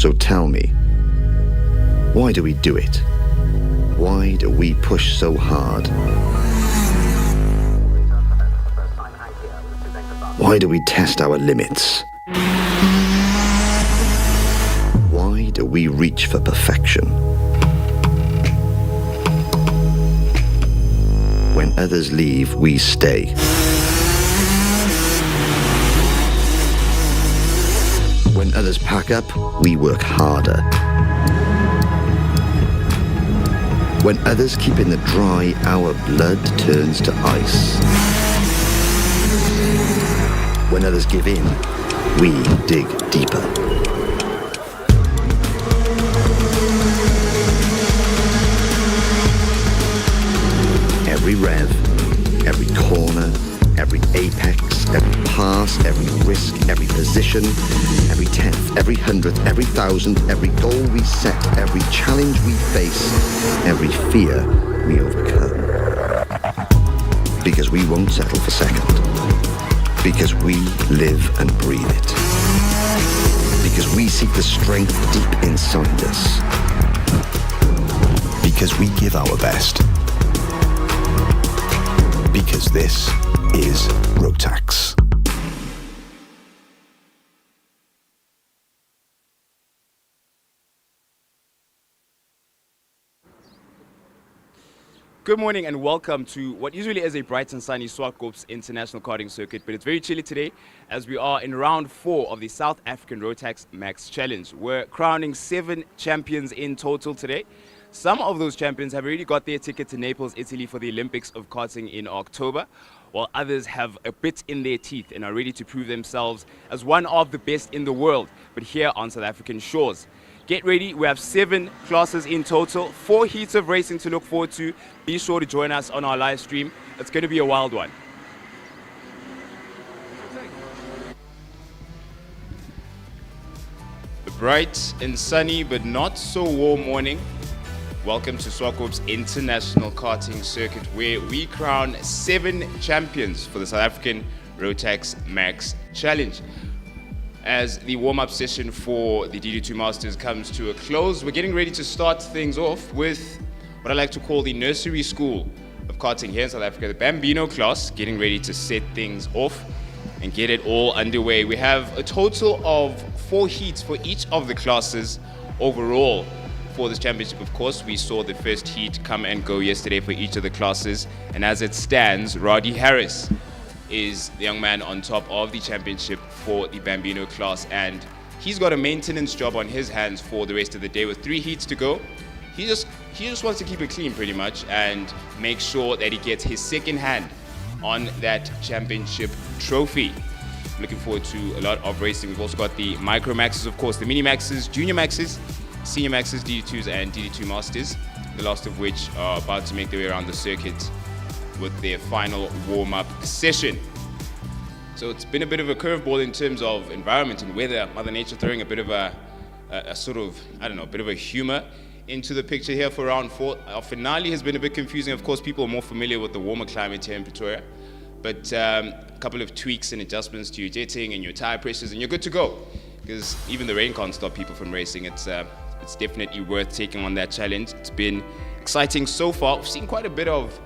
So tell me, why do we do it? Why do we push so hard? Why do we test our limits? Why do we reach for perfection? When others leave, we stay. When others pack up, we work harder. When others keep in the dry, our blood turns to ice. When others give in, we dig deeper. Every rev, every corner, every apex, every pass, every risk, every position, every tenth, every hundredth, every thousandth, every goal we set, every challenge we face, every fear we overcome. Because we won't settle for second. Because we live and breathe it. Because we seek the strength deep inside us. Because we give our best. Because this is Rotax. Good morning and welcome to what usually is a bright and sunny Zwarktops International Karting Circuit, but it's very chilly today as we are in round 4 of the South African Rotax Max Challenge. We're crowning 7 champions in total today. Some of those champions have already got their ticket to Naples, Italy for the Olympics of karting in October, while others have a bit in their teeth and are ready to prove themselves as one of the best in the world, but here on South African shores. Get ready, we have 7 classes in total, 4 heats of racing to look forward to. Be sure to join us on our live stream. It's going to be a wild one. A bright and sunny but not so warm morning. Welcome to Zwarktops International Karting Circuit, where we crown 7 champions for the South African Rotax Max Challenge. As the warm-up session for the DD2 Masters comes to a close, we're getting ready to start things off with what I like to call the nursery school of karting here in South Africa, the Bambino class, getting ready to set things off and get it all underway. We have a total of 4 heats for each of the classes overall for this championship. Of course, we saw the first heat come and go yesterday for each of the classes, and as it stands, Roddy Harris is the young man on top of the championship for the Bambino class, and he's got a maintenance job on his hands for the rest of the day with 3 heats to go. He just wants to keep it clean pretty much and make sure that he gets his second hand on that championship trophy. Looking forward to a lot of racing. We've also got the Micro Maxes, of course, the Mini Maxes, Junior Maxes, Senior Maxes, DD2s and DD2 Masters, the last of which are about to make their way around the circuit with their final warm-up session. So it's been a bit of a curveball in terms of environment and weather. Mother Nature throwing a bit of a sort of, I don't know, a bit of a humor into the picture here for round 4. Our finale has been a bit confusing. Of course, people are more familiar with the warmer climate here in Pretoria, but a couple of tweaks and adjustments to your jetting and your tire pressures and you're good to go, because even the rain can't stop people from racing. It's definitely worth taking on that challenge. It's been exciting so far. We've seen quite a bit of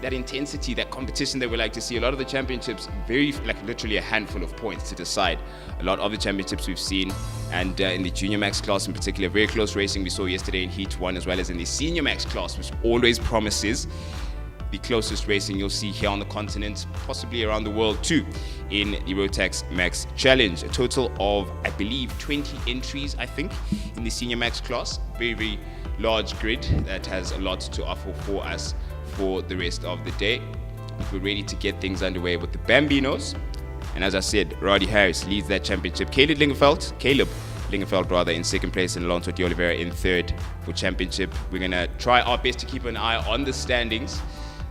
that intensity, that competition that we like to see. A lot of the championships, literally a handful of points to decide. A lot of the championships we've seen, and in the Junior Max class in particular, very close racing we saw yesterday in Heat 1, as well as in the Senior Max class, which always promises the closest racing you'll see here on the continent, possibly around the world too, in the Rotax Max Challenge. A total of, I believe, 20 entries, I think, in the Senior Max class. Very, very large grid that has a lot to offer for us for the rest of the day. We're ready to get things underway with the Bambinos. And as I said, Roddy Harris leads that championship. Caleb Lingenfeld in second place, and Alonso de Oliveira in third for championship. We're gonna try our best to keep an eye on the standings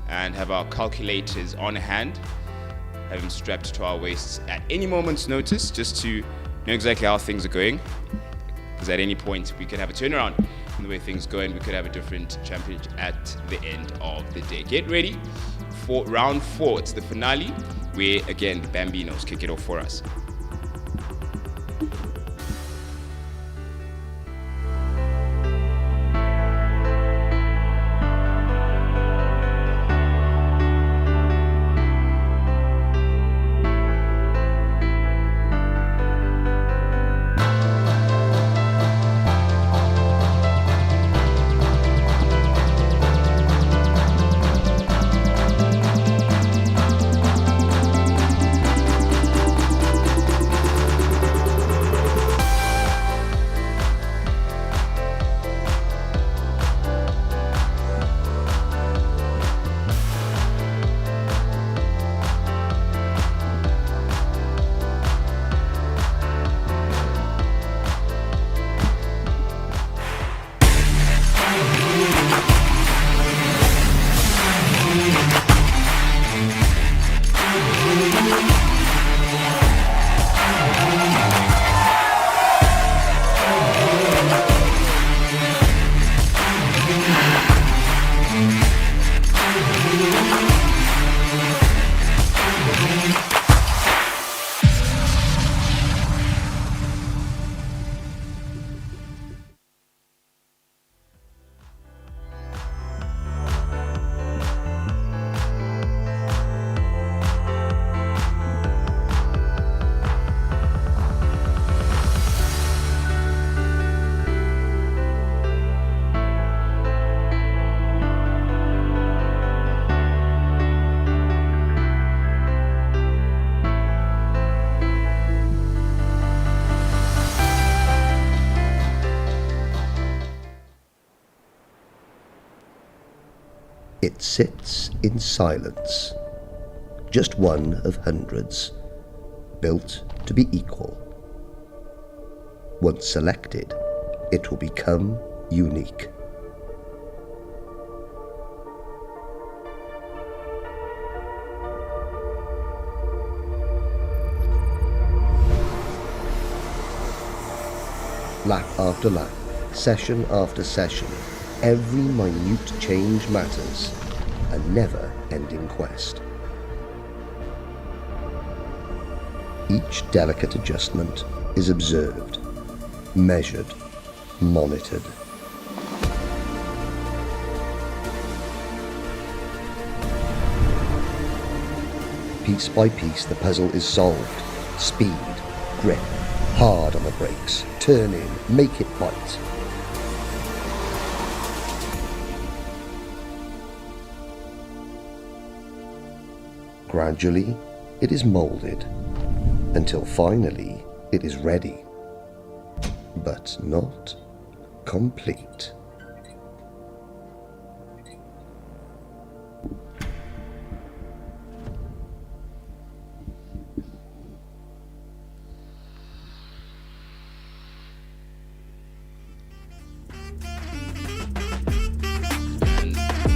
and have our calculators on hand, have them strapped to our waists at any moment's notice, just to know exactly how things are going. Because at any point we could have a turnaround in the way things go, and we could have a different champion at the end of the day. Get ready for round 4. It's the finale, where again the Bambinos kick it off for us. It sits in silence, just one of hundreds, built to be equal. Once selected, it will become unique. Lap after lap, session after session, every minute change matters, a never-ending quest. Each delicate adjustment is observed, measured, monitored. Piece by piece, the puzzle is solved. Speed, grip, hard on the brakes, turn in, make it bite. Gradually, it is moulded, until finally it is ready, but not complete.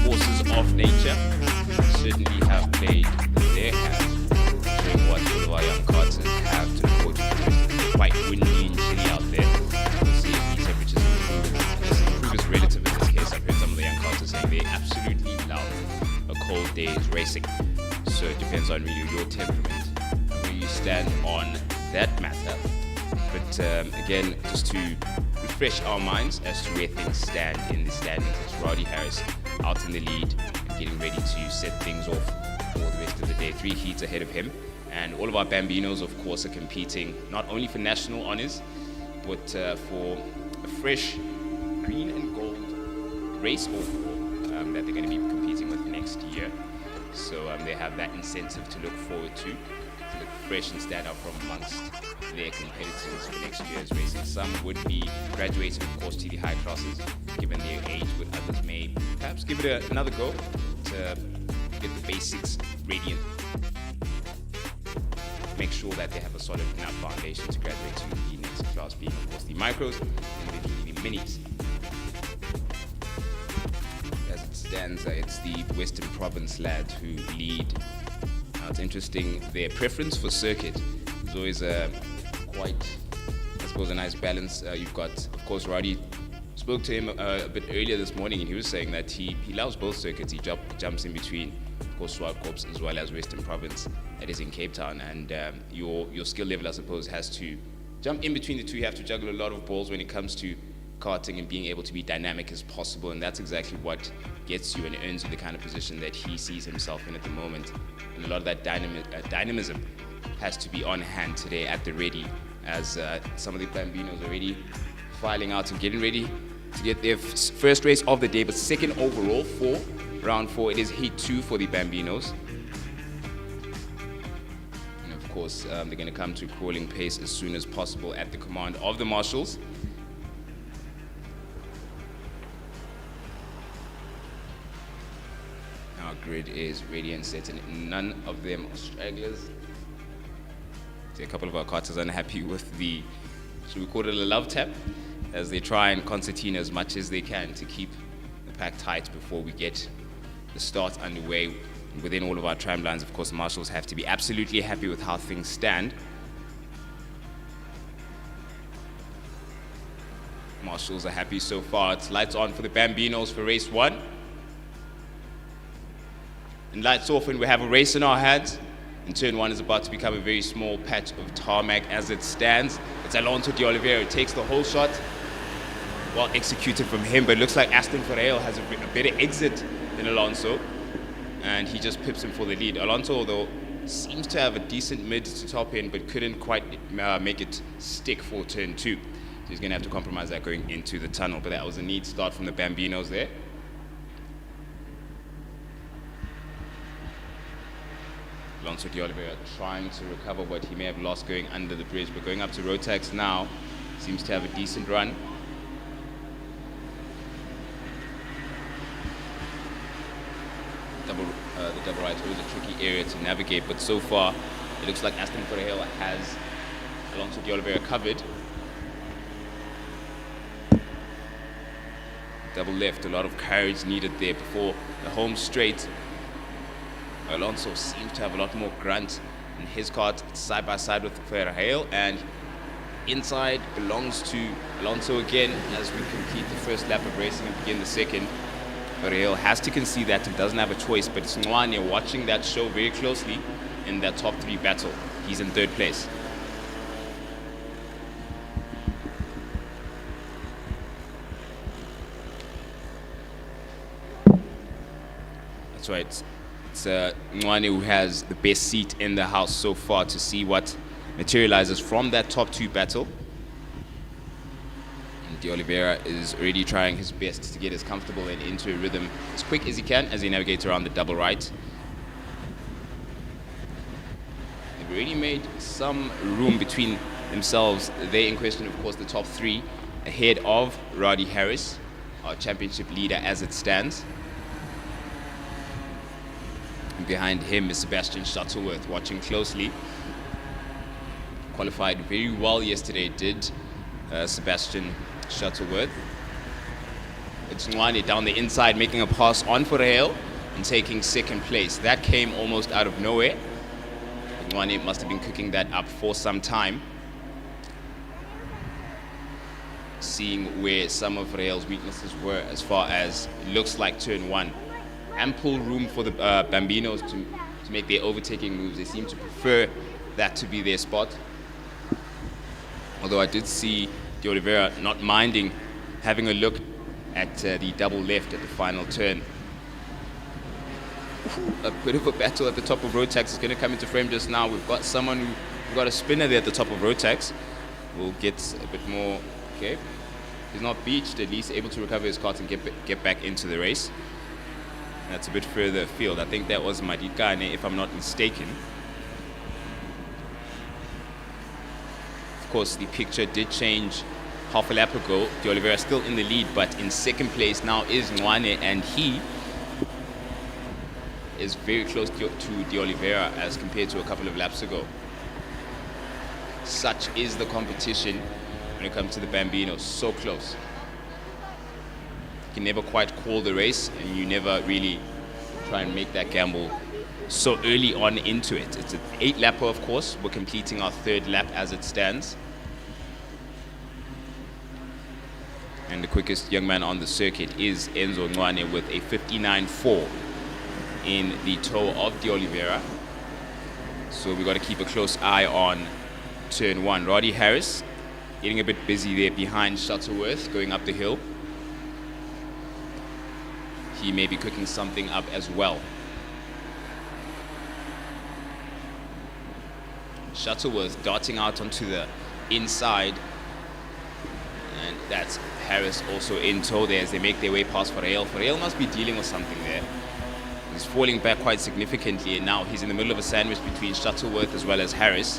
Forces of nature certainly have played their hand during what all of our young karters have to report to the rest. It's quite windy and chilly out there. We'll see if the temperatures improve. And this improve is relative in this case. I've heard some of the young karters saying they absolutely love a cold day's racing. So it depends on really your temperament and where you stand on that matter. But again, just to refresh our minds as to where things stand in the standings. It's Roddy Harris out in the lead and getting ready to set things off for the rest of the day. 3 heats ahead of him. And all of our Bambinos, of course, are competing not only for national honors, but for a fresh green and gold race overall that they're going to be competing with next year. So they have that incentive to look forward to look fresh and stand out from amongst their competitors for next year's racing. Some would be graduating, of course, to the high classes, given their age, but others may perhaps give it another go to get the basics ready and make sure that they have a solid enough foundation to graduate to the next class, being, of course, the micros and the minis. As it stands, it's the Western Province lads who lead. It's interesting, their preference for circuit is always quite, I suppose, a nice balance. You've got, of course, Roddy. Spoke to him a bit earlier this morning, and he was saying that he loves both circuits. He jumps in between, of course, ZWARTKOPS as well as Western Province that is in Cape Town. And your skill level, I suppose, has to jump in between the two. You have to juggle a lot of balls when it comes to karting and being able to be dynamic as possible. And that's exactly what gets you and earns you the kind of position that he sees himself in at the moment. And a lot of that dynamism has to be on hand today at the ready, as some of the Bambinos already filing out and getting ready to get their first race of the day, but second overall for round 4. It is heat 2 for the Bambinos. And of course, they're going to come to crawling pace as soon as possible at the command of the marshals. Our grid is ready and set, and none of them are stragglers. See, a couple of our karters unhappy with the, should we call it a love tap, as they try and concertina as much as they can to keep the pack tight before we get the start underway. Within all of our tramlines, of course, marshals have to be absolutely happy with how things stand. Marshals are happy so far. It's lights on for the Bambinos for race 1. And lights off, and we have a race in our hands. And turn 1 is about to become a very small patch of tarmac as it stands. It's Alonso de Oliveira who takes the whole shot. Well executed from him, but it looks like Aston Ferreira has a better exit than Alonso. And he just pips him for the lead. Alonso, although, seems to have a decent mid to top end, but couldn't quite make it stick for turn 2. So he's going to have to compromise that going into the tunnel. But that was a neat start from the Bambinos there. Alonso de Oliveira trying to recover what he may have lost going under the bridge, but going up to Rotax now, seems to have a decent run. the double right. Always a tricky area to navigate, but so far it looks like Aston Ferreira has Alonso de Oliveira covered. Double left, a lot of courage needed there before the home straight. Alonso seems to have a lot more grunt in his kart, side by side with Ferreira, and inside belongs to Alonso again as we complete the first lap of racing and begin the second. Ferreira has to concede that and doesn't have a choice, but it's Zwane watching that show very closely in that top 3 battle. He's in 3rd place. That's right. It's Zwane who has the best seat in the house so far to see what materializes from that top 2 battle. And de Oliveira is already trying his best to get as comfortable and into a rhythm as quick as he can as he navigates around the double right. They've already made some room between themselves. They in question, of course, the top 3 ahead of Roddy Harris, our championship leader as it stands. And behind him is Sebastian Shuttleworth watching closely. Qualified very well yesterday, did Sebastian Shuttleworth. It's Zwane down the inside making a pass on Ferreira and taking 2nd place. That came almost out of nowhere. Zwane must have been cooking that up for some time. Seeing where some of Ferreira's weaknesses were as far as it looks like turn 1. Ample room for the Bambinos to make their overtaking moves. They seem to prefer that to be their spot. Although I did see de Oliveira not minding having a look at the double left at the final turn. A bit of a battle at the top of Rotax is going to come into frame just now. We've got we've got a spinner there at the top of Rotax. We'll get a bit more, okay. He's not beached, at least able to recover his kart and get back into the race. That's a bit further afield. I think that was Madikane, if I'm not mistaken. Of course, the picture did change half a lap ago. De Oliveira still in the lead, but in 2nd place now is Zwane, and he is very close to de Oliveira as compared to a couple of laps ago. Such is the competition when it comes to the Bambino. So close. You can never quite call the race, and you never really try and make that gamble so early on into it. It's an 8-lapper, of course. We're completing our 3rd lap as it stands. And the quickest young man on the circuit is Enzo Zwane with a 59.4 in the toe of de Oliveira. So we've got to keep a close eye on turn 1. Roddy Harris getting a bit busy there behind Shuttleworth going up the hill. He may be cooking something up as well. Shuttleworth darting out onto the inside. And that's Harris also in tow there as they make their way past Ferreira. Ferreira must be dealing with something there. He's falling back quite significantly, and now he's in the middle of a sandwich between Shuttleworth as well as Harris.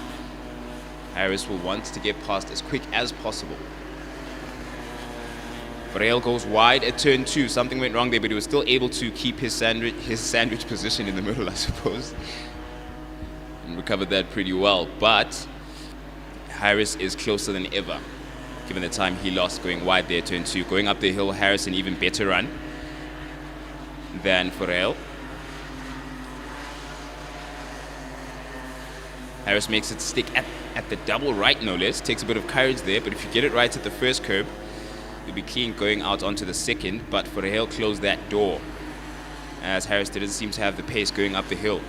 Harris will want to get past as quick as possible. Ferreira goes wide at turn 2. Something went wrong there, but he was still able to keep his sandwich position in the middle, I suppose. And recovered that pretty well. But Harris is closer than ever, given the time he lost going wide there, turn 2. Going up the hill, Harris an even better run than Ferreira. Harris makes it stick at the double right, no less. Takes a bit of courage there, but if you get it right at the first curb, you'll be clean going out onto the second, but Ferreira closed that door as Harris didn't seem to have the pace going up the hill.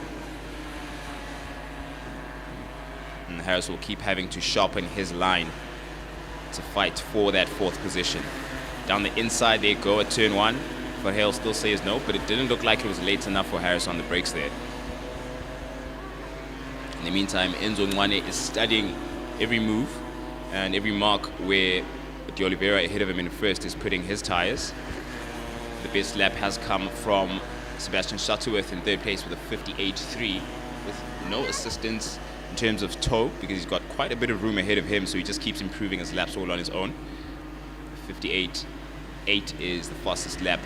And Harris will keep having to sharpen his line to fight for that 4th position. Down the inside they go at turn 1. Ferreira still says no, but it didn't look like it was late enough for Harris on the brakes there. In the meantime, Enzo Zwane is studying every move and every mark where de Oliveira ahead of him in 1st is putting his tires. The best lap has come from Sebastian Shuttleworth in 3rd place with a 58.3 with no assistance in terms of tow because he's got quite a bit of room ahead of him, so he just keeps improving his laps all on his own. 58.8 is the fastest lap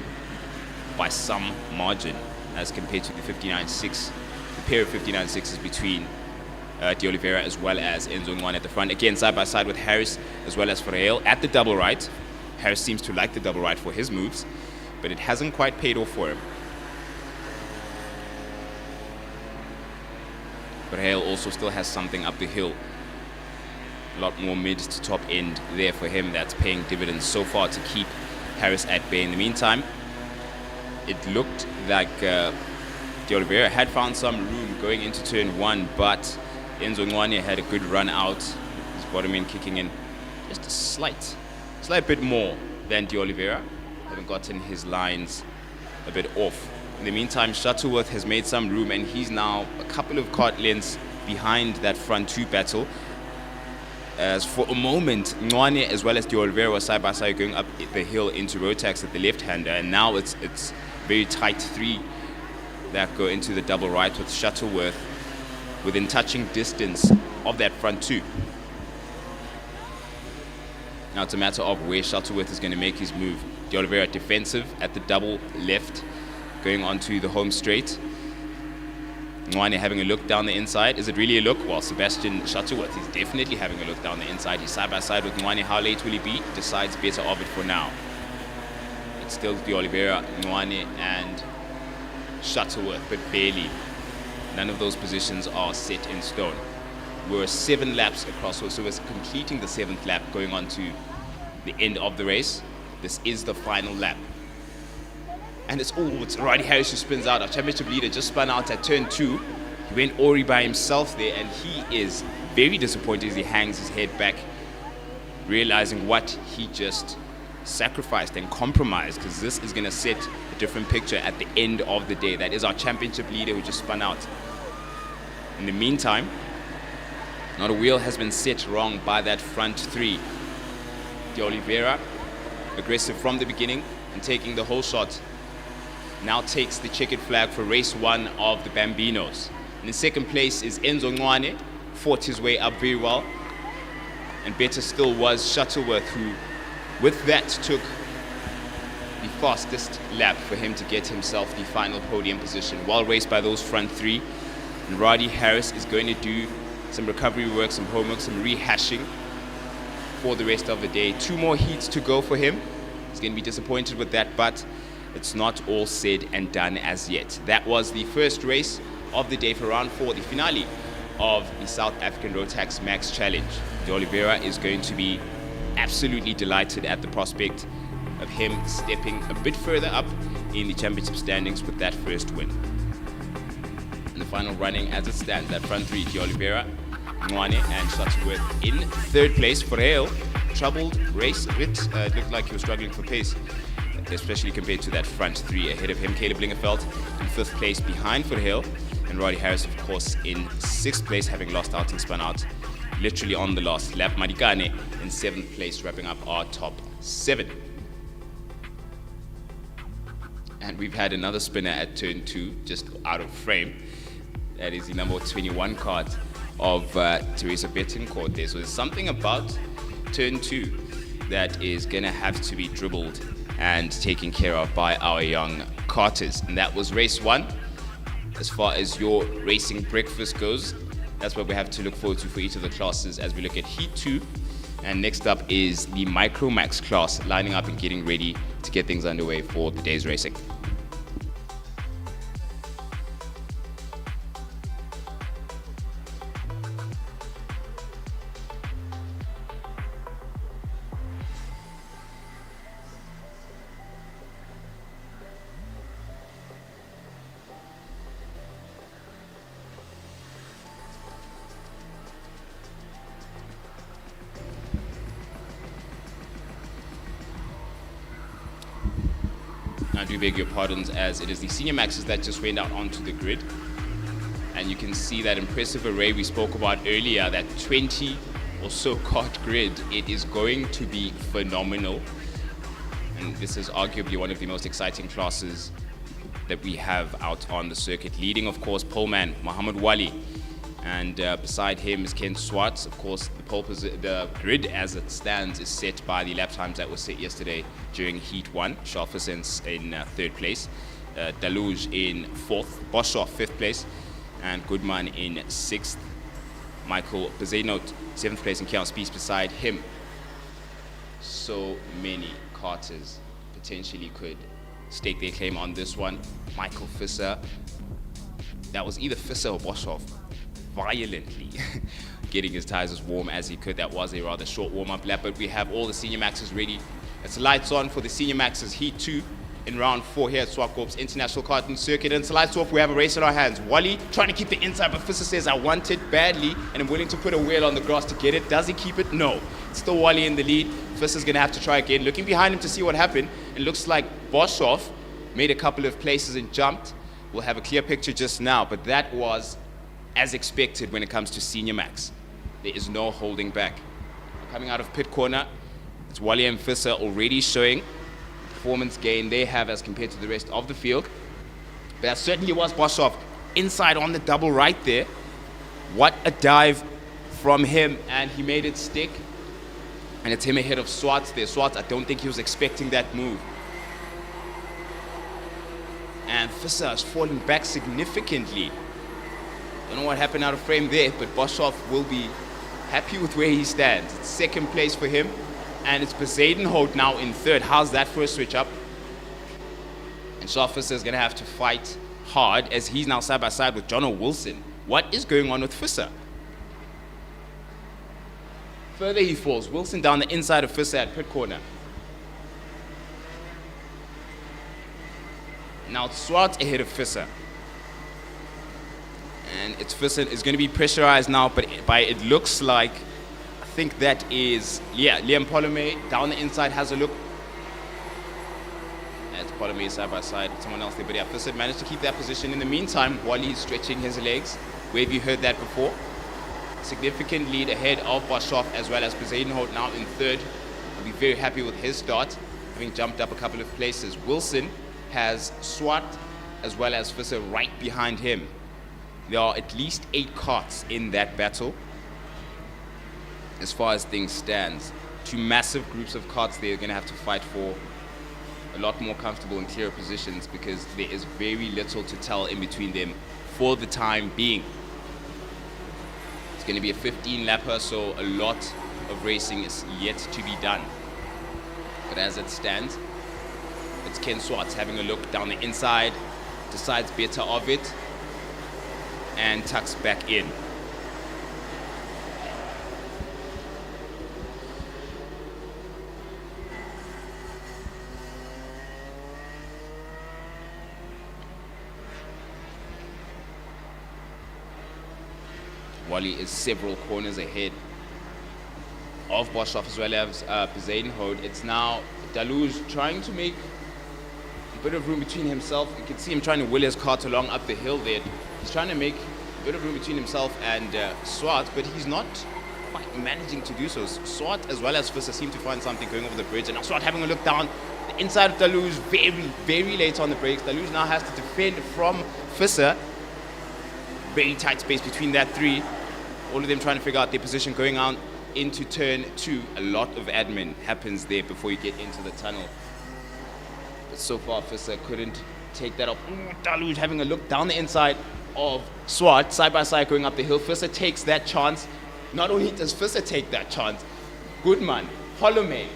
by some margin. as compared to the 59.6, the pair of 59.6s between De Oliveira as well as Enzo Ngwane at the front. Again, side by side with Harris as well as Verheil at the double right. Harris seems to like the double right for his moves, but it hasn't quite paid off for him. Verheil also still has something up the hill. A lot more mid to top end there for him that's paying dividends so far to keep Harris at bay. In the meantime, it looked like De Oliveira had found some room going into turn 1, but Enzo Ngwane had a good run out, his bottom end kicking in just a slight bit more than De Oliveira, having gotten his lines a bit off. In the meantime, Shuttleworth has made some room, and he's now a couple of KART lengths behind that front 2 battle. As for a moment, Ngwane as well as De Oliveira were side by side going up the hill into Rotax at the left-hander, and now it's very tight 3 that go into the double right with Shuttleworth within touching distance of that front 2. Now it's a matter of where Shuttleworth is going to make his move. De Oliveira defensive at the double left, going onto the home straight. Ngwane having a look down the inside. Is it really a look? Well, Sebastian Shuttleworth is definitely having a look down the inside. He's side by side with Ngwane. How late will he be? Decides better of it for now. It's still De Oliveira, Ngwane, and Shuttleworth, but barely. None of those positions are set in stone. We're 7 laps across, so we're completing the 7th lap, going on to the end of the race. This is the final lap. And it's Roddy Harris who spins out. Our championship leader just spun out at turn 2. He went Ori by himself there, and he is very disappointed as he hangs his head back, realizing what he just sacrificed and compromised, because this is going to set a different picture at the end of the day. That is our championship leader who just spun out. In the meantime, not a wheel has been set wrong by that front 3. De Oliveira, aggressive from the beginning and taking the whole shot, now takes the checkered flag for race 1 of the Bambinos. And in second place is Enzo Ngwane, fought his way up very well. And better still was Shuttleworth, who with that took the fastest lap for him to get himself the final podium position. Well raced by those front 3. And Roddy Harris is going to do some recovery work, some homework, some rehashing for the rest of the day. 2 more heats to go for him. He's going to be disappointed with that, but it's not all said and done as yet. That was the first race of the day for round 4, the finale of the South African Rotax Max Challenge. De Oliveira is going to be absolutely delighted at the prospect of him stepping a bit further up in the championship standings with that first win. In the final running as it stands, that front 3, De Oliveira, Ngwane and Shuttleworth in 3rd place. Verheil, troubled race a bit. It looked like he was struggling for pace, especially compared to that front 3 ahead of him. Caleb Lingerveld in 5th place behind Verheil, and Roddy Harris, of course, in 6th place, having lost out and spun out literally on the last lap. Madikane in 7th place, wrapping up our top 7. And we've had another spinner at turn 2, just out of frame. That is the number 21 KART of Teresa Betancourt there. So there's something about turn 2 that is going to have to be dribbled and taken care of by our young karters. And that was race 1. As far as your racing breakfast goes, that's what we have to look forward to for each of the classes as we look at Heat 2. And next up is the Micro Max class, lining up and getting ready to get things underway for the day's racing. I do beg your pardons, as it is the senior maxes that just went out onto the grid. And you can see that impressive array we spoke about earlier, that 20 or so KART grid. It is going to be phenomenal. And this is arguably one of the most exciting classes that we have out on the circuit. Leading, of course, poleman Mohammed Wali. And beside him is Ken Swartz. Of course, the grid as it stands is set by the lap times that were set yesterday during Heat 1. Sharfus in 3rd place. Deluge in 4th, Boshoff 5th place, and Goodman in 6th. Michael Bambino 7th place, and Keanu Spees beside him. So many karters potentially could stake their claim on this one. Michael Visser, that was either Visser or Boshoff, violently getting his tires as warm as he could. That was a rather short warm-up lap, but we have all the senior maxes ready. It's lights on for the senior maxes heat 2 in round 4 here at Zwartkops International Karting Circuit. And it's lights off. We have a race in our hands. Wally trying to keep the inside, but Visser says, I want it badly, and I'm willing to put a wheel on the grass to get it. Does he keep it? No. It's still Wally in the lead. Visser's going to have to try again. Looking behind him to see what happened. It looks like Boshoff made a couple of places and jumped. We'll have a clear picture just now, but that was as expected when it comes to senior max. There is no holding back. Coming out of pit corner, it's Wally and Visser already showing the performance gain they have as compared to the rest of the field. But that certainly was Boshoff inside on the double right there. What a dive from him, and he made it stick. And it's him ahead of Swart there. Swart, I don't think he was expecting that move. And Visser is falling back significantly. Don't know what happened out of frame there, but Boshoff will be happy with where he stands. It's 2nd place for him, and it's Bezuidenhout now in 3rd. How's that for a switch up? And Visser is going to have to fight hard as he's now side by side with Jono Wilson. What is going on with Visser? Further he falls. Wilson down the inside of Visser at pit corner. Now it's Swart ahead of Visser. And it's Visser is going to be pressurized now, but it looks like, I think that is, yeah, Liam Polome down the inside has a look. It's Polome side by side with someone else there, but yeah, Visser managed to keep that position. In the meantime, Wally is stretching his legs. Where have you heard that before? Significant lead ahead of Boshoff as well as Bezuidenhout now in 3rd. I'll be very happy with his start, having jumped up a couple of places. Wilson has Swart as well as Visser right behind him. There are at least 8 karts in that battle as far as things stands. 2 massive groups of karts they're going to have to fight for a lot more comfortable and clearer positions, because there is very little to tell in between them for the time being. It's going to be a 15-lapper, so a lot of racing is yet to be done. But as it stands, it's Ken Swartz having a look down the inside, decides better of it, and tucks back in. Wally is several corners ahead of Boshoff as well as Bezuidenhout. It's now Deluge trying to make a bit of room between himself. You can see him trying to will his kart along up the hill there. He's trying to make a bit of room between himself and Swart, but he's not quite managing to do so. Swart as well as Visser seem to find something going over the bridge, and now Swart having a look down the inside of Deluge, very, very late on the brakes. Deluge now has to defend from Visser. Very tight space between that 3. All of them trying to figure out their position going on into turn 2. A lot of admin happens there before you get into the tunnel. But so far, Visser couldn't take that off. Deluge having a look down the inside of Swart, side by side going up the hill. Visser takes that chance. Not only does Visser take that chance, Goodman, Polome,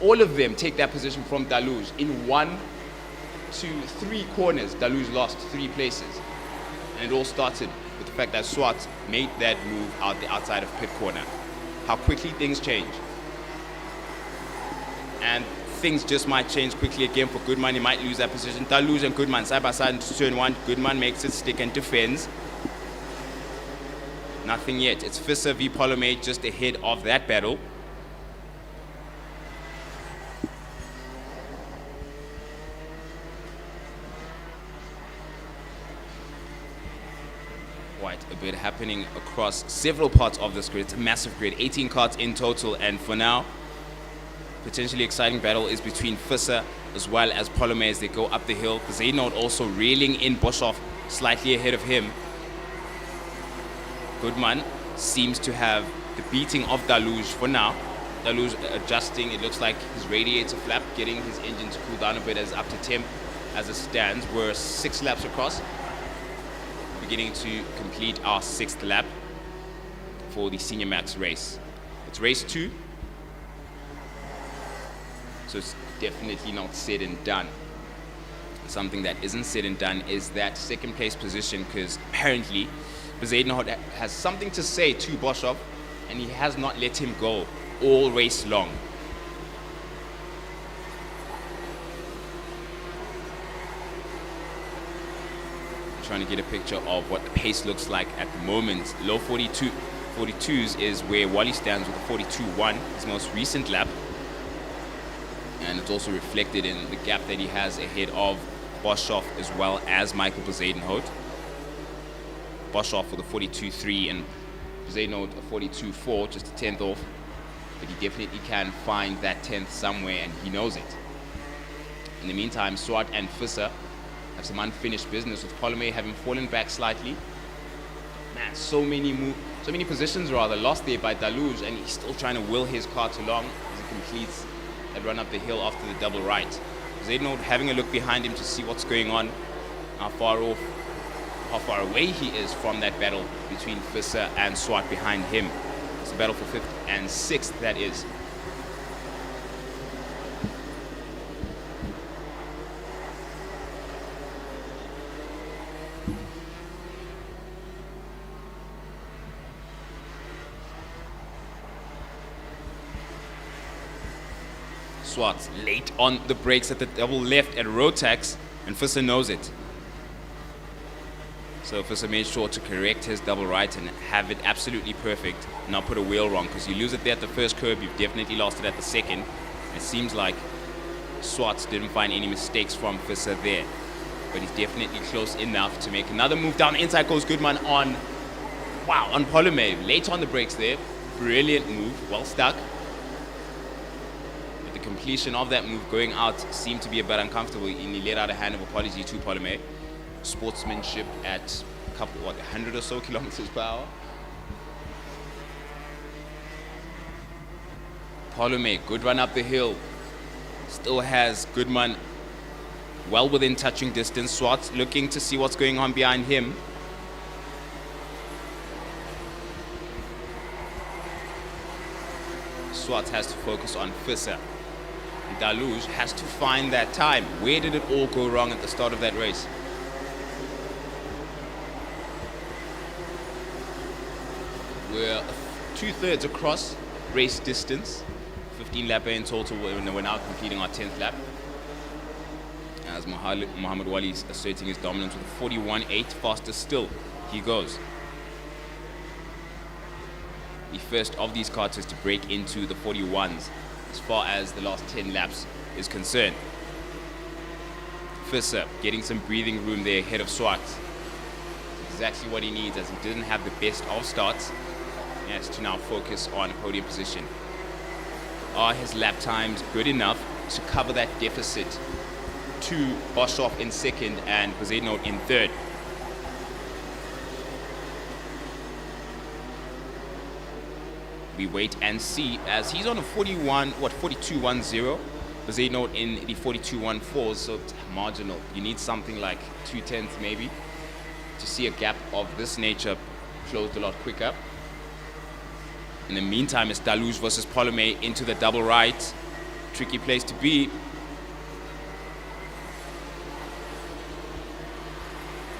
all of them take that position from Deluge. In 1, 2, 3 corners, Deluge lost 3 places. And it all started with the fact that Swart made that move out the outside of pit corner. How quickly things change. And things just might change quickly again for Goodman. He might lose that position. Deluge and Goodman side by side into turn 1. Goodman makes it stick and defends. Nothing yet. It's Visser v Polome just ahead of that battle. Quite a bit happening across several parts of this grid. It's a massive grid, 18 karts in total, and for now, potentially exciting battle is between Visser as well as Polome as they go up the hill. Bezuidenhout also reeling in Boshoff slightly ahead of him. Goodman seems to have the beating of Deluge for now. Deluge adjusting, it looks like his radiator flap, getting his engine to cool down a bit as up to temp. as it stands, we're 6 laps across, beginning to complete our 6th lap for the Senior Max race. It's race 2, so it's definitely not said and done. Something that isn't said and done is that 2nd place position, because apparently Bezuidenhout has something to say to Boshoff, and he has not let him go all race long. I'm trying to get a picture of what the pace looks like at the moment. Low 42s is where Wally stands with a 42.1, his most recent lap. And it's also reflected in the gap that he has ahead of Boshoff as well as Michael Bezuidenhout. Boshoff with a 42.3 and Bezuidenhout a 42.4, just a 10th off. But he definitely can find that 10th somewhere, and he knows it. In the meantime, Swart and Visser have some unfinished business, with Polome having fallen back slightly. Man, so many positions rather lost there by Daluge, and he's still trying to will his KART along as he completes that run up the hill after the double right. Bezuidenhout having a look behind him to see what's going on, how far away he is from that battle between Visser and Swart behind him. It's a battle for 5th and 6th, that is. Swart's late on the brakes at the double left at Rotax, and Visser knows it. So Visser made sure to correct his double right and have it absolutely perfect, not put a wheel wrong, because you lose it there at the first curb, you've definitely lost it at the second. It seems like Swartz didn't find any mistakes from Visser there, but he's definitely close enough to make another move down. Inside goes Goodman on Polome. Late on the brakes there. Brilliant move, well stuck. But the completion of that move going out seemed to be a bit uncomfortable, and he let out a hand of apology to Polome. Sportsmanship at a couple, 100 or so kilometers per hour. Polome, good run up the hill. Still has Goodman well within touching distance. Swartz looking to see what's going on behind him. Swartz has to focus on Visser. And Daluge has to find that time. Where did it all go wrong at the start of that race? We're 2/3 across race distance. 15 lapper in total. We're now completing our 10th lap. As Muhammad Wali is asserting his dominance with a 41.8, faster still he goes. The first of these karters to break into the 41s as far as the last 10 laps is concerned. Visser getting some breathing room there ahead of Swartz. Exactly what he needs, as he didn't have the best of starts. He has to now focus on podium position. Are his lap times good enough to cover that deficit to Boshoff in 2nd and Bezuidenhout in 3rd? We wait and see, as he's on a 42.10. Bezuidenhout in the 42.14, so it's marginal. You need something like 2/10 maybe to see a gap of this nature closed a lot quicker. In the meantime, it's Daluge versus Polome into the double right. Tricky place to be.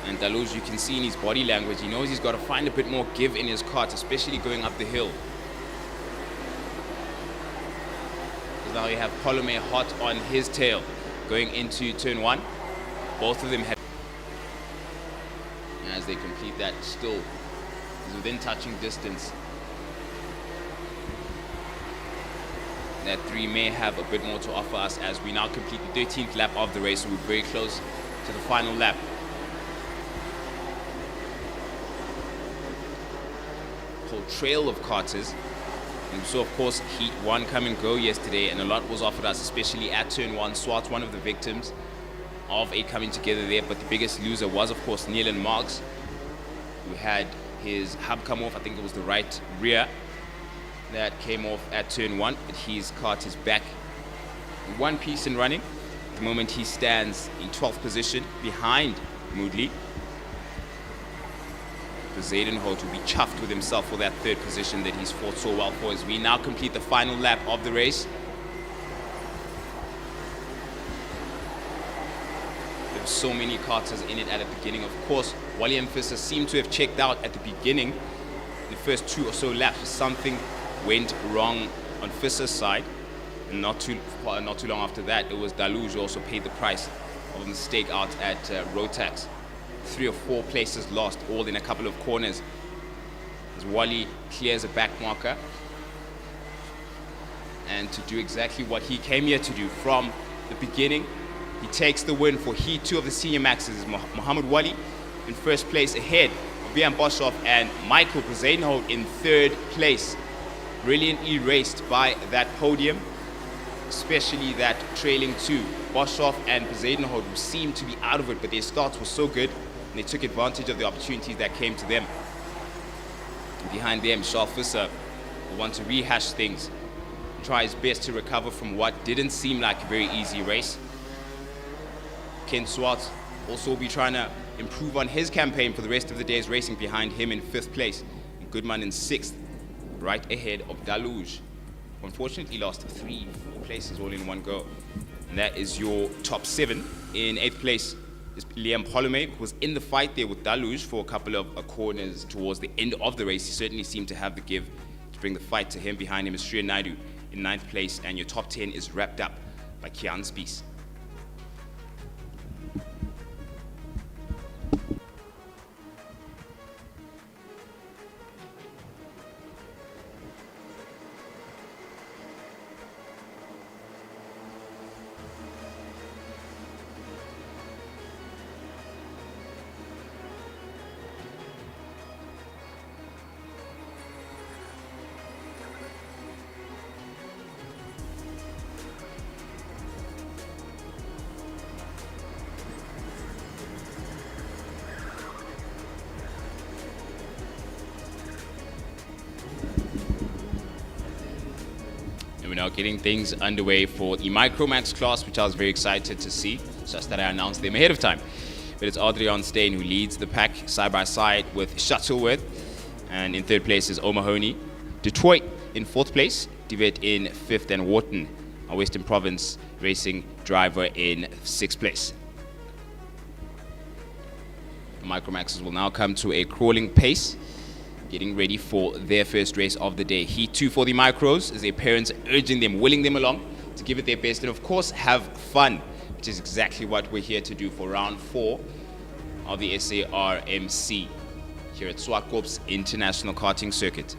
And Daluge, you can see in his body language, he knows he's got to find a bit more give in his KART, especially going up the hill. Because now you have Polome hot on his tail going into turn 1. Both of them have, as they complete that, still is within touching distance. That 3 may have a bit more to offer us as we now complete the 13th lap of the race, so we're very close to the final lap. Whole trail of karters. And so of course Heat 1 come and go yesterday, and a lot was offered us, especially at turn 1. Swartz, one of the victims of it coming together there, but the biggest loser was of course Neelan Marks, who had his hub come off. I think it was the right rear that came off at turn 1, but his KART is back in one piece and running. the moment he stands in 12th position behind Moodley. The Zwartkops will be chuffed with himself for that third position that he's fought so well for as we now complete the final lap of the race. There were so many karters in it at the beginning. Of course, Wally and Fisser seemed to have checked out at the beginning. The first 2 or so laps, something went wrong on Fisser's side. And not too long after that, it was Daluge who also paid the price of a mistake out at Rotax. 3 or 4 places lost, all in a couple of corners. As Wally clears a back marker. And to do exactly what he came here to do from the beginning, he takes the win for Heat 2 of the Senior Maxes. Mohammed Wally in first place ahead of Bian Boshoff and Michael Kuzainho in third place. Brilliantly raced by that podium, especially that trailing 2. Boshoff and Kuzainho seemed to be out of it, but their starts were so good and they took advantage of the opportunities that came to them. And behind them, Charles Fisser will want to rehash things and try his best to recover from what didn't seem like a very easy race. Ken Swart also will be trying to improve on his campaign for the rest of the day's racing behind him in 5th place. And Goodman in 6th, right ahead of Daluge. Unfortunately lost 3 or 4 places all in one go. And that is your top 7. In 8th place is Liam Polome, who was in the fight there with Daluge for a couple of corners towards the end of the race. He certainly seemed to have the give to bring the fight to him. Behind him is Sri Naidu in 9th place, and your top 10 is wrapped up by Kian Spies. We're now getting things underway for the Micromax class, which I was very excited to see. It's just that I announced them ahead of time. But it's Adrian Steyn who leads the pack side by side with Shuttleworth. And in 3rd place is O'Mahony. Detroit in 4th place. Divet in 5th, and Wharton, our Western Province racing driver, in 6th place. The Micromaxes will now come to a crawling pace, getting ready for their first race of the day. Heat 2 for the Micros, as their parents are urging them, willing them along to give it their best and of course have fun, which is exactly what we're here to do for round 4 of the RMC here at Zwartkops International Karting Circuit.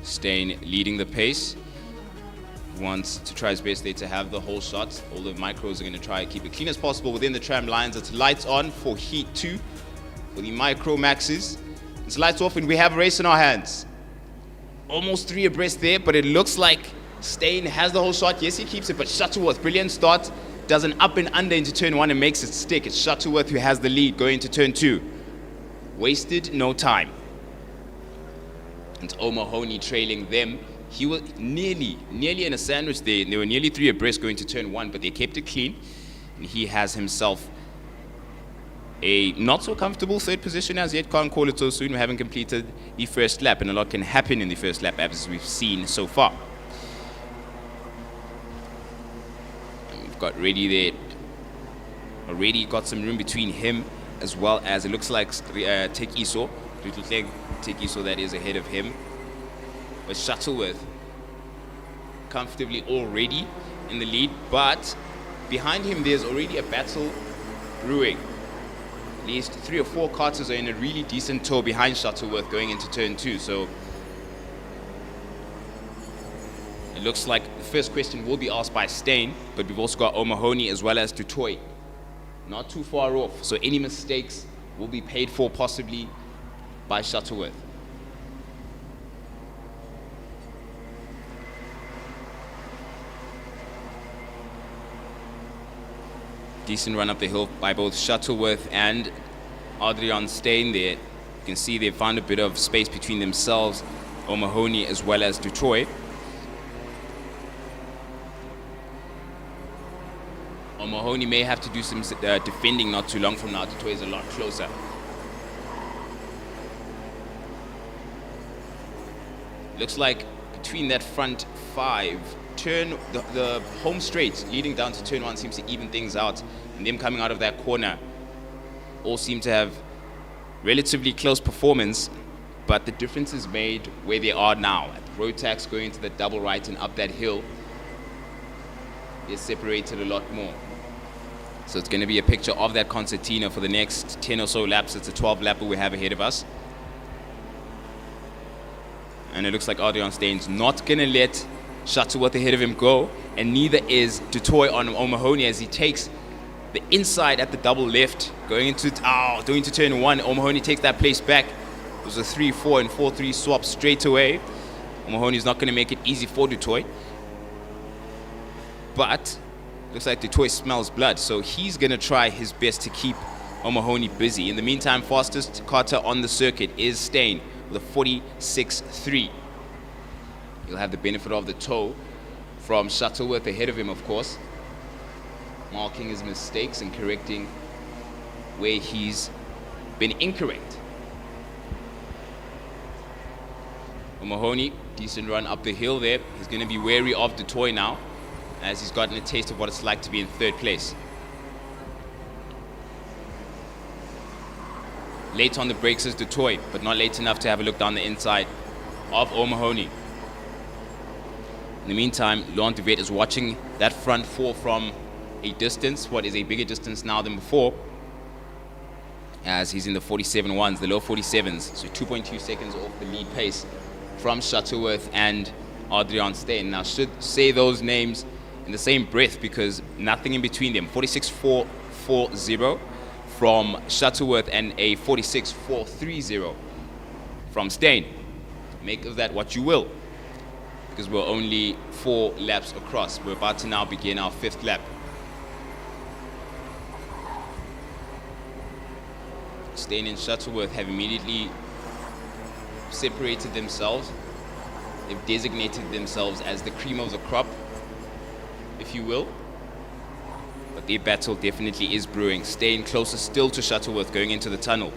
Steyn leading the pace. Wants to try his best there to have the whole shot. All the Micros are going to try to keep it clean as possible within the tram lines. It's lights on for Heat 2 for the Micro Maxes. It's lights off and we have a race in our hands. Almost 3 abreast there, but it looks like Steyn has the whole shot. Yes, he keeps it, but Shuttleworth, brilliant start, does an up and under into turn 1 and makes it stick. It's Shuttleworth who has the lead going into turn 2. Wasted no time. And O'Mahony trailing them. He was nearly in a sandwich there. They were nearly 3 abreast going to turn 1, but they kept it clean. And he has himself a not so comfortable 3rd position as yet. Can't call it so soon. We haven't completed the first lap, and a lot can happen in the first lap as we've seen so far. And we've got ready there. Already got some room between him as well as it looks like Tekiso. Little leg Tekiso that is ahead of him. But Shuttleworth comfortably already in the lead, but behind him there's already a battle brewing. At least 3 or 4 karters are in a really decent tow behind Shuttleworth going into turn 2, so it looks like the first question will be asked by Steyn, but we've also got O'Mahony as well as Dutoy not too far off, so any mistakes will be paid for possibly by Shuttleworth. Decent run up the hill by both Shuttleworth and Adrian Steyn there. You can see they've found a bit of space between themselves, O'Mahony as well as Dutroy. O'Mahony may have to do some defending not too long from now. Du Toit is a lot closer. Looks like between that front 5, the home straight leading down to turn 1 seems to even things out. And them coming out of that corner all seem to have relatively close performance, but the difference is made where they are now. Rotax going into the double right and up that hill is separated a lot more. So it's going to be a picture of that concertina for the next 10 or so laps. It's a 12 lapper we have ahead of us. And it looks like Adrian Steen's not going to let Shuttleworth ahead of him go, and neither is Du Toit on O'Mahony as he takes the inside at the double left, going into turn 1. O'Mahony takes that place back. It was a 3-4 and 4-3 swap straight away. O'Mahony's not going to make it easy for Du Toit. But looks like Du Toit smells blood, so he's going to try his best to keep O'Mahony busy. In the meantime, fastest Carter on the circuit is Steen with a 46.3. He'll have the benefit of the toe from Shuttleworth ahead of him, of course, marking his mistakes and correcting where he's been incorrect. O'Mahony, decent run up the hill there. He's going to be wary of Du Toit now, as he's gotten a taste of what it's like to be in 3rd place. Late on the brakes is Du Toit, but not late enough to have a look down the inside of O'Mahony. In the meantime, Laurent de Wet is watching that front 4 from a distance, what is a bigger distance now than before, as he's in the 47.1s, the low 47s, so 2.2 seconds off the lead pace from Shuttleworth and Adrian Steen. Now, should say those names in the same breath because nothing in between them. 46.440 from Shuttleworth and a 46.430 from Steen. Make of that what you will, because we're only 4 laps across. We're about to now begin our 5th lap. Steen and Shuttleworth have immediately separated themselves. They've designated themselves as the cream of the crop, if you will. But their battle definitely is brewing. Steen closer still to Shuttleworth going into the tunnel.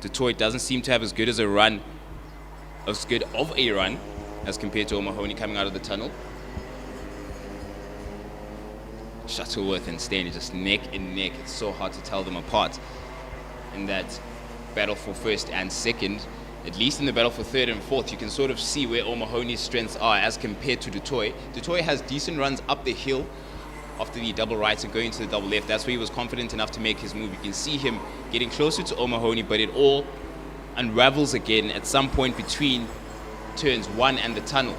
Du Toit doesn't seem to have as good of a run as compared to O'Mahony coming out of the tunnel. Shuttleworth and Steen are just neck and neck. It's so hard to tell them apart in that battle for 1st and 2nd. At least in the battle for 3rd and 4th, you can sort of see where O'Mahony's strengths are as compared to Du Toit. Du Toit has decent runs up the hill after the double right and going to the double left. That's where he was confident enough to make his move. You can see him getting closer to O'Mahony, but it all unravels again at some point between turns 1 and the tunnel.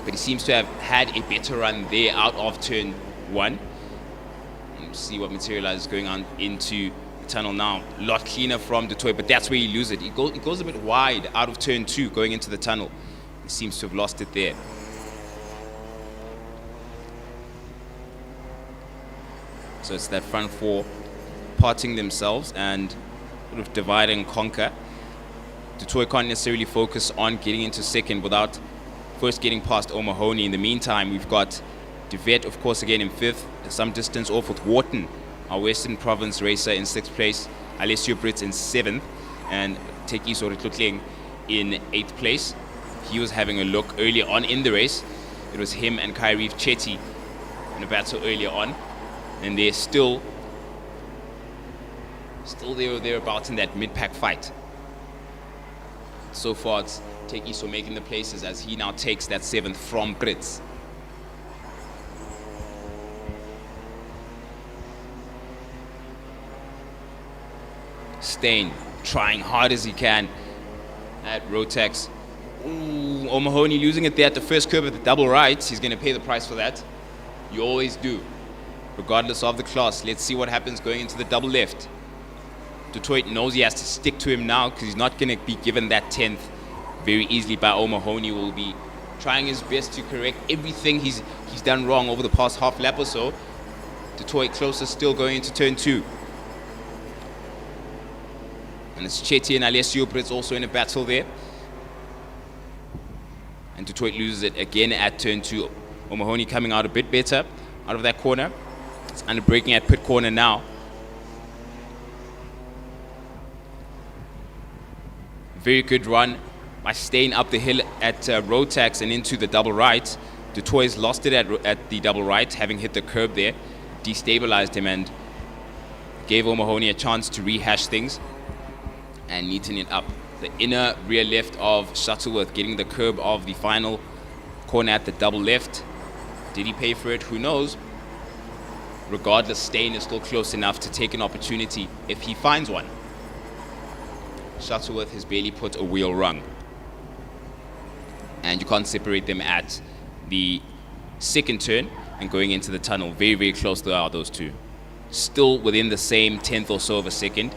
But he seems to have had a better run there out of turn 1. And see what materializes going on into the tunnel now. A lot cleaner from Du Toit, but that's where you lose it. It goes a bit wide out of turn 2 going into the tunnel. He seems to have lost it there. So it's that front 4 parting themselves and sort of divide and conquer. Du Toit can't necessarily focus on getting into 2nd without first getting past O'Mahony. In the meantime, we've got de Wet, of course, again in 5th, some distance off with Wharton, our Western Province racer, in 6th place, Alessio Brits in 7th, and Tekiso Ritlutling in 8th place. He was having a look earlier on in the race. It was him and Kyriev Chetty in a battle earlier on, and they're still thereabouts in that mid-pack fight. So far, it's Tekiso making the places as he now takes that 7th from Brits. Steen trying hard as he can at Rotax. Ooh, O'Mahony losing it there at the first curve of the double right. He's going to pay the price for that. You always do, regardless of the class. Let's see what happens going into the double left. Du Toit knows he has to stick to him now because he's not going to be given that 10th very easily by O'Mahony. Will be trying his best to correct everything he's done wrong over the past half lap or so. Du Toit closer still going into turn 2. And it's Chetty and Alessio Brits also in a battle there. And Du Toit loses it again at turn 2. O'Mahony coming out a bit better. out of that corner. It's under braking at pit corner now. Very good run by staying up the hill at Rotax and into the double right. DD2 lost it at the double right, having hit the curb there, destabilized him and gave O'Mahony a chance to rehash things and neaten it up. The inner rear left of Shuttleworth getting the curb of the final corner at the double left. Did he pay for it? Who knows? Regardless, Steyn is still close enough to take an opportunity if he finds one. Shuttleworth has barely put a wheel rung. And you can't separate them at the second turn and going into the tunnel. Very, very close they are, those two. Still within the same tenth or so of a second.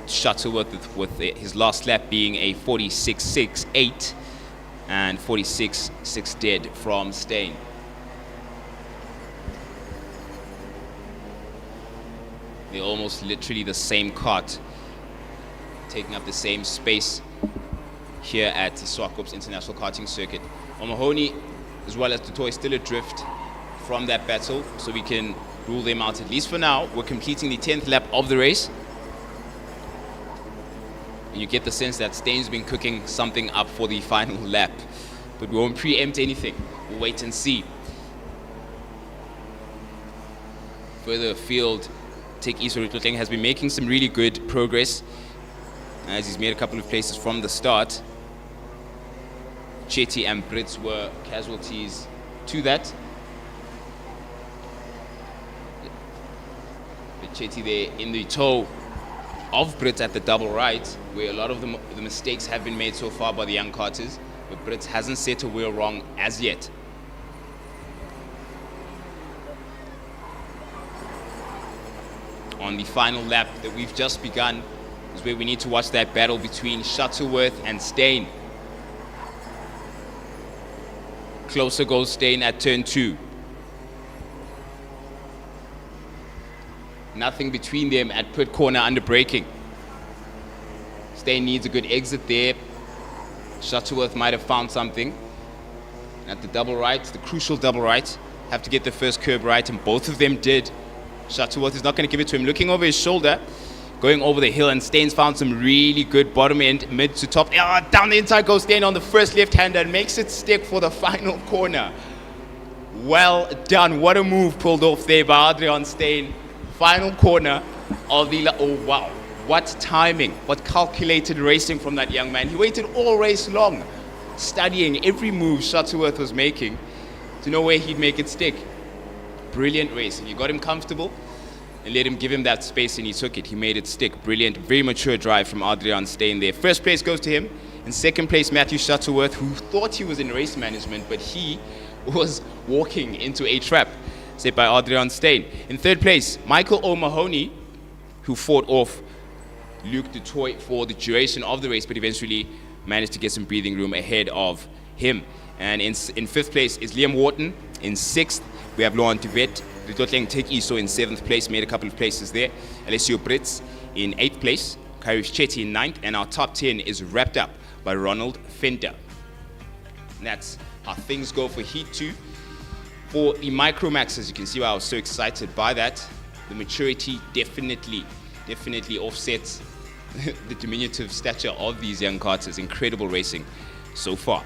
Shuttleworth with his last lap being a 46.68 and 46.6 dead from Steyn. They're almost literally the same kart, taking up the same space here at the Zwarktops International Karting Circuit. O'Mahony as well as DD2 still adrift from that battle, so we can rule them out at least for now. We're completing the 10th lap of the race. And you get the sense that Steyn's been cooking something up for the final lap, but we won't preempt anything. We'll wait and see. Further afield, Tech Iso Rutling has been making some really good progress as he's made a couple of places from the start. Chetty and Brits were casualties to that. But Chetty there in the toe of Brits at the double right, where a lot of the mistakes have been made so far by the young karters, but Brits hasn't set a wheel wrong as yet. On the final lap that we've just begun is where we need to watch that battle between Shuttleworth and Steyn. Closer goes Steyn at turn 2. Nothing between them at pit corner under braking. Steyn needs a good exit there. Shuttleworth might have found something. At the double right, the crucial double right, have to get the first curb right, and both of them did. Shuttleworth is not going to give it to him. Looking over his shoulder, going over the hill, and Steyn's found some really good bottom end, mid to top. Down the inside goes Steyn on the first left-hander and makes it stick for the final corner. Well done. What a move pulled off there by Adrian Steyn. Final corner of the... Oh, wow. What timing. What calculated racing from that young man. He waited all race long, studying every move Shuttleworth was making to know where he'd make it stick. Brilliant racing. You got him comfortable and let him give him that space, and he took it. He made it stick. Brilliant. Very mature drive from Adrian Steyn there. First place goes to him. In second place, Matthew Shuttleworth, who thought he was in race management, but he was walking into a trap set by Adrian Steyn. In third place, Michael O'Mahony, who fought off Luke DD2 for the duration of the race, but eventually managed to get some breathing room ahead of him. And in fifth place is Liam Wharton. In sixth, we have Laurent Duvet. Ritotleng Tech Iso in seventh place, made a couple of places there. Alessio Brits in eighth place. Kairos Chetty in ninth. And our top 10 is wrapped up by Ronald Fenter. And that's how things go for Heat 2. For the Micromaxes, you can see why I was so excited by that. The maturity definitely offsets the diminutive stature of these young karters. Incredible racing so far.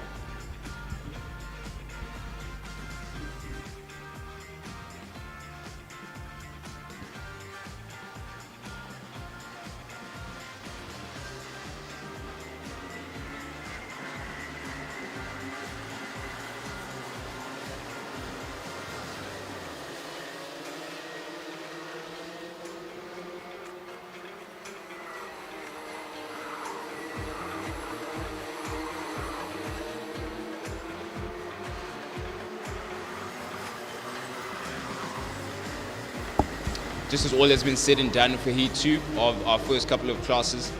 Just as all has been said and done for Heat 2 of our first couple of classes,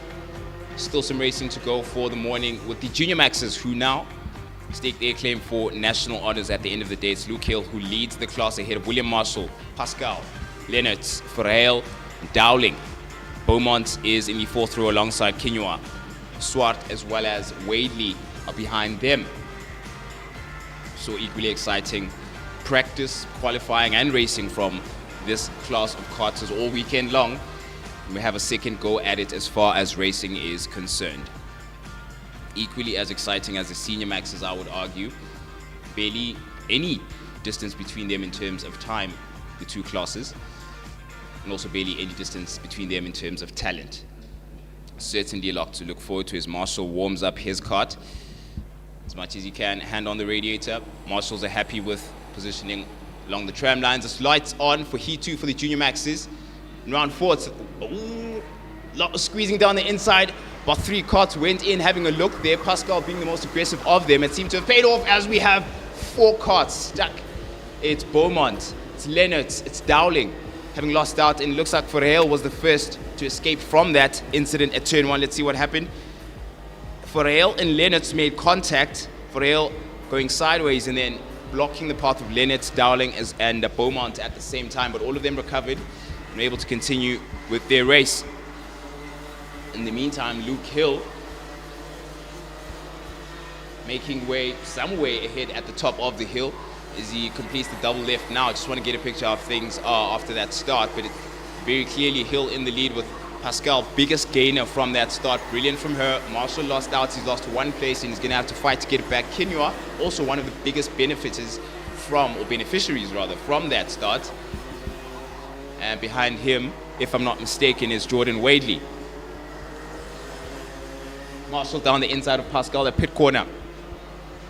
still some racing to go for the morning with the Junior Maxes, who now stake their claim for national honors at the end of the day. It's Luke Hill who leads the class ahead of William Marshall, Pascal, Lennertz, Ferreil, Dowling. Beaumont is in the fourth row alongside Quinoa. Swart as well as Wadley are behind them. So equally exciting practice, qualifying and racing from this class of karters all weekend long. And we have a second go at it as far as racing is concerned. Equally as exciting as the senior maxes, I would argue. Barely any distance between them in terms of time, the two classes, and also barely any distance between them in terms of talent. Certainly a lot to look forward to as Marshall warms up his kart as much as he can. Hand on the radiator. Marshals are happy with positioning along the tram lines. It's lights on for Heat 2 for the junior maxes. In round 4, it's a lot of squeezing down the inside. About 3 karts went in, having a look there. Pascal being the most aggressive of them. It seemed to have paid off as we have 4 karts stuck. It's Beaumont, it's Lennox, it's Dowling, having lost out, and it looks like Ferreil was the first to escape from that incident at turn 1. Let's see what happened. Ferreil and Lennox made contact. Ferreil going sideways and then blocking the path of Lennox, Dowling and Beaumont at the same time, but all of them recovered and were able to continue with their race. In the meantime, Luke Hill making way, some way ahead at the top of the hill as he completes the double left now. I just want to get a picture of things after that start, but very clearly Hill in the lead with Pascal, biggest gainer from that start. Brilliant from her. Marshall lost out. He's lost 1 place and he's going to have to fight to get it back. Kinua, also one of the biggest beneficiaries from that start. And behind him, if I'm not mistaken, is Jordan Wadley. Marshall down the inside of Pascal at pit corner.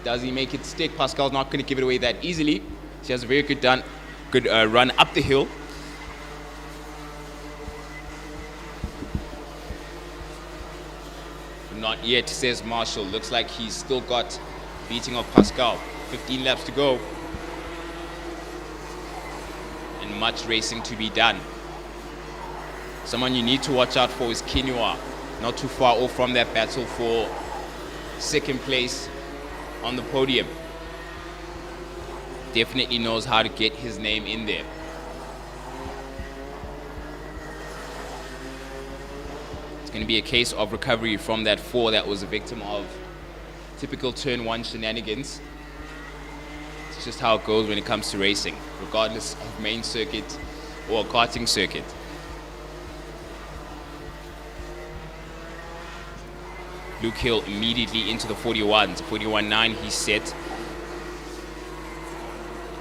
Does he make it stick? Pascal's not going to give it away that easily. She has a very good run up the hill. Not yet, says Marshall. Looks like he's still got beating of Pascal. 15 laps to go. And much racing to be done. Someone you need to watch out for is Kinua. Not too far off from that battle for second place on the podium. Definitely knows how to get his name in there. It's going to be a case of recovery from that 4 that was a victim of typical turn 1 shenanigans. It's just how it goes when it comes to racing, regardless of main circuit or karting circuit. Luke Hill immediately into the 41s. 41.9 he's set.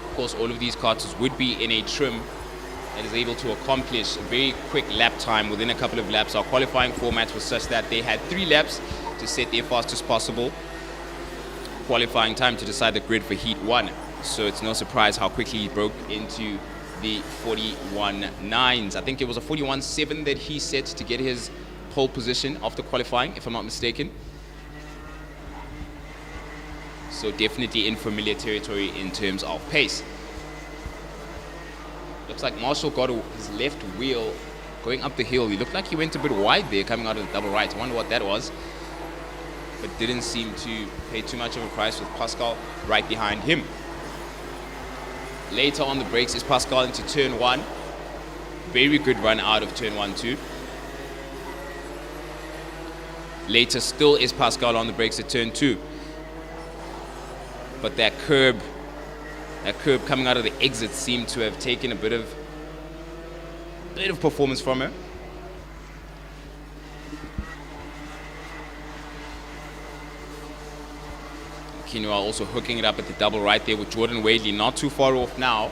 Of course, all of these karters would be in a trim that is able to accomplish a very quick lap time within a couple of laps. Our qualifying format was such that they had 3 laps to set their fastest possible qualifying time to decide the grid for Heat 1. So it's no surprise how quickly he broke into the 41.9s. I think it was a 41.7 that he set to get his pole position after qualifying, if I'm not mistaken. So definitely in familiar territory in terms of pace. Looks like Marshall got his left wheel going up the hill. He looked like he went a bit wide there coming out of the double right. I wonder what that was. But didn't seem to pay too much of a price with Pascal right behind him. Later on the brakes is Pascal into turn 1. Very good run out of turn 1 too. Later still is Pascal on the brakes at turn 2. But that curb coming out of the exit seemed to have taken a bit of performance from her. Kinua also hooking it up at the double right there with Jordan Wadley not too far off now.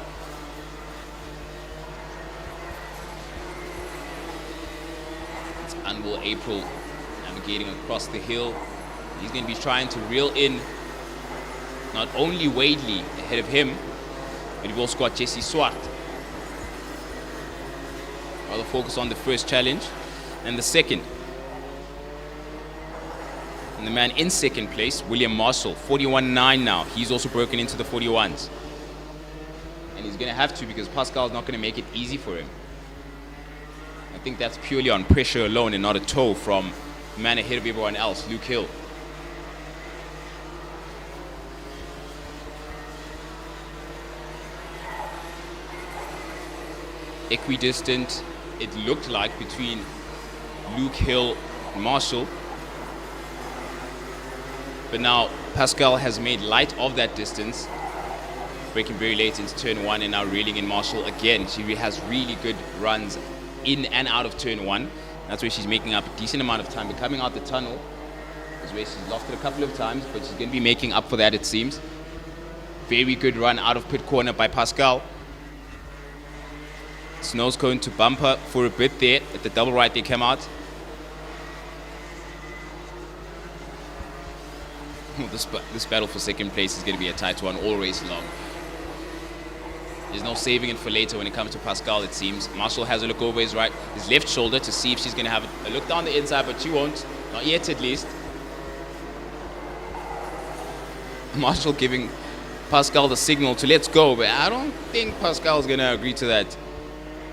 It's Anvil April navigating across the hill. He's going to be trying to reel in not only Wadley ahead of him, but we've also got Jesse Swart. Rather focus on the first challenge and the second. And the man in second place, William Marshall, 41.9 now. He's also broken into the 41s. And he's going to have to, because Pascal's not going to make it easy for him. I think that's purely on pressure alone and not a toe from the man ahead of everyone else, Luke Hill. Equidistant, it looked like, between Luke Hill and Marshall. But now Pascal has made light of that distance, braking very late into turn 1 and now reeling in Marshall again. She has really good runs in and out of turn 1. That's where she's making up a decent amount of time. But coming out the tunnel is where she's lost it a couple of times, but she's going to be making up for that, it seems. Very good run out of pit corner by Pascal. Snow's going to bumper for a bit there. At the double right they came out. This battle for second place is going to be a tight one all race long. There's no saving it for later when it comes to Pascal, it seems. Marshall has a look over his left shoulder to see if she's going to have a look down the inside, but she won't. Not yet, at least. Marshall giving Pascal the signal to let's go, but I don't think Pascal's going to agree to that.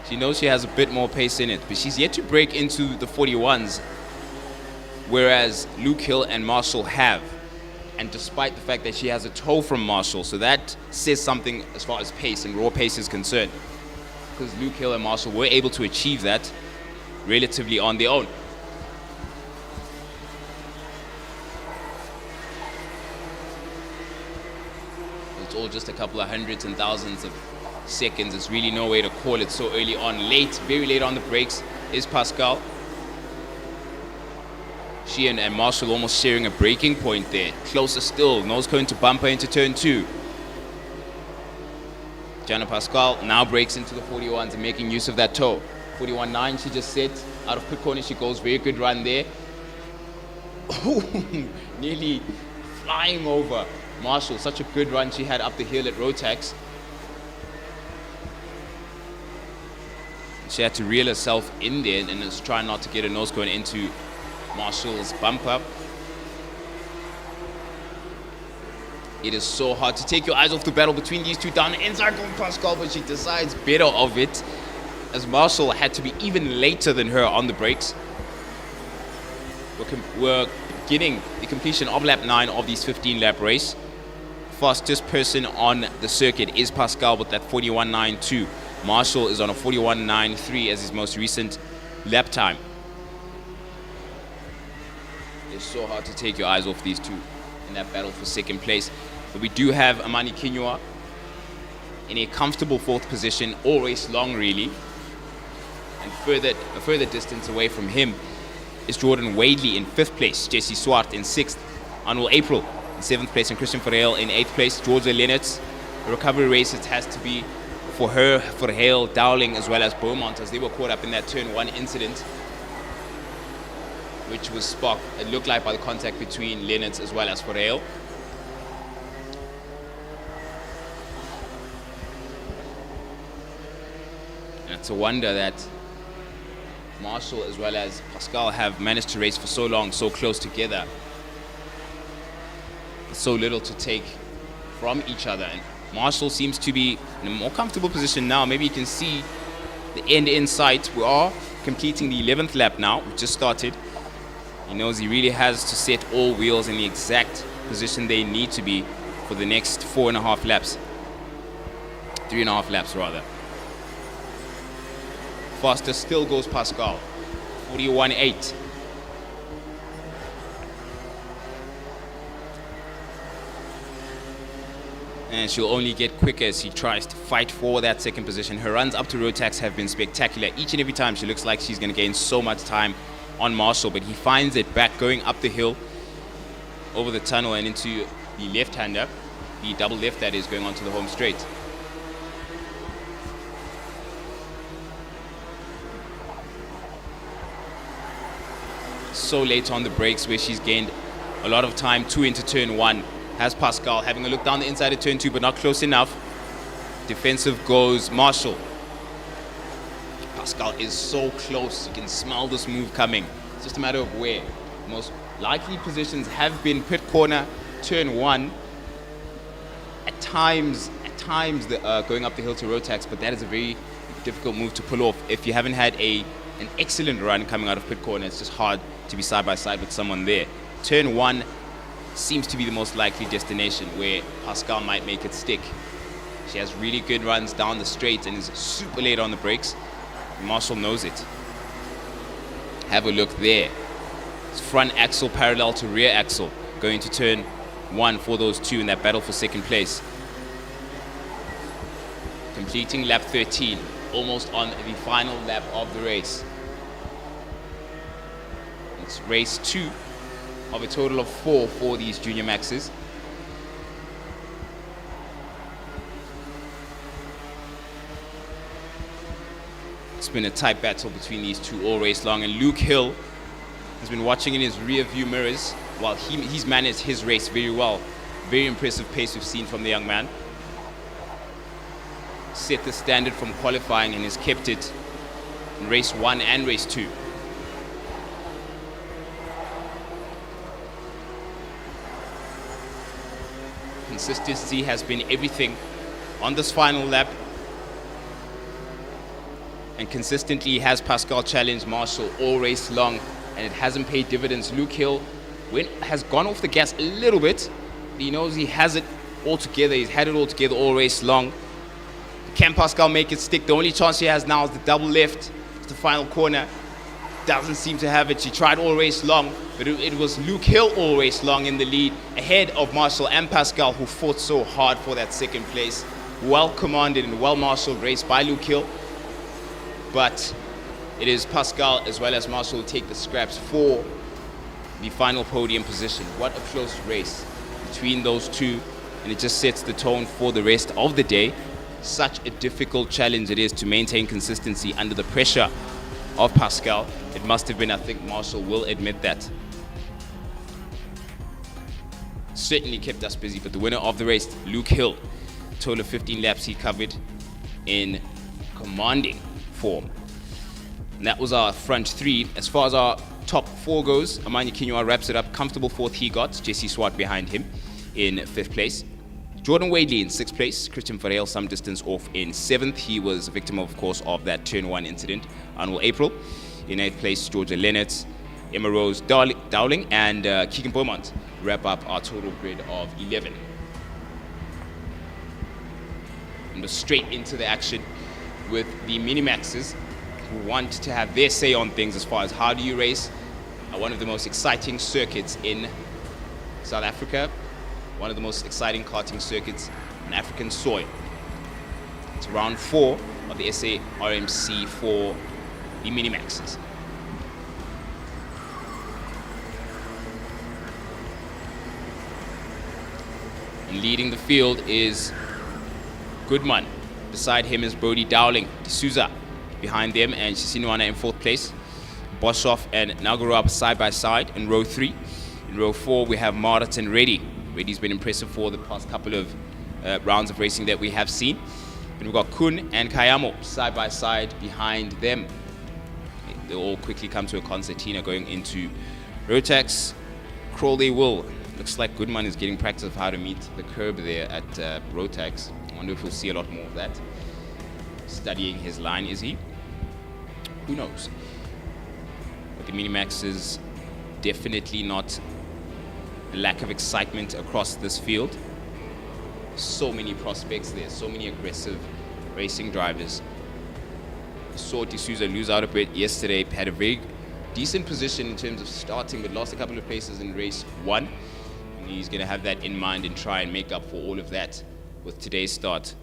She knows she has a bit more pace in it, but she's yet to break into the 41s, whereas Luke Hill and Marshall have. And despite the fact that she has a toe from Marshall, so that says something as far as pace and raw pace is concerned. Because Luke Hill and Marshall were able to achieve that relatively on their own. It's all just a couple of hundreds and thousands of seconds. There's really no way to call it so early on. Very late on the brakes is Pascal. She and Marshall almost sharing a braking point there. Closer still. Nose cone to bumper into turn 2. Jana Pascal now breaks into the 41s and making use of that toe. 41.9 she just set. Out of pit corner she goes. Very good run there. Nearly flying over Marshall. Such a good run she had up the hill at Rotax. She had to reel herself in there and is trying not to get a nose cone into Marshall's bumper. It is so hard to take your eyes off the battle between these two down the inside going Pascal, but she decides better of it as Marshall had to be even later than her on the brakes. We're beginning the completion of lap 9 of this 15-lap race. Fastest person on the circuit is Pascal with that 41.92. Marshall is on a 41.93 as his most recent lap time. It's so hard to take your eyes off these two in that battle for second place. But we do have Amani Kinyua in a comfortable 4th position all race long, really. And a further distance away from him is Jordan Wadley in 5th place, Jesse Swart in 6th, Anwar April in 7th place, and Christian Ferreil in 8th place. Georgia Lennox, the recovery race it has to be for her, for Hale, Dowling, as well as Beaumont, as they were caught up in that turn 1 incident, which was sparked, it looked like, by the contact between Lennox as well as Ferreil. And it's a wonder that Marshall as well as Pascal have managed to race for so long, so close together. So little to take from each other. And Marshall seems to be in a more comfortable position now. Maybe you can see the end in sight. We are completing the 11th lap now. We just started. He knows he really has to set all wheels in the exact position they need to be for the next 4.5 laps. 3.5 laps rather. Faster still goes Pascal. 41.8. And she'll only get quicker as she tries to fight for that second position. Her runs up to Rotax have been spectacular. Each and every time she looks like she's going to gain so much time on Marshall, but he finds it back going up the hill, over the tunnel and into the left-hander, the double left that is, going onto the home straight. So late on the brakes where she's gained a lot of time, 2 into turn 1. Has Pascal having a look down the inside of turn 2, but not close enough. Defensive goes Marshall. Pascal is so close. You can smell this move coming. It's just a matter of where. Most likely positions have been pit corner, turn 1. At times going up the hill to Rotax, but that is a very difficult move to pull off. If you haven't had an excellent run coming out of pit corner, it's just hard to be side by side with someone there. Turn 1 seems to be the most likely destination where Pascal might make it stick. She has really good runs down the straight and is super late on the brakes. Marshall knows it. Have a look there. It's front axle parallel to rear axle going to turn 1 for those two in that battle for second place. completing lap 13, almost on the final lap of the race. It's race 2 of a total of 4 for these junior maxes. It's been a tight battle between these two all race long, and Luke Hill has been watching in his rear view mirrors while he's managed his race very well. Very impressive pace we've seen from the young man. Set the standard from qualifying and has kept it in race 1 and race 2. Consistency has been everything on this final lap, and consistently has Pascal challenged Marshall all race long, and it hasn't paid dividends. Luke Hill has gone off the gas a little bit. He knows he has it all together. He's had it all together all race long. Can Pascal make it stick? The only chance he has now is the double left. It's the final corner. Doesn't seem to have it. She tried all race long, but it was Luke Hill all race long in the lead, ahead of Marshall and Pascal, who fought so hard for that second place. Well commanded and well marshaled race by Luke Hill. But it is Pascal as well as Marshall who take the scraps for the final podium position. What a close race between those two, and it just sets the tone for the rest of the day. Such a difficult challenge it is to maintain consistency under the pressure of Pascal. It must have been, I think Marshall will admit that. Certainly kept us busy, but the winner of the race, Luke Hill, total of 15 laps he covered in commanding form. And that was our front 3. As far as our top 4 goes, Amanya Kinua wraps it up. Comfortable 4th he got. Jesse Swart behind him in 5th place. Jordan Wadley in 6th place. Christian Farrell some distance off in 7th. He was a victim, of course, of that turn 1 incident on April. In 8th place, Georgia Leonard, Emma Rose Dowling, and Keegan Beaumont wrap up our total grid of 11. And straight into the action with the Minimaxes, who want to have their say on things as far as how do you race one of the most exciting circuits in South Africa, one of the most exciting karting circuits on African soil. It's round 4 of the SA RMC for the Minimaxes. And leading the field is Goodman. Beside him is Brody Dowling, D'Souza behind them, and Sisinuana in 4th place. Boshoff and Nagarab side by side in row 3. In row 4 we have Marat and Reddy. Reddy's been impressive for the past couple of rounds of racing that we have seen. And we've got Kun and Kayamo side by side behind them. They'll all quickly come to a concertina going into Rotax. Crawl they will. Looks like Goodman is getting practice of how to meet the curb there at Rotax. I wonder if we'll see a lot more of that. Studying his line, is he? Who knows? But the Minimax is definitely not a lack of excitement across this field. So many prospects there, so many aggressive racing drivers. Saw D'Souza lose out a bit yesterday, had a very decent position in terms of starting, but lost a couple of places in race 1. And he's going to have that in mind and try and make up for all of that with today's start.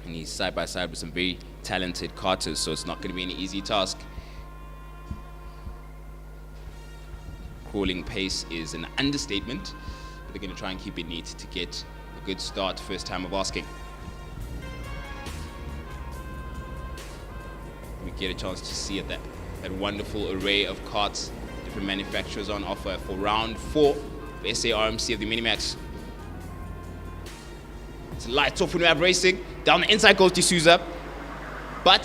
And he's side by side with some very talented karters, so it's not going to be an easy task. Crawling pace is an understatement, but they're going to try and keep it neat to get a good start first time of asking. We get a chance to see that wonderful array of karts, different manufacturers on offer for round 4 of SA RMC of the Minimax. It's lights off when we have racing. Down the inside goes D'Souza, but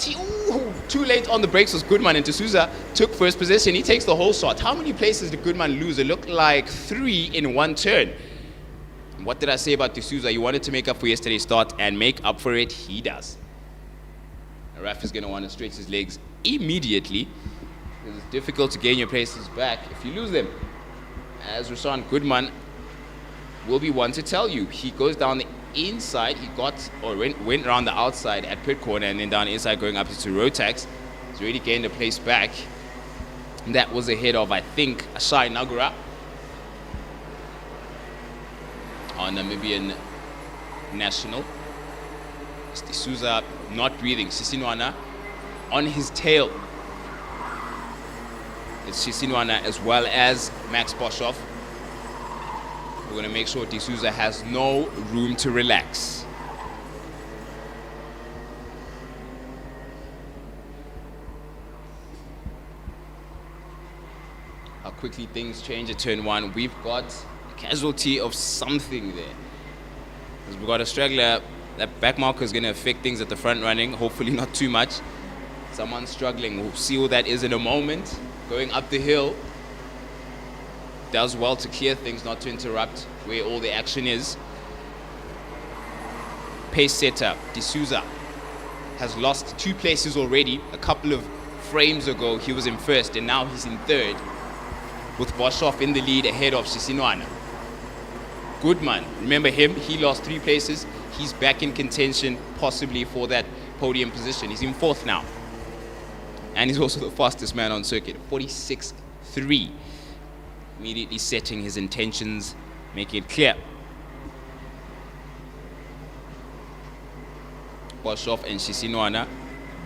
too late on the brakes was Goodman, and D'Souza took first position. He takes the whole shot. How many places did Goodman lose? It looked like 3 in one turn. What did I say about D'Souza? He wanted to make up for yesterday's start, and make up for it he does. Raf is going to want to stretch his legs immediately, because it's difficult to gain your places back if you lose them. As Ruslan Goodman will be one to tell you. He goes down the inside, he went around the outside at pit corner, and then down the inside going up to Rotax. He's already gained a place back. And that was ahead of, I think, Ashai Nagura, our Namibian national. D'Souza not breathing. Sisinwana on his tail. It's Sisinwana as well as Max Boshoff. We're going to make sure D'Souza has no room to relax. How quickly things change at turn 1. We've got a casualty of something there. We've got a straggler. That back marker is going to affect things at the front running. Hopefully not too much. Someone's struggling. We'll see who that is in a moment. Going up the hill. Does well to clear things, not to interrupt where all the action is. Pace setup. D'Souza has lost 2 places already. A couple of frames ago, he was in first, and now he's in third, with Boshoff in the lead ahead of Sisinwana. Goodman, remember him? He lost 3 places. He's back in contention, possibly for that podium position. He's in 4th now. And he's also the fastest man on circuit, 46.3. Immediately setting his intentions, making it clear. Boshoff and Sisinwana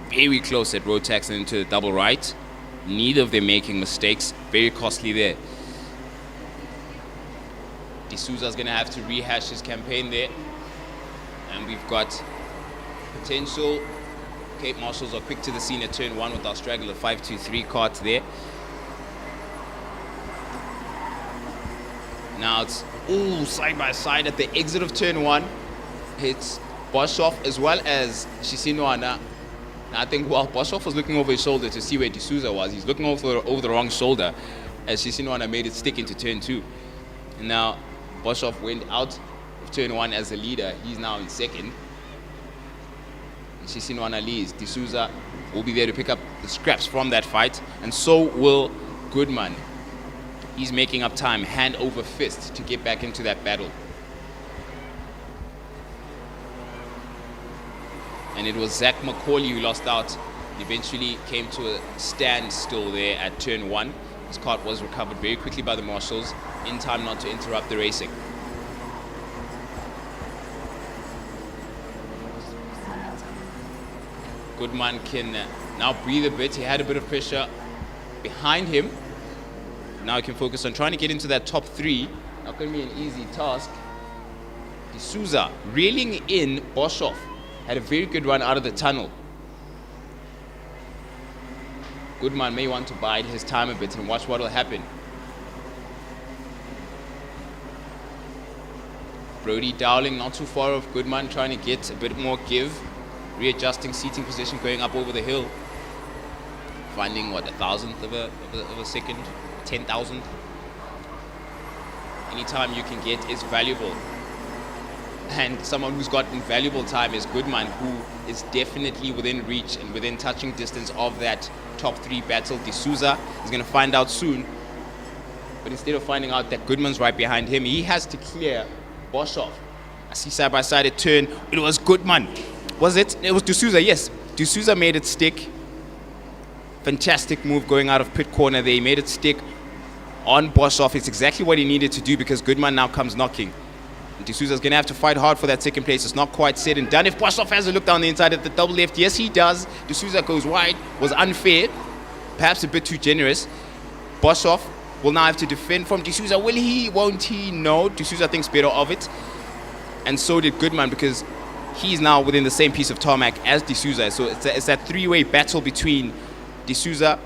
very close at Rotax and into the double right. Neither of them making mistakes. Very costly there. D'Souza's going to have to rehash his campaign there. And we've got potential. Cape Marshals are quick to the scene at turn 1 with our straggler 523 KART there. Now it's side by side at the exit of turn 1. It's Boshoff as well as Sisinwana. I think while Boshoff was looking over his shoulder to see where D'Souza was, he's looking over the wrong shoulder as Sisinwana made it stick into turn 2. And now Boshoff went out of turn 1 as the leader. He's now in 2nd. And Sisinwana leads. D'Souza will be there to pick up the scraps from that fight, and so will Goodman. He's making up time, hand over fist, to get back into that battle. And it was Zach McCauley who lost out. He eventually came to a standstill there at turn 1. His KART was recovered very quickly by the marshals, in time not to interrupt the racing. Goodman can now breathe a bit. He had a bit of pressure behind him. Now he can focus on trying to get into that top 3. Not going to be an easy task. D'Souza reeling in Boshoff. Had a very good run out of the tunnel. Goodman may want to bide his time a bit and watch what will happen. Brody Dowling not too far off Goodman, trying to get a bit more give. Readjusting seating position, going up over the hill. Finding, what, 1,000th of a second? 10,000th? Any time you can get is valuable. And someone who's got invaluable time is Goodman, who is definitely within reach and within touching distance of that top 3 battle. D'Souza is going to find out soon. But instead of finding out that Goodman's right behind him, he has to clear Boshoff. I see side by side a turn. It was Goodman. Was it? It was D'Souza, yes. D'Souza made it stick. Fantastic move going out of pit corner there. He made it stick on Boshoff. It's exactly what he needed to do because Goodman now comes knocking. D'Souza's going to have to fight hard for that 2nd place. It's not quite said and done. If Boshoff has a look down the inside at the double left, yes, he does. D'Souza goes wide. Was unfair. Perhaps a bit too generous. Boshoff will now have to defend from D'Souza. Will he? Won't he? No. D'Souza thinks better of it. And so did Goodman because he's now within the same piece of tarmac as D'Souza. So it's that 3-way battle between D'Souza,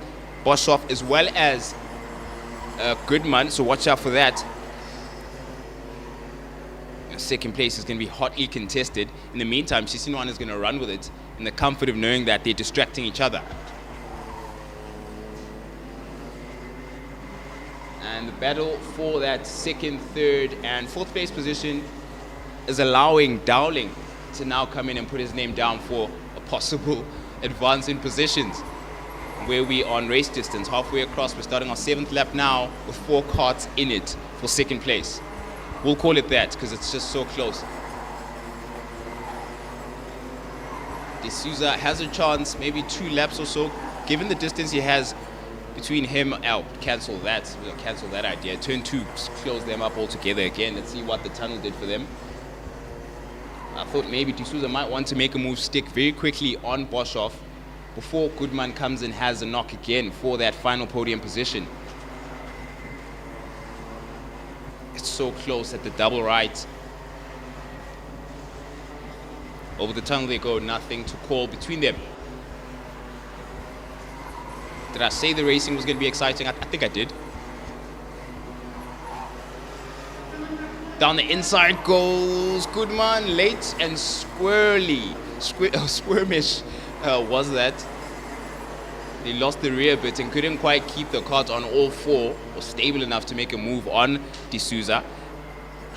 Boshoff, as well as Goodman. So watch out for that. 2nd place is going to be hotly contested. In the meantime, Sisinwana is going to run with it in the comfort of knowing that they're distracting each other. And the battle for that 2nd, 3rd, and 4th place position is allowing Dowling to now come in and put his name down for a possible advance in positions. Where we on race distance, halfway across, we're starting our 7th lap now with 4 KARTs in it for 2nd place. We'll call it that because it's just so close. D'Souza has a chance, maybe 2 laps or so, given the distance he has between him. Cancel that idea. Turn 2 close them up altogether again. Let's see what the tunnel did for them. I thought maybe D'Souza might want to make a move stick very quickly on Boshoff before Goodman comes and has a knock again for that final podium position. It's so close at the double right. Over the tunnel they go, nothing to call between them. Did I say the racing was going to be exciting? I think I did. Down the inside goes Goodman, late and squirrely. Squirmish was that. They lost the rear bit and couldn't quite keep the KART on all four, or stable enough to make a move on D'Souza.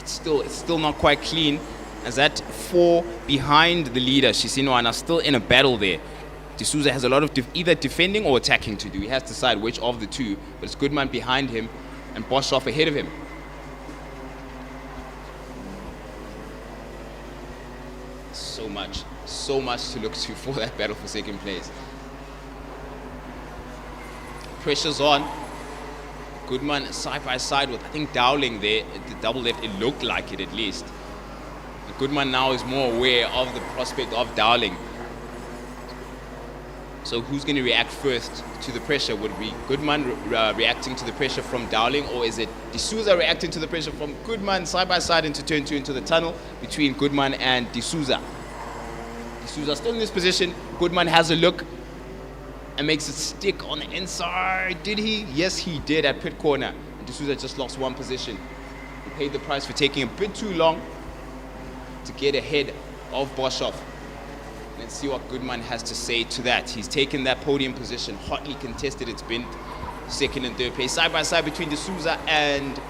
It's still not quite clean, as that four behind the leader, Shisinoan, are still in a battle there. D'Souza has a lot of either defending or attacking to do. He has to decide which of the two, but it's Goodman behind him and Boshoff ahead of him. So much to look to for that battle for second place. Pressure's on. Goodman side by side with, I think, Dowling there at the double left. It looked like it, at least. Goodman now is more aware of the prospect of Dowling. So who's going to react first to the pressure? Would it be Goodman reacting to the pressure from Dowling, or is it D'Souza reacting to the pressure from Goodman side by side into turn 2 into the tunnel between Goodman and D'Souza? D'Souza still in this position. Goodman has a look and makes it stick on the inside. Did he? Yes, he did at pit corner. And D'Souza just lost one position. He paid the price for taking a bit too long to get ahead of Boshoff. Let's see what Goodman has to say to that. He's taken that podium position, hotly contested. It's been second and third place, side by side between D'Souza and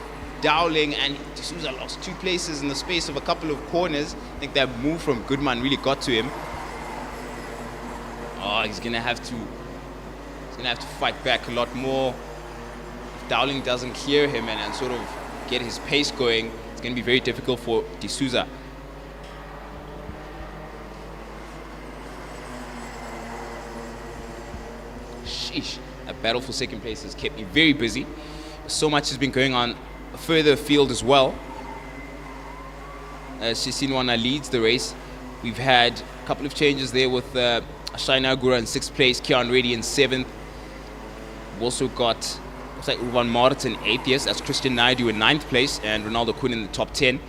Dowling, and D'Souza lost 2 places in the space of a couple of corners. I think that move from Goodman really got to him. Oh, he's gonna have to fight back a lot more. If Dowling doesn't clear him and sort of get his pace going, it's gonna be very difficult for D'Souza. Sheesh, that battle for second place has kept me very busy. So much has been going on further afield as well. Sisinwana leads the race. We've had a couple of changes there with Ashai Nagura in 6th place, Kian Reddy in 7th. We've also got, looks like Ruvan Martin in 8th, yes, that's Christian Naidu in 9th place, and Ronaldo Kuhn in the top 10.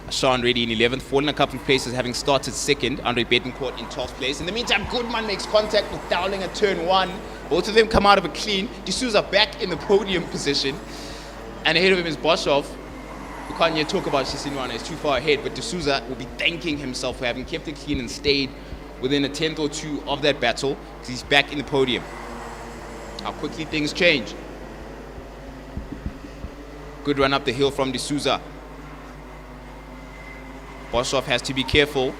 Ashan Reddy in 11th, fallen a couple of places, having started 2nd. Andre Betancourt in 12th place. In the meantime, Goodman makes contact with Dowling at turn 1. Both of them come out of a clean. D'Souza back in the podium position. And ahead of him is Boshoff. We can't yet talk about Sisinwana, he's too far ahead, but D'Souza will be thanking himself for having kept it clean and stayed within a 10th or 2 of that battle, because he's back in the podium. How quickly things change. Good run up the hill from D'Souza. Boshoff has to be careful.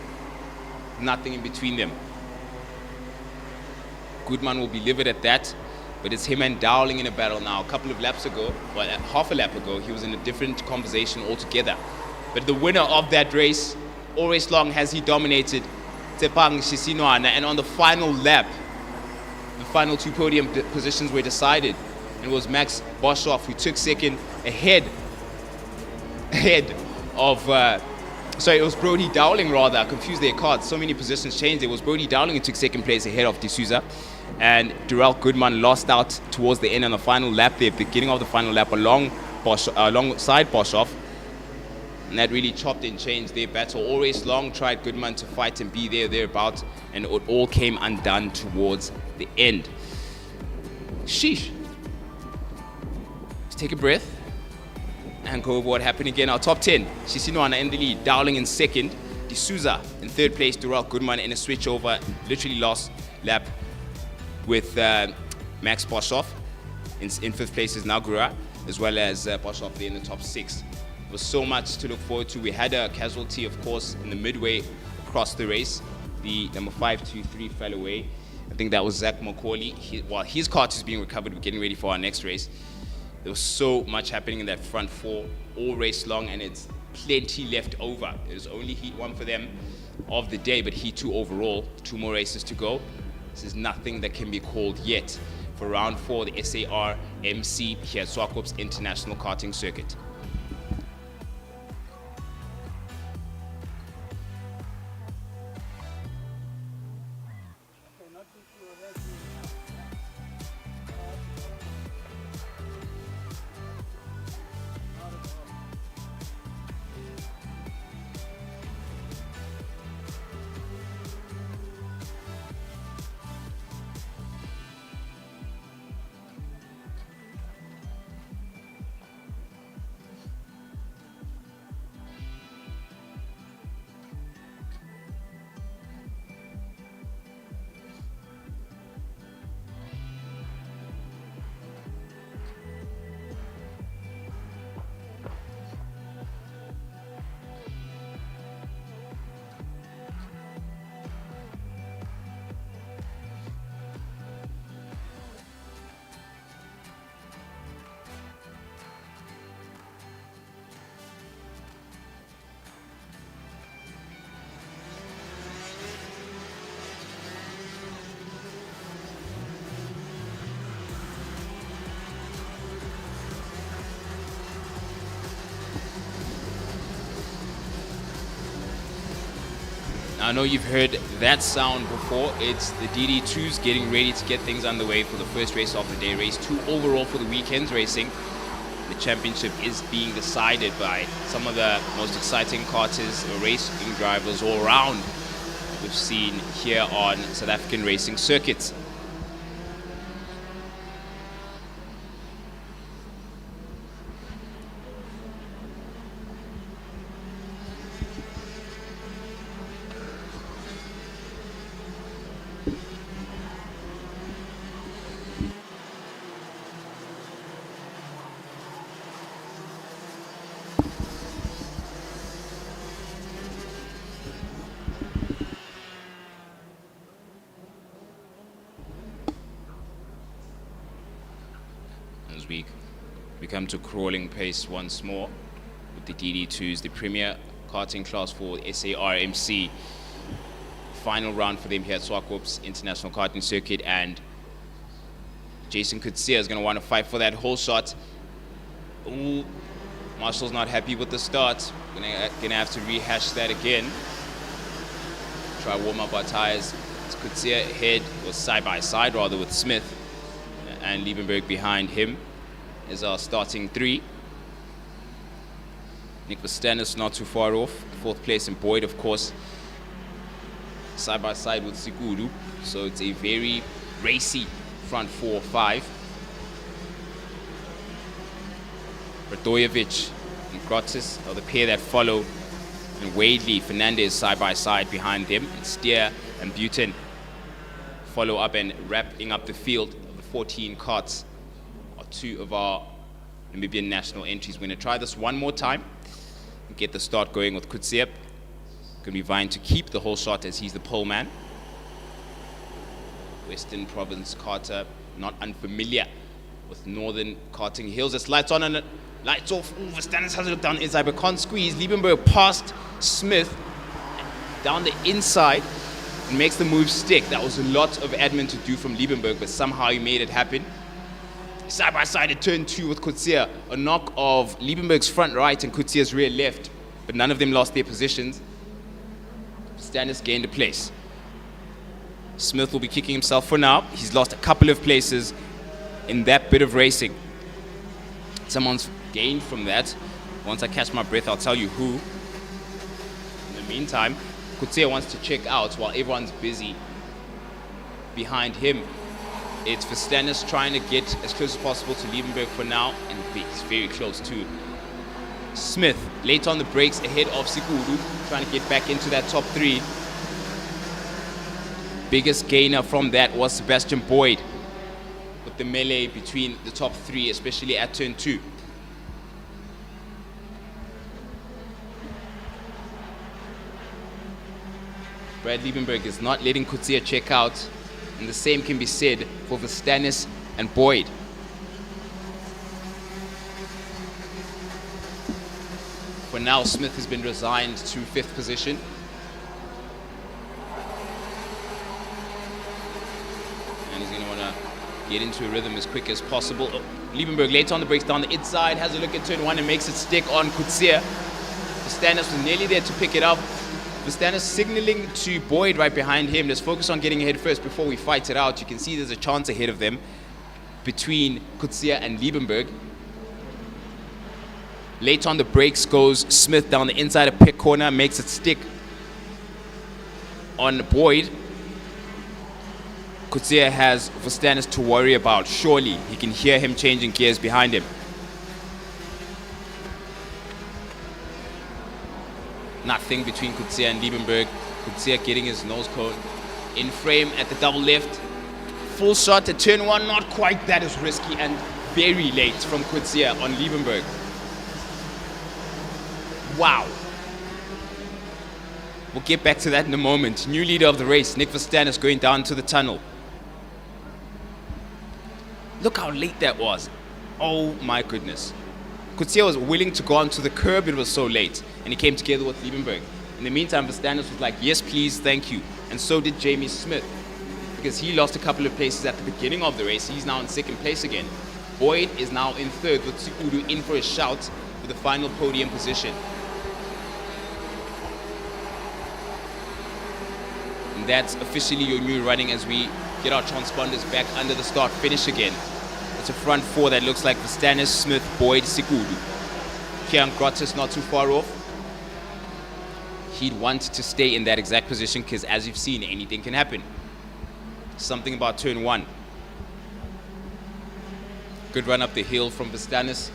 Nothing in between them. Goodman will be livid at that, but it's him and Dowling in a battle now. A couple of laps ago, well, half a lap ago, he was in a different conversation altogether. But the winner of that race, all race long, has he dominated Tepang Sisinwana, and on the final lap, the final 2 podium positions were decided. It was Max Boshoff who took 2nd ahead of sorry, it was Brody Dowling rather. I confused their cards. So many positions changed. It was Brody Dowling who took 2nd place ahead of D'Souza. And Durrell Goodman lost out towards the end on the final lap there, beginning of the final lap, alongside Boshoff. And that really chopped and changed their battle. All race long, tried Goodman to fight and be thereabouts, and it all came undone towards the end. Sheesh. Let's take a breath and go over what happened again. Our top 10, Sisinwana in the lead, Dowling in 2nd, D'Souza in 3rd place, Durrell Goodman in a switch over, literally last lap with Max Boshoff. In 5th place is Nagura, as well as Boshoff there in the top 6. There was so much to look forward to. We had a casualty, of course, in the midway across the race. The number 523 fell away. I think that was Zach Macaulay. His KART is being recovered. We're getting ready for our next race. There was so much happening in that front 4 all race long, and it's plenty left over. There's only heat 1 for them of the day, but heat 2 overall. 2 more races to go. This is nothing that can be called yet for round 4, the RMC here at Zwarktops International Karting Circuit. I know you've heard that sound before. It's the DD2s getting ready to get things underway for the first race of the day. Race 2 overall for the weekend's racing. The championship is being decided by some of the most exciting karters, racing drivers all around we've seen here on South African racing circuits. As we come to crawling pace once more with the DD2s, the premier karting class for SA RMC. Final round for them here at Zwarktops International Karting Circuit, and Jason Kutsia is going to want to fight for that whole shot. Ooh, Marshall's not happy with the start. Gonna have to rehash that again. Try warm up our tires. It's Kutsia ahead, or side by side rather, with Smith, and Liebenberg behind him is our starting three. Nick Verstanis not too far off, fourth place, and Boyd, of course, side by side with Siguru. So it's a very racy front 4 or 5. Radojevic and Grotis are the pair that follow, and Wadley, Fernandez side by side behind them, and Steer and Buten follow up, and wrapping up the field. 14 karts are 2 of our Namibian national entries. We're going to try this one more time and get the start going with Kutsia. Going to be vying to keep the whole shot as he's the pole man. Western Province karter, not unfamiliar with northern karting hills. It's lights on and lights off. Ooh, Verstanis has a look down inside, but can't squeeze. Liebenberg past Smith down the inside and makes the move stick. That was a lot of admin to do from Liebenberg, but somehow he made it happen. Side by side at turn 2 with Kutsia. A knock of Liebenberg's front right and Kutsia's rear left, but none of them lost their positions. Verstanis gained a place. Smith will be kicking himself for now. He's lost a couple of places in that bit of racing. Someone's gained from that. Once I catch my breath, I'll tell you who. In the meantime, Kutsia wants to check out while everyone's busy behind him. It's Verstanis trying to get as close as possible to Liebenberg for now, and he's very close too. Smith late on the brakes ahead of Siguru, trying to get back into that top 3. Biggest gainer from that was Sebastian Boyd, with the melee between the top 3, especially at turn 2. Brad Liebenberg is not letting Kutsia check out, and the same can be said for Verstanis and Boyd. For now, Smith has been resigned to 5th position. And he's going to want to get into a rhythm as quick as possible. Oh, Liebenberg late on the brakes down the inside, has a look at turn 1 and makes it stick on Kutsia. Verstanis was nearly there to pick it up. Verstanis signaling to Boyd right behind him. Let's focus on getting ahead first before we fight it out. You can see there's a chance ahead of them between Kutsia and Liebenberg. Late on the brakes goes Smith down the inside of pit corner, makes it stick on Boyd. Kutsia has Verstanis to worry about. Surely he can hear him changing gears behind him. Nothing between Kutsia and Liebenberg. Kutsia getting his nose cone in frame at the double left. Full shot at turn 1, not quite. That is risky and very late from Kutsia on Liebenberg. Wow. We'll get back to that in a moment. New leader of the race, Nick Verstanis, going down to the tunnel. Look how late that was. Oh my goodness. Kutsia was willing to go onto the curb, it was so late, and he came together with Liebenberg. In the meantime, Verstanis was like, yes please, thank you. And so did Jamie Smith, because he lost a couple of places at the beginning of the race. He's now in 2nd place again. Boyd is now in 3rd, with Siguru in for a shout for the final podium position. And that's officially your new running as we get our transponders back under the start finish again. It's a front four that looks like Vastanis, Smith, Boyd, Sikudu. Kian Grottis not too far off. He'd want to stay in that exact position because, as you've seen, anything can happen. Something about turn one. Good run up the hill from Vastanis.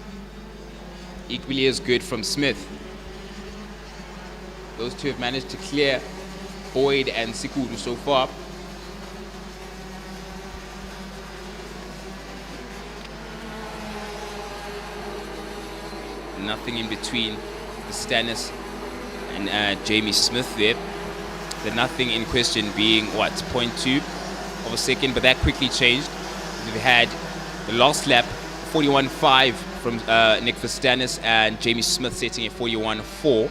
Equally as good from Smith. Those two have managed to clear Boyd and Sikudu so far. Nothing in between Vastanis and Jamie Smith there. The nothing in question being, what, 0.2 of a second, but that quickly changed. We've had the last lap, 41.5 from Nick Vastanis and Jamie Smith setting at 41.4.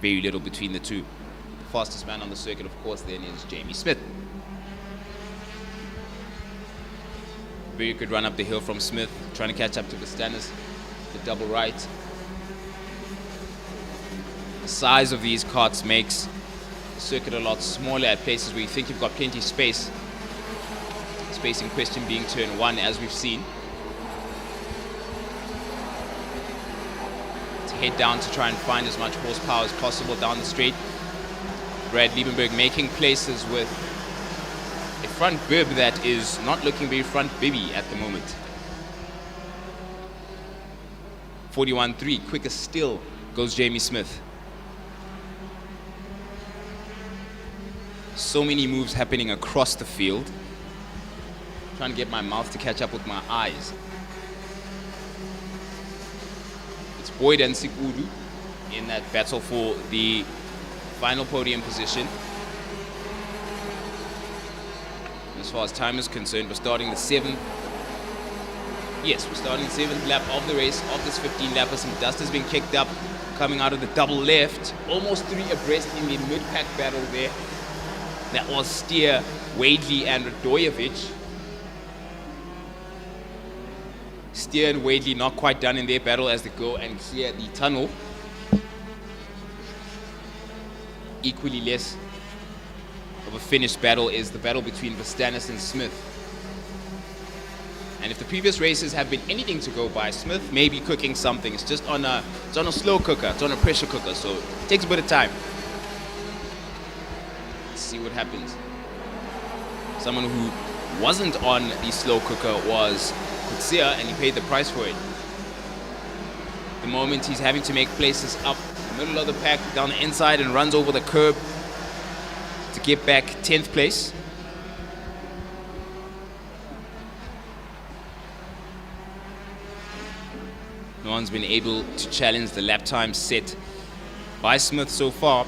Very little between the two. The fastest man on the circuit, of course, then is Jamie Smith. Very good run up the hill from Smith, trying to catch up to Vastanis. The double right. The size of these karts makes the circuit a lot smaller at places where you think you've got plenty of space. Space in question being turn one, as we've seen. Head down to try and find as much horsepower as possible down the straight. Brad Liebenberg making places with a front bib that is not looking very front bibby at the moment. 41.3, quicker still goes Jamie Smith. So many moves happening across the field. Trying to get my mouth to catch up with my eyes. It's Boyd and Sikudu in that battle for the final podium position. As far as time is concerned, we're starting the seventh. Yes, we're starting the seventh lap of the race of this 15-lapper. Some dust has been kicked up coming out of the double left. Almost three abreast in the mid-pack battle there. That was Steer, Wadley, and Radojevic. Steer and Wadley not quite done in their battle as they go and clear the tunnel. Equally less of a finished battle is the battle between Vastanis and Smith. And if the previous races have been anything to go by, Smith may be cooking something. It's just on a slow cooker, it's on a pressure cooker, so it takes a bit of time. Let's see what happens. Someone who wasn't on the slow cooker was Kutsia, and he paid the price for it. The moment he's having to make places up the middle of the pack, down the inside, and runs over the curb to get back 10th place. No one's been able to challenge the lap time set by Smith so far.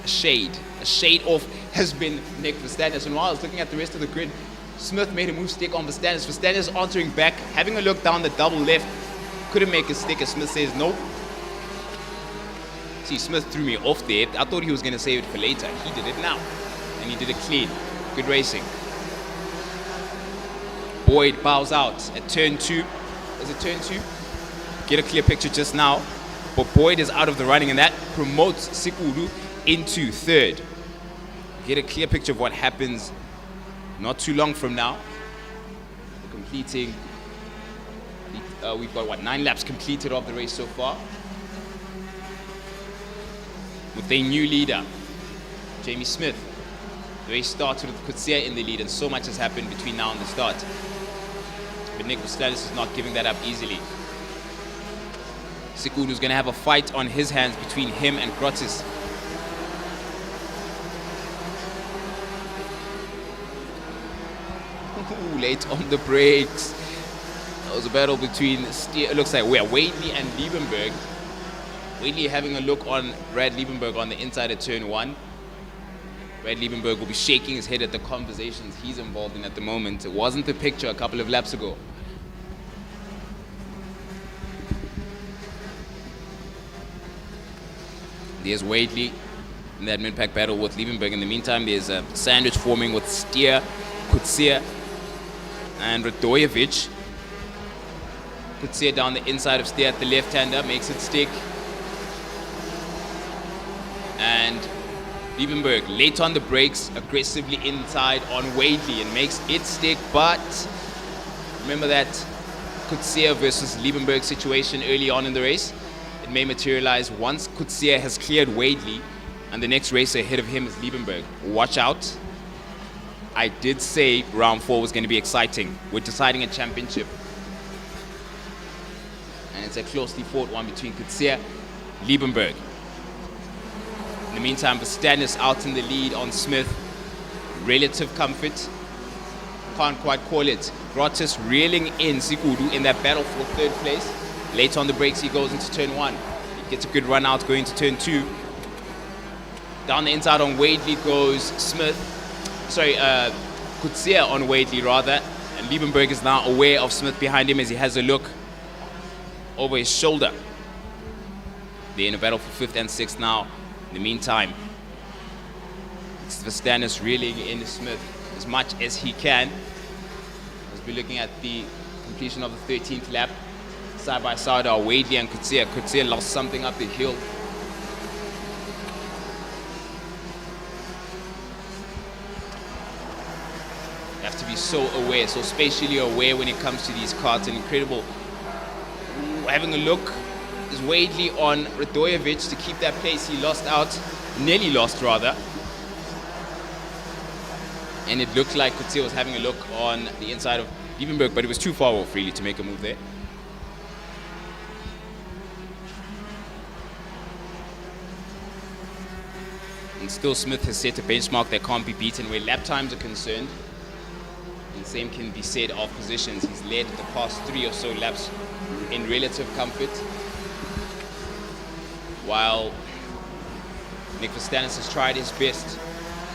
A shade off has been Nick Vastanis. And while I was looking at the rest of the grid, Smith made a move stick on Vastanis. Vastanis answering back, having a look down the double left. Couldn't make a stick as Smith says nope. See, Smith threw me off there. I thought he was going to save it for later. He did it now. And he did it clean. Good racing. Boyd bows out at turn 2. Is it turn 2? Get a clear picture just now. But Boyd is out of the running, and that promotes Sikudu into third. Get a clear picture of what happens not too long from now. We're completing, we've got what, 9 laps completed of the race so far. With a new leader, Jamie Smith. The race started with Kutsia in the lead, and so much has happened between now and the start. But Nick Vastanis is not giving that up easily. Sikudu's going to have a fight on his hands between him and Grottis. Late on the brakes. That was a battle between it looks like Wadley and Liebenberg. Wadley having a look on Brad Liebenberg on the inside of turn 1. Brad Liebenberg will be shaking his head at the conversations he's involved in at the moment. It wasn't the picture a couple of laps ago. There's Wadley in that mid-pack battle with Liebenberg. In the meantime, there's a sandwich forming with Steer, Kutsia, and Radojevic. Kutsia down the inside of Steer at the left-hander, makes it stick. And Liebenberg late on the brakes, aggressively inside on Wadley and makes it stick, but remember that Coetzee versus Liebenberg situation early on in the race. It may materialize once Coetzee has cleared Wadley and the next racer ahead of him is Liebenberg. Watch out. I did say round 4 was going to be exciting. We're deciding a championship. And it's a closely fought one between Coetzee and Liebenberg. In the meantime, Verstappen out in the lead on Smith. Relative comfort. Can't quite call it. Grottis reeling in Sikudu in that battle for 3rd place. Late on the brakes, he goes into turn 1. He gets a good run out going to turn 2. Down the inside on Wadley goes Smith. Sorry, Coetzee on Wadley rather. And Liebenberg is now aware of Smith behind him as he has a look over his shoulder. They're in a battle for 5th and 6th now. In the meantime, it's Verstappen reeling in Smith as much as he can. As we're looking at the completion of the 13th lap. Side by side are Wadley and Coetzee. Coetzee lost something up the hill. You have to be so aware, so spatially aware when it comes to these karts. And incredible. Having a look is Wadley on Radojevic to keep that place. He lost out, nearly lost rather. And it looked like Coetzee was having a look on the inside of Liebenberg, but it was too far off really to make a move there. And still Smith has set a benchmark that can't be beaten where lap times are concerned. And the same can be said of positions. He's led the past 3 or so laps in relative comfort, while Nick Verstappen has tried his best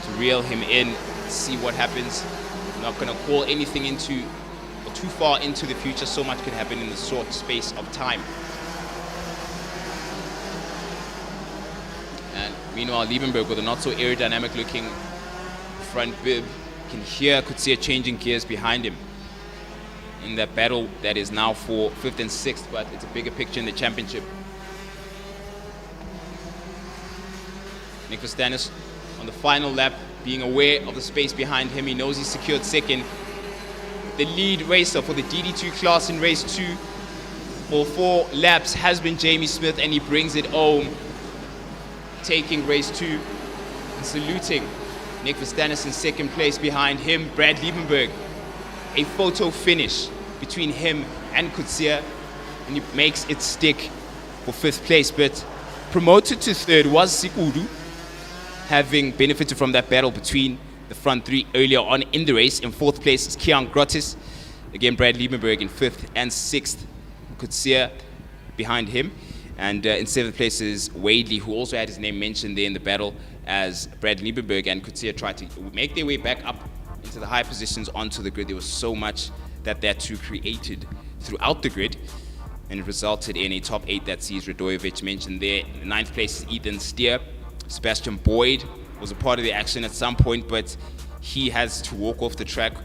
to reel him in, see what happens. I'm not going to call anything into or too far into the future. So much could happen in the short space of time. And meanwhile, Liebenberg with a not so aerodynamic looking front bib can hear Coetzee changing gears behind him in that battle that is now for 5th and 6th, but it's a bigger picture in the championship. Nick Verstappen on the final lap, being aware of the space behind him. He knows he's secured 2nd. The lead racer for the DD2 class in race 2 for 4 laps has been Jamie Smith, and he brings it home, taking race 2 and saluting Nick Verstappen in 2nd place. Behind him, Brad Liebenberg. A photo finish between him and Coetzee, and he makes it stick for 5th place. But promoted to 3rd was Sikudu, having benefited from that battle between the front 3 earlier on in the race. In 4th place is Kian Grottis. Again, Brad Liebenberg in 5th and 6th. Coetzee behind him. And in 7th place is Wadley, who also had his name mentioned there in the battle as Brad Liebenberg and Coetzee tried to make their way back up into the high positions onto the grid. There was so much that their two created throughout the grid, and it resulted in a top 8 that sees Radojevic mentioned there. In 9th place is Ethan Steer. Sebastian Boyd was a part of the action at some point, but he has to walk off the track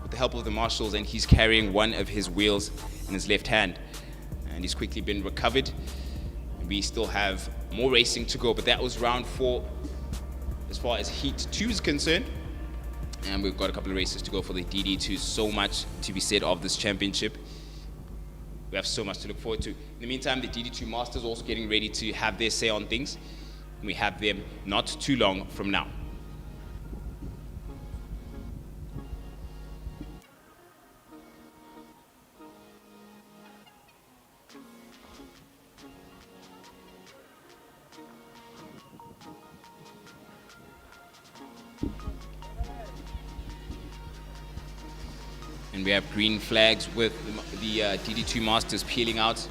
with the help of the marshals, and he's carrying one of his wheels in his left hand. And he's quickly been recovered. We still have more racing to go, but that was round 4 as far as Heat 2 is concerned. And we've got a couple of races to go for the DD2. So much to be said of this championship. We have so much to look forward to. In the meantime, the DD2 Masters also getting ready to have their say on things. We have them not too long from now. And we have green flags with the DD2 Masters peeling out.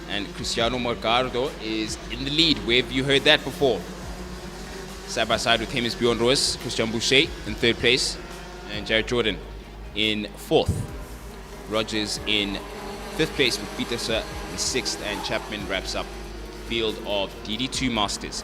And Cristiano Morgado is in the lead. Where have you heard that before? Side by side with him is Bjorn Roos, Christian Boucher in 3rd place, and Jared Jordan in 4th. Rogers in 5th place with Petersen in 6th, and Chapman wraps up field of DD2 Masters.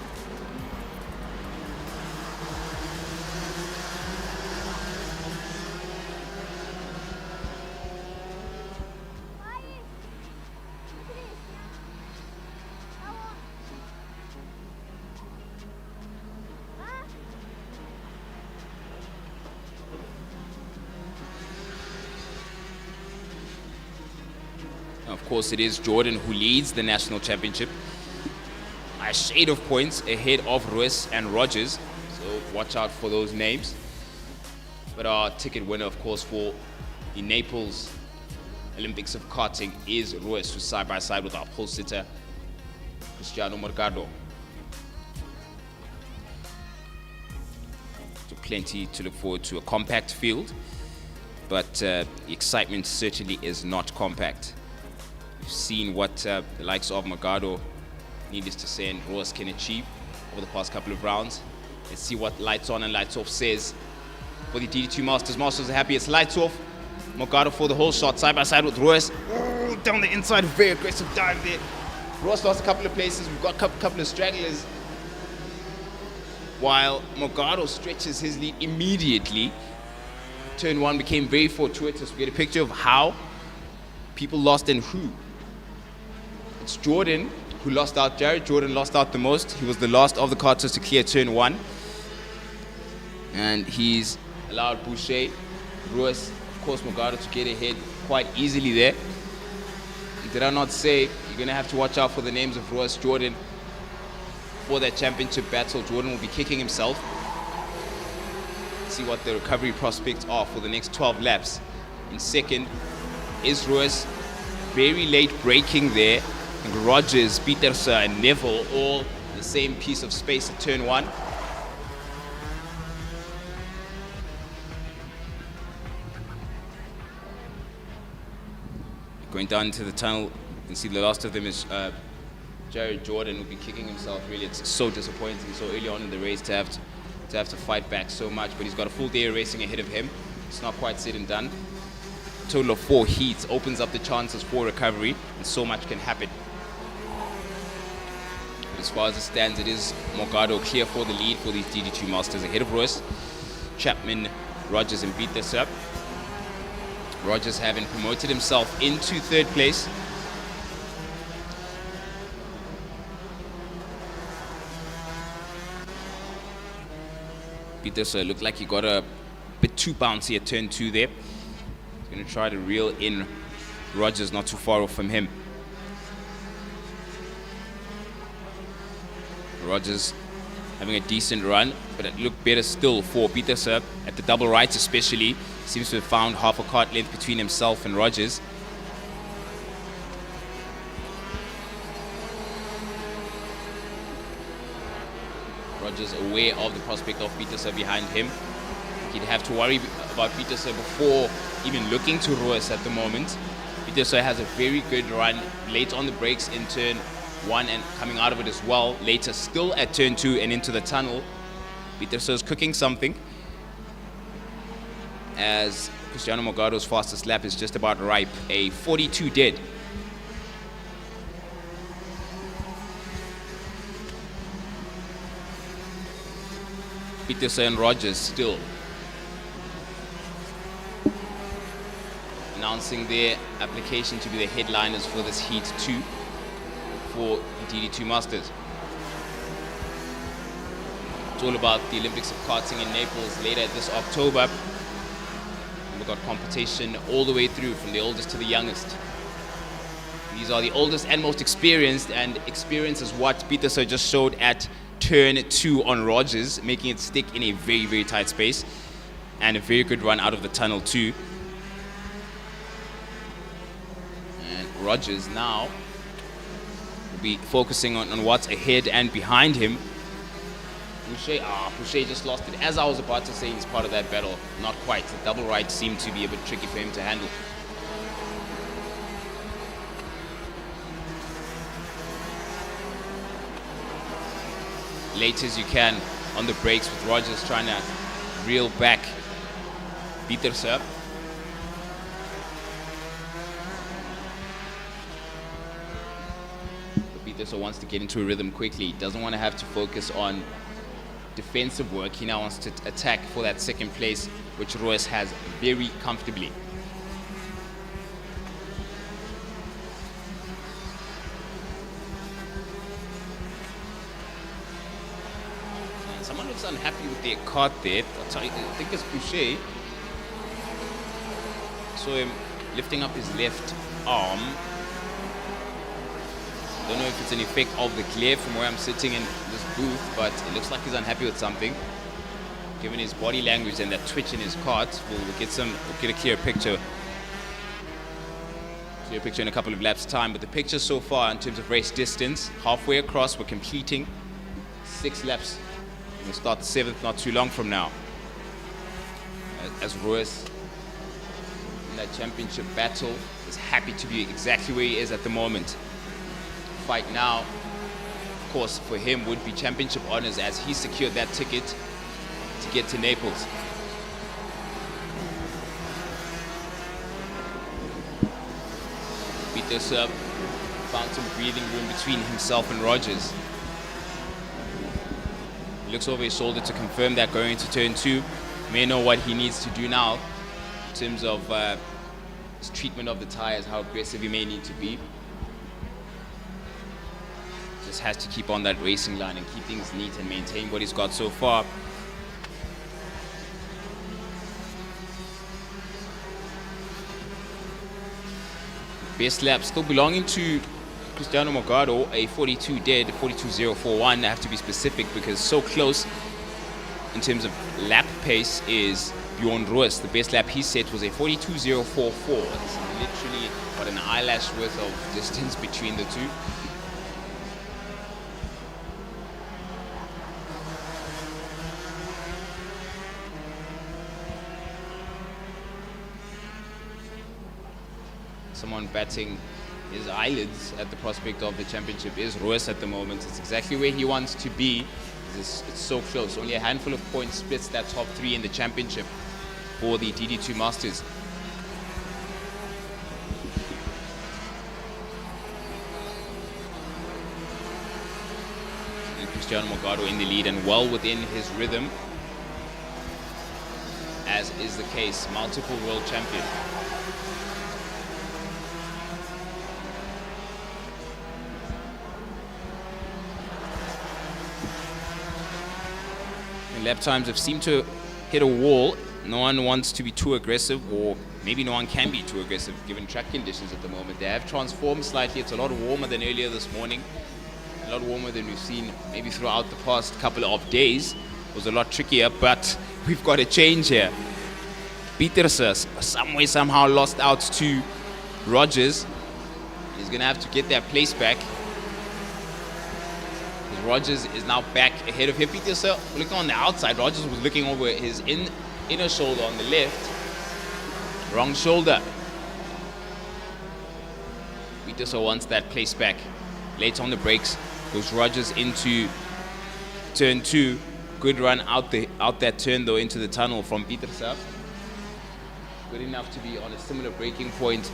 Of course, it is Jordan who leads the national championship. A shade of points ahead of Ruiz and Rogers. So watch out for those names. But our ticket winner, of course, for the Naples Olympics of karting is Ruiz, who's side by side with our pole sitter, Cristiano Morgado. So plenty to look forward to. A compact field, but the excitement certainly is not compact. We've seen what the likes of Morgado, needless to say, and Ruiz can achieve over the past couple of rounds. Let's see what lights on and lights off says for the DD2 Masters. Masters are happy. It's lights off. Morgado for the whole shot, side by side with Ruiz. Oh, down the inside, very aggressive dive there. Ruiz lost a couple of places. We've got a couple of stragglers. While Morgado stretches his lead immediately. Turn one became very fortuitous. We get a picture of how people lost and who. It's Jordan who lost out. Jared Jordan lost out the most. He was the last of the karters to clear turn one. And he's allowed Boucher, Ruiz, of course, Morgado to get ahead quite easily there. Did I not say you're going to have to watch out for the names of Ruiz, Jordan for that championship battle? Jordan will be kicking himself. See what the recovery prospects are for the next 12 laps. In second is Ruiz. Very late braking there. And Rogers, Pieterse, and Neville all the same piece of space at turn one. Going down into the tunnel, you can see the last of them is Jared Jordan, who'll be kicking himself. Really, it's so disappointing so early on in the race to have to fight back so much, but he's got a full day of racing ahead of him. It's not quite said and done. A total of 4 heats opens up the chances for recovery, and so much can happen. But as far as it stands, it is Morgado clear for the lead for these DD2 Masters ahead of Ruiz, Chapman, Rogers, and Pieterse. Rogers having promoted himself into third place. Pieterse looked like he got a bit too bouncy at turn 2 there. He's going to try to reel in Rogers not too far off from him. Rogers having a decent run, but it looked better still for Pieterse at the double right especially. Seems to have found half a kart length between himself and Rogers. Rogers aware of the prospect of Pieterse behind him. He'd have to worry about Pieterse before even looking to Ruiz at the moment. Pieterse has a very good run late on the brakes in turn 1 and coming out of it as well. Later still at turn 2 and into the tunnel. Pieterse is cooking something, as Cristiano Morgado's fastest lap is just about ripe, a 42 dead. Pieterse and Rogers still announcing their application to be the headliners for this Heat 2 for DD2 Masters. It's all about the Olympics of karting in Naples later this October. We've got competition all the way through from the oldest to the youngest. These are the oldest and most experienced, and experience is what Pieterse just showed at turn 2 on Rogers, making it stick in a very, very tight space, and a very good run out of the tunnel too. And Rogers now will be focusing on what's ahead and behind him. Boucher just lost it. As I was about to say, he's part of that battle. Not quite. The double right seemed to be a bit tricky for him to handle. Late as you can on the brakes with Rogers trying to reel back Pieterse. Pieterse wants to get into a rhythm quickly. He doesn't want to have to focus on defensive work. He now wants to attack for that second place, which Ruiz has very comfortably. And someone looks unhappy with their kart there. I think it's Boucher. Saw him lifting up his left arm. Don't know if it's an effect of the glare from where I'm sitting in this booth, but it looks like he's unhappy with something. Given his body language and that twitch in his cart, we'll get a clear picture. Clear picture in a couple of laps' time. But the picture so far in terms of race distance, halfway across, we're completing 6 laps. We'll start the 7th not too long from now. As Roos in that championship battle is happy to be exactly where he is at the moment. Fight now, of course, for him would be championship honors as he secured that ticket to get to Naples. Beat this up, found some breathing room between himself and Rogers. He looks over his shoulder to confirm that going into turn 2. May know what he needs to do now in terms of his treatment of the tires, how aggressive he may need to be. Just has to keep on that racing line and keep things neat and maintain what he's got so far. Best lap still belonging to Cristiano Morgado, a 42 dead, 42.041. I have to be specific because so close in terms of lap pace is Bjorn Roos. The best lap he set was a 42.044. It's literally about an eyelash worth of distance between the two. Someone batting his eyelids at the prospect of the championship is Roos at the moment. It's exactly where he wants to be. It's so close. Only a handful of points splits that top 3 in the championship for the DD2 Masters. And Cristiano Morgado in the lead and well within his rhythm, as is the case, multiple world champion. Lap times have seemed to hit a wall. No one wants to be too aggressive, or maybe no one can be too aggressive given track conditions at the moment. They have transformed slightly. It's a lot warmer than earlier this morning. A lot warmer than we've seen maybe throughout the past couple of days. It was a lot trickier, but we've got a change here. Pieterse somehow lost out to Rogers. He's going to have to get that place back. Rogers is now back ahead of him. Pieterse looking on the outside. Rogers was looking over his inner shoulder on the left. Wrong shoulder. Pieterse wants that place back. Late on the brakes goes Rogers into turn 2. Good run out that turn though into the tunnel from Pieterse. Good enough to be on a similar braking point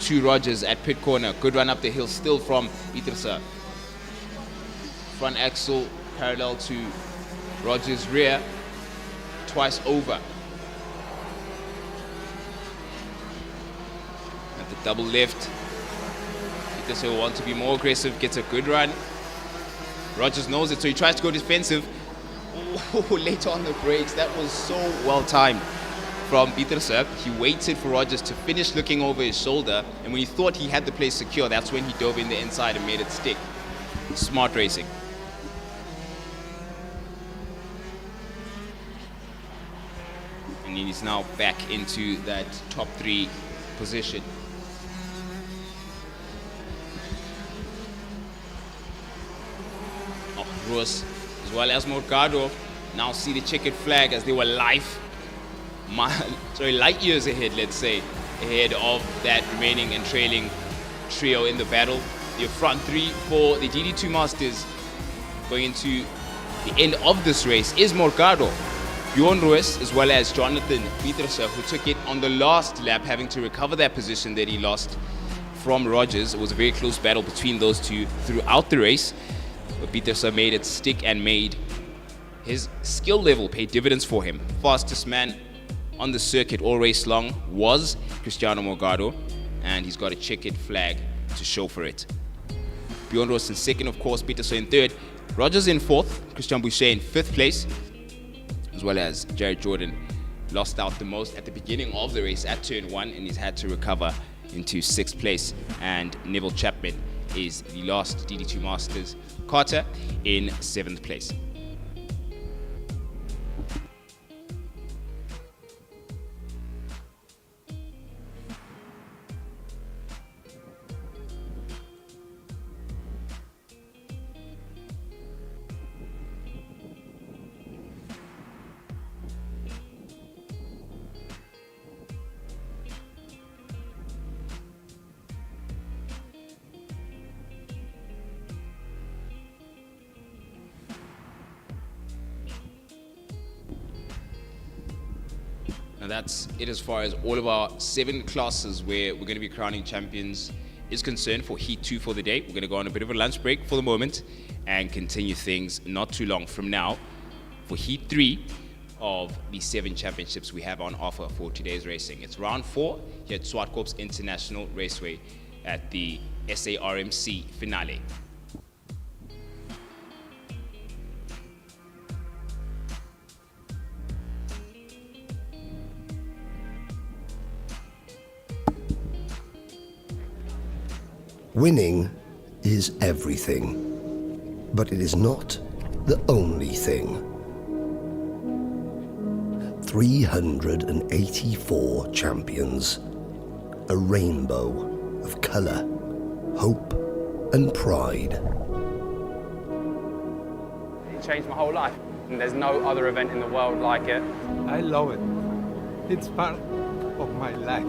to Rogers at pit corner. Good run up the hill still from Pieterse. Front axle parallel to Rogers' rear, twice over. At the double left, Pieterse will want to be more aggressive, gets a good run. Rogers knows it, so he tries to go defensive. Oh, late on the brakes, that was so well timed from Pieterse. He waited for Rogers to finish looking over his shoulder, and when he thought he had the place secure, that's when he dove in the inside and made it stick. Smart racing. And he's now back into that top 3 position. Oh, Roos, as well as Morgado, now see the checkered flag as they were light years ahead, let's say, ahead of that remaining and trailing trio in the battle. The front 3 for the DD2 Masters going into the end of this race is Morgado, Bjorn Roos, as well as Jonathan Pieterse, who took it on the last lap, having to recover that position that he lost from Rogers. It was a very close battle between those two throughout the race, but Pieterse made it stick and made his skill level pay dividends for him. Fastest man on the circuit all race long was Cristiano Morgado, and he's got a checkered flag to show for it. Bjorn Roos in second, of course, Pieterse in third, Rogers in fourth, Christian Boucher in fifth place, as well as Jared Jordan lost out the most at the beginning of the race at turn 1, and he's had to recover into 6th place, and Neville Chapman is the last DD2 Masters karter in 7th place. Now that's it as far as all of our 7 classes where we're going to be crowning champions is concerned for Heat 2 for the day. We're going to go on a bit of a lunch break for the moment and continue things not too long from now for Heat 3 of the 7 championships we have on offer for today's racing. It's round 4 here at ZWARTKOPS International Raceway at the RMC finale. Winning is everything, but it is not the only thing. 384 champions, a rainbow of colour, hope and pride. It changed my whole life, and there's no other event in the world like it. I love it. It's part of my life.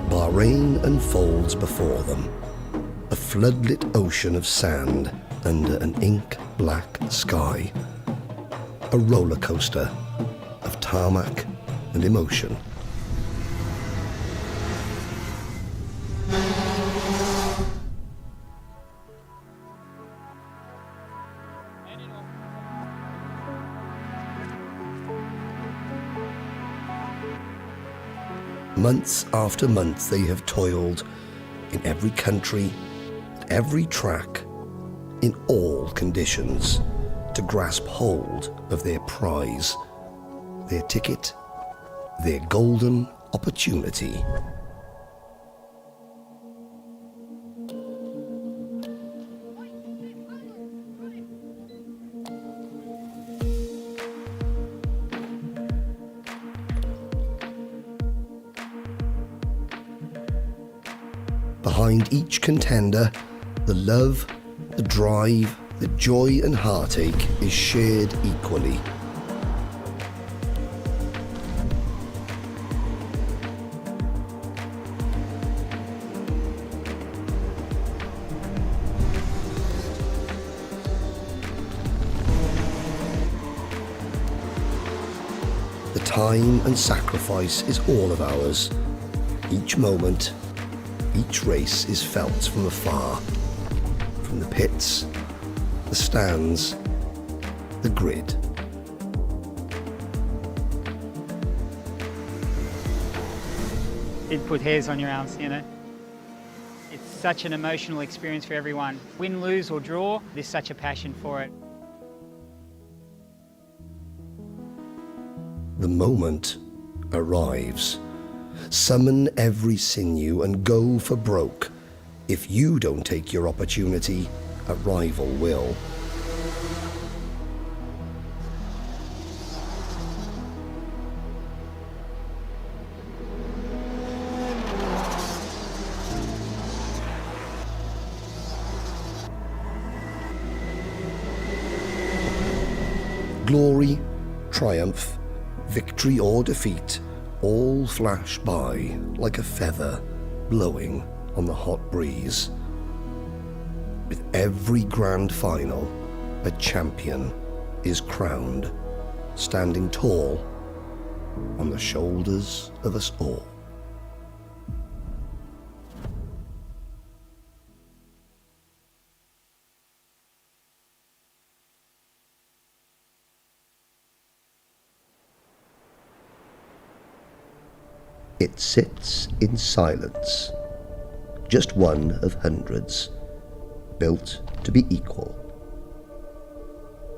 Bahrain unfolds before them, a floodlit ocean of sand under an ink-black sky, a roller coaster of tarmac and emotion. Months after month they have toiled in every country, at every track, in all conditions, to grasp hold of their prize, their ticket, their golden opportunity. Behind each contender, the love, the drive, the joy and heartache is shared equally. The time and sacrifice is all of ours. Each moment, each race is felt from afar, from the pits, the stands, the grid. It put hairs on your arms, you know. It's such an emotional experience for everyone. Win, lose or draw, there's such a passion for it. The moment arrives. Summon every sinew and go for broke. If you don't take your opportunity, a rival will. Glory, triumph, victory or defeat, all flash by like a feather blowing on the hot breeze. With every grand final, a champion is crowned, standing tall on the shoulders of us all. It sits in silence, just one of hundreds, built to be equal.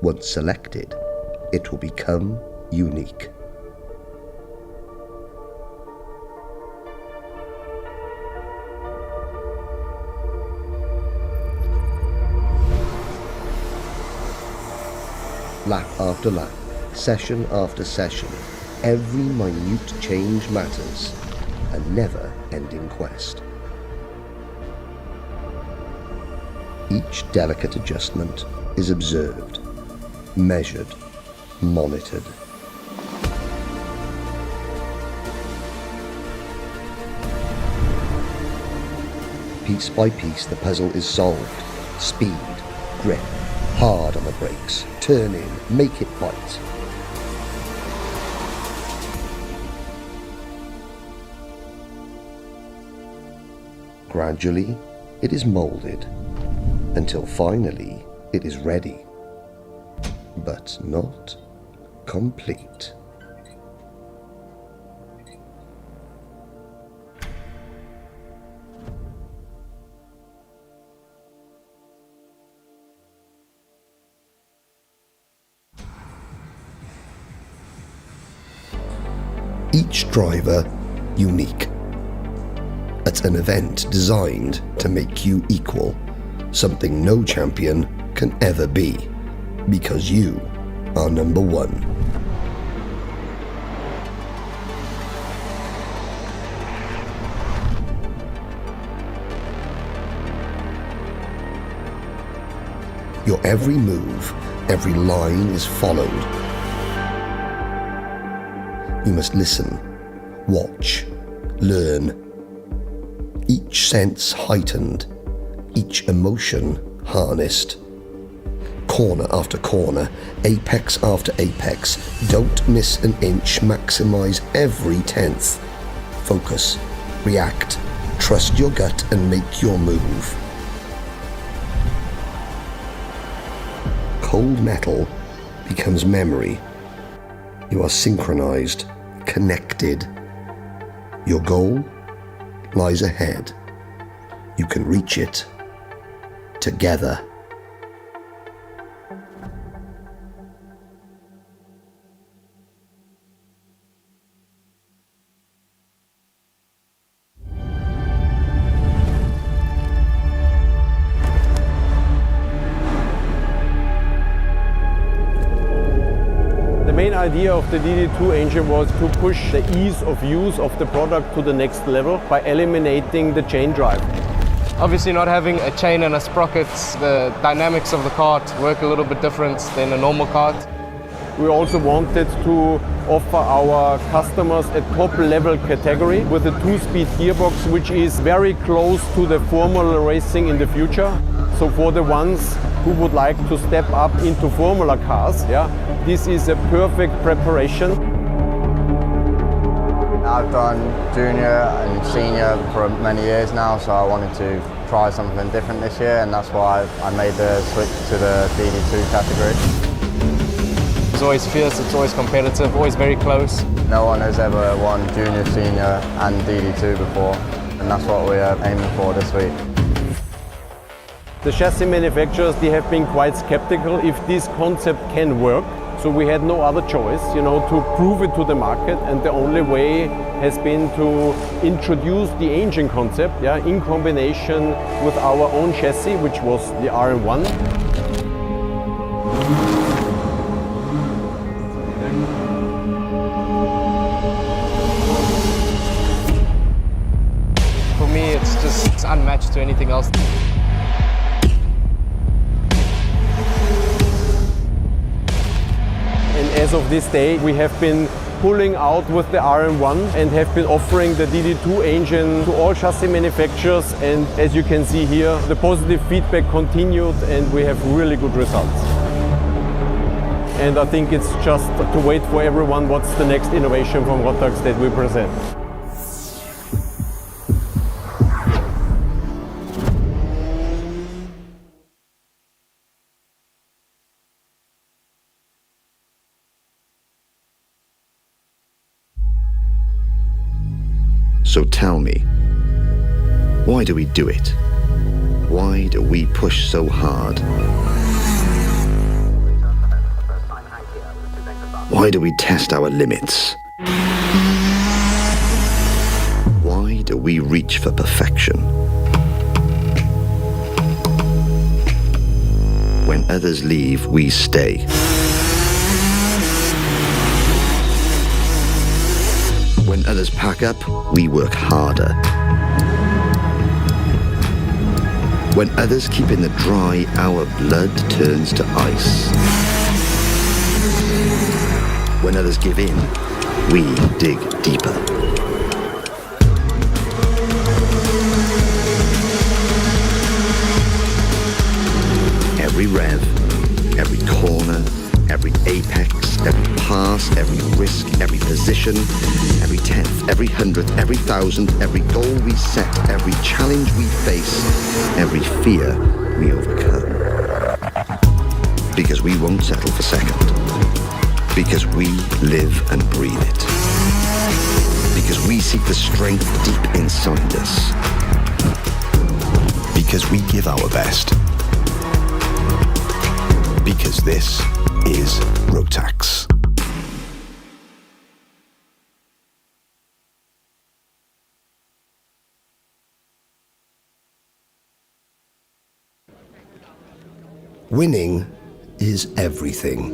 Once selected, it will become unique. lap after lap, session after session, every minute change matters, a never-ending quest. Each delicate adjustment is observed, measured, monitored. Piece by piece, the puzzle is solved. Speed, grip, hard on the brakes, turn in, make it bite. Gradually, it is molded, until finally it is ready, but not complete. Each driver unique. It's an event designed to make you equal, something no champion can ever be, because you are number one. Your every move, every line is followed. You must listen, watch, learn. Each sense heightened, each emotion harnessed. Corner after corner, apex after apex, don't miss an inch, maximize every tenth. Focus, react, trust your gut and make your move. Cold metal becomes memory. You are synchronized, connected. Your goal lies ahead. You can reach it together. The main idea of the DD2 engine was to push the ease of use of the product to the next level by eliminating the chain drive. Obviously, not having a chain and a sprockets, the dynamics of the kart work a little bit different than a normal kart. We also wanted to offer our customers a top-level category with a 2-speed gearbox, which is very close to the Formula racing in the future. So for the ones who would like to step up into Formula cars, this is a perfect preparation. I've done junior and senior for many years now, so I wanted to try something different this year, and that's why I made the switch to the DD2 category. It's always fierce, it's always competitive, always very close. No one has ever won junior, senior and DD2 before, and that's what we are aiming for this week. The chassis manufacturers, they have been quite skeptical if this concept can work. So we had no other choice, to prove it to the market, and the only way has been to introduce the engine concept, in combination with our own chassis, which was the RM1. For me, it's unmatched to anything else. And as of this day, we have been pulling out with the RM1 and have been offering the DD2 engine to all chassis manufacturers. And as you can see here, the positive feedback continued and we have really good results. And I think it's just to wait for everyone what's the next innovation from Rotax that we present. So tell me, why do we do it? Why do we push so hard? Why do we test our limits? Why do we reach for perfection? When others leave, we stay. When others pack up, we work harder. When others keep in the dry, our blood turns to ice. When others give in, we dig deeper. Every rev, every corner, every apex, every pass, every risk, every position, every tenth, every hundredth, every thousandth, every goal we set, every challenge we face, every fear we overcome. Because we won't settle for second. Because we live and breathe it. Because we seek the strength deep inside us. Because we give our best. Because this is Rotax. Winning is everything,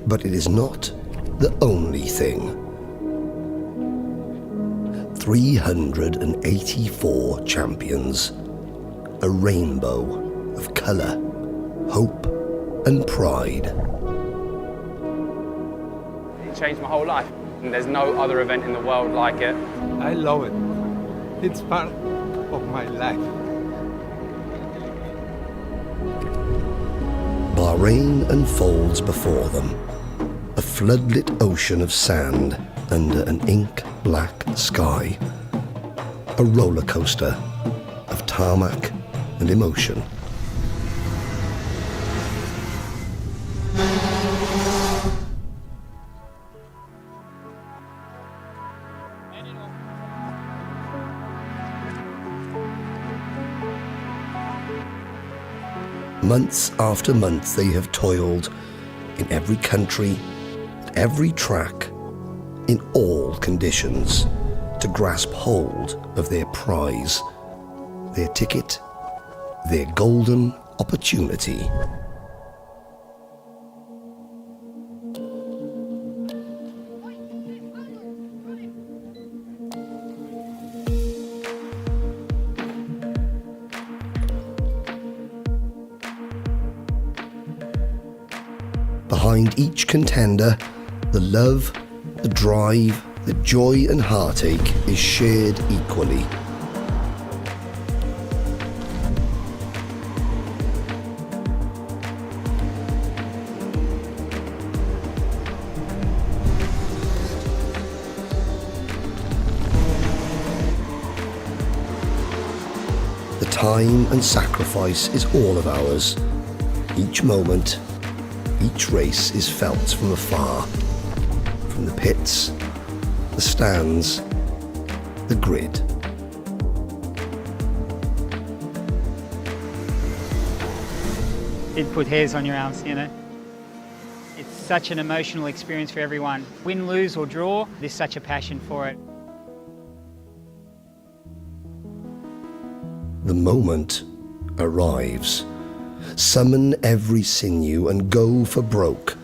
but it is not the only thing. 384 champions, a rainbow of colour, hope and pride. It changed my whole life, and there's no other event in the world like it. I love it. It's part of my life. Bahrain unfolds before them, a floodlit ocean of sand under an ink-black sky, a roller coaster of tarmac and emotion. Months after month they have toiled in every country, at every track, in all conditions, to grasp hold of their prize, their ticket, their golden opportunity. Behind each contender, the love, the drive, the joy and heartache is shared equally. The time and sacrifice is all of ours. Each moment, each race is felt from afar, from the pits, the stands, the grid. It put hairs on your arms, you know. It's such an emotional experience for everyone. Win, lose or draw, there's such a passion for it. The moment arrives. Summon every sinew and go for broke.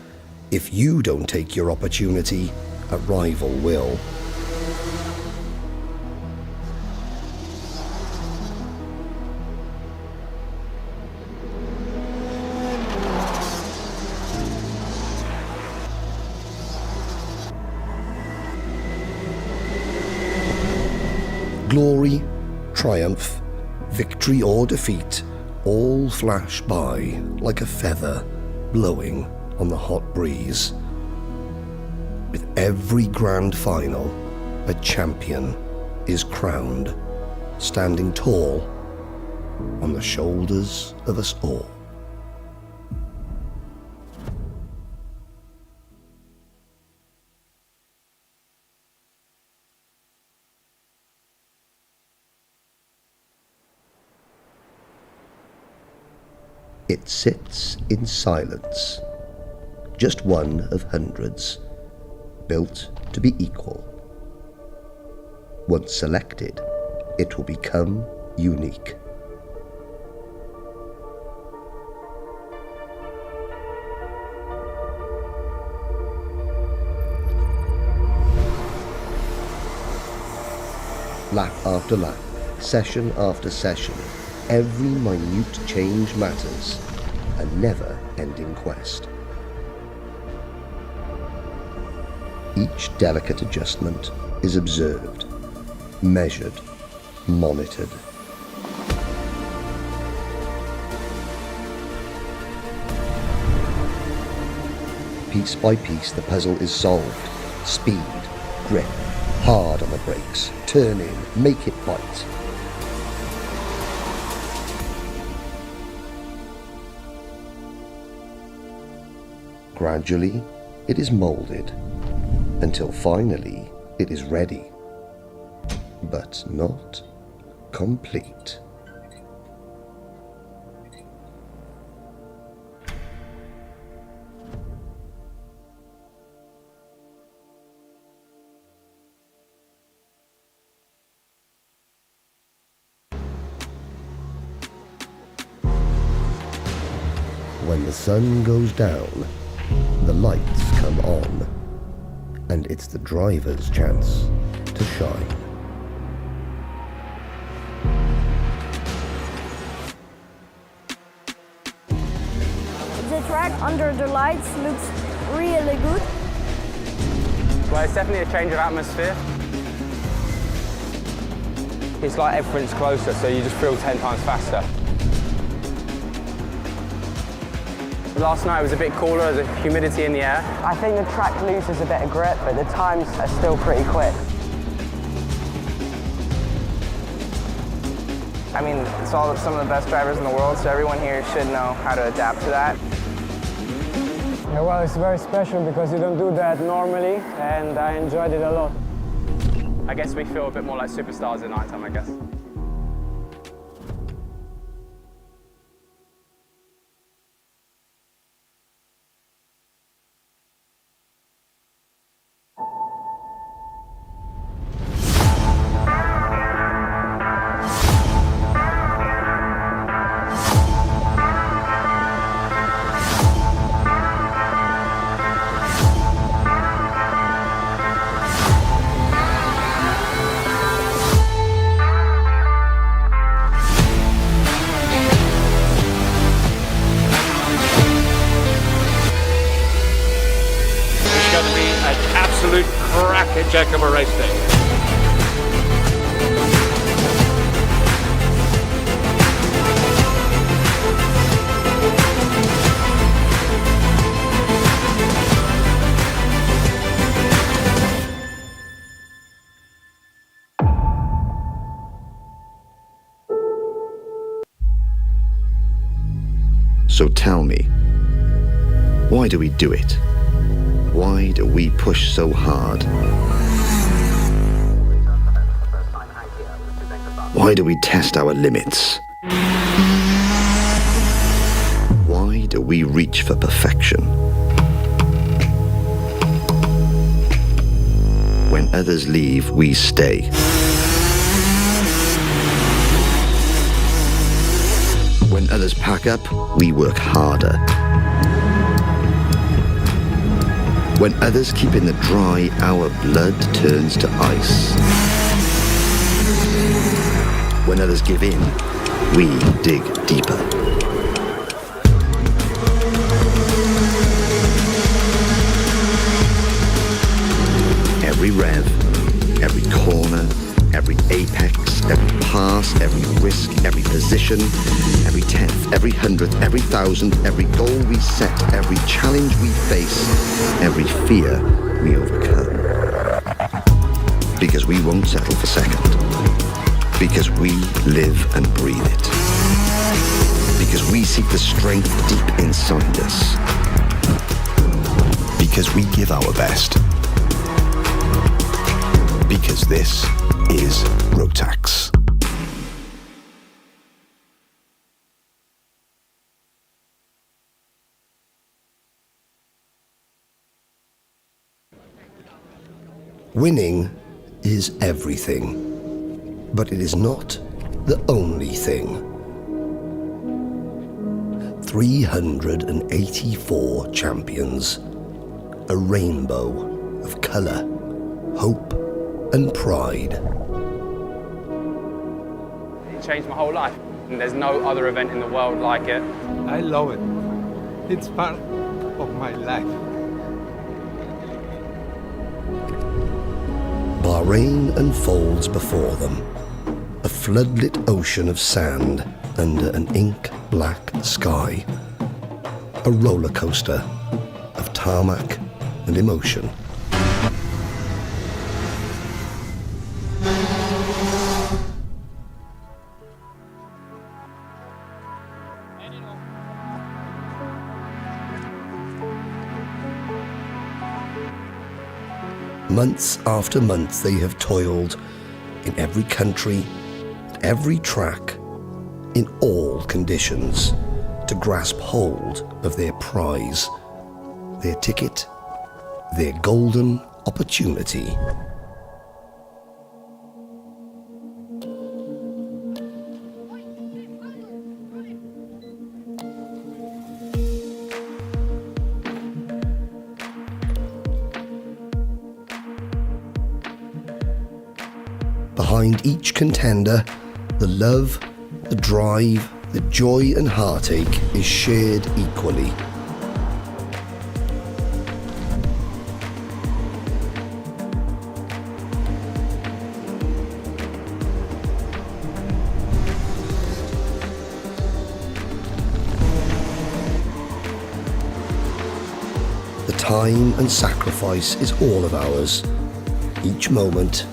If you don't take your opportunity, a rival will. Glory, triumph, victory or defeat, all flash by like a feather blowing on the hot breeze. With every grand final, a champion is crowned, standing tall on the shoulders of us all. It sits in silence, just one of hundreds, built to be equal. Once selected, it will become unique. lap after lap, session after session, every minute change matters, a never-ending quest. Each delicate adjustment is observed, measured, monitored. Piece by piece, the puzzle is solved. Speed, grip, hard on the brakes, turn in, make it bite. Gradually, it is molded, until finally it is ready, but not complete. When the sun goes down, the lights come on, and it's the driver's chance to shine. The track under the lights looks really good. Well, it's definitely a change of atmosphere. It's like everything's closer, so you just feel 10 times faster. Last night was a bit cooler, there's a humidity in the air. I think the track loses a bit of grip, but the times are still pretty quick. I mean, it's all some of the best drivers in the world, so everyone here should know how to adapt to that. Yeah, well, it's very special because you don't do that normally, and I enjoyed it a lot. I guess we feel a bit more like superstars at night time, I guess. Absolute cracker jack of a race day. So tell me, why do we do it? Why do we push so hard? Why do we test our limits? Why do we reach for perfection? When others leave, we stay. When others pack up, we work harder. When others keep in the dry, our blood turns to ice. When others give in, we dig deeper. Every rev, every corner, every apex, every pass, every risk, every position, every tenth, every hundredth, every thousandth, every goal we set, every challenge we face, every fear we overcome. Because we won't settle for second. Because we live and breathe it. Because we seek the strength deep inside us. Because we give our best. Because this is Rotax. Winning is everything, but it is not the only thing. 384 champions, a rainbow of colour, hope and pride. changed my whole life. And there's no other event in the world like it. I love it. It's part of my life. Bahrain unfolds before them, a floodlit ocean of sand under an ink-black sky, a roller coaster of tarmac and emotion. Months after month they have toiled in every country, at every track, in all conditions, to grasp hold of their prize, their ticket, their golden opportunity. Behind each contender, the love, the drive, the joy and heartache is shared equally. The time and sacrifice is all of ours. Each moment,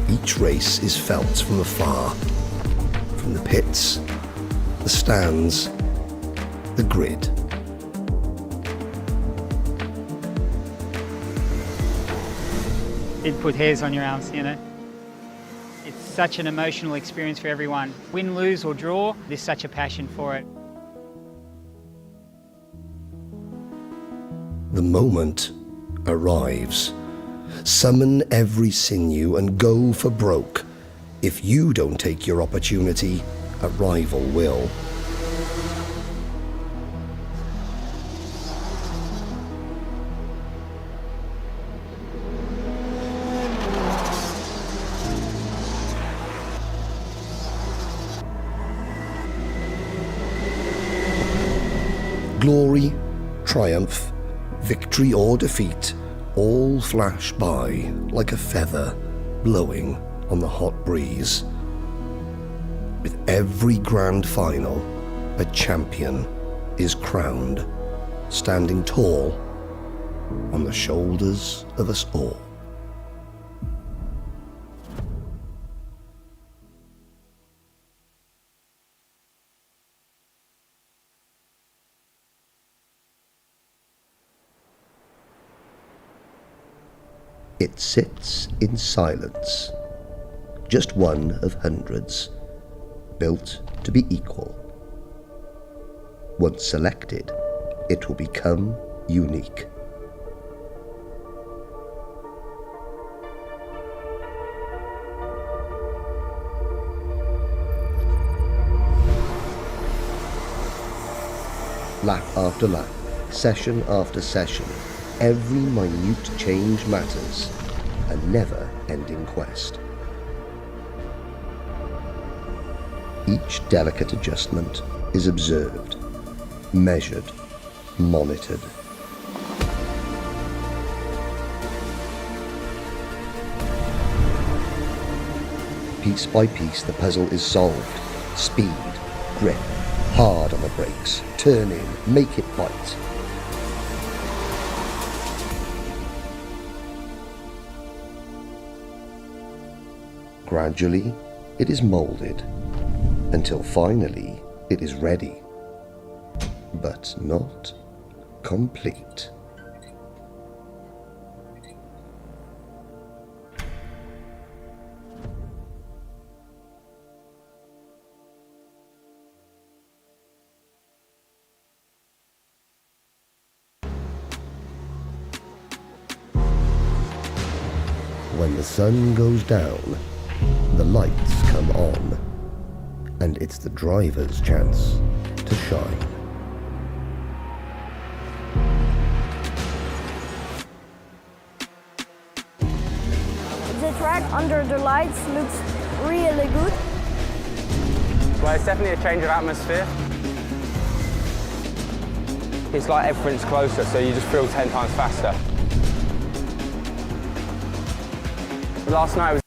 each race is felt from afar, from the pits, the stands, the grid. It put hairs on your arms, you know. It's such an emotional experience for everyone. Win, lose or draw, there's such a passion for it. The moment arrives. Summon every sinew and go for broke. If you don't take your opportunity, a rival will. Glory, triumph, victory or defeat, all flash by like a feather blowing on the hot breeze. With every grand final, a champion is crowned, standing tall on the shoulders of us all. It sits in silence, just one of hundreds, built to be equal. Once selected, it will become unique. Lap after lap, session after session, every minute change matters, a never-ending quest. Each delicate adjustment is observed, measured, monitored. Piece by piece, the puzzle is solved. Speed, grip, hard on the brakes, turn in, make it bite. Gradually, it is molded, until finally it is ready, but not complete. When the sun goes down, the lights come on, and it's the driver's chance to shine. The track under the lights looks really good. But it's definitely a change of atmosphere. It's like everything's closer, so you just feel 10 times faster. Last night was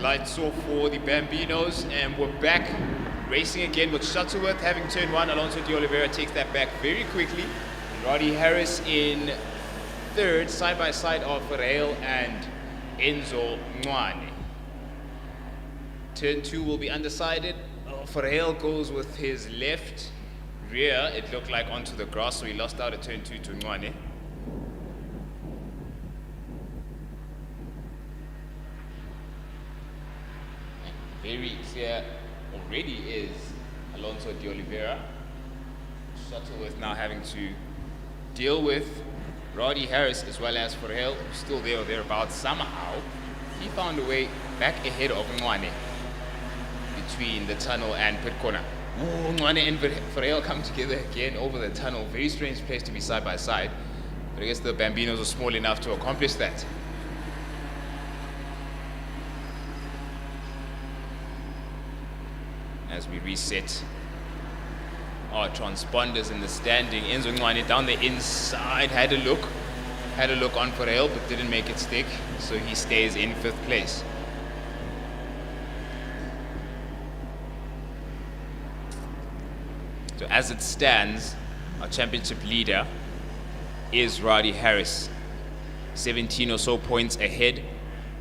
Lights off for the Bambinos, and we're back racing again with Shuttleworth having turn one. Alonso de Oliveira takes that back very quickly. Roddy Harris in third, side by side of Rail and Enzo Ncwane. Turn two will be undecided. Rail goes with his left rear, it looked like, onto the grass, so he lost out at turn two to Ncwane. Very clear already is Alonso de Oliveira. Shuttleworth now having to deal with Roddy Harris as well as Ferrell, who's still there or thereabouts. Somehow he found a way back ahead of Ncwane between the tunnel and pit corner. Ncwane and Ferrell come together again over the tunnel. Very strange place to be side by side, but I guess the Bambinos are small enough to accomplish that. As we reset our transponders in the standing, Enzo Ncwane down the inside had a look on Ferrell but didn't make it stick, so he stays in 5th place. So as it stands, our championship leader is Roddy Harris, 17 or so points ahead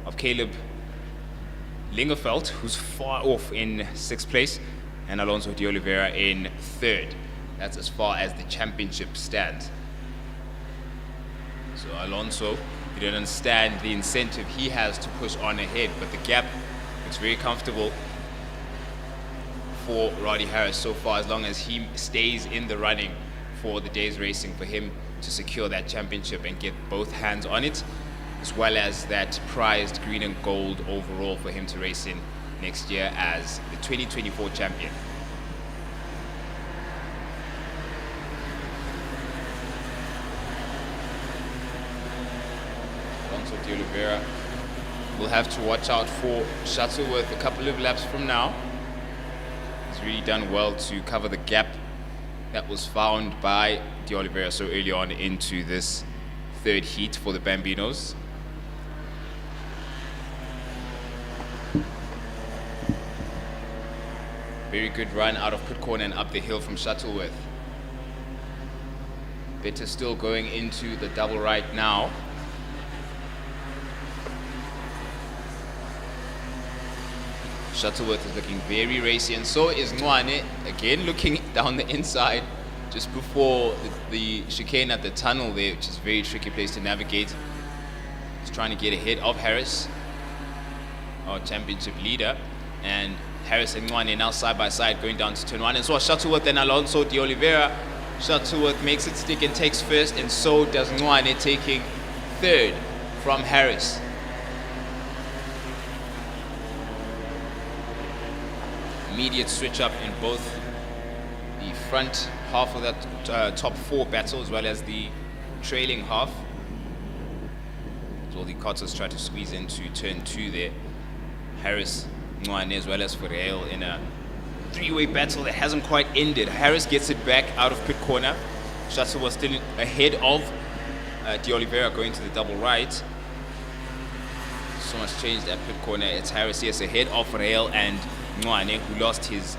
of Caleb Lingerfeld, who's far off in 6th place, and Alonso de Oliveira in 3rd. That's as far as the championship stands. So Alonso, he didn't understand the incentive he has to push on ahead, but the gap looks very comfortable for Roddy Harris so far, as long as he stays in the running for the day's racing, for him to secure that championship and get both hands on it, as well as that prized green and gold overall for him to race in next year as the 2024 champion. Alonso de Oliveira will have to watch out for Shuttleworth a couple of laps from now. He's really done well to cover the gap that was found by de Oliveira so early on into this 3rd heat for the Bambinos. Very good run out of pit corner and up the hill from Shuttleworth. Better still going into the double right now. Shuttleworth is looking very racy, and so is Ncwane, again looking down the inside just before the chicane at the tunnel there, which is a very tricky place to navigate. He's trying to get ahead of Harris, our championship leader, and Harris and Ncwane now side by side going down to turn one. And so Shuttleworth and Alonso de Oliveira. Shuttleworth makes it stick and takes first, and so does Ncwane, taking third from Harris. Immediate switch up in both the front half of that top four battle as well as the trailing half. So the Karters try to squeeze into turn two there. Harris, Ncwane as well as Ferreira in a three-way battle that hasn't quite ended. Harris gets it back out of pit corner. Shuttle was still ahead of de Oliveira going to the double right. So much changed at pit corner. It's Harris, yes, ahead of Ferreira and Ncwane, who lost his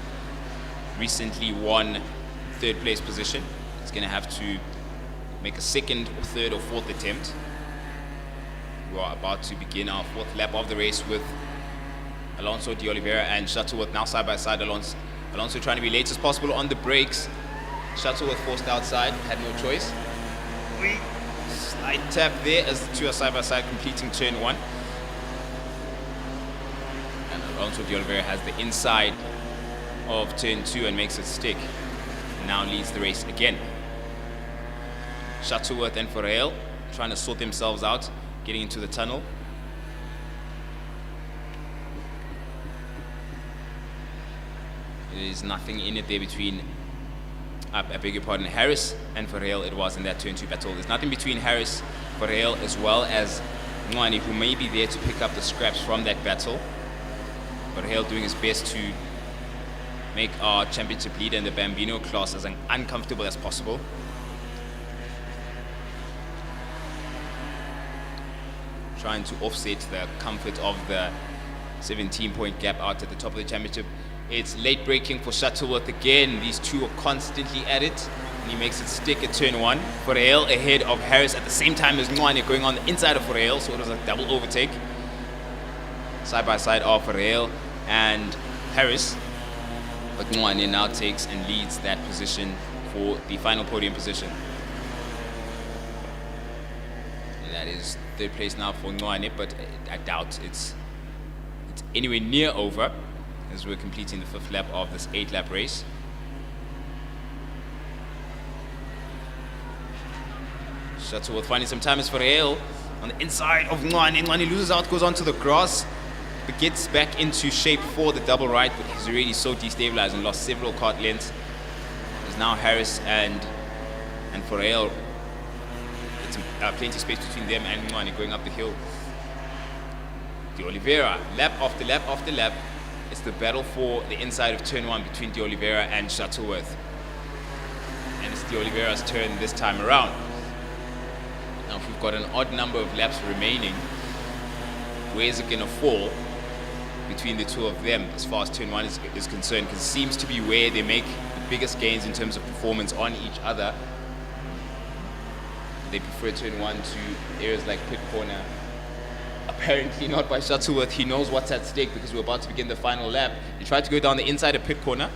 recently won third place position. He's going to have to make a second or third or fourth attempt. We are about to begin our fourth lap of the race with Alonso de Oliveira and Shuttleworth now side by side. Alonso trying to be late as possible on the brakes. Shuttleworth forced outside, had no choice. Slight tap there as the two are side by side completing turn one. And Alonso de Oliveira has the inside of turn two and makes it stick. Now leads the race again. Shuttleworth and Ferreira trying to sort themselves out, getting into the tunnel. There's nothing in it there between, I beg your pardon, Harris and Ferreira. It was in that turn two battle. There's nothing between Harris, Ferreira, as well as Ncwane, who may be there to pick up the scraps from that battle. Ferreira doing his best to make our championship leader in the Bambino class as uncomfortable as possible. Trying to offset the comfort of the 17-point gap out at the top of the championship. It's late braking for Shuttleworth again. These two are constantly at it, and he makes it stick at turn one. Ferreira ahead of Harris at the same time as Ncwane going on the inside of Ferreira, so it was a double overtake. Side by side are Ferreira and Harris, but Ncwane now takes and leads that position for the final podium position. And that is third place now for Ncwane, but I doubt it's anywhere near over, as we're completing the fifth lap of this 8-lap race. Shuttleworth finding some time as Ferreira on the inside of Ncwane. Ncwane loses out, goes onto the grass, but gets back into shape for the double right, but he's already so destabilized and lost several kart lengths. There's now Harris and Ferreira. It's plenty of space between them and Ncwane going up the hill. De Oliveira, lap after lap after lap. It's the battle for the inside of turn one between de Oliveira and Shuttleworth. And it's de Oliveira's turn this time around. Now if we've got an odd number of laps remaining, where is it going to fall between the two of them as far as turn one is concerned? Because it seems to be where they make the biggest gains in terms of performance on each other. They prefer turn one to areas like pit corner. Apparently not by Shuttleworth. He knows what's at stake because we're about to begin the final lap. He tried to go down the inside of pit corner,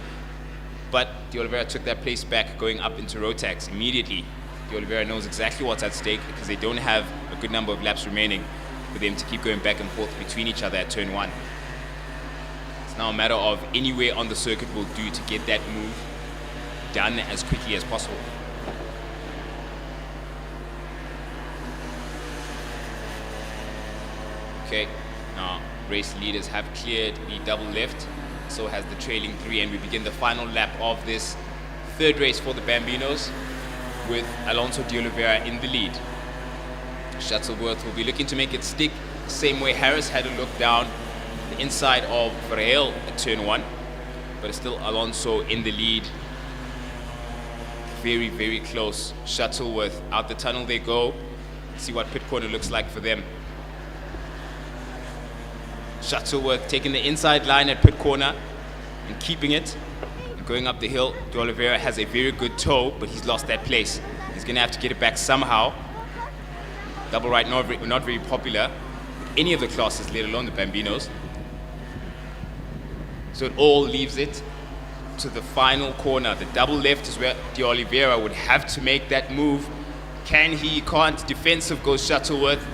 but de Oliveira took that place back going up into Rotax immediately. De Oliveira knows exactly what's at stake because they don't have a good number of laps remaining for them to keep going back and forth between each other at turn one. It's now a matter of anywhere on the circuit will do to get that move done as quickly as possible. Okay, now race leaders have cleared the double left, so has the trailing three, and we begin the final lap of this third race for the Bambinos with Alonso de Oliveira in the lead. Shuttleworth will be looking to make it stick the same way Harris had a look down the inside of Ferreira at turn one, but it's still Alonso in the lead. Very, very close. Shuttleworth out the tunnel they go. Let's see what pit corner looks like for them. Shuttleworth taking the inside line at pit corner. and keeping it. And going up the hill, De Oliveira has a very good toe, but he's lost that place. He's going to have to get it back somehow. Double right, not very popular in any of the classes, let alone the Bambinos. So it all leaves it to the final corner. The double left is where De Oliveira would have to make that move. Can he? Can't. Defensive goes Shuttleworth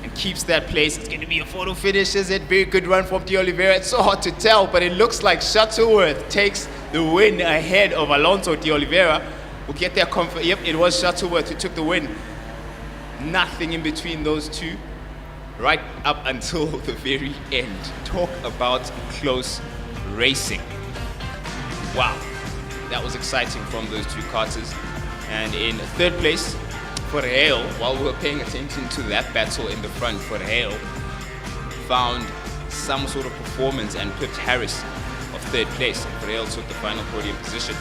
and keeps that place. It's going to be a photo finish, is it? Very good run from De Oliveira. It's so hard to tell, but it looks like Shuttleworth takes the win ahead of Alonso. De Oliveira will get their comfort. Yep, it was Shuttleworth who took the win. Nothing in between those two, right up until the very end. Talk about close racing. Wow, that was exciting from those two karters. And in third place, Ferreil, while we were paying attention to that battle in the front, Ferreil found some sort of performance and pipped Harris of third place. And Ferreil took the final podium position.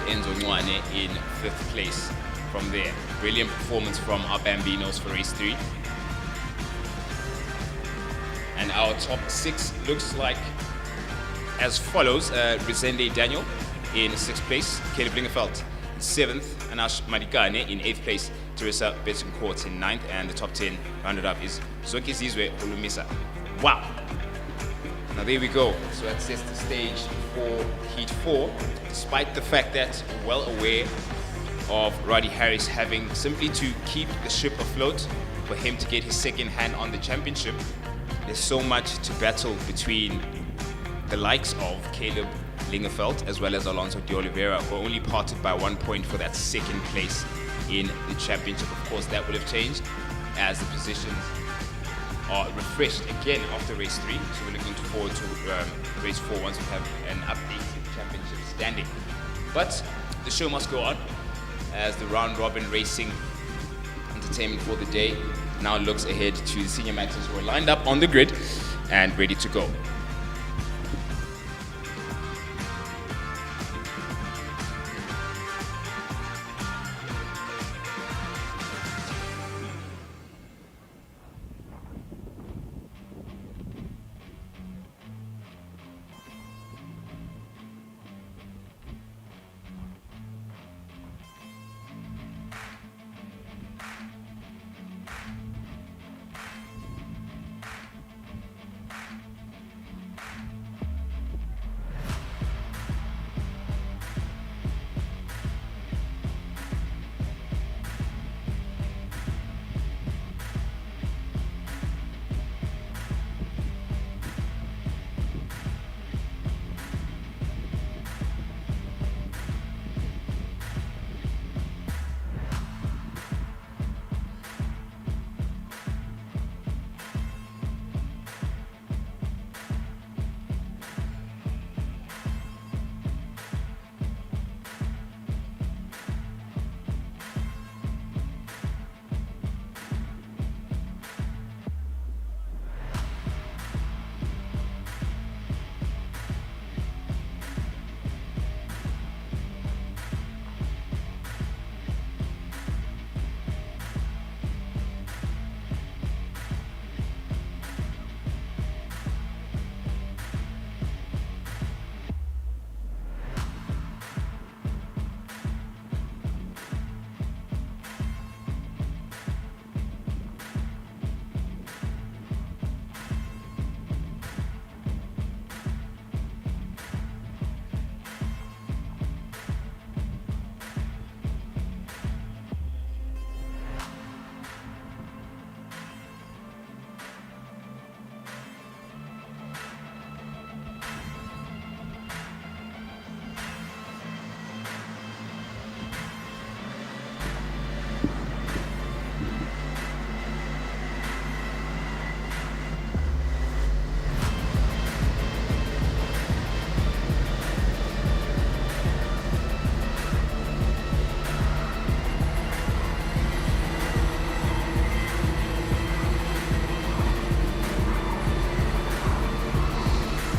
Enzo Mwane in fifth place from there. Brilliant performance from our Bambinos for race 3. And our top 6 looks like as follows. Resende Daniel in 6th place, Caleb Lingerfeldt in 7th, Anash Marikane in 8th place, Teresa Betancourt in 9th, and the top 10 rounded up is Zoki Zizwe Olumisa. Wow! Now there we go. So that sets the stage for Heat 4, despite the fact that we're well aware of Roddy Harris having simply to keep the ship afloat for him to get his second hand on the championship. There's so much to battle between the likes of Caleb Lingerfeldt as well as Alonso De Oliveira, who only parted by 1 point for that second place in the championship. Of course, that would have changed as the positions are refreshed again after race 3. So we're looking forward to race 4 once we have an updated championship standing. But the show must go on as the round robin racing entertainment for the day now looks ahead to the senior matches who are lined up on the grid and ready to go.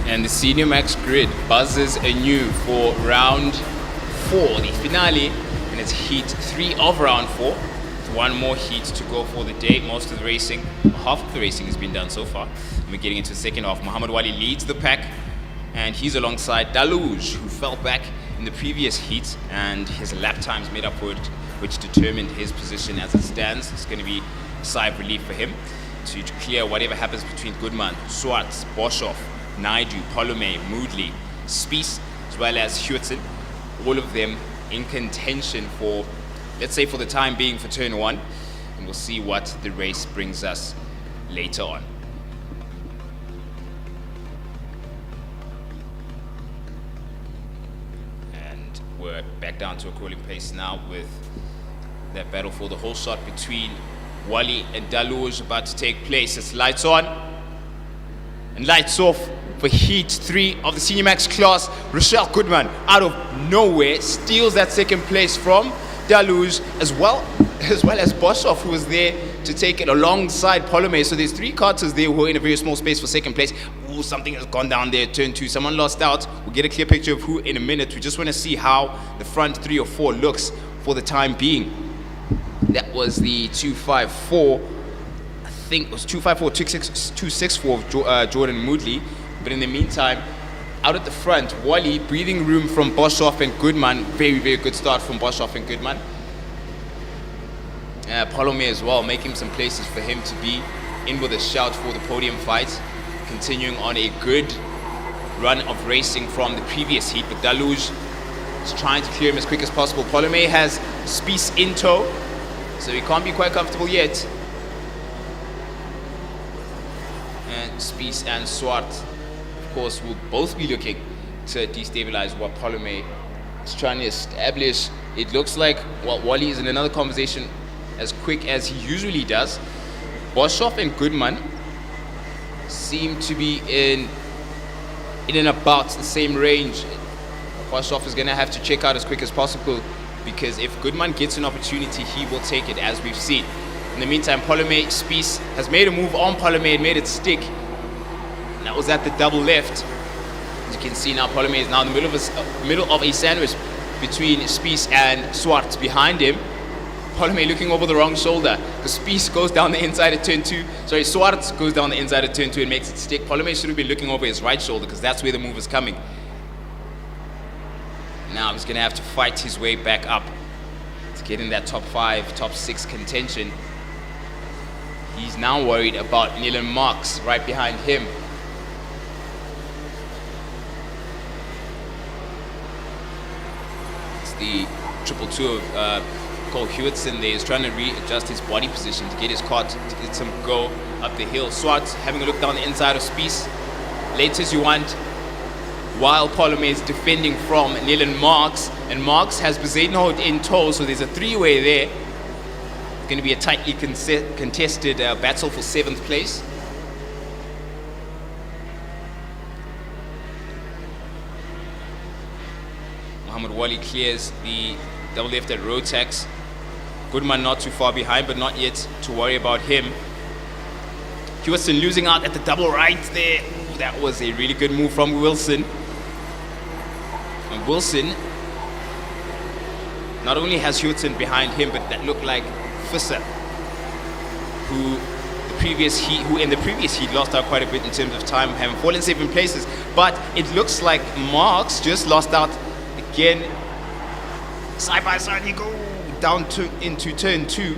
And the Senior Max grid buzzes anew for round 4, the finale, and it's heat 3 of round 4. With one more heat to go for the day. Most of the racing, half of the racing has been done so far. And we're getting into the second half. Muhammad Wali leads the pack And he's alongside Daluge, who fell back in the previous heat, and his lap times made up for it, which determined his position as it stands. It's going to be a sigh of relief for him to clear whatever happens between Goodman, Swartz, Boshoff, Naidu, Polome, Moodley, Spies, as well as Hewitson. All of them in contention for, let's say for the time being, for turn 1. And we'll see what the race brings us later on. And we're back down to a crawling pace now with that battle for the whole shot between Wally and Daluge about to take place. It's lights on and lights off for Heat 3 of the Senior Max class. Rochelle Goodman, out of nowhere, steals that second place from Daluge, as well as Boshoff, who was there to take it alongside Polome. So there's 3 karters there who are in a very small space for second place. Ooh, something has gone down there, turn 2. Someone lost out. We'll get a clear picture of who in a minute. We just want to see how the front 3 or 4 looks for the time being. That was the 254. I think it was 254, 264 of Jordan Moodley. But in the meantime, out at the front, Wally, breathing room from Boshoff and Goodman. Very, very good start from Boshoff and Goodman. Polome as well, making some places for him to be in with a shout for the podium fight. Continuing on a good run of racing from the previous heat, but Daluge is trying to clear him as quick as possible. Polome has Spies in tow, so he can't be quite comfortable yet. And Spies and Swart, of course, will both be looking to destabilize what Polome is trying to establish. It looks like Wally is in another conversation as quick as he usually does. Boshoff and Goodman seem to be in and about the same range. Boshoff is going to have to check out as quick as possible, because if Goodman gets an opportunity, he will take it, as we've seen. In the meantime, Polome, Spies has made a move on Polome and made it stick. And that was at the double left. As you can see now, Polome is now in the middle of a sandwich between Spies and Swart behind him. Polome looking over the wrong shoulder. The Spies goes down the inside of turn 2. Sorry, Swart goes down the inside of turn 2 and makes it stick. Polome should have been looking over his right shoulder, because that's where the move is coming. Now he's going to have to fight his way back up to get in that top 5, top 6 contention. He's now worried about Nilan Marks right behind him. It's the 222 of Cole Hewitson there. He's trying to readjust his body position to get his kart to get some go up the hill. Swart having a look down the inside of Spies. Late as you want, while Polome is defending from Nilan Marks, and Marks has Bezuidenhout in tow, so there's a 3-way there. It's going to be a tightly contested battle for 7th place. Muhammad Wali clears the double left at Rotax. Goodman not too far behind, but not yet to worry about him. Hewitson losing out at the double right there. Ooh, that was a really good move from Wilson. And Wilson not only has Hewitson behind him, but that looked like Visser, who in the previous heat lost out quite a bit in terms of time, having fallen 7 places. But it looks like Marks just lost out again. Side by side, he go down into turn 2.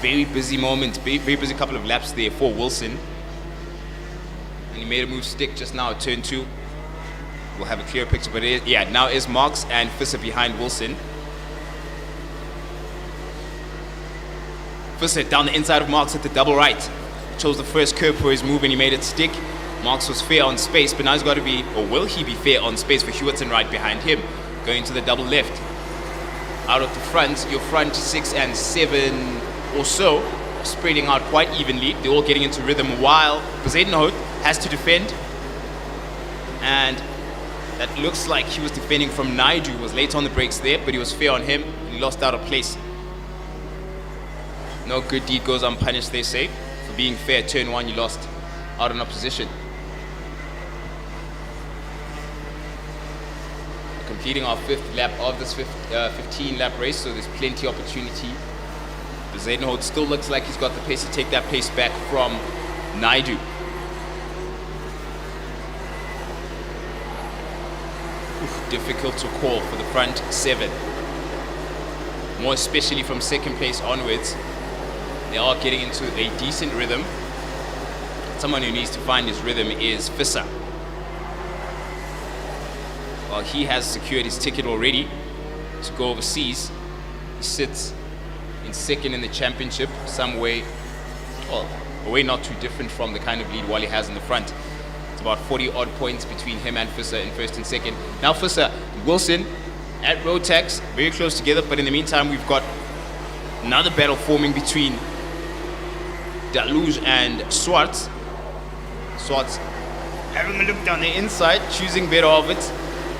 Very busy moment, very busy couple of laps there for Wilson. And he made a move stick just now at turn 2. We'll have a clearer picture, but now is Marks and Visser behind Wilson. Visser down the inside of Marks at the double right. Chose the first curve for his move and he made it stick. Marks was fair on space, but now he's got to be, or will he be fair on space for Hewitson right behind him, going to the double left. Out of the front, your front 6 and 7 or so, spreading out quite evenly. They're all getting into rhythm, while Bezuidenhout has to defend. And that looks like he was defending from Naidu, was late on the brakes there, but he was fair on him. He lost out of place. No good deed goes unpunished, they say. For being fair, turn 1, you lost out on opposition. Completing our 5th lap of this 15-lap race, so there's plenty of opportunity. Bezuidenhout still looks like he's got the pace to take that place back from Naidu. difficult to call for the front 7. More especially from second place onwards. They are getting into a decent rhythm. Someone who needs to find his rhythm is Visser. Well, he has secured his ticket already to go overseas. He sits in second in the championship, some way, well, a way not too different from the kind of lead Wally has in the front. It's about 40 odd points between him and Visser in first and second. Now Visser and Wilson at Rotax, very close together, but in the meantime we've got another battle forming between Daluge and Zwarts. Zwarts having a look down the inside, choosing better of it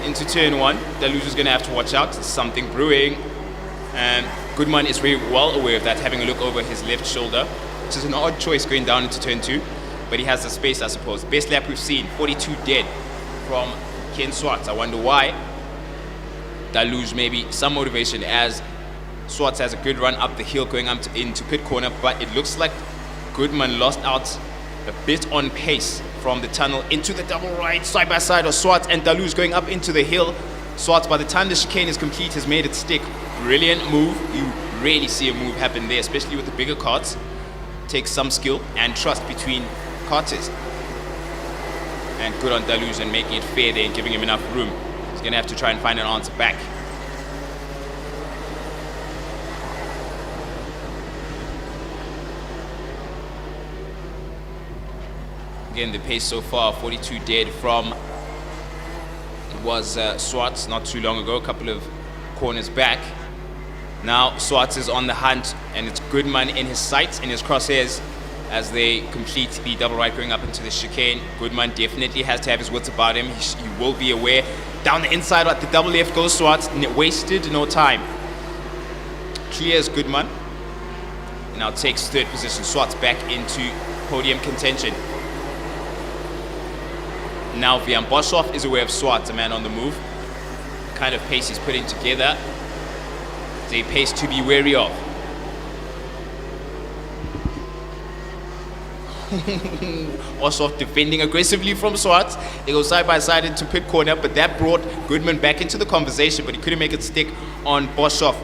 into turn 1. Daluge is going to have to watch out. There's something brewing. And Goodman is very well aware of that, having a look over his left shoulder, which is an odd choice going down into turn 2. But he has the space, I suppose. Best lap we've seen, 42 dead from Ken Zwarts. I wonder why. Daluge maybe some motivation as Zwarts has a good run up the hill going up into pit corner, but it looks like Goodman lost out a bit on pace from the tunnel into the double right, side by side of Zwarts and Daluge going up into the hill. Zwarts, by the time the chicane is complete, has made it stick. Brilliant move. You rarely see a move happen there, especially with the bigger karts. Takes some skill and trust between karters. And good on Daluge and making it fair there and giving him enough room. He's going to have to try and find an answer back. Again, the pace so far, 42 dead from, it was Zwarts not too long ago, a couple of corners back. Now Zwarts is on the hunt, and it's Goodman in his sights, in his crosshairs, as they complete the double right going up into the chicane. Goodman definitely has to have his wits about him. He will be aware. Down the inside at the double left goes Zwarts, wasted no time. Clears Goodman, and now takes third position. Zwarts back into podium contention. Now Vian Boshoff is aware of Zwarts, a man on the move. The kind of pace he's putting together is a pace to be wary of. Boshoff defending aggressively from Zwarts. They go side by side into pit corner, but that brought Goodman back into the conversation, but he couldn't make it stick on Boshoff.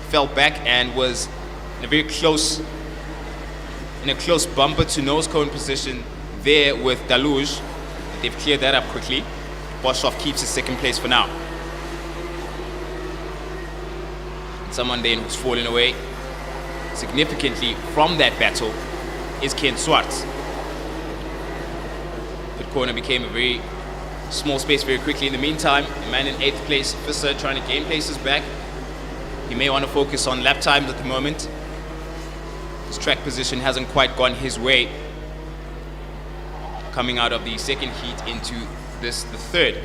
Fell back and was in a close bumper to nose cone position there with Daluge. They've cleared that up quickly. Boshoff keeps his second place for now. And someone then who's fallen away significantly from that battle is Ken Zwarts. Pit corner became a very small space very quickly. In the meantime, a man in 8th place, Visser, trying to gain places back. He may want to focus on lap times at the moment. His track position hasn't quite gone his way. Coming out of the second heat into the third.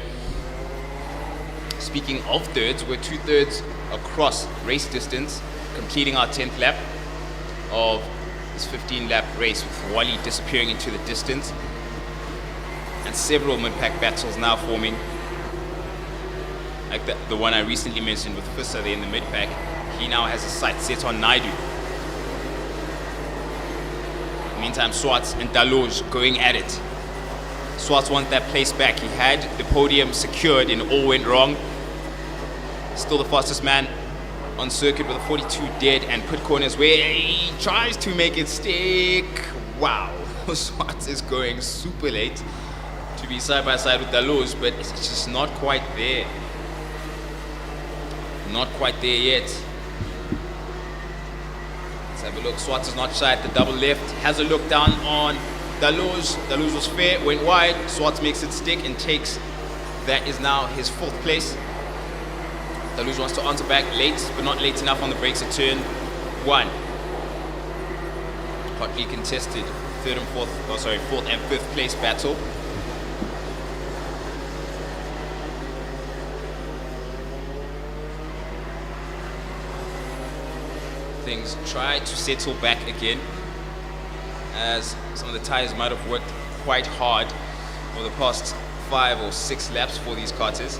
Speaking of thirds, we're 2/3 across race distance, completing our 10th lap of this 15-lap race, with Wally disappearing into the distance, and several mid-pack battles now forming, like the one I recently mentioned with Visser there in the mid-pack. He now has his sights set on Naidu. Meantime, Zwarts and Daluge going at it. Zwarts wants that place back. He had the podium secured and all went wrong. Still the fastest man on circuit with a 42 dead and pit corners where he tries to make it stick. Wow, Zwarts is going super late to be side by side with Daluge, but it's just not quite there. Not quite there yet. Let's have a look. Zwarts is not shy at the double left. Has a look down on Daluge. Daluge was fair, went wide. Zwarts makes it stick and takes, that is now his 4th place. Daluge wants to answer back late, but not late enough on the brakes at turn 1. Hotly contested 4th and 5th place battle. Things try to settle back again, as some of the tires might have worked quite hard over the past 5 or 6 laps for these karters.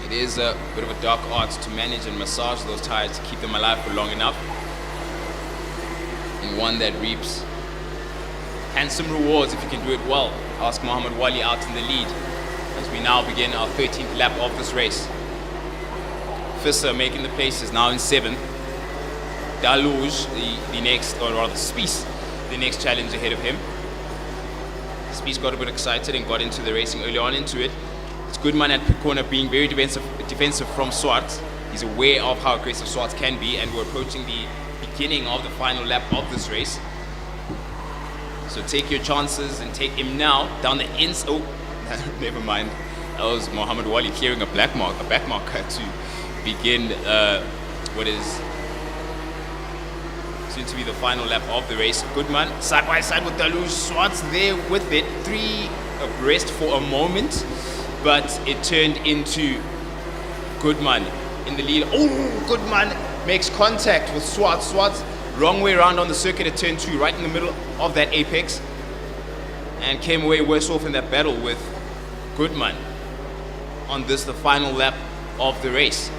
It is a bit of a dark art to manage and massage those tires to keep them alive for long enough, and one that reaps handsome rewards if you can do it well. Ask Muhammad Wali out in the lead. as we now begin our 13th lap of this race. Visser making the place is now in 7th. Daluge, the next, or rather Spies, the next challenge ahead of him. Spies got a bit excited and got into the racing early on into it. It's Goodman at pit corner being very defensive from Swart. He's aware of how aggressive Swart can be, and we're approaching the beginning of the final lap of this race. So take your chances and take him now down the ends. Oh, never mind. That was Muhammad Wali clearing a back marker to begin what is soon to be the final lap of the race. Goodman side by side with Daluge. Swartz there with it, 3 abreast for a moment, but it turned into Goodman in the lead. Oh, Goodman makes contact with Swartz. Swartz wrong way around on the circuit at turn 2, right in the middle of that apex, and came away worse off in that battle with Goodman on this, the final lap of the race.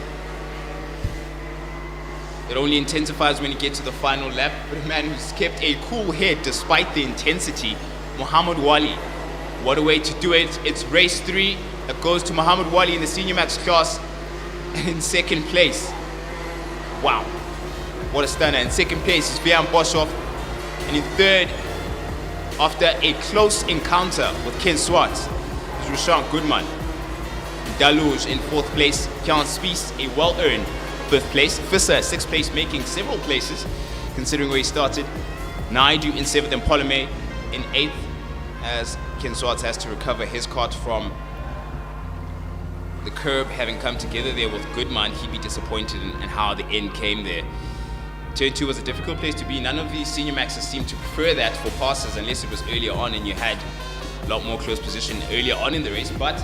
It only intensifies when you get to the final lap, but a man who's kept a cool head despite the intensity, Muhammad Wali. What a way to do it. It's race 3 that goes to Muhammad Wali in the Senior Max class in 2nd place. Wow, what a stunner. In 2nd place is Björn Boshoff, and in 3rd, after a close encounter with Ken Swart, is Rushan Goodman. Daluge in 4th place, Kjan Spies, a well-earned 5th place. Visser, 6th place, making several places, considering where he started. Naidu in 7th, and Polome in 8th, as Ken Swartz has to recover his kart from the curb, having come together there with Goodman. He'd be disappointed in how the end came there. Turn 2 was a difficult place to be. None of these Senior Maxes seemed to prefer that for passes, unless it was earlier on and you had a lot more close position earlier on in the race, but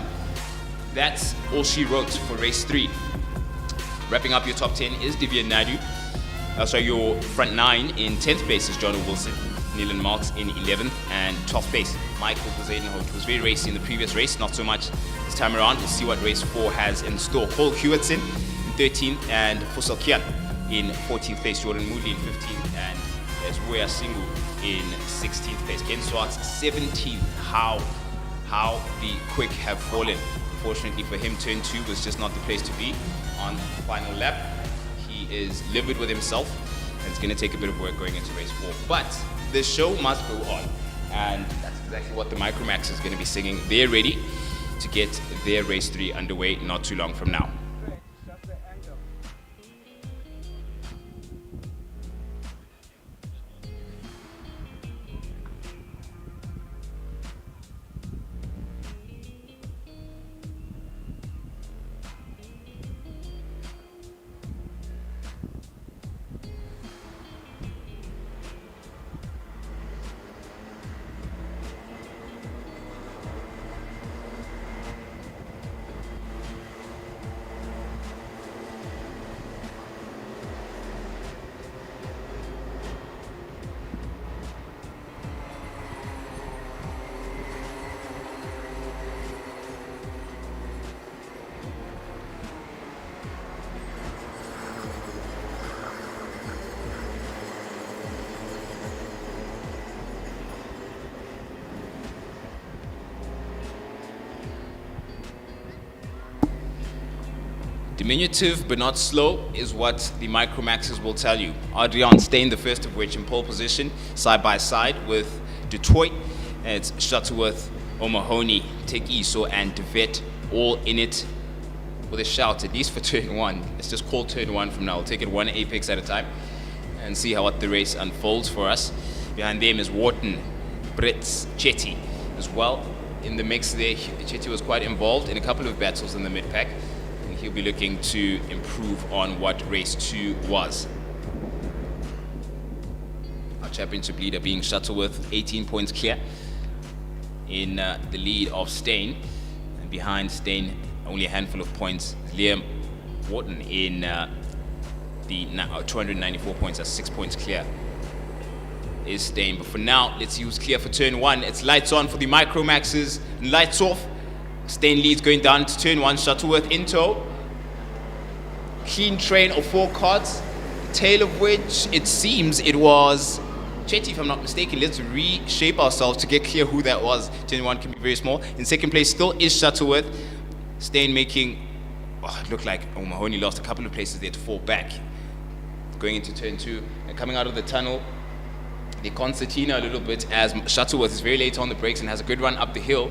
that's all she wrote for race 3. Wrapping up your top 10 is Divya Naidu. Also your front 9 in 10th place is John Wilson. Neelan Marks in 11th, and 12th place, Michael Zadenholt. It was very racy in the previous race, not so much this time around. We'll see what race 4 has in store. Paul Hewitson in 13th, and Fusal Kian in 14th place. Jordan Moodley in 15th, and Ezwoya Singu in 16th place. Ken Swartz 17th. How the quick have fallen. Fortunately for him, turn 2 was just not the place to be on the final lap. He is livid with himself, and it's going to take a bit of work going into race 4. But the show must go on, and that's exactly what the Micromax is going to be singing. They're ready to get their race 3 underway not too long from now. Diminutive but not slow is what the Micromaxes will tell you. Adrian Stein, the first of which, in pole position, side by side with Detroit. And it's Shuttleworth, O'Mahony, Tekiso, and DeVet all in it with a shout, at least for turn 1. It's just called turn 1 from now. We'll take it one apex at a time and see how what the race unfolds for us. Behind them is Wharton, Brits, Chetty as well in the mix there. Chetty was quite involved in a couple of battles in the mid-pack. He'll be looking to improve on what race 2 was. Our championship leader being Shuttleworth, 18 points clear in the lead of Stein. And behind Stein, only a handful of points, Liam Wharton in the 294 points, that's 6 points clear is Stein. But for now, let's see who's clear for turn 1. It's lights on for the Micromaxes, and lights off. Stein leads going down to turn 1, Shuttleworth in tow. Clean train of 4 carts, the tail of which it seems it was Chetty, if I'm not mistaken, let's reshape ourselves to get clear who that was. Turn 1 can be very small. In second place still is Shuttleworth. Stain making, it looked like O'Mahony lost a couple of places there to fall back. Going into turn 2 and coming out of the tunnel, the concertina a little bit as Shuttleworth is very late on the brakes and has a good run up the hill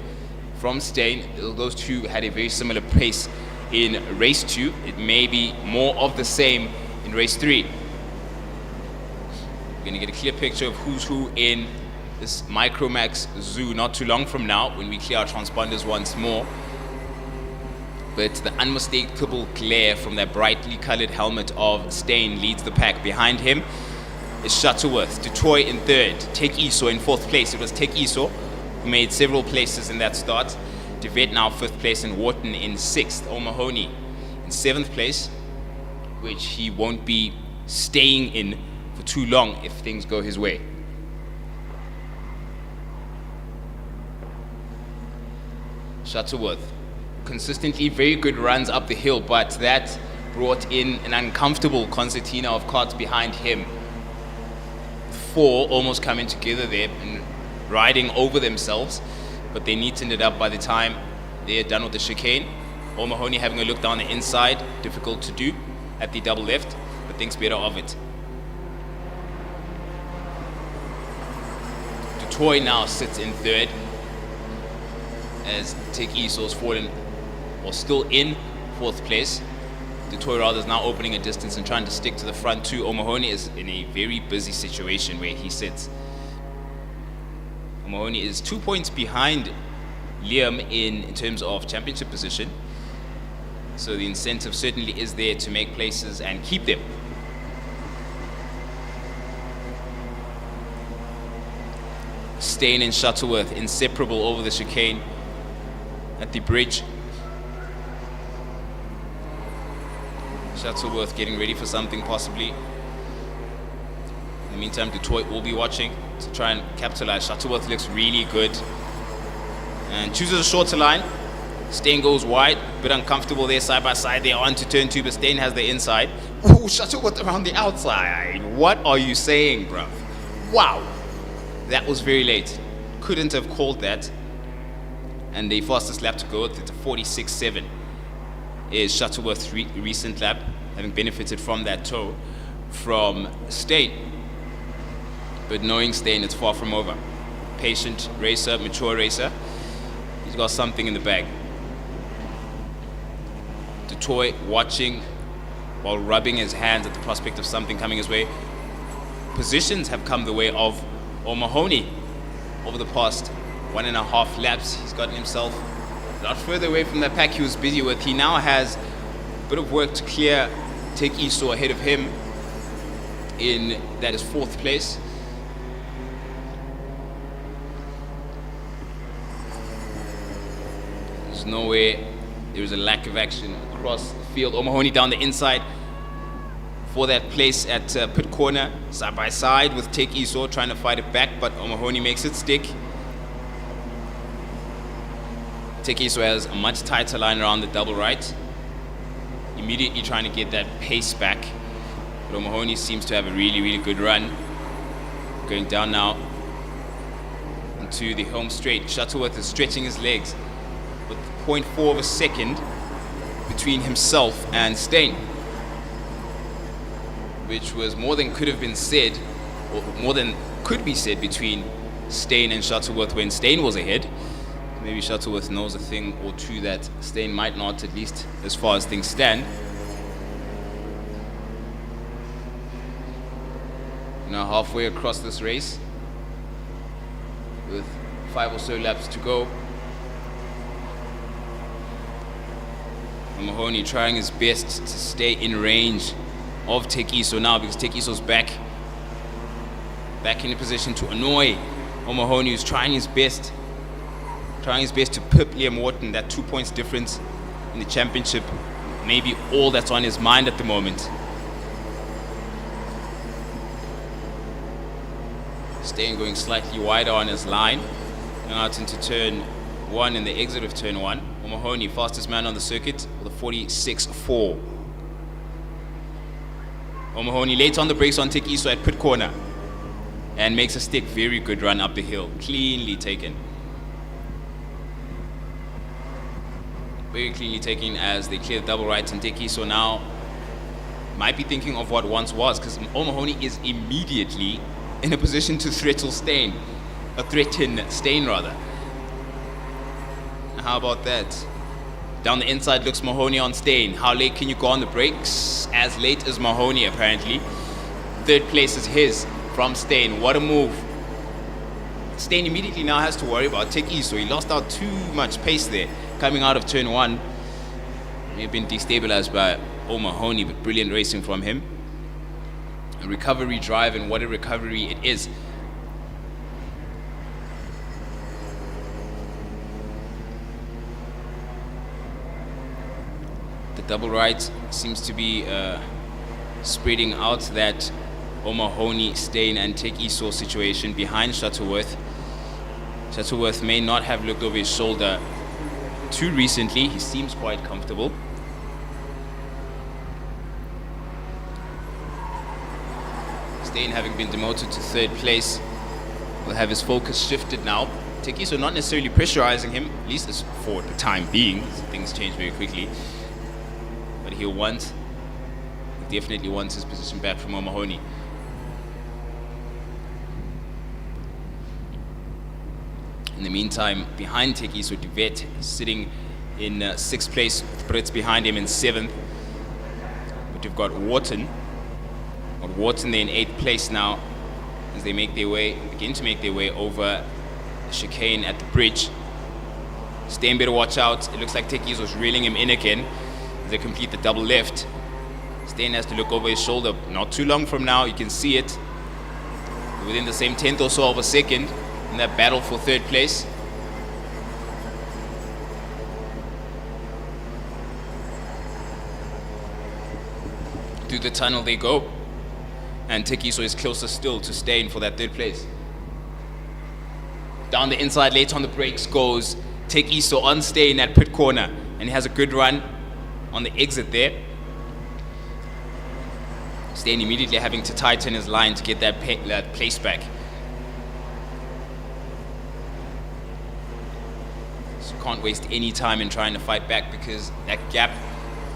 from Stain. Those two had a very similar pace in race 2. It may be more of the same in race 3. We're going to get a clear picture of who's who in this Micromax Zoo not too long from now when we clear our transponders once more. But the unmistakable glare from that brightly colored helmet of Stain leads the pack. Behind him is Shuttleworth, Detroit in third, Tek Iso in fourth place. It was Tek Iso who made several places in that start. DeVet now fifth place and Wharton in sixth. O'Mahony in seventh place, which he won't be staying in for too long if things go his way. Shuttleworth, consistently very good runs up the hill, but that brought in an uncomfortable concertina of carts behind him. 4 almost coming together there and riding over themselves, but they neatened it up by the time they're done with the chicane. O'Mahony having a look down the inside, difficult to do at the double left, but thinks better of it. Detroit now sits in third as Tek Iso's fallen, or still in fourth place. Detroit rather is now opening a distance and trying to stick to the front too. O'Mahony is in a very busy situation where he sits. O'Mahony is 2 points behind Liam in terms of championship position. So the incentive certainly is there to make places and keep them. Stain and Shuttleworth inseparable over the chicane at the bridge. Shuttleworth getting ready for something possibly. In the meantime, Detroit will be watching to try and capitalize. Shuttleworth looks really good and chooses a shorter line. Stain goes wide, bit uncomfortable there side by side. They are on to turn 2, but Stain has the inside. Ooh, Shuttleworth around the outside. What are you saying, bruv? Wow, that was very late. Couldn't have called that. And the fastest lap to go at the 46.7 is Shuttleworth's recent lap, having benefited from that tow from Stain. But knowing Stain, it's far from over. Patient racer, mature racer. He's got something in the bag. Detroit watching while rubbing his hands at the prospect of something coming his way. Positions have come the way of O'Mahony over the past 1.5 laps. He's gotten himself a lot further away from that pack he was busy with. He now has a bit of work to clear. Tek Iso ahead of him in that is 4th place. There's nowhere there is a lack of action across the field. O'Mahony down the inside for that place at pit corner, side by side with Tek Iso trying to fight it back, but O'Mahony makes it stick. Tek Iso has a much tighter line around the double right, immediately trying to get that pace back. But O'Mahony seems to have a really, really good run. Going down now into the home straight. Shuttleworth is stretching his legs with 0.4 of a second between himself and Stain, which was more than could have been said, or more than could be said between Stain and Shuttleworth when Stain was ahead. Maybe Shuttleworth knows a thing or two that Stain might not, at least as far as things stand. Now halfway across this race, with 5 or so laps to go. O'Mahony trying his best to stay in range of Tek Iso now, because Tek Iso's back in a position to annoy O'Mahony, who's trying his best to pip Liam Wharton. That 2 points difference in the championship, maybe all that's on his mind at the moment. Stain going slightly wider on his line, going out into turn 1 and the exit of turn 1. O'Mahony, fastest man on the circuit with a 46.4. O'Mahony late on the brakes on Tek Iso at pit corner. and makes a stick. Very good run up the hill, cleanly taken. Very cleanly taken as they clear the double right, and Tekiso now might be thinking of what once was, because O'Mahony is immediately in a position to threaten Steyn. How about that? Down the inside looks Mahoney on Steyn. How late can you go on the brakes? As late as Mahoney, apparently. Third place is his from Steyn. What a move. Steyn immediately now has to worry about Tekiso. He lost out too much pace there coming out of turn 1. May have been destabilized by O'Mahony, but brilliant racing from him. A recovery drive, and what a recovery it is. The double right seems to be spreading out that O'Mahony, Steyn and Tekiso situation behind Shuttleworth. Shuttleworth may not have looked over his shoulder too recently. He seems quite comfortable. Steyn, having been demoted to third place, will have his focus shifted now. Tekiso not necessarily pressurizing him, at least as for the time being. Things change very quickly. But he definitely wants his position back from O'Mahony. In the meantime, behind Tekiso, Duvet sitting in 6th place, with Brits behind him in 7th. But you've got Wharton. Wharton there in 8th place now, as they begin to make their way over the chicane at the bridge. Steyn better watch out. It looks like Tekiso's reeling him in again as they complete the double left. Steyn has to look over his shoulder. Not too long from now, you can see it. Within the same 10th or so of a second in that battle for third place. Through the tunnel they go. And Tekiso is closer still to Steyn for that third place. Down the inside, late on the brakes goes Tekiso on Steyn at pit corner. And he has a good run on the exit there. Steyn immediately having to tighten his line to get that place back. So can't waste any time in trying to fight back, because that gap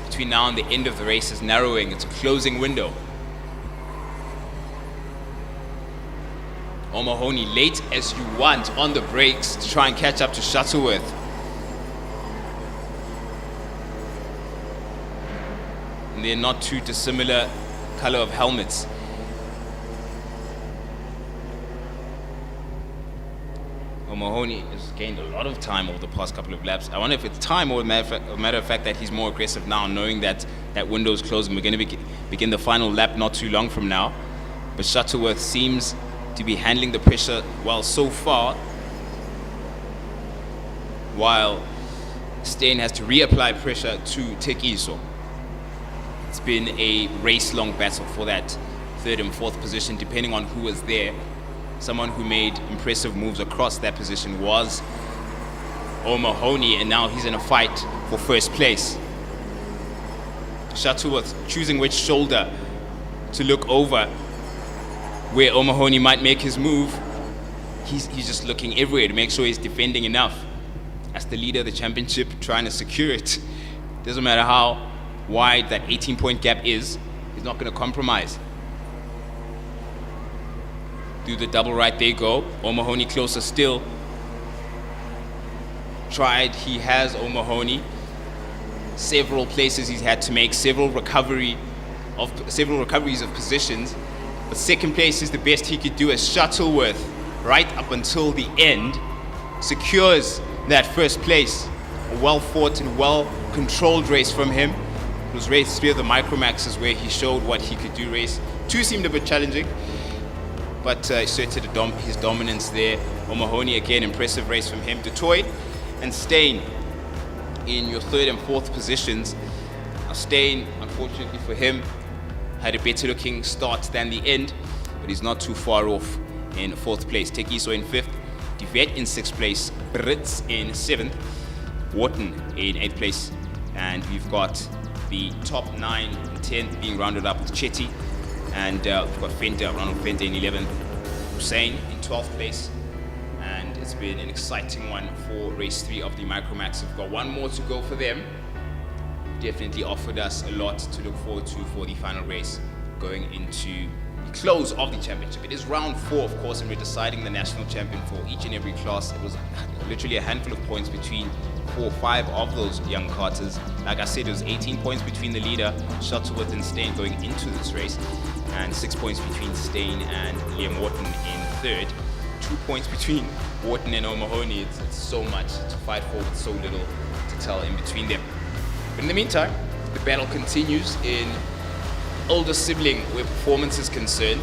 between now and the end of the race is narrowing. It's a closing window. O'Mahony late as you want on the brakes to try and catch up to Shuttleworth. And they're not too dissimilar color of helmets. O'Mahony has gained a lot of time over the past couple of laps. I wonder if it's time or a matter of fact that he's more aggressive now, knowing that that window is closing. We're going to begin the final lap not too long from now. But Shuttleworth seems to be handling the pressure well so far, while Steyn has to reapply pressure to Tekiso. It's been a race-long battle for that 3rd and 4th position, depending on who was there. Someone who made impressive moves across that position was O'Mahony, and now he's in a fight for 1st place. Shuttleworth choosing which shoulder to look over where O'Mahony might make his move. He's just looking everywhere to make sure he's defending enough. As the leader of the championship, trying to secure it. Doesn't matter how wide that 18-point gap is, he's not going to compromise. Do the double right, they go. O'Mahony closer still. He has O'Mahony. Several places he's had to make, several recoveries of positions. But 2nd place is the best he could do, as Shuttleworth, right up until the end, secures that 1st place. A well-fought and well-controlled race from him. It was race 3 of the Micromaxes where he showed what he could do. Race 2 seemed a bit challenging, but asserted his dominance there. O'Mahony, again, impressive race from him. DeToy and Steyn in your 3rd and 4th positions. Now Steyn, unfortunately for him, had a better looking start than the end, but he's not too far off in 4th place. Tekiso in 5th, Duvet in 6th place, Brits in 7th, Wharton in 8th place, and we've got the top 9 and 10th being rounded up with Chetty, and we've got Ronald Fenter in 11th, Hussein in 12th place. And it's been an exciting one for race 3 of the Micromax. We've got one more to go for them. Definitely offered us a lot to look forward to for the final race going into the close of the championship. It is round 4, of course, and we're deciding the national champion for each and every class. It was literally a handful of points between 4 or 5 of those young karters. Like I said, it was 18 points between the leader, Shuttleworth and Steyn, going into this race, and 6 points between Steyn and Liam Wharton in third. 2 points between Wharton and O'Mahony. It's so much to fight for with so little to tell in between them. But in the meantime, the battle continues in older sibling where performance is concerned.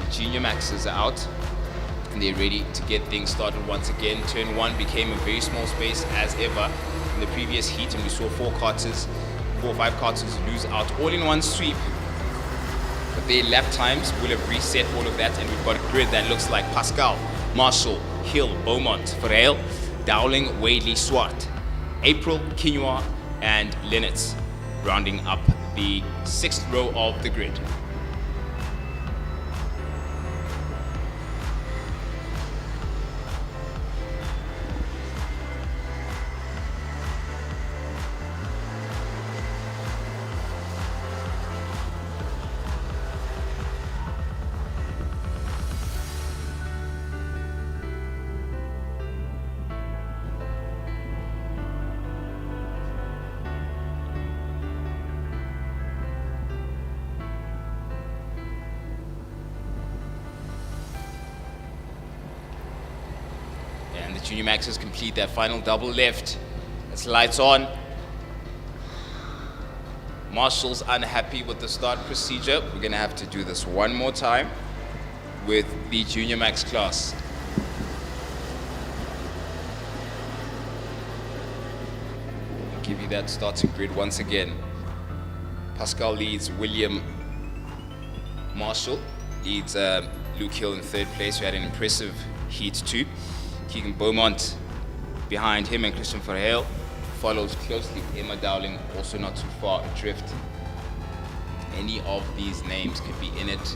The Junior Maxes are out and they're ready to get things started once again. Turn 1 became a very small space as ever in the previous heat, and we saw 4 or 5 karters lose out all in one sweep. But their lap times will have reset all of that, and we've got a grid that looks like Pascal, Marshall, Hill, Beaumont, Ferreil, Dowling, Wadley, Swart, April, Quinoa, and Lennox, rounding up the 6th row of the grid. Junior Maxes complete that final double left. It's lights on. Marshall's unhappy with the start procedure. We're gonna have to do this one more time with the Junior Max class. I'll give you that starting grid once again. Pascal leads William. Marshall leads Luke Hill in 3rd place, who had an impressive heat 2. Keegan Beaumont behind him, and Christian Verheil follows closely. Emma Dowling also not too far adrift. Any of these names could be in it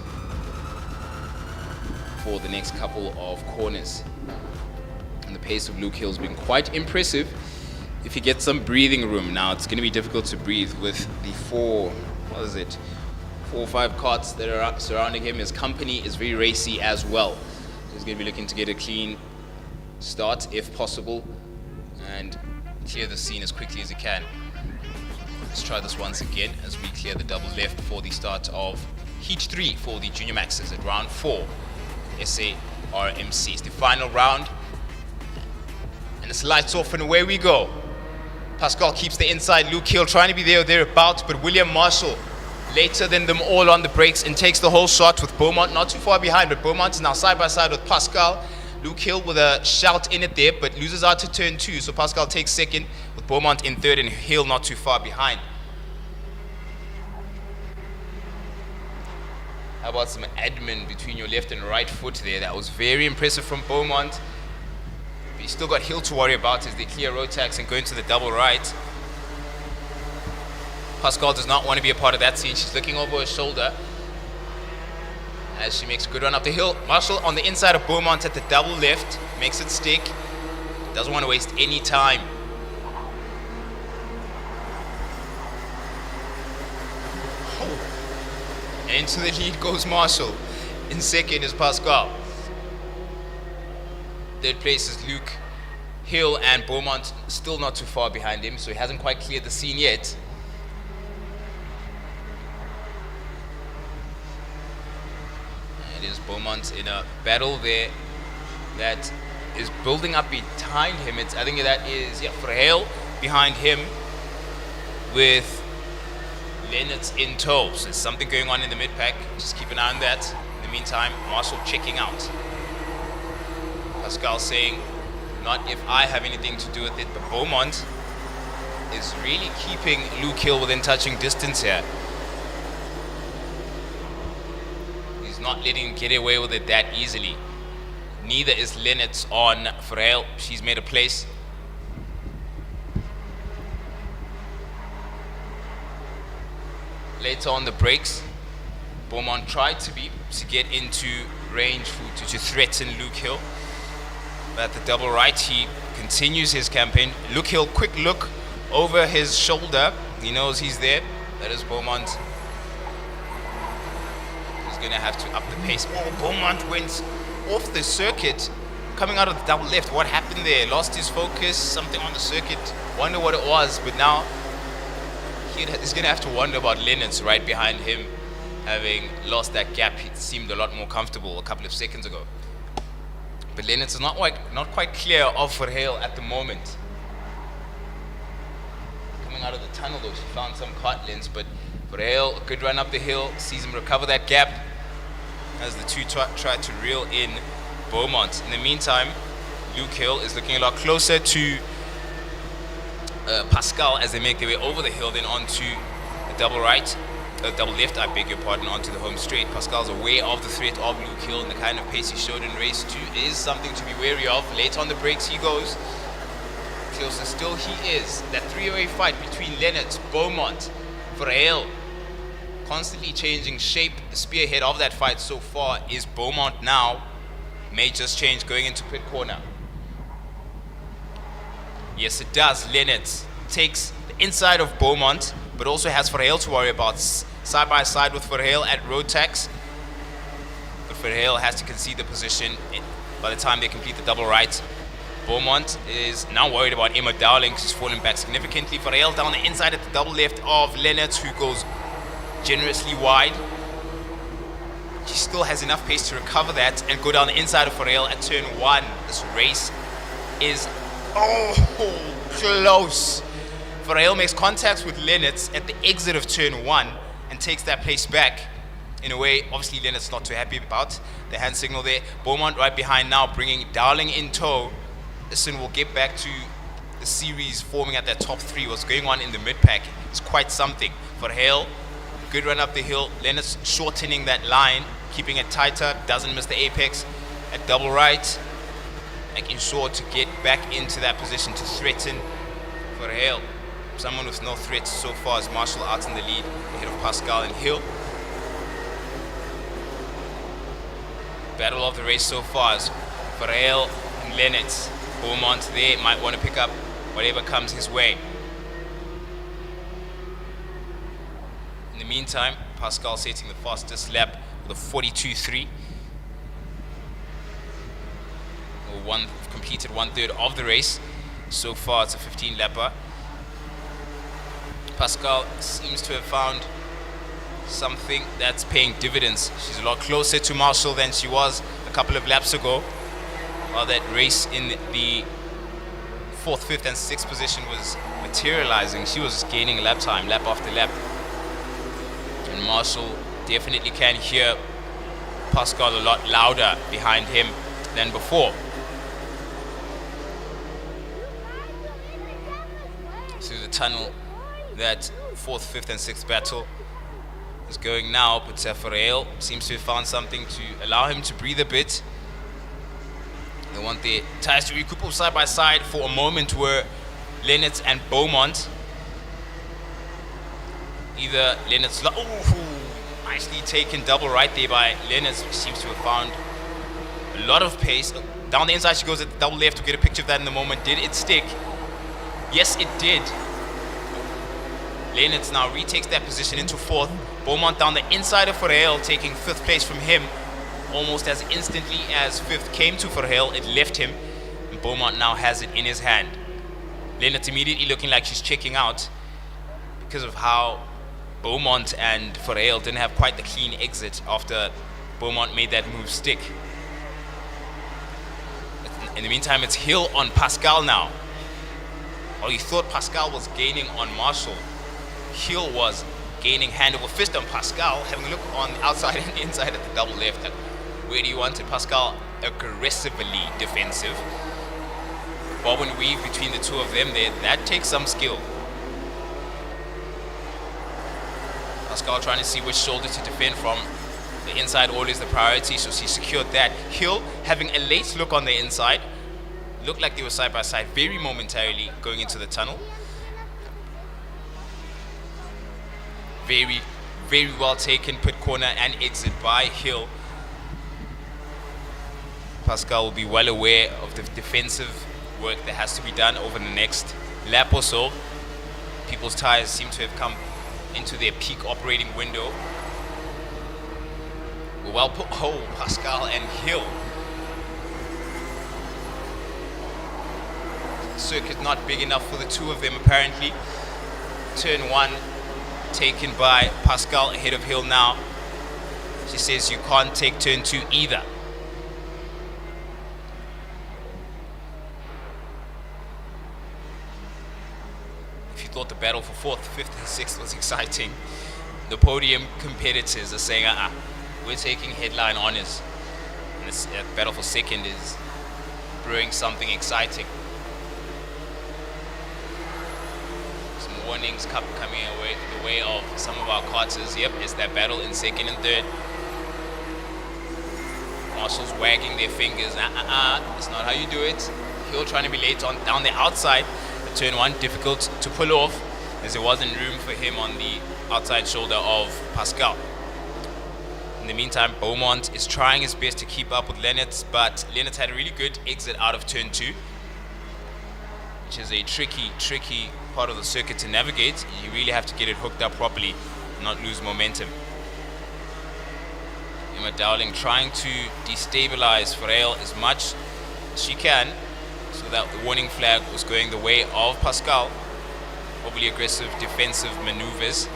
for the next couple of corners. And the pace of Luke Hill has been quite impressive if he gets some breathing room. Now it's going to be difficult to breathe with the 4 or 5 karts that are surrounding him. His company is very racy as well. He's going to be looking to get a clean start if possible and clear the scene as quickly as he can. Let's try this once again as we clear the double left for the start of heat 3 for the Junior Maxes at round 4 SA RMC. It's the final round and it's lights off and away we go. Pascal keeps the inside, Luke Hill trying to be there or thereabouts, but William Marshall later than them all on the brakes and takes the whole shot with Beaumont not too far behind, but Beaumont is now side by side with Pascal. Luke Hill with a shout in it there, but loses out to turn 2, so Pascal takes 2nd with Beaumont in 3rd and Hill not too far behind. How about some admin between your left and right foot there? That was very impressive from Beaumont. But you still got Hill to worry about as they clear Rotax and go into the double right. Pascal does not want to be a part of that scene. She's looking over her shoulder as she makes a good run up the hill. Marshall on the inside of Beaumont at the double left, makes it stick. Doesn't want to waste any time. And into the lead goes Marshall. In 2nd is Pascal. 3rd place is Luke Hill, and Beaumont still not too far behind him, so he hasn't quite cleared the scene yet. It is Beaumont in a battle there that is building up behind him. I think that is Verheil behind him with Lennox in tow. So there's something going on in the mid-pack. Just keep an eye on that. In the meantime, Marshall checking out. Pascal saying, not if I have anything to do with it, but Beaumont is really keeping Luke Hill within touching distance here. Not letting him get away with it that easily. Neither is Lennox on Verheil. She's made a place. Later on the brakes, Beaumont tried to get into range to threaten Luke Hill. But at the double right, he continues his campaign. Luke Hill, quick look over his shoulder. He knows he's there. That is Beaumont. He's going to have to up the pace. Oh, Beaumont went off the circuit, coming out of the double left. What happened there? Lost his focus, something on the circuit. Wonder what it was, but now he's going to have to wonder about Lennox right behind him, having lost that gap. He seemed a lot more comfortable a couple of seconds ago. But Lennox is not quite clear of Verheil at the moment. Coming out of the tunnel though, she found some KART lens, but Verheil, a good run up the hill, sees him recover that gap as the two try to reel in Beaumont. In the meantime, Luke Hill is looking a lot closer to Pascal as they make their way over the hill, then onto the double left, I beg your pardon, onto the home straight. Pascal's aware of the threat of Luke Hill, and the kind of pace he showed in race 2 is something to be wary of. Late on the brakes he goes. Closer still he is. That three-way fight between Leonard, Beaumont, Verheil, constantly changing shape. The spearhead of that fight so far is Beaumont now. May just change going into pit corner. Yes, it does. Leonard takes the inside of Beaumont, but also has Verheil to worry about. Side by side with Verheil at Rotax. But Verheil has to concede the position by the time they complete the double right. Beaumont is now worried about Emma Dowling, who's fallen back significantly. Verheil down the inside at the double left of Leonard, who goes generously wide. She still has enough pace to recover that and go down the inside of Verheil at turn 1. This race is close. Verheil makes contact with Lennox at the exit of turn 1 and takes that place back. In a way, obviously Lennox not too happy about the hand signal there. Beaumont right behind now, bringing Dowling in tow. Listen, we'll get back to the series forming at that top 3. What's going on in the mid-pack is quite something. Verheil, good run up the hill. Lennox shortening that line, keeping it tighter, doesn't miss the apex at double right, making sure to get back into that position to threaten Verheil. Someone with no threats so far is Marshall out in the lead ahead of Pascal and Hill. Battle of the race so far is Verheil and Lennox. Beaumont there might want to pick up whatever comes his way. In the meantime, Pascal setting the fastest lap with a 42.3. Completed 1/3 of the race. So far it's a 15-lapper. Pascal seems to have found something that's paying dividends. She's a lot closer to Marshall than she was a couple of laps ago. While that race in the 4th, 5th and 6th position was materializing, she was gaining lap time, lap after lap. And Marshall definitely can hear Pascal a lot louder behind him than before. Through the tunnel, that 4th, 5th and 6th battle is going now, but Verheil seems to have found something to allow him to breathe a bit. They want their tires to recoup side by side for a moment where Lennox and Beaumont. Either Lennox, nicely taken double right there by Lennox, which seems to have found a lot of pace. Down the inside she goes at the double left to get a picture of that in the moment. Did it stick? Yes, it did. Lennox now retakes that position into 4th. Beaumont down the inside of Verheil, taking 5th place from him. Almost as instantly as 5th came to Verheil, it left him. And Beaumont now has it in his hand. Lennox immediately looking like she's checking out because of how Beaumont and Verheil didn't have quite the clean exit after Beaumont made that move stick. In the meantime, it's Hill on Pascal now. While you thought Pascal was gaining on Marshall, Hill was gaining hand over fist on Pascal, having a look on the outside and inside at the double left. Where do you want it? Pascal aggressively defensive. Bob and weave between the two of them there, that takes some skill. Pascal trying to see which shoulder to defend from. The inside always the priority, so she secured that. Hill having a late look on the inside. Looked like they were side by side very momentarily going into the tunnel. Very, very well taken pit corner and exit by Hill. Pascal will be well aware of the defensive work that has to be done over the next lap or so. People's tires seem to have come into their peak operating window. Well put. Oh, Pascal and Hill. Circuit not big enough for the two of them apparently. Turn 1 taken by Pascal ahead of Hill now. She says you can't take turn 2 either. If you thought the battle for 4th, 5th and 6th was exciting, the podium competitors are saying, we're taking headline honors. And this battle for 2nd is brewing something exciting. Some warnings coming away the way of some of our karters. Yep, it's that battle in 2nd and 3rd. Marshals wagging their fingers. It's not how you do it. Hill trying to be late on down the outside. The turn 1 difficult to pull off, as there wasn't room for him on the outside shoulder of Pascal. In the meantime, Beaumont is trying his best to keep up with Lennartz, but Lennartz had a really good exit out of turn 2, which is a tricky part of the circuit to navigate. You really have to get it hooked up properly and not lose momentum. Emma Dowling trying to destabilize Ferreil as much as she can, so that the warning flag was going the way of Pascal. Overly aggressive defensive maneuvers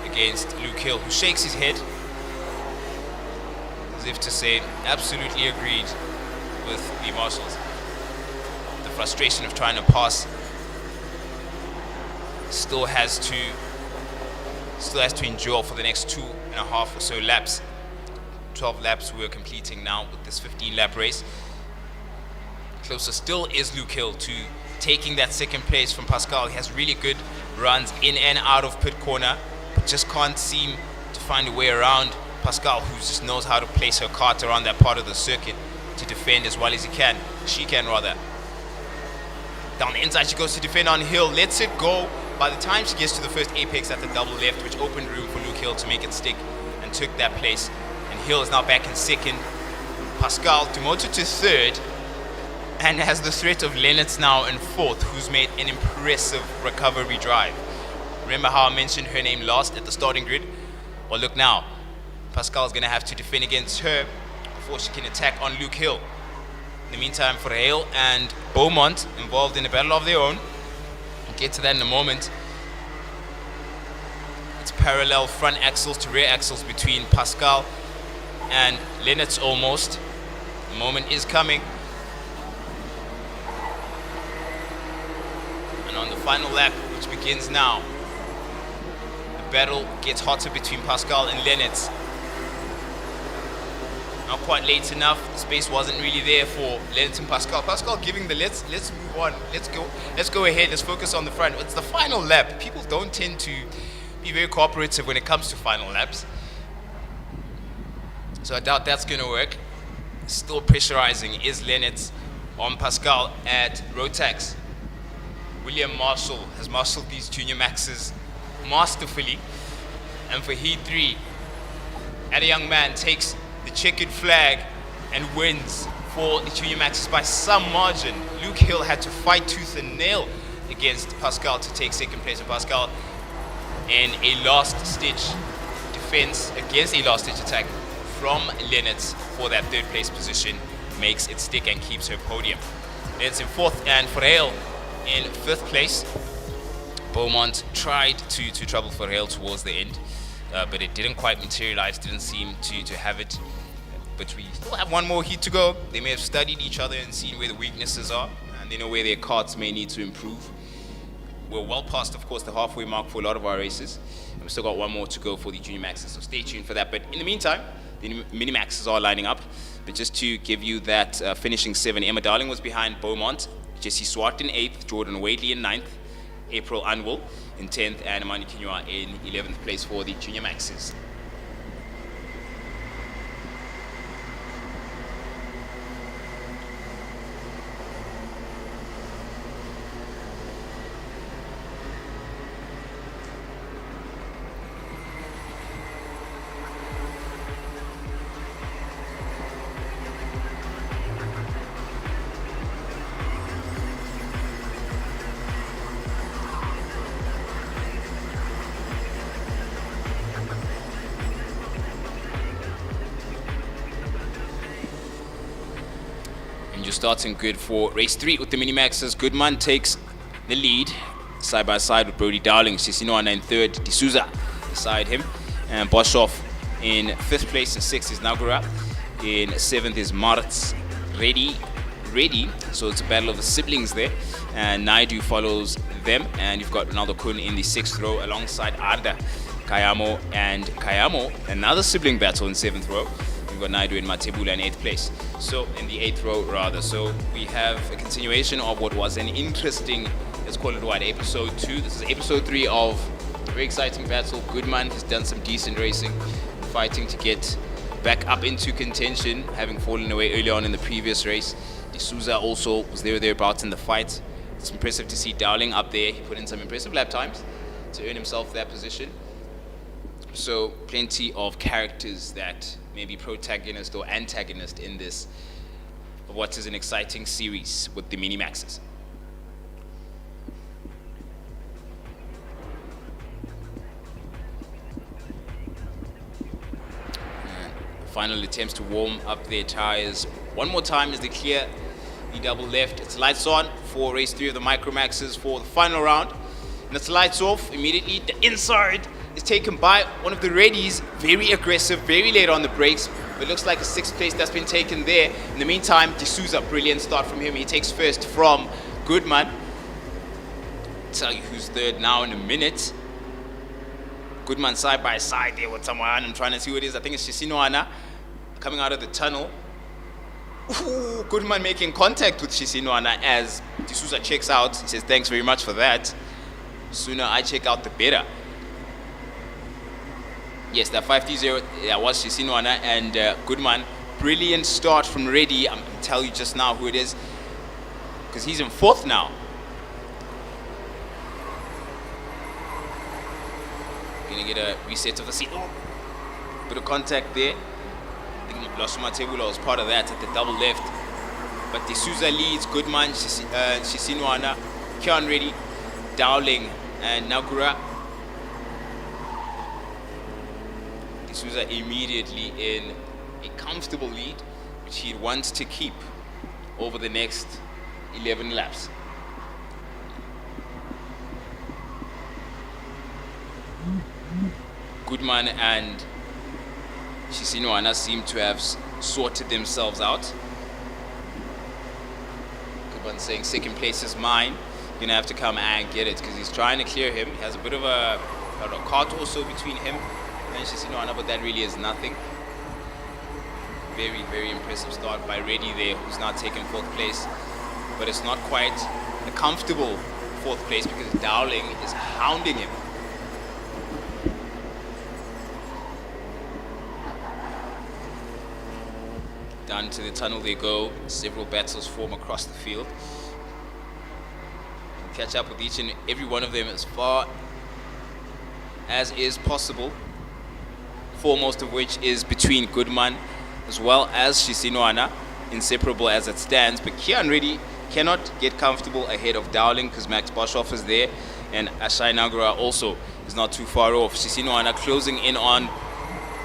against Luke Hill, who shakes his head as if to say absolutely agreed with the marshals. The frustration of trying to pass still has to endure for the next 2.5 or so laps. 12 laps we're completing now with this 15-lap race. Closer still is Luke Hill to taking that 2nd place from Pascal. He has really good runs in and out of pit corner, but just can't seem to find a way around Pascal, who just knows how to place her kart around that part of the circuit to defend as well as he can. She can rather. Down the inside she goes to defend on Hill, lets it go. By the time she gets to the first apex at the double left, which opened room for Luke Hill to make it stick and took that place. And Hill is now back in 2nd. Pascal demoted to 3rd and has the threat of Lennartz now in 4th, who's made an impressive recovery drive. Remember how I mentioned her name last at the starting grid? Well, look now. Pascal's going to have to defend against her before she can attack on Luke Hill. In the meantime, Ferreil and Beaumont involved in a battle of their own. We'll get to that in a moment. It's parallel front axles to rear axles between Pascal and Lennartz almost. The moment is coming. And on the final lap, which begins now, the battle gets hotter between Pascal and Lennartz. Not quite late enough. The space wasn't really there for Lennartz and Pascal. Pascal giving the let's move on. Let's go ahead. Let's focus on the front. It's the final lap. People don't tend to be very cooperative when it comes to final laps. So I doubt that's going to work. Still pressurizing is Lennartz on Pascal at Rotax. William Marshall has marshaled these junior maxes masterfully. And for Heat 3, a young man takes the checkered flag and wins for the junior maxes by some margin. Luke Hill had to fight tooth and nail against Pascal to take 2nd place, and Pascal in a last-ditch defense against a last-ditch attack from Lennartz for that 3rd place position makes it stick and keeps her podium. Lennartz in 4th and Ferreil in 5th place. Beaumont tried to trouble Ferreil towards the end, but it didn't quite materialize, didn't seem to have it. But we still have one more heat to go. They may have studied each other and seen where the weaknesses are, and they know where their karts may need to improve. We're well past, of course, the halfway mark for a lot of our races, and we've still got one more to go for the junior maxes, so stay tuned for that. But in the meantime, the mini maxes are lining up. But just to give you that finishing 7, Emma Darling was behind Beaumont, Jessie Swart in 8th, Jordan Wadley in 9th, April Unwell in 10th, and Amani Kinua in 11th place for the junior maxes. you're starting good for race 3 with the Minimaxes. Goodman takes the lead side by side with Brody Dowling. Sisinoana in third, D'Souza beside him, and Boshoff in 5th place. In 6th is Nagura. In 7th is Martz. Ready. So it's a battle of the siblings there. And Naidu follows them. And you've got Ronaldo Kun in the 6th row alongside Arda, Kayamo, and Kayamo. Another sibling battle in 7th row. We've got Naidu and Matebula in 8th place. So in the 8th row rather. So we have a continuation of what was an interesting, let's call it what, episode 2. This is episode 3 of a very exciting battle. Goodman has done some decent racing, fighting to get back up into contention, having fallen away early on in the previous race. D'Souza also was there or thereabouts in the fight. It's impressive to see Dowling up there. He put in some impressive lap times to earn himself that position. So plenty of characters that may be protagonist or antagonist in this, what is an exciting series with the Minimaxes. Final attempts to warm up their tires one more time as they clear the double left. It's lights on for race 3 of the Micromaxes for the final round, and it's lights off immediately. The inside is taken by one of the readies, very aggressive, very late on the brakes. It looks like a 6th place that's been taken there. In the meantime, D'Souza, brilliant start from him. He takes first from Goodman. I'll tell you who's third now in a minute. Goodman side by side there with someone. I'm trying to see who it is. I think it's Shisinoana coming out of the tunnel. Ooh, Goodman making contact with Shisinoana as D'Souza checks out. He says, thanks very much for that. Sooner I check out, the better. Yes, that 530, that was Shisinoana and Goodman. Brilliant start from Reddy. I'm going to tell you just now who it is, because he's in 4th now. Gonna get a reset of the seat. Oh, bit of contact there. I think Losuma Tebula was part of that at the double left. But D'Souza leads, Goodman, Shisinoana, Kian Reddy, Dowling, and Nagura. D'Souza immediately in a comfortable lead, which he'd want to keep over the next 11 laps. Goodman and Shisinoana seem to have sorted themselves out. Goodman saying, 2nd place is mine. You're gonna have to come and get it, because he's trying to clear him. He has a bit of a KART also between him and Shisinoana, but that really is nothing. Very, very impressive start by Reddy there, who's now taken 4th place. But it's not quite a comfortable 4th place because Dowling is hounding him. Down to the tunnel they go. Several battles form across the field. Catch up with each and every one of them as far as is possible. Foremost of which is between Goodman as well as Shisinoana, inseparable as it stands. But Kian Reddy cannot get comfortable ahead of Dowling because Max Boshoff is there, and Ashai Nagura also is not too far off. Shisinoana closing in on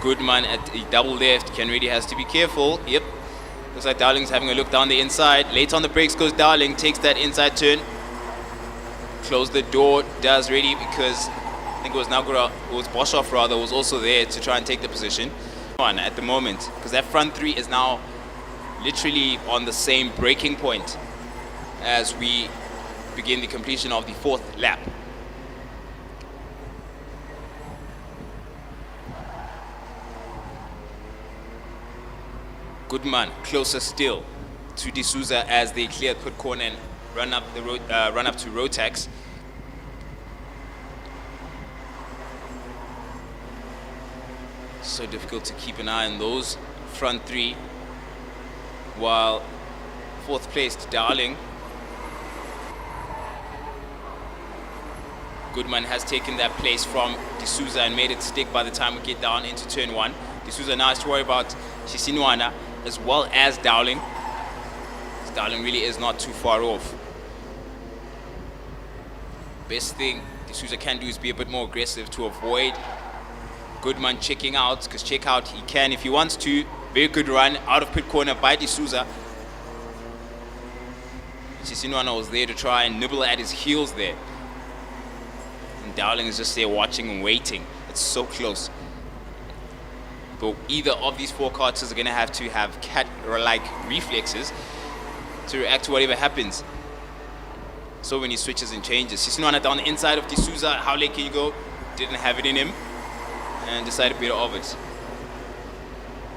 Goodman at the double left. Kian Reddy has to be careful. Yep. Looks like Dowling's having a look down the inside. Late on the brakes goes Dowling, takes that inside turn. Close the door, does Reddy, because I think it was Nagura, it was Boshoff rather, was also there to try and take the position on at the moment, because that front 3 is now literally on the same braking point as we begin the completion of the 4th lap. Goodman closer still to D'Souza as they clear pit corner and run up the road, run up to Rotax. So difficult to keep an eye on those front 3, while 4th place to Dowling. Goodman has taken that place from D'Souza and made it stick by the time we get down into turn 1. D'Souza now has to worry about Shisinoana as well as Dowling. Dowling really is not too far off. Best thing D'Souza can do is be a bit more aggressive to avoid Goodman checking out, because check out he can if he wants to. Very good run out of pit corner by D'Souza. Sisinwana was there to try and nibble at his heels there. And Dowling is just there watching and waiting. It's so close. But either of these four karters are going to have cat-like reflexes to react to whatever happens. So many switches and changes. Sisinwana down the inside of D'Souza. How late can you go? Didn't have it in him. And decided better of it.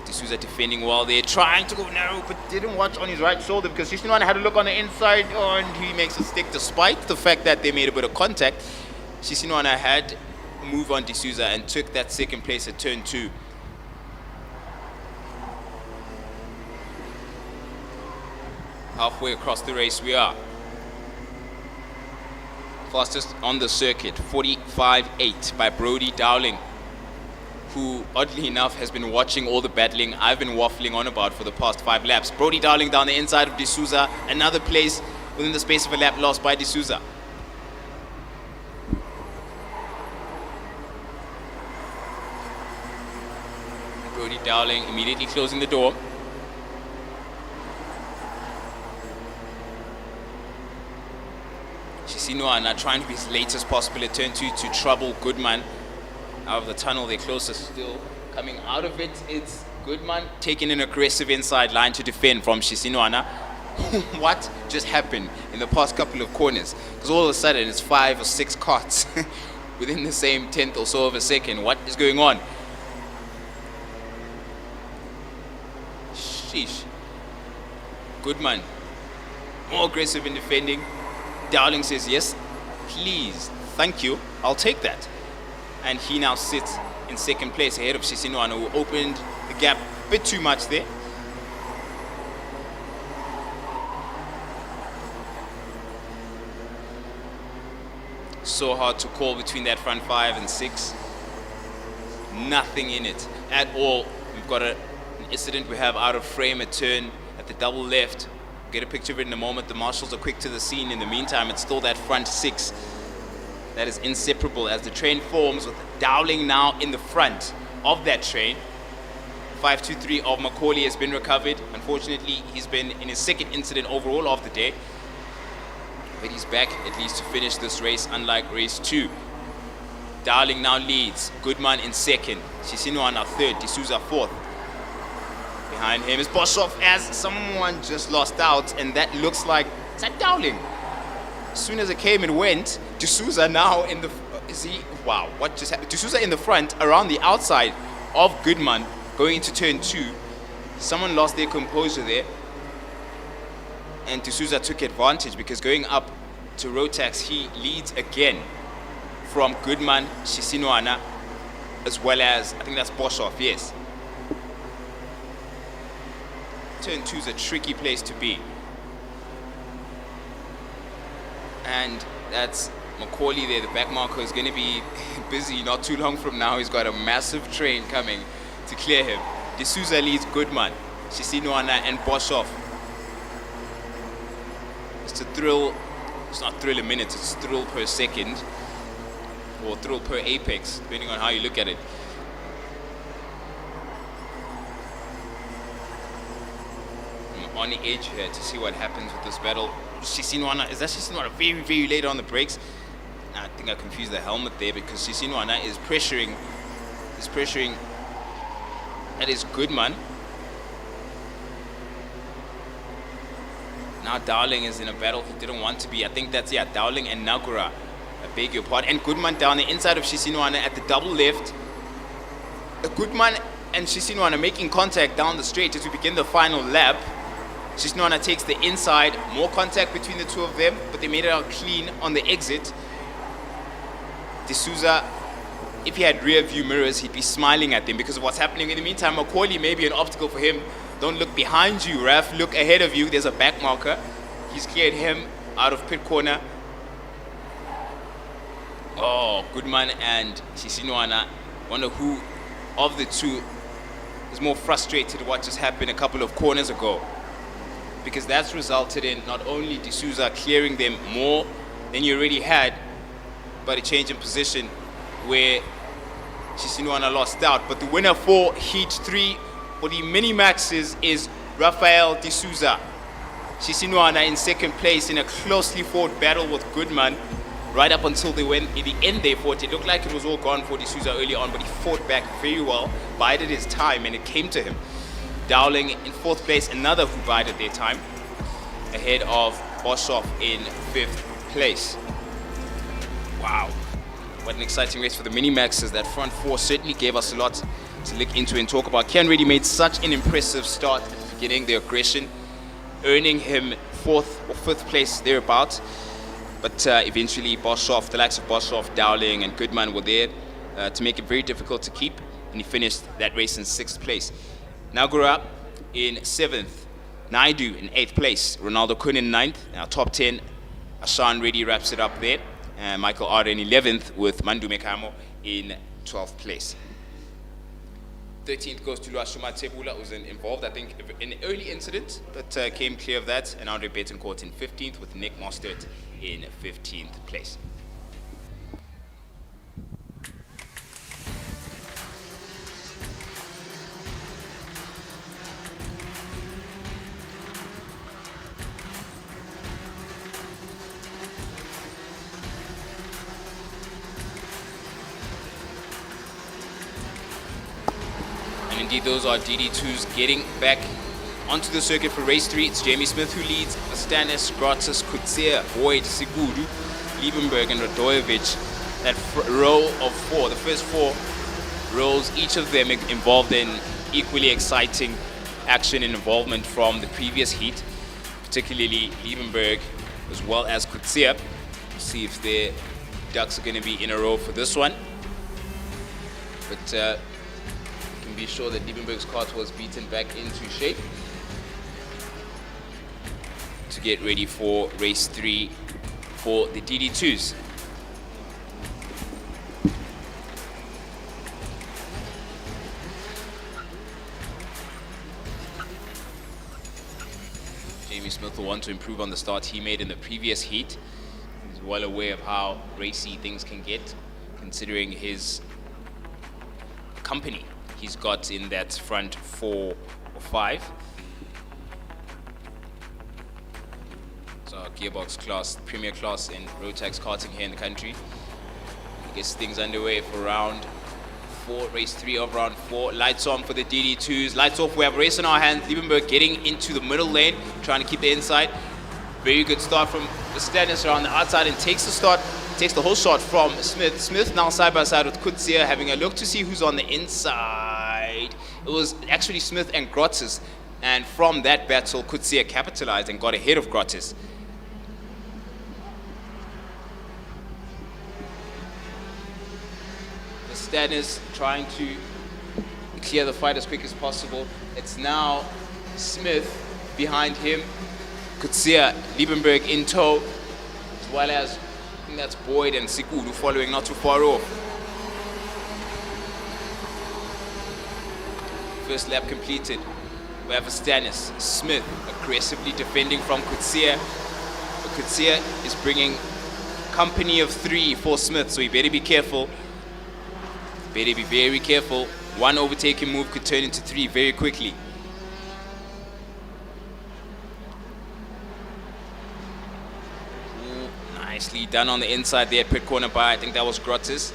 D'Souza defending well there, trying to go narrow, but didn't watch on his right shoulder because Sisinwana had to look on the inside, and he makes a stick despite the fact that they made a bit of contact. Sisinwana had moved on D'Souza and took that second place at turn 2. Halfway across the race we are. Fastest on the circuit, 45.8 by Brody Dowling, who oddly enough has been watching all the battling I've been waffling on about for the past 5 laps. Brody Dowling down the inside of D'Souza, another place within the space of a lap lost by D'Souza. Brody Dowling immediately closing the door. Sisinwana trying to be as late as possible at turn 2 to trouble Goodman out of the tunnel. They're closest still. Coming out of it, it's Goodman taking an aggressive inside line to defend from Sisinwana. What just happened in the past couple of corners? Because all of a sudden it's 5 or 6 karts within the same tenth or so of a second. What is going on? Sheesh. Goodman more aggressive in defending. Dowling says, yes, please, thank you, I'll take that. And he now sits in second place ahead of Sisinwana, who opened the gap a bit too much there. So hard to call between that front 5 and 6. Nothing in it at all. We've got an incident we have out of frame at turn at the double left. Get a picture of it in a moment. The marshals are quick to the scene. In the meantime, it's still that front 6 that is inseparable as the train forms, with Dowling now in the front of that train. 523 of Macaulay has been recovered. Unfortunately, he's been in his second incident overall of the day, but he's back at least to finish this race, unlike race 2. Dowling now leads. Goodman in second. Sisinwana third. D'Souza fourth. Behind him is Boshoff, as someone just lost out, and that looks like, is that Dowling? As soon as it came and went, D'Souza now in the, wow, what just happened? D'Souza in the front, around the outside of Goodman, going into turn 2. Someone lost their composure there, and D'Souza took advantage because going up to Rotax, he leads again from Goodman, Sisinwana, as well as, I think that's Boshoff, yes. Turn 2 is a tricky place to be. And that's Macaulay there. The back marker is going to be busy not too long from now. He's got a massive train coming to clear him. D'Souza leads Goodman, Sisinwana, and Boshoff. It's a thrill. It's not thrill a minute, it's thrill per second, or thrill per apex, depending on how you look at it. On the edge here to see what happens with this battle. Sisinwana, is that Sisinwana very, very late on the brakes? Nah, I think I confused the helmet there, because Sisinwana is pressuring that is Goodman. Now Dowling is in a battle he didn't want to be. I think that's, yeah, Dowling and Nagura. I beg your pardon. And Goodman down the inside of Sisinwana at the double left. Goodman and Sisinwana making contact down the straight as we begin the final lap. Sisinwana takes the inside, more contact between the two of them, but they made it out clean on the exit. D'Souza, if he had rear view mirrors, he'd be smiling at them because of what's happening. In the meantime, Macaulay may be an obstacle for him. Don't look behind you, Raf, look ahead of you. There's a back marker. He's cleared him out of pit corner. Oh, Goodman and Sisinwana. Wonder who of the two is more frustrated at what just happened a couple of corners ago, because that's resulted in not only D'Souza clearing them more than you already had, but a change in position where Sisinwana lost out. But the winner for Heat 3 for the mini-maxes is Rafael D'Souza. Shisinwana in second place in a closely fought battle with Goodman. Right up until they went in the end, they fought. It looked like it was all gone for D'Souza early on, but he fought back very well, bided his time, and it came to him. Dowling in fourth place, another who bided their time, ahead of Boshoff in fifth place. Wow, what an exciting race for the Mini-Maxes. That front four certainly gave us a lot to look into and talk about. Kian Reddy made such an impressive start at the beginning, the aggression, earning him fourth or fifth place thereabouts. But eventually Boshoff, the likes of Boshoff, Dowling and Goodman were there to make it very difficult to keep, and he finished that race in sixth place. Nagura in seventh, Naidu in eighth place, Ronaldo Kun in ninth. Now top 10, Ashan Reddy wraps it up there, and Michael Arda in 11th with Mandu Mekamo in 12th place. 13th goes to Luashuma Tebula, who was involved, I think, in an early incident, but came clear of that. And Andre Betancourt in 15th with Nick Mostert in 15th place. Indeed, those are DD2s getting back onto the circuit for race 3. It's Jamie Smith who leads, Stanis, Gratis, Kutsia, Boyd, Siguru, Liebenberg and Radojevic. That row of four, the first four rows, each of them involved in equally exciting action and involvement from the previous heat, particularly Liebenberg as well as Kutsia. We'll see if their ducks are going to be in a row for this one. But be sure that Liebenberg's kart was beaten back into shape to get ready for race 3 for the DD2s. Jamie Smith will want to improve on the start he made in the previous heat. He's well aware of how racy things can get, considering his company he's got in that front 4 or 5. So gearbox class, premier class in Rotax karting here in the country. He gets things underway for round 4, race 3 of round 4. Lights on for the DD2s. Lights off, we have a race in our hands. Liebenberg getting into the middle lane, trying to keep the inside. Very good start from Stanis around the outside and takes the whole shot from Smith. Smith now side by side with Kutsia, having a look to see who's on the inside. It was actually Smith and Grotis, and from that battle, Kutsia capitalized and got ahead of Grotis. Stanis trying to clear the fight as quick as possible. It's now Smith behind him, Kutsia, Liebenberg in tow, as well as I think that's Boyd and Siguru following not too far off. First lap completed. We have a Stanis, Smith aggressively defending from Kutsia. But Kutsia is bringing company of 3 for Smith, so he better be careful. Better be very careful. One overtaking move could turn into 3 very quickly. Nicely done on the inside there, pit corner by, I think that was Grotis.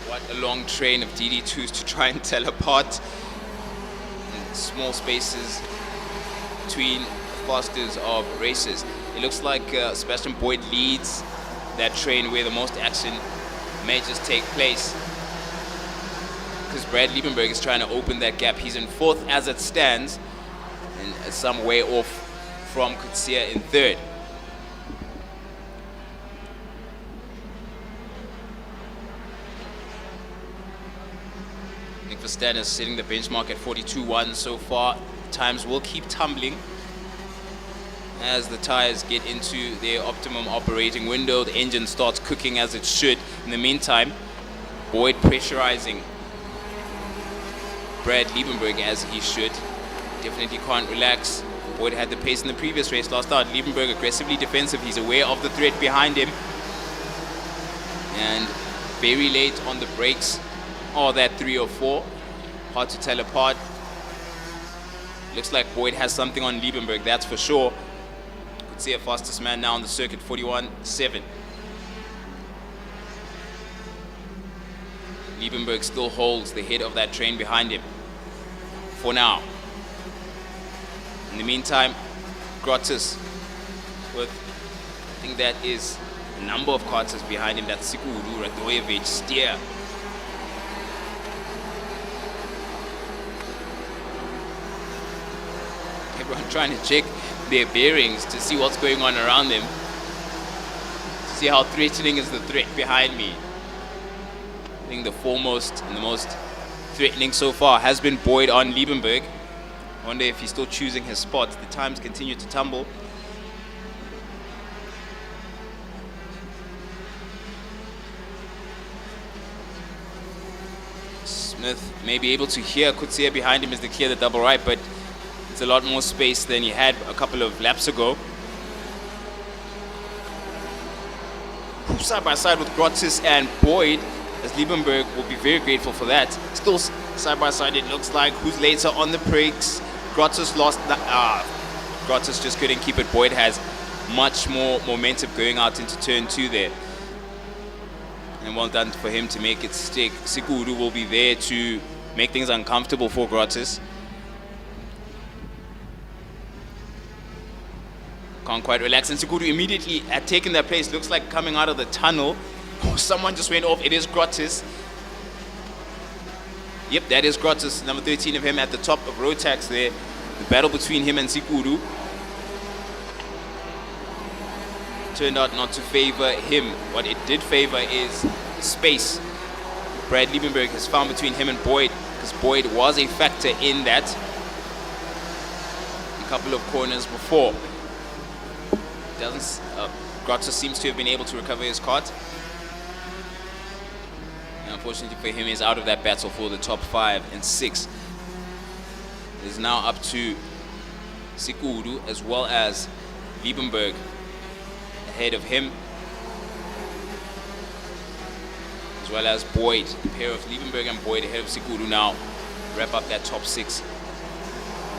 What a long train of DD2s to try and tell apart in small spaces between fastest of races. It looks like Sebastian Boyd leads that train where the most action may just take place, because Brad Liebenberg is trying to open that gap. He's in 4th as it stands, and some way off from Kutsia in 3rd. Nick Verstappen is setting the benchmark at 42.1 so far. Times will keep tumbling as the tires get into their optimum operating window. The engine starts cooking as it should. In the meantime, Boyd pressurizing Brad Liebenberg as he should. Definitely can't relax. Boyd had the pace in the previous race last out. Liebenberg aggressively defensive. He's aware of the threat behind him. And very late on the brakes, or that 3 or 4. Hard to tell apart. Looks like Boyd has something on Liebenberg, that's for sure. Could see a fastest man now on the circuit, 41.7. Liebenberg still holds the head of that train behind him for now. In the meantime, Grottis with, I think that is a number of karters behind him. That's Sikudu, Radojevic, Stier. Everyone trying to check their bearings to see what's going on around them. To see how threatening is the threat behind me. I think the foremost and the most threatening so far has been Boyd on Liebenberg. I wonder if he's still choosing his spot. The times continue to tumble. Smith may be able to hear Kutsia behind him as they clear the double right, but it's a lot more space than he had a couple of laps ago. Side by side with Grottis and Boyd, as Liebenberg will be very grateful for that. Still side by side, it looks like. Who's later on the brakes? Grottis lost the... Grottis just couldn't keep it. Boyd has much more momentum going out into turn 2 there. And well done for him to make it stick. Sikudu will be there to make things uncomfortable for Grottis. Can't quite relax, and Sikudu immediately had taken their place. Looks like coming out of the tunnel. Oh, someone just went off. It is Grottis. Yep, that is Grottis, number 13 of him at the top of Rotax there. The battle between him and Sikudu turned out not to favor him. What it did favor is space. Brad Liebenberg has found between him and Boyd, because Boyd was a factor in that a couple of corners before. Grottis seems to have been able to recover his kart. And unfortunately for him, he's out of that battle for the top 5 and 6. It is now up to Sikudu as well as Liebenberg ahead of him, as well as Boyd. A pair of Liebenberg and Boyd ahead of Sikudu now wrap up that top 6.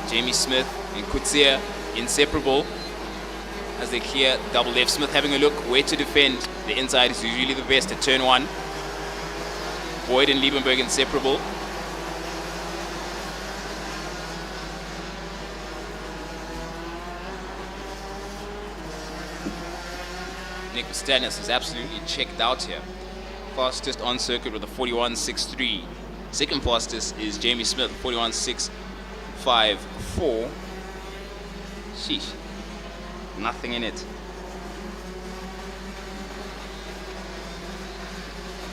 Jamie Smith and Kutsia inseparable as they clear double left. Smith having a look where to defend. The inside is usually the best at turn 1. Boyd and Liebenberg inseparable. Nick Stanis is absolutely checked out here. Fastest on circuit with a 41.63. Second fastest is Jamie Smith, 41.654. Sheesh. Nothing in it.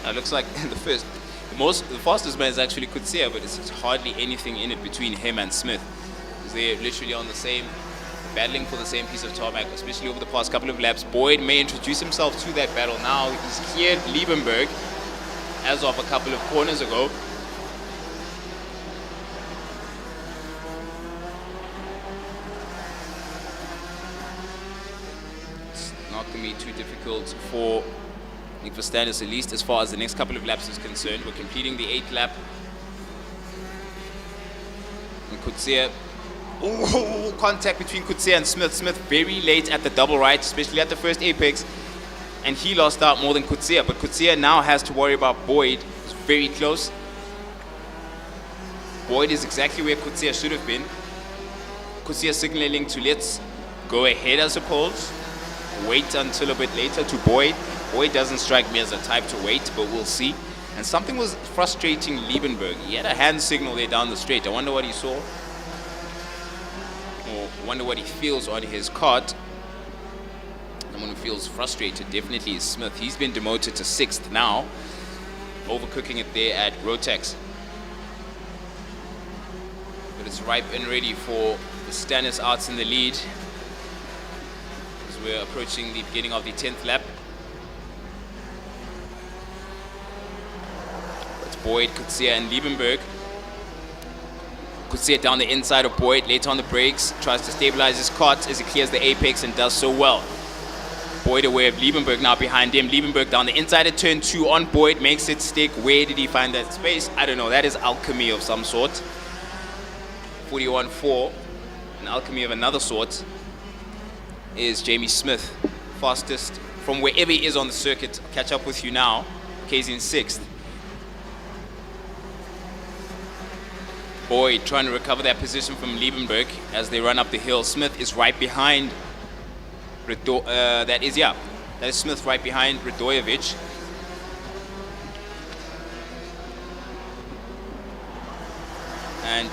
Now it looks like the fastest man is actually Kutsia, but it's hardly anything in it between him and Smith. They're literally on the same, battling for the same piece of tarmac, especially over the past couple of laps. Boyd may introduce himself to that battle now. He's cleared Liebenberg as of a couple of corners ago. Not going to be too difficult for Nick Verstanis, at least as far as the next couple of laps is concerned. We're completing the 8th lap. And Kutsia, contact between Kutsia and Smith. Smith very late at the double right, especially at the first apex, and he lost out more than Kutsia. But Kutsia now has to worry about Boyd. It's very close. Boyd is exactly where Kutsia should have been. Kutsia signaling to let's go ahead, I suppose. Wait until a bit later to Boyd. Boyd doesn't strike me as a type to wait, but we'll see. And something was frustrating Liebenberg. He had a hand signal there down the straight. I wonder what he saw. Or I wonder what he feels on his kart. Someone who feels frustrated definitely is Smith. He's been demoted to 6th now. Overcooking it there at Rotax. But it's ripe and ready for the Stannis Arts in the lead. We're approaching the beginning of the 10th lap. It's Boyd, Kutsia, and Liebenberg. Kutsia down the inside of Boyd, later on the brakes, tries to stabilize his kart as he clears the apex and does so well. Boyd aware of Liebenberg now behind him. Liebenberg down the inside at turn 2 on Boyd, makes it stick. Where did he find that space? I don't know. That is alchemy of some sort. 41.4, an alchemy of another sort, is Jamie Smith. Fastest from wherever he is on the circuit. I'll catch up with you now. KZ in 6th. Boyd trying to recover that position from Liebenberg as they run up the hill. Smith is right behind. That is Smith right behind Radojevic. And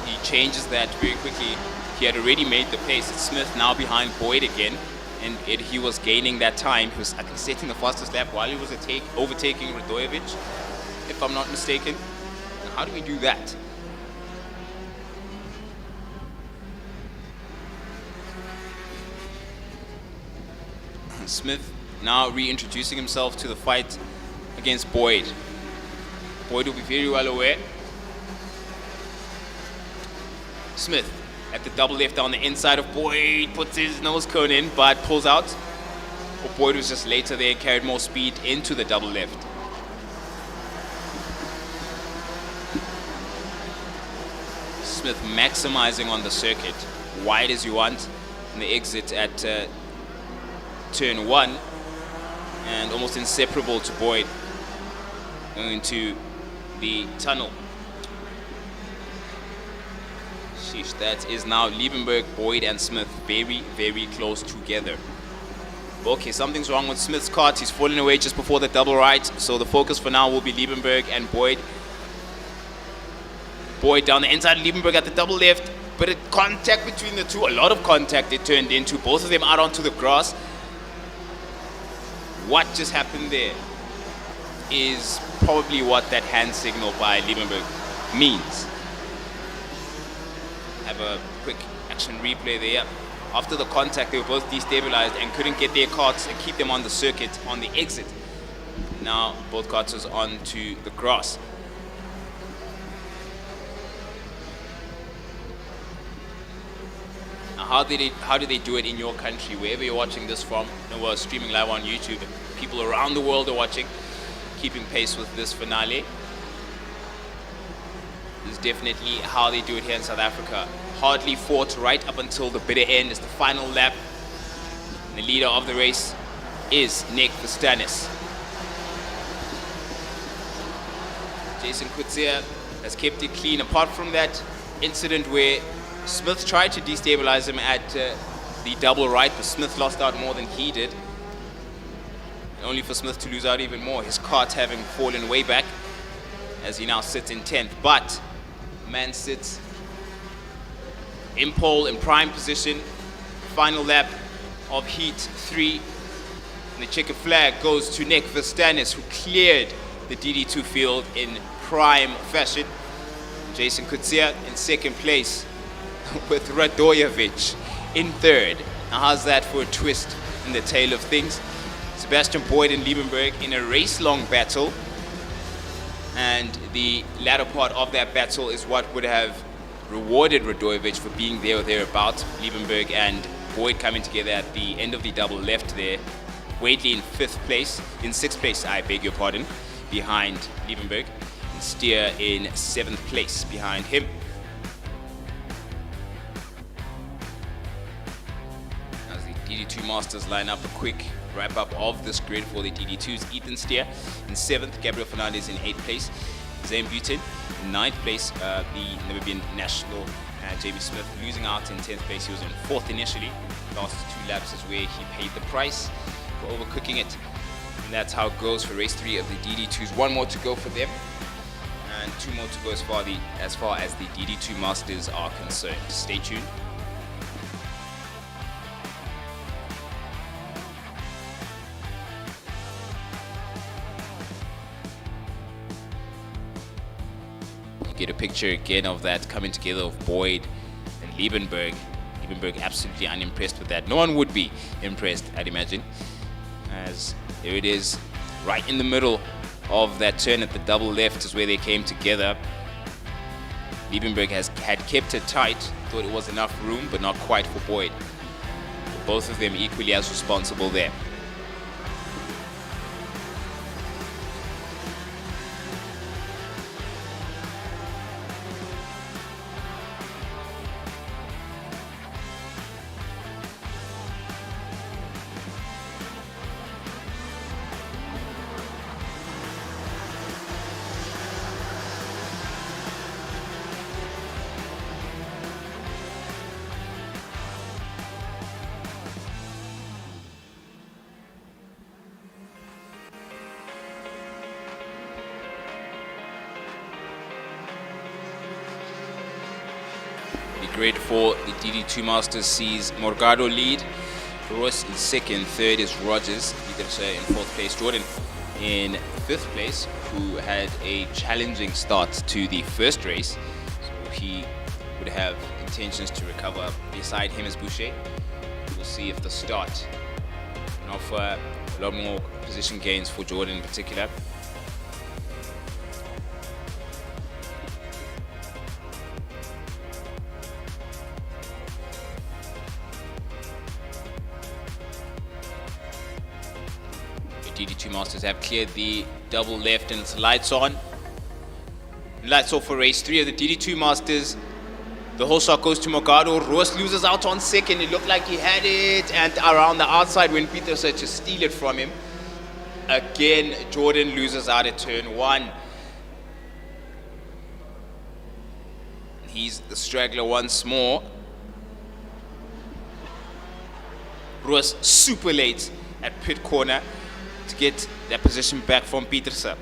he changes that very quickly. He had already made the pace. It's Smith now behind Boyd again. And he was gaining that time. He was, I think, setting the fastest lap while he was overtaking Radojevic, if I'm not mistaken. And how do we do that? Smith now reintroducing himself to the fight against Boyd. Boyd will be very well aware. Smith at the double left down the inside of Boyd, puts his nose cone in but pulls out. Or Boyd was just later there, carried more speed into the double left. Smith maximizing on the circuit, wide as you want, and the exit at turn 1, and almost inseparable to Boyd going into the tunnel. Sheesh, that is now Liebenberg, Boyd and Smith very, very close together. Okay, something's wrong with Smith's kart. He's falling away just before the double right, so the focus for now will be Liebenberg and Boyd. Boyd down the inside, Liebenberg at the double left, but a contact between the two, a lot of contact it turned into, both of them out onto the grass. What just happened there is probably what that hand signal by Liebenberg means. Have a quick action replay there. After the contact, they were both destabilized and couldn't get their karts and keep them on the circuit on the exit. Now both karts are onto the grass. Now how do they do it in your country, wherever you're watching this from? We're streaming live on YouTube. People around the world are watching, keeping pace with this finale. This is definitely how they do it here in South Africa. Hardly fought right up until the bitter end. It's the final lap. And the leader of the race is Nick Verstanis. Jason Kutsia has kept it clean, apart from that incident where Smith tried to destabilize him at the double right, but Smith lost out more than he did. Only for Smith to lose out even more, his kart having fallen way back as he now sits in 10th. But man sits in pole, in prime position. Final lap of heat 3. And the checkered flag goes to Nick Verstanis, who cleared the DD2 field in prime fashion. Jason Kutsia in 2nd place with Radojevic in 3rd. Now how's that for a twist in the tail of things? Sebastian Boyd and Liebenberg in a race-long battle, and the latter part of that battle is what would have rewarded Radojevic for being there or thereabouts. Liebenberg and Boyd coming together at the end of the double left there. Wadley in 5th place, in 6th place, I beg your pardon, behind Liebenberg, and Steer in 7th place behind him. As the DD2 Masters line up, a quick wrap-up of this grid for the DD2s. Ethan Steer in 7th, Gabriel Fernandez in 8th place, Zane Butin in 9th place, the Namibian national, Jamie Smith losing out in 10th place. He was in 4th initially. Last 2 laps is where he paid the price for overcooking it. And that's how it goes for race 3 of the DD2s. 1 more to go for them, and 2 more to go as far as the DD2 Masters are concerned. Stay tuned. Get a picture again of that coming together of Boyd and Liebenberg. Liebenberg absolutely unimpressed with that. No one would be impressed, I'd imagine, as there it is, right in the middle of that turn at the double left is where they came together. Liebenberg had kept it tight, thought it was enough room, but not quite for Boyd. both of them equally as responsible there. Great for the DD2 Masters sees Morgado lead, Ross in second, third is Rogers, Peterse in fourth place, Jordan in fifth place, who had a challenging start to the first race, so he would have intentions to recover. Beside him is Boucher. We'll see if the start can offer a lot more position gains for Jordan in particular. DD2 Masters have cleared the double left and it's lights on. Lights off for race 3 of the DD2 Masters. The whole shot goes to Morgado. Roos loses out on second. It looked like he had it and around the outside when Peter said to steal it from him. Again, Jordan loses out at turn 1. He's the straggler once more. Roos super late at pit corner to get that position back from Peterse. I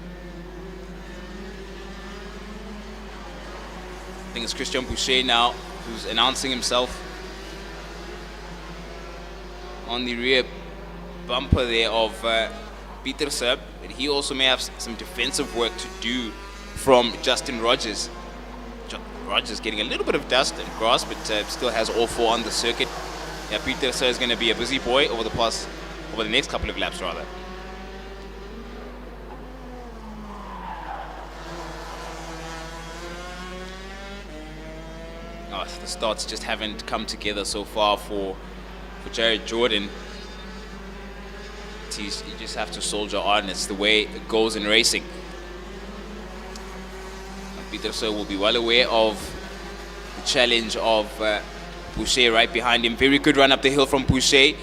think it's Christian Boucher now who's announcing himself on the rear bumper there of Peterse, but he also may have some defensive work to do from Justin Rogers. Rogers getting a little bit of dust and grass, but still has all 4 on the circuit. Yeah, Peterse is going to be a busy boy over the next couple of laps rather. The starts just haven't come together so far for Jared Jordan. You just have to soldier on. It's the way it goes in racing. Peterse will be well aware of the challenge of Boucher right behind him. Very good run up the hill from Boucher.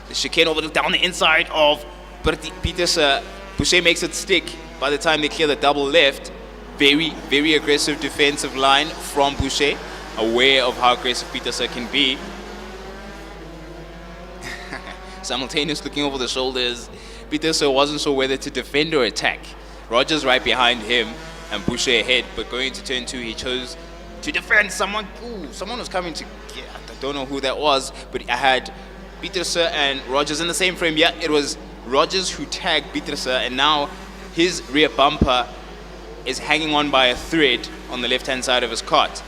The chicane over down the inside of Peterse. Boucher makes it stick by the time they clear the double left. Very, very aggressive defensive line from Boucher. Aware of how aggressive Peterse can be. Simultaneous looking over the shoulders. Peterse wasn't sure whether to defend or attack. Rogers right behind him and Boucher ahead, but going into turn 2 he chose to defend. Someone was coming to, I don't know who that was, but I had Peterse and Rogers in the same frame. Yeah, it was Rogers who tagged Peterse, and now his rear bumper is hanging on by a thread on the left hand side of his cart.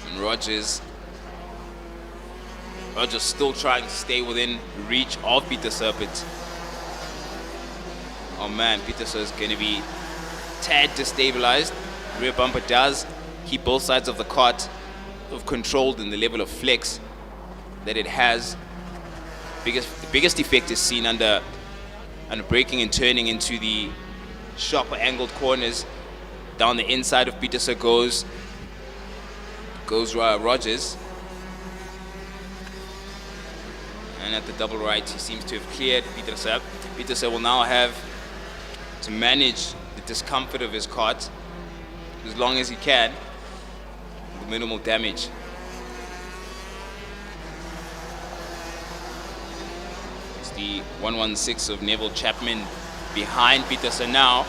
And Rogers still trying to stay within reach of Peterse, but oh man, Peterse is going to be tad destabilized. The rear bumper does keep both sides of the cart controlled in the level of flex that it has. The biggest effect is seen under braking and turning into the sharper angled corners. Down the inside of Peterse goes Rogers. And at the double right, he seems to have cleared Peterse. Peterse will now have to manage the discomfort of his cart as long as he can with minimal damage. It's the 116 of Neville Chapman behind Peterse now.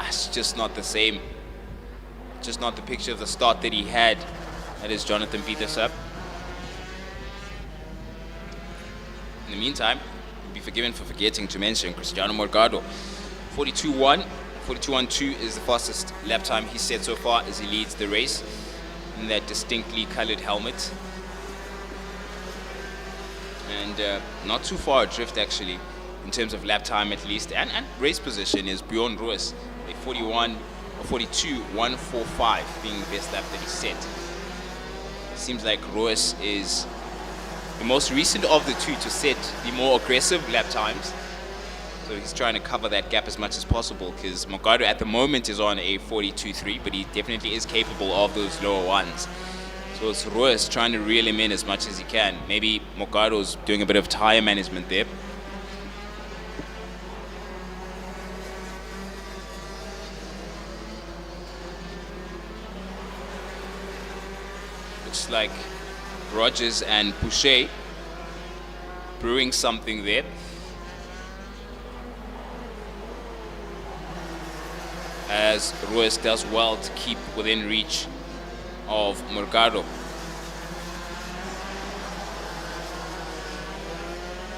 It's just not the same. Just not the picture of the start that he had. That is Jonathan Peterse. In the meantime, you'll be forgiven for forgetting to mention Cristiano Morgado. 42.1, 42.12 is the fastest lap time he set so far as he leads the race in that distinctly colored helmet. And not too far adrift actually, in terms of lap time at least, and race position is Bjorn Roos, a 41 or 42.145 being the best lap that he set. Seems like Roos is the most recent of the two to set the more aggressive lap times. So he's trying to cover that gap as much as possible, because Morgado at the moment is on a 42.3, but he definitely is capable of those lower ones. So it's Roos trying to reel him in as much as he can. Maybe Morgado's doing a bit of tire management there. Looks like Rogers and Boucher brewing something there. As Roos does well to keep within reach of Morgado.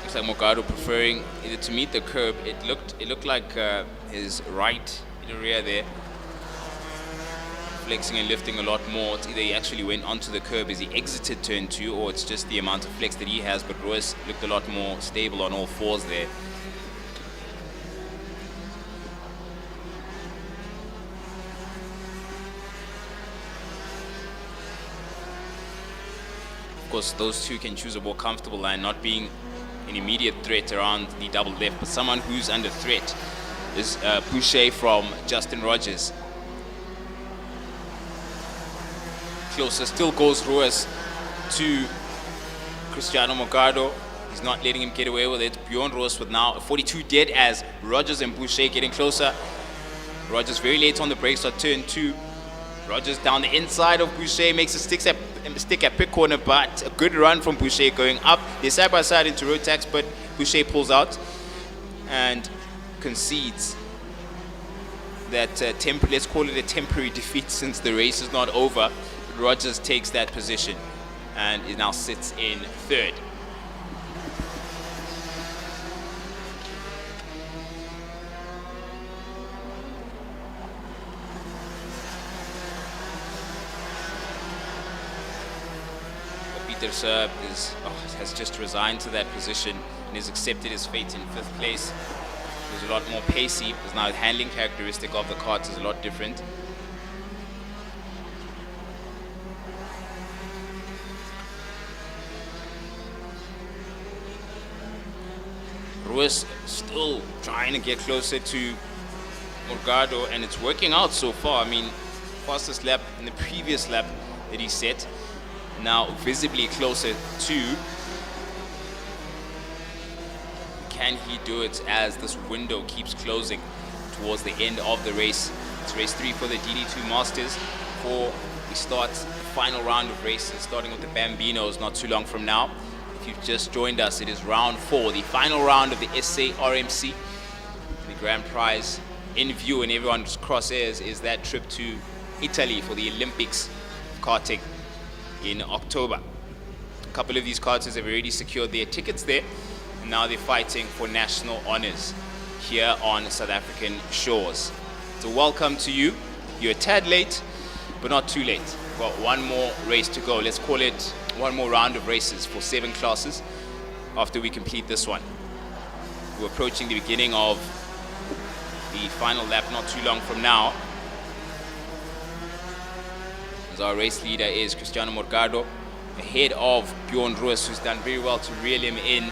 Looks like Morgado preferring either to meet the curb. It looked like his right inner rear there flexing and lifting a lot more. It's either he actually went onto the curb as he exited turn 2, or it's just the amount of flex that he has, but Roos looked a lot more stable on all fours there. Of course, those two can choose a more comfortable line, not being an immediate threat around the double left, but someone who's under threat is Boucher from Justin Rogers. Closer still goes Roos to Cristiano Morgado. He's not letting him get away with it. Bjorn Roos with now a 42 dead as Rogers and Boucher getting closer. Rogers very late on the brakes on turn 2. Rogers down the inside of Boucher, makes a stick at pit corner, but a good run from Boucher going up. They're side by side into Rotax, but Boucher pulls out and concedes that let's call it a temporary defeat since the race is not over. Rogers takes that position and it now sits in third. Peter has just resigned to that position and has accepted his fate in 5th place. He's a lot more pacey, because now the handling characteristic of the kart is a lot different. Roos still trying to get closer to Morgado, and it's working out so far. I mean, fastest lap in the previous lap that he set, now visibly closer to. Can he do it as this window keeps closing towards the end of the race? It's race 3 for the DD2 Masters. Before we start the final round of races, starting with the Bambinos not too long from now. If you've just joined us, it is round 4, the final round of the SA RMC. The grand prize in view in everyone's crosshairs is that trip to Italy for the Olympics of karting in October. A couple of these karters have already secured their tickets there, and now they're fighting for national honors here on South African shores. So welcome to you. You're a tad late, but not too late. We've got one more race to go. Let's call it one more round of races for 7 classes after we complete this one. We're approaching the beginning of the final lap not too long from now. As our race leader is Cristiano Morgado, ahead of Bjorn Roos, who's done very well to reel him in,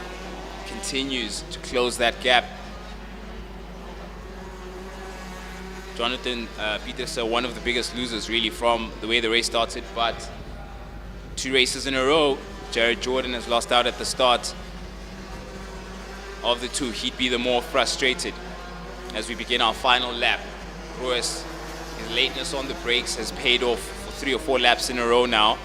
continues to close that gap. Jonathan Pieterse, one of the biggest losers really from the way the race started, but 2 races in a row, Jared Jordan has lost out at the start of the 2. He'd be the more frustrated as we begin our final lap. Roos, his lateness on the brakes has paid off for 3 or 4 laps in a row now.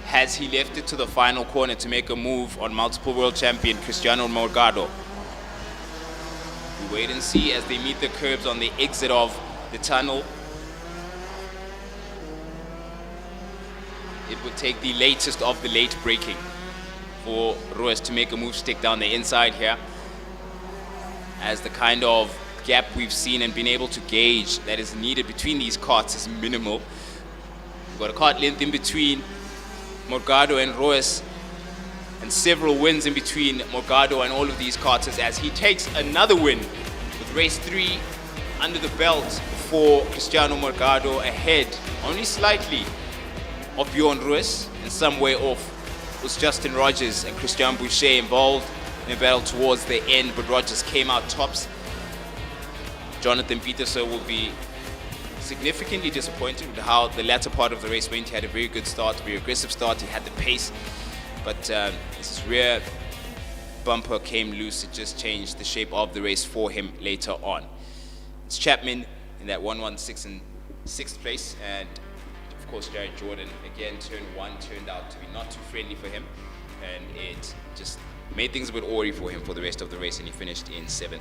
Has he left it to the final corner to make a move on multiple world champion Cristiano Morgado? We wait and see as they meet the curbs on the exit of the tunnel. It would take the latest of the late braking for Roos to make a move stick down the inside here, as the kind of gap we've seen and been able to gauge that is needed between these karts is minimal. We've got a kart length in between Morgado and Roos, and several wins in between Morgado and all of these karters, as he takes another win with race 3 under the belt for Cristiano Mercado, ahead only slightly of Bjorn Ruiz, and some way off was Justin Rogers and Christian Boucher involved in a battle towards the end, but Rogers came out tops. Jonathan Peterson will be significantly disappointed with how the latter part of the race went. He had a very good start, very aggressive start. He had the pace, but his rear bumper came loose. It just changed the shape of the race for him later on. It's Chapman in that 116 in 6th place, and of course Jared Jordan again. Turn 1 turned out to be not too friendly for him, and it just made things a bit awry for him for the rest of the race, and he finished in 7th.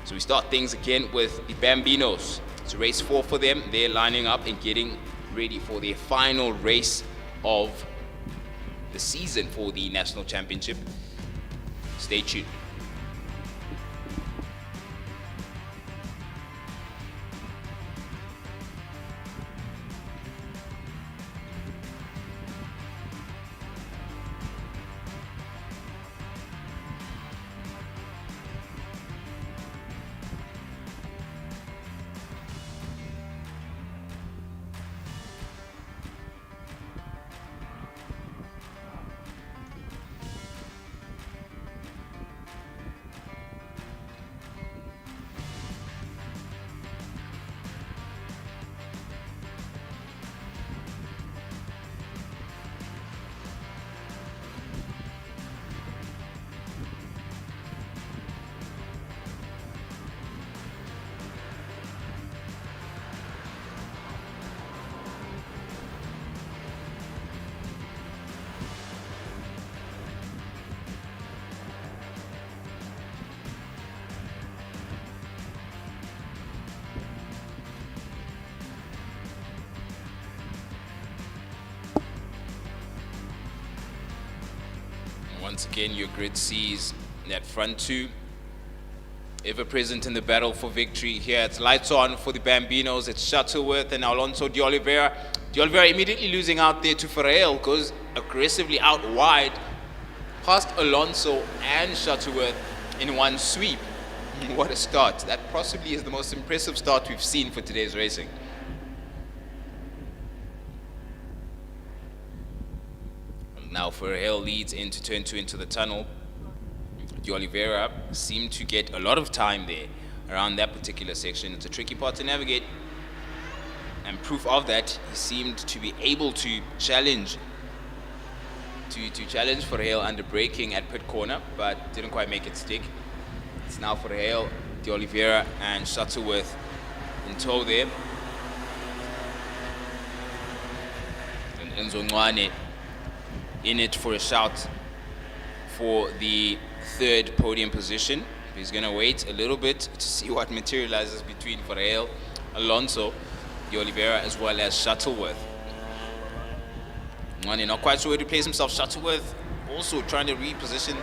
So we start things again with the Bambinos. It's race 4 for them. They're lining up and getting ready for their final race of the season for the National Championship. Stay tuned. Once again, your grid sees that front two ever present in the battle for victory here. It's lights on for the Bambinos. It's Shuttleworth and Alonso de Oliveira. De Oliveira immediately losing out there to Ferreira, goes aggressively out wide past Alonso and Shuttleworth in one sweep. What a start. That possibly is the most impressive start we've seen for today's racing. Now Ferreira leads into turn 2 into the tunnel. De Oliveira seemed to get a lot of time there around that particular section. It's a tricky part to navigate, and proof of that, he seemed to be able to challenge challenge Ferreira under braking at pit corner, but didn't quite make it stick. It's now Ferreira, De Oliveira and Shuttleworth in tow there. And Enzo Ncwane in it for a shout for the 3rd podium position. He's going to wait a little bit to see what materializes between Ferreira, Alonso, De Oliveira, as well as Shuttleworth. Ncwane not quite sure where to place himself. Shuttleworth also trying to reposition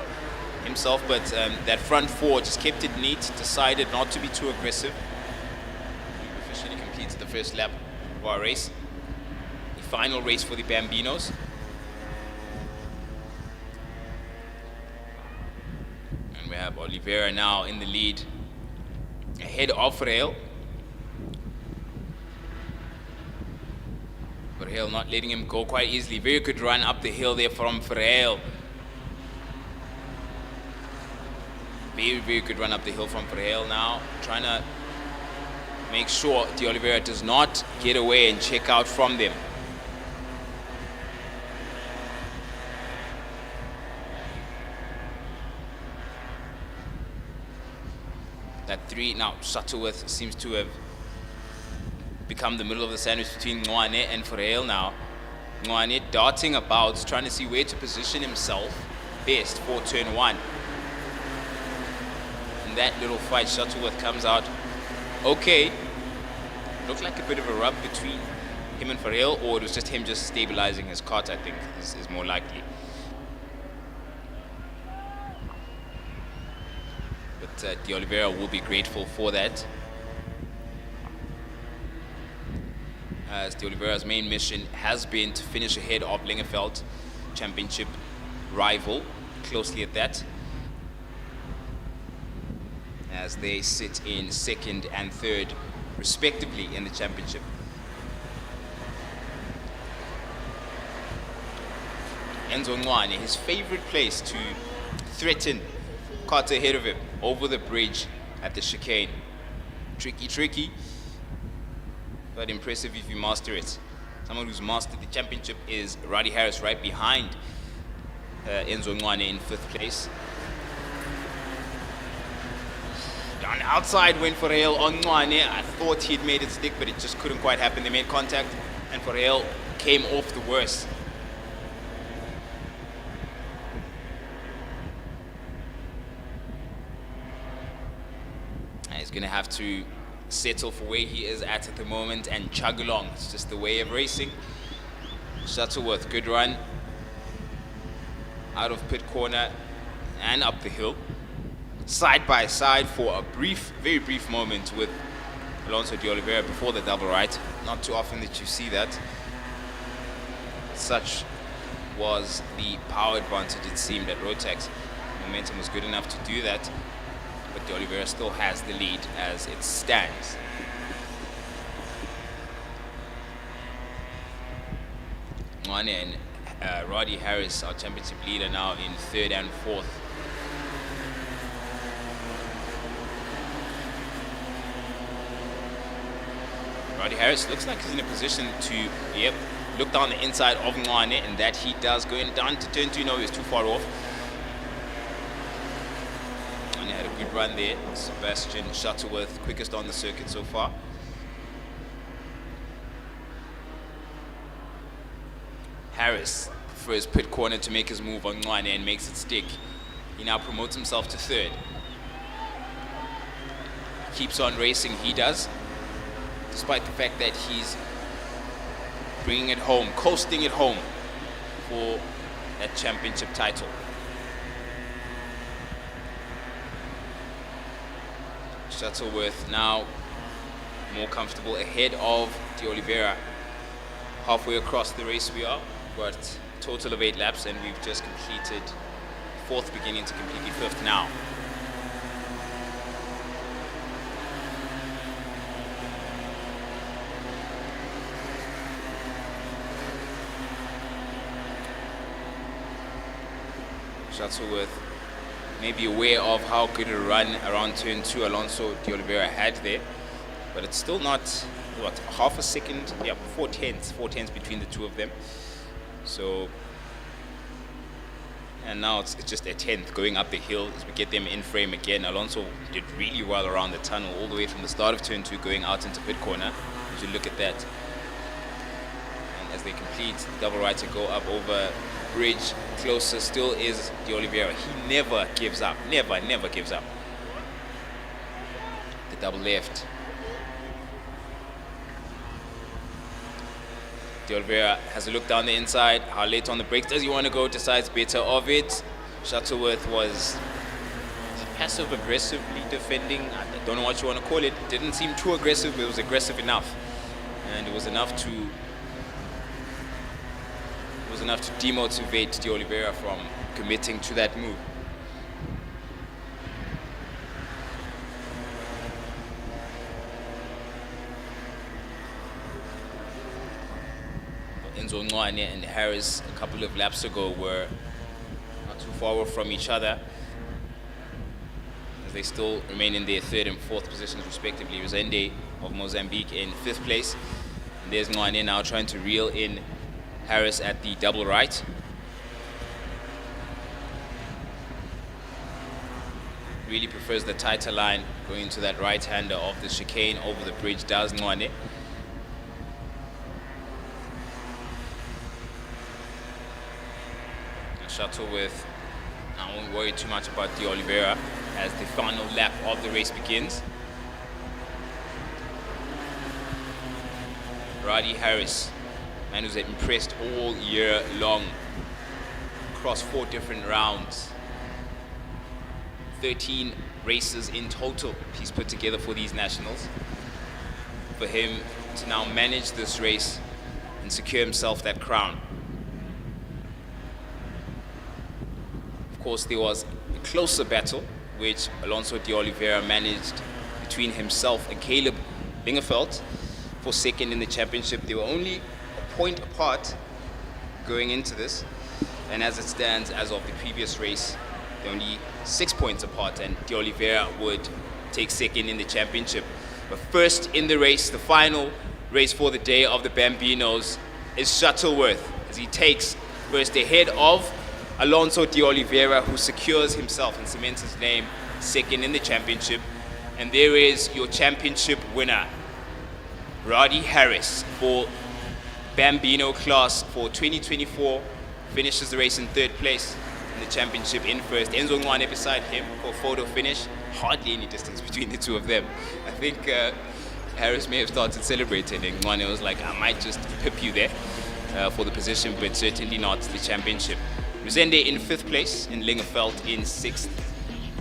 himself, but that front 4 just kept it neat, decided not to be too aggressive. He officially completed the first lap of our race. The final race for the Bambinos. We have Oliveira now in the lead, ahead of Ferreira. Ferreira not letting him go quite easily. Very good run up the hill there from Ferreira. Very, very good run up the hill from Ferreira now. Trying to make sure De Oliveira does not get away and check out from them. That 3, now Shuttleworth seems to have become the middle of the sandwich between Ncwane and Ferreira now. Ncwane darting about, trying to see where to position himself best for turn 1. And that little fight, Shuttleworth comes out okay. Looked like a bit of a rub between him and Ferreira, or it was just him just stabilizing his KART, I think, is more likely. De Oliveira will be grateful for that, as De Oliveira's main mission has been to finish ahead of Lingefeld, championship rival, closely at that, as they sit in 2nd and 3rd respectively in the championship. Enzo Ncwane, his favorite place to threaten KART ahead of him, over the bridge at the chicane. Tricky, but impressive if you master it. Someone who's mastered the championship is Roddy Harris, right behind Enzo Ncwane in 5th place. Down the outside went for Rael on Ncwane. I thought he'd made it stick, but it just couldn't quite happen. They made contact, and for Rael came off the worst. He's going to have to settle for where he is at the moment and chug along. It's just the way of racing. Shuttleworth, good run. Out of pit corner and up the hill. Side by side for a brief, very brief moment with Alonso de Oliveira before the double right. Not too often that you see that. Such was the power advantage, it seemed, at Rotax. Momentum was good enough to do that. But de Oliveira still has the lead as it stands. Ncwane and Roddy Harris, our championship leader, now in 3rd and 4th. Roddy Harris looks like he's in a position to, look down the inside of Ncwane, and that he does. Going down to turn 2, no, he's too far off. And he had a good run there. Sebastian Shuttleworth, quickest on the circuit so far. Harris prefers pit corner to make his move on Ncwane and makes it stick. He now promotes himself to 3rd. Keeps on racing, he does, despite the fact that he's bringing it home, coasting it home for that championship title. Shuttleworth now more comfortable ahead of de Oliveira. Halfway across the race we are. We're at a total of 8 laps, and we've just completed 4th, beginning to completely 5th now. Shuttleworth may be aware of how good a run around turn 2 Alonso de Oliveira had there, but it's still not, what, half a second? Yeah, 4 tenths between the two of them. So, and now it's just a 10th going up the hill as we get them in frame again. Alonso did really well around the tunnel all the way from the start of turn 2 going out into pit corner. As you look at that, and as they complete the double right to go up over bridge, closer still is de Oliveira. He never gives up, never gives up. The double left. De Oliveira has a look down the inside. How late on the brakes does he want to go? Decides better of it. Shuttleworth was passive aggressively defending. I don't know what you want to call it. Didn't seem too aggressive, but it was aggressive enough. And it was enough to demotivate de Oliveira from committing to that move. Enzo Ncwane and Harris a couple of laps ago were not too far off from each other, as they still remain in their 3rd and 4th positions respectively. Rosende of Mozambique in 5th place. And there's Ncwane now trying to reel in Harris at the double right. Really prefers the tighter line going into that right-hander of the chicane over the bridge, does Ncwane. Shuttleworth, I won't worry too much about de Oliveira as the final lap of the race begins. Roddy Harris, man who's impressed all year long across 4 different rounds. 13 races in total he's put together for these nationals. For him to now manage this race and secure himself that crown. Of course, there was a closer battle which Alonso de Oliveira managed between himself and Caleb Lingefeld for second in the championship. They were only a point apart going into this, and as it stands, as of the previous race, they're only 6 points apart, and De Oliveira would take second in the championship. But first in the race, the final race for the day of the Bambinos, is Shuttleworth, as he takes first ahead of Alonso De Oliveira, who secures himself and cements his name second in the championship. And there is your championship winner, Roddy Harris, for Bambino class for 2024, finishes the race in third place in the championship in first. Enzo Ngwane beside him for photo finish. Hardly any distance between the two of them. I think Harris may have started celebrating, and Ngwane was like, I might just pip you there for the position, but certainly not the championship. Ruzende in fifth place, and Lingefeld in sixth,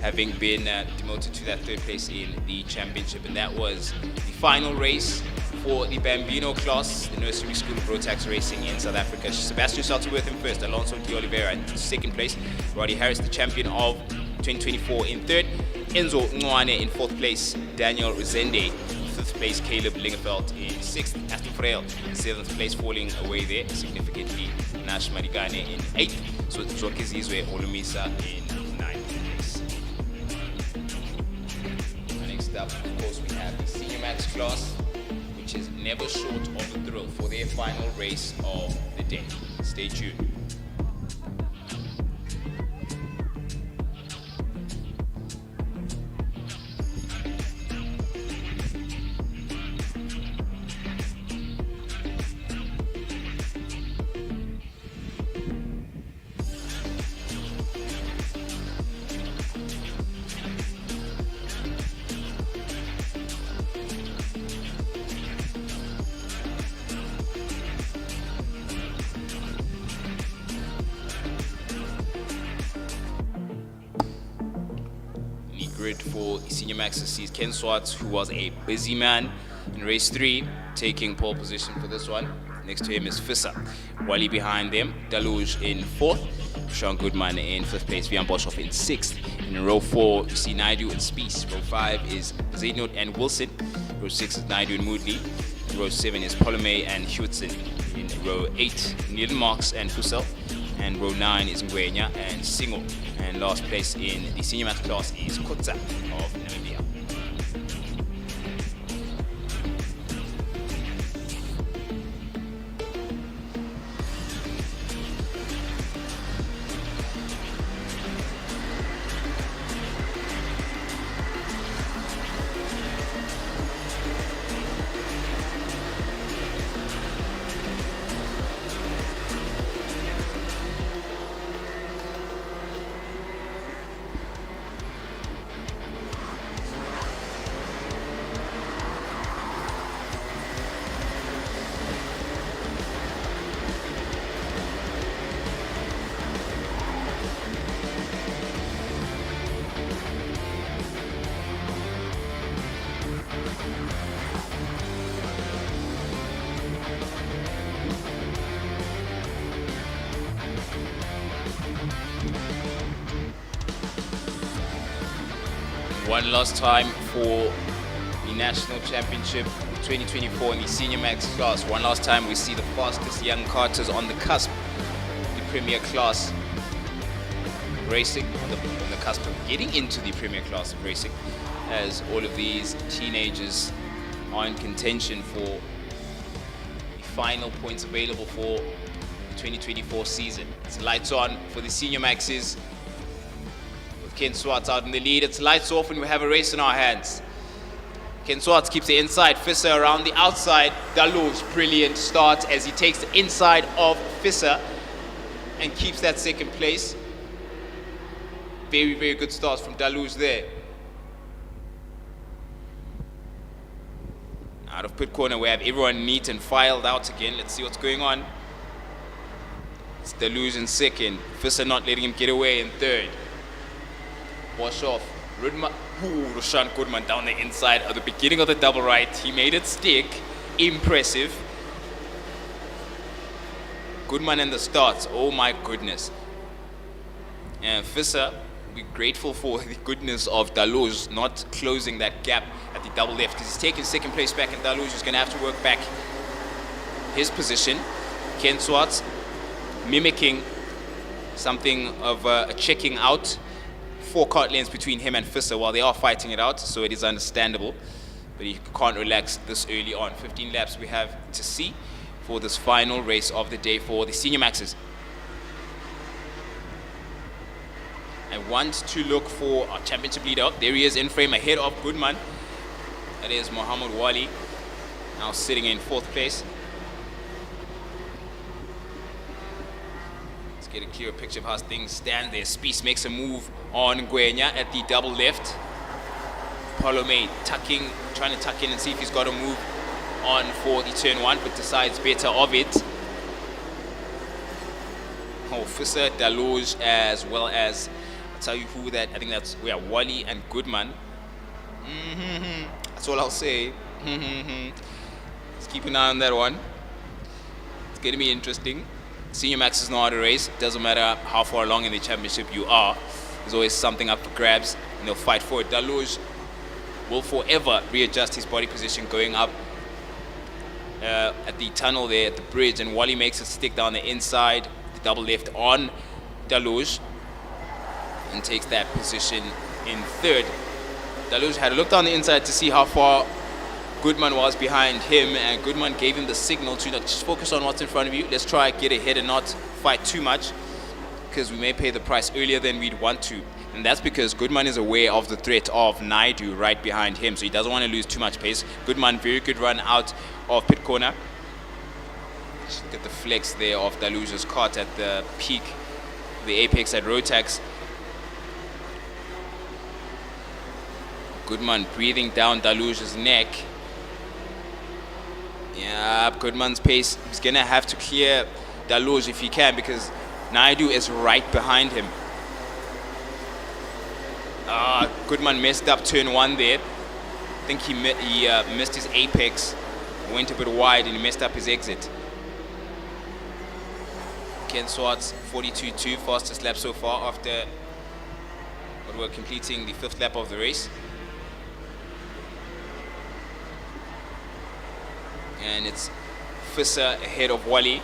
having been demoted to that third place in the championship. And that was the final race for the Bambino class, the nursery school of Rotax racing in South Africa. Sebastian Shuttleworth in first, Alonso De Oliveira in second place, Roddy Harris, the champion of 2024, in third, Enzo Ngwane in fourth place, Daniel Ruzende in fifth place, Caleb Lingefeld in sixth, Aston Frail in seventh place, falling away there significantly, Nash Marigane in eighth, so Zwarktops Olumisa in ninth place. Next up, of course, we have the Senior Max class, which is never short of the thrill for their final race of the day. Stay tuned. For the Senior Maxes sees Ken Swartz, who was a busy man in race 3, taking pole position for this one. Next to him is Visser. Wally behind them, Daluge in 4th, Sean Goodman in 5th place, Vian Boshoff in 6th. In row 4, you see Naidu and Spies. Row 5 is Zaynot and Wilson. Row 6 is Naidu and Moodley. Row 7 is Polome and Hewitson. In row 8, Neil Marks and Fussell. And row 9 is Ngwenya and Singo. And last place in the Senior Max class is Kutza of Namibia. One last time for the National Championship 2024 in the Senior Max class. One last time we see the fastest young karters on the cusp of the Premier class racing, on the cusp of getting into the Premier class of racing, as all of these teenagers are in contention for the final points available for the 2024 season. It's lights on for the Senior Maxes. Ken Swartz out in the lead. It's lights off and we have a race in our hands. Ken Swartz keeps the inside, Visser around the outside. Daluge, brilliant start as he takes the inside of Visser and keeps that second place. Very, very good start from Daluge there. Out of pit corner, we have everyone neat and filed out again. Let's see what's going on. It's Daluge in second. Visser not letting him get away in third. Wash off. Roshan Goodman down the inside at the beginning of the double right. He made it stick. Impressive. Goodman and the starts. Oh my goodness. And Visser we're grateful for the goodness of Daloj not closing that gap at the double left, because he's taking second place back, and Daloj is going to have to work back his position. Ken Swartz mimicking something of a checking out. 4 kart lengths between him and Visser while they are fighting it out, so it is understandable. But you can't relax this early on. 15 laps we have to see for this final race of the day for the Senior Maxes. I want to look for our championship leader. There he is in frame ahead of Goodman. That is Mohammed Wali, now sitting in 4th place. Let's get a clearer picture of how things stand there. Spies makes a move on Gwenya at the double left. Palome trying to tuck in and see if he's got a move on for the turn 1, but decides better of it. Oh, Visser, Daloj, as well as, I'll tell you who that, I think that's, Wally and Goodman. That's all I'll say. Let's keep an eye on that one. It's going to be interesting. Senior Maxes know how to race. Doesn't matter how far along in the championship you are. There's always something up for grabs, and they'll fight for it. Daloj will forever readjust his body position going up at the tunnel there at the bridge, and Wally makes it stick down the inside, the double left on Daloj, and takes that position in 3rd. Daloj had a look down the inside to see how far Goodman was behind him, and Goodman gave him the signal to just focus on what's in front of you. Let's try get ahead and not fight too much, because we may pay the price earlier than we'd want to. And that's because Goodman is aware of the threat of Naidu right behind him, so he doesn't want to lose too much pace. Goodman, very good run out of pit corner. Just look at the flex there of Daloj's kart at the peak, the apex at Rotax. Goodman breathing down Daloj's neck. Yeah, Goodman's pace. He's going to have to clear Daloj if he can, because Naidu is right behind him. Goodman messed up turn 1 there. I think he missed his apex, went a bit wide, and he messed up his exit. Ken Swartz, 42.2, fastest lap so far after what we're completing the 5th lap of the race. And it's Visser ahead of Wally.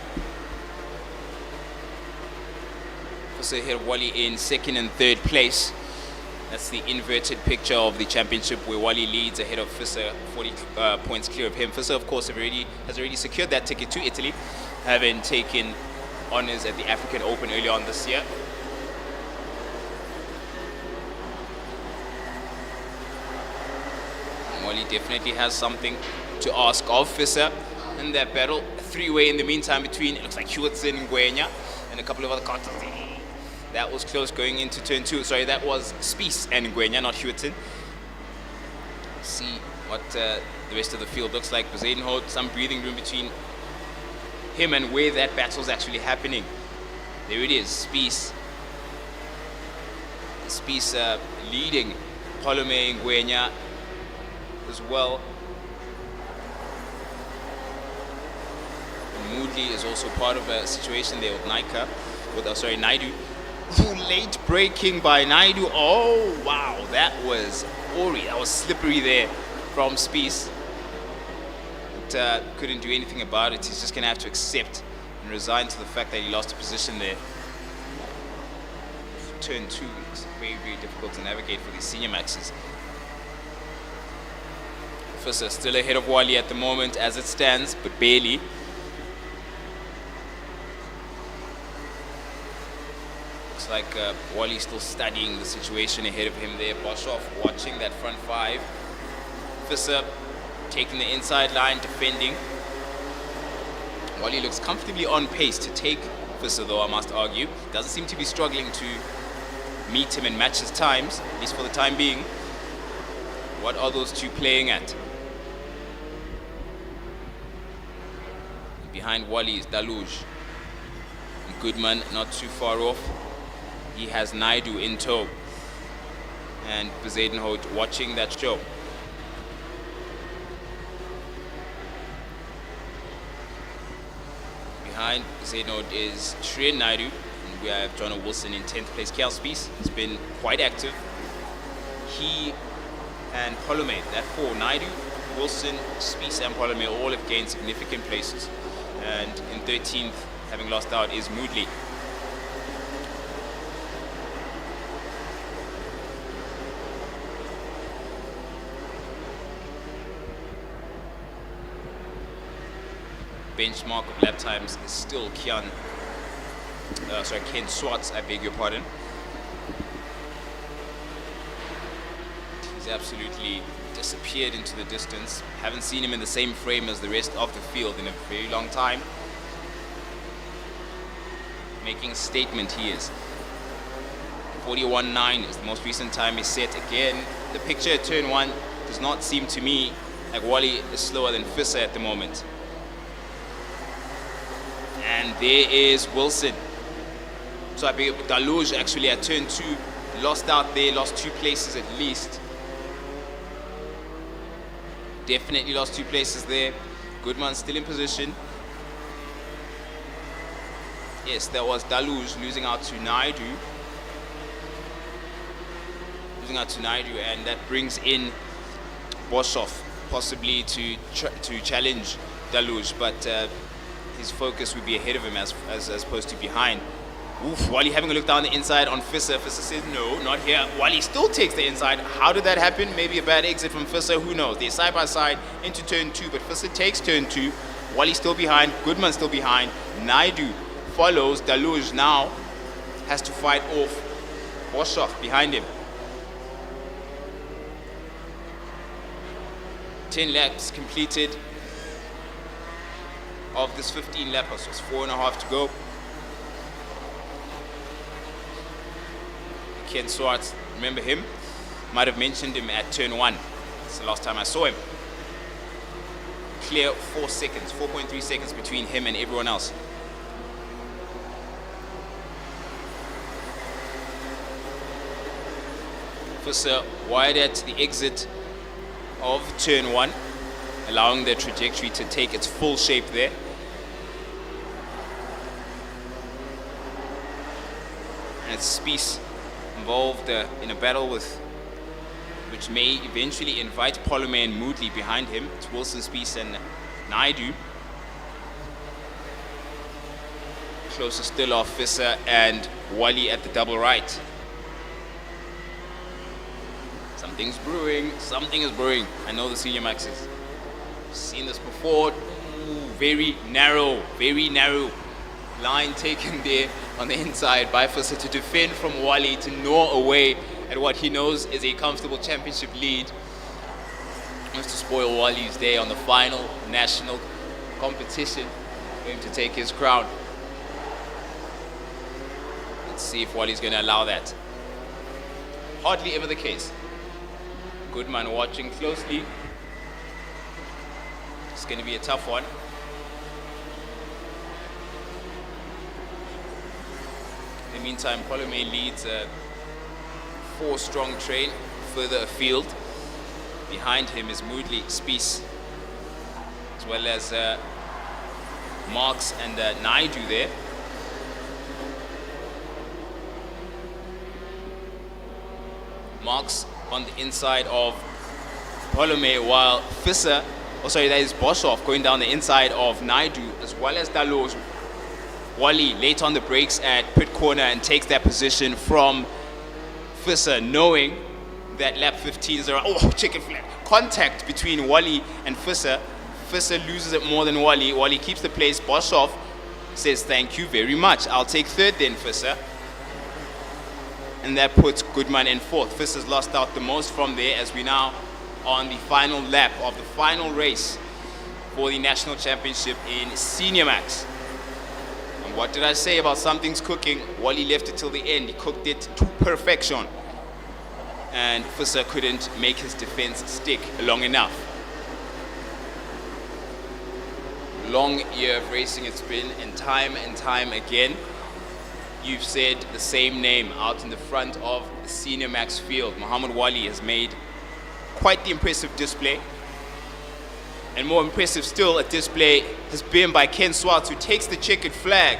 Visser ahead of Wally in 2nd and 3rd place. That's the inverted picture of the championship, where Wally leads ahead of Visser, 40 points clear of him. Visser, of course, has already secured that ticket to Italy, having taken honors at the African Open early on this year. Wally definitely has something to ask of Visser in that battle. A 3-way in the meantime between, it looks like Hewitson and Gwenya, and a couple of other karts. That was close going into turn 2. Sorry, that was Spies and Gwenya, not Hewitson. See what the rest of the field looks like. Bezuidenhout, some breathing room between him and where that battle's actually happening. There it is, Spies. Spies leading Palome and Gwenya as well. Moodley is also part of a situation there with Naidu. Late braking by Naidu. Oh wow, that was Ori. That was slippery there from Spies. But couldn't do anything about it. He's just gonna have to accept and resign to the fact that he lost a position there. Turn 2 is very, very difficult to navigate for these Senior Maxes. Visser still ahead of Wally at the moment as it stands, but barely. Looks like Wally's still studying the situation ahead of him there. Boshoff watching that front 5. Visser taking the inside line, defending. Wally looks comfortably on pace to take Visser, though, I must argue. Doesn't seem to be struggling to meet him and match his times, at least for the time being. What are those two playing at? Behind Wally is Daloj. Goodman not too far off. He has Naidu in tow. And Bezuidenhout watching that show. Behind Bezuidenhout is Shreen Naidu. And we have John Wilson in 10th place. Kjell Spies has been quite active. He and Polome, that four, Naidu, Wilson, Spies and Polome all have gained significant places. And in 13th, having lost out, is Moodley. Benchmark of lap times is still Ken Swartz, I beg your pardon. He's absolutely disappeared into the distance. Haven't seen him in the same frame as the rest of the field in a very long time. Making a statement he is. 41.9 is the most recent time he set. Again, the picture at turn 1 does not seem to me like Wally is slower than Visser at the moment. And there is Wilson. So I believe Daluge actually at turn 2 lost out there, lost 2 places at least. Definitely lost 2 places there. Goodman still in position. Yes, that was Daluge losing out to Naidu. Losing out to Naidu, and that brings in Boshoff possibly to challenge Daluge, but his focus would be ahead of him as opposed to behind. Oof, Wally having a look down the inside on Visser. Visser says, no, not here. Wally still takes the inside. How did that happen? Maybe a bad exit from Visser, who knows? They're side by side into turn 2, but Visser takes turn 2. Wally still behind, Goodman still behind. Naidu follows. Daluge now has to fight off Boshoff behind him. 10 laps completed of this 15 lappers, so it's 4.5 to go. Ken Swartz, remember him? Might have mentioned him at turn 1. It's the last time I saw him. Clear 4 seconds, 4.3 seconds between him and everyone else. Visser wide at the exit of turn 1, allowing the trajectory to take its full shape there. And it's Spies involved in a battle which may eventually invite Polome and Moodley behind him. It's Wilson, Spies and Naidu. Closer still off Visser and Wally at the double right. Something's brewing, something is brewing. I know the senior maxes. Seen this before. Ooh, very narrow line taken there on the inside by Visser to defend from Wally, to gnaw away at what he knows is a comfortable championship lead. Wants to spoil Wally's day on the final national competition for him to take his crown. Let's see if Wally's going to allow that. Hardly ever the case. Goodman watching closely. It's going to be a tough one. In the meantime, Polome leads a 4-strong train further afield. Behind him is Moodley, Spies, as well as Marks and Naidu there. Marks on the inside of Polome, while Visser, that is Boshoff going down the inside of Naidu, as well as Daluge. Wally late on the brakes at pit corner and takes that position from Visser, knowing that lap 15 is around. Oh, chicken flag. Contact between Wally and Visser. Visser loses it more than Wally. Wally keeps the place. Boshoff says, thank you very much. I'll take third then, Visser. And that puts Goodman in fourth. Visser's lost out the most from there, as we now on the final lap of the final race for the national championship in Senior Max. And what did I say about something's cooking? Wally left it till the end. He cooked it to perfection. And Visser couldn't make his defense stick long enough. Long year of racing it's been, and time again, you've said the same name out in the front of the Senior Max field. Muhammad Wali has made quite the impressive display. And more impressive still, a display has been by Ken Swartz, who takes the checkered flag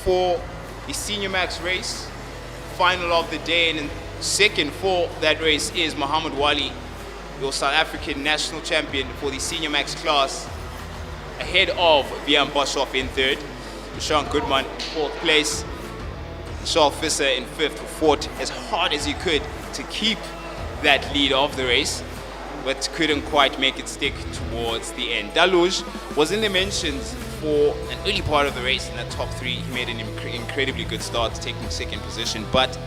for the Senior Max race, final of the day, and in second for that race is Muhammad Wali, your South African national champion for the Senior Max class, ahead of Bian Boshoff in third, Sean Goodman in fourth place, Charles Visser in fifth, who fought as hard as he could to keep that lead of the race, but couldn't quite make it stick towards the end. Daluj was in the mentions for an early part of the race in that top three. He made an incredibly good start, taking second position, but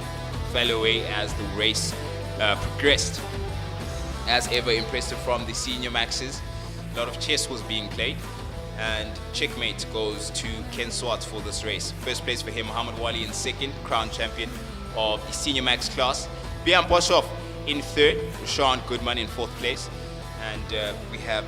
fell away as the race progressed. As ever, impressive from the Senior Maxes. A lot of chess was being played, and checkmate goes to Ken Swartz for this race. First place for him, Muhammad Wali in second, crown champion of the Senior Max class. Bian Boshoff in third, Sean Goodman in fourth place, and we have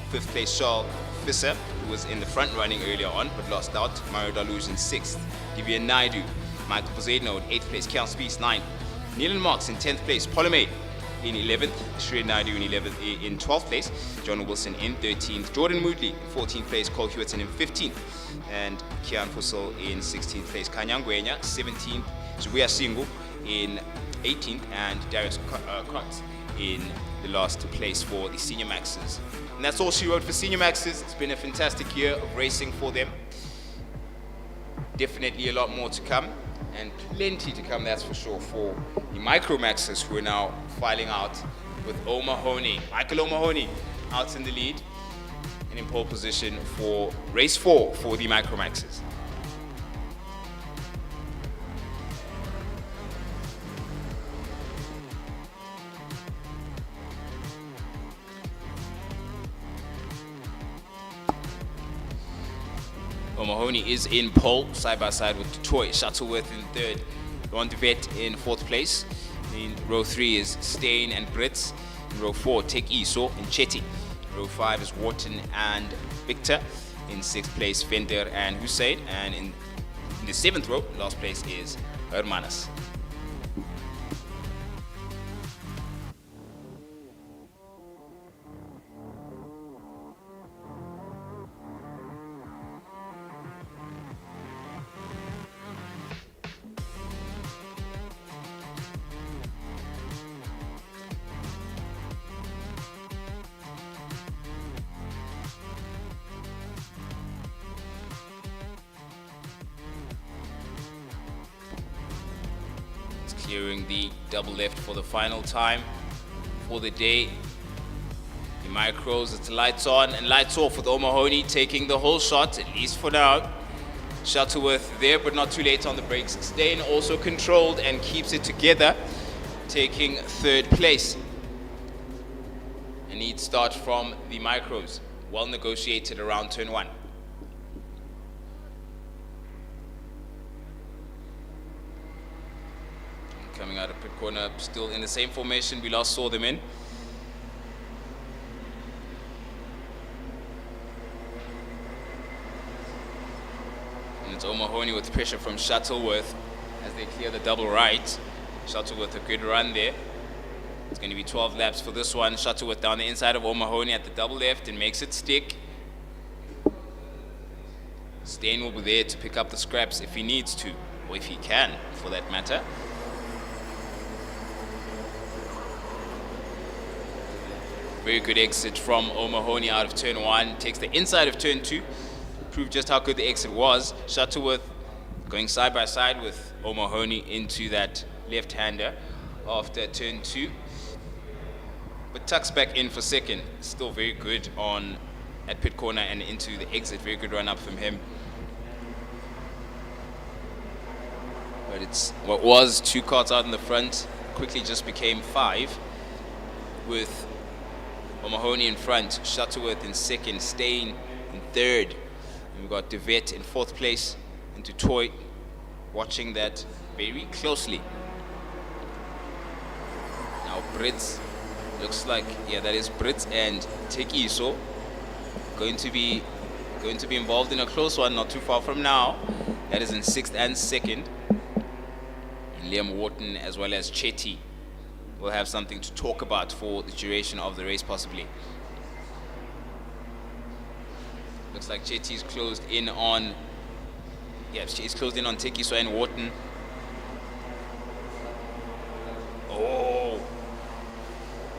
fifth place Charles Visser, who was in the front running earlier on but lost out. Mario Daluj in sixth, Divya Naidu, Michael Poseidno in eighth place, Kian Spies ninth, Neelan Marks in 10th place, Polomade in 11th, Shred Naidu in 12th place, John Wilson in 13th, Jordan Moodley in 14th place, Cole Hewitton in 15th, and Kian Fussel in 16th place, Kanyang Gwenya 17th, Zubuya Singu in 18th, and Darius Kratz in the last place for the Senior Maxes. And that's all she wrote for Senior Maxes. It's been a fantastic year of racing for them. Definitely a lot more to come, and plenty to come, that's for sure, for the Micro Maxes, who are now filing out with O'Mahony. Michael O'Mahony out in the lead and in pole position for race 4 for the Micro Maxes. O'Mahony is in pole, side by side with Detroit. Shuttleworth in third, Ron DeVet in fourth place. In row 3 is Stain and Brits. In row 4, Tek Iso and Chetty. In row 5 is Wharton and Victor. In 6th place, Fender and Hussein. And in the 7th row, last place is Hermanas. Clearing the double left for the final time for the day. The micros, it's lights on and lights off with O'Mahony taking the whole shot, at least for now. Shuttleworth there, but not too late on the brakes. Stain also controlled and keeps it together, taking third place. A neat start from the micros, well negotiated around turn 1. Coming out of pit corner, still in the same formation we last saw them in. And it's O'Mahony with pressure from Shuttleworth as they clear the double right. Shuttleworth a good run there. It's going to be 12 laps for this one. Shuttleworth down the inside of O'Mahony at the double left and makes it stick. Stain will be there to pick up the scraps if he needs to, or if he can, for that matter. Very good exit from O'Mahony out of turn 1. Takes the inside of turn 2. Prove just how good the exit was. Shuttleworth going side by side with O'Mahony into that left-hander after turn 2. But tucks back in for second. Still very good on at pit corner and into the exit. Very good run up from him. But it's what was 2 carts out in the front. Quickly just became 5 with O'Mahony in front, Shuttleworth in second, Stain in third. And we've got DeVet in 4th place, and Detroit watching that very closely. Now Brits, looks like, yeah, that is Brits and Tek Iso going to be involved in a close one not too far from now. That is in 6th and 2nd. And Liam Wharton as well as Chetty will have something to talk about for the duration of the race, possibly. Looks like Chetty's closed in on Yeah, he's closed in on Tekiso and Wharton. Oh,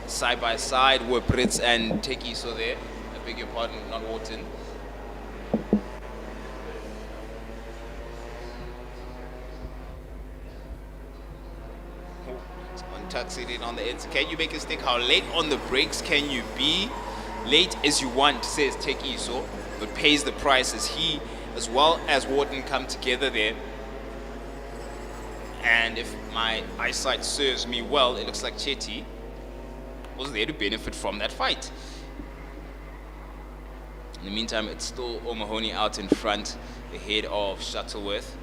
side by side were Brits and Tekiso there. I beg your pardon, not Wharton. Tuxedo on the ends. Can you make a stick? How late on the brakes can you be? Late as you want, says Tekiso, but pays the price as he, as well as Wharton, come together there. And if my eyesight serves me well, it looks like Chetty was there to benefit from that fight. In the meantime, it's still O'Mahony out in front, ahead of Shuttleworth.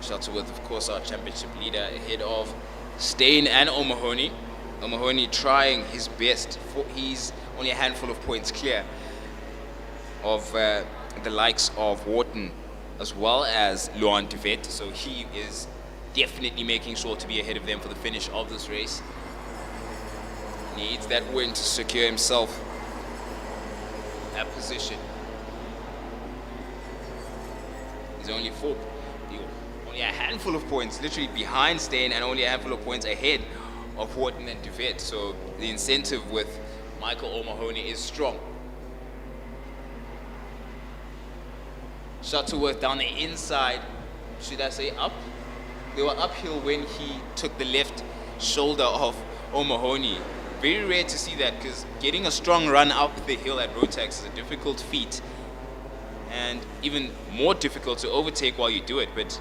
Shuttleworth, of course, our championship leader, ahead of Steyn and O'Mahony. O'Mahony trying his best. He's only a handful of points clear of the likes of Wharton as well as Luan de Vet. So he is definitely making sure to be ahead of them for the finish of this race. Needs that win to secure himself that position. He's only only a handful of points, literally behind Steyn, and only a handful of points ahead of Wharton and de Vet. So the incentive with Michael O'Mahony is strong. Shuttleworth down the inside, should I say up? They were uphill when he took the left shoulder of O'Mahony. Very rare to see that, because getting a strong run up the hill at Rotax is a difficult feat, and even more difficult to overtake while you do it. But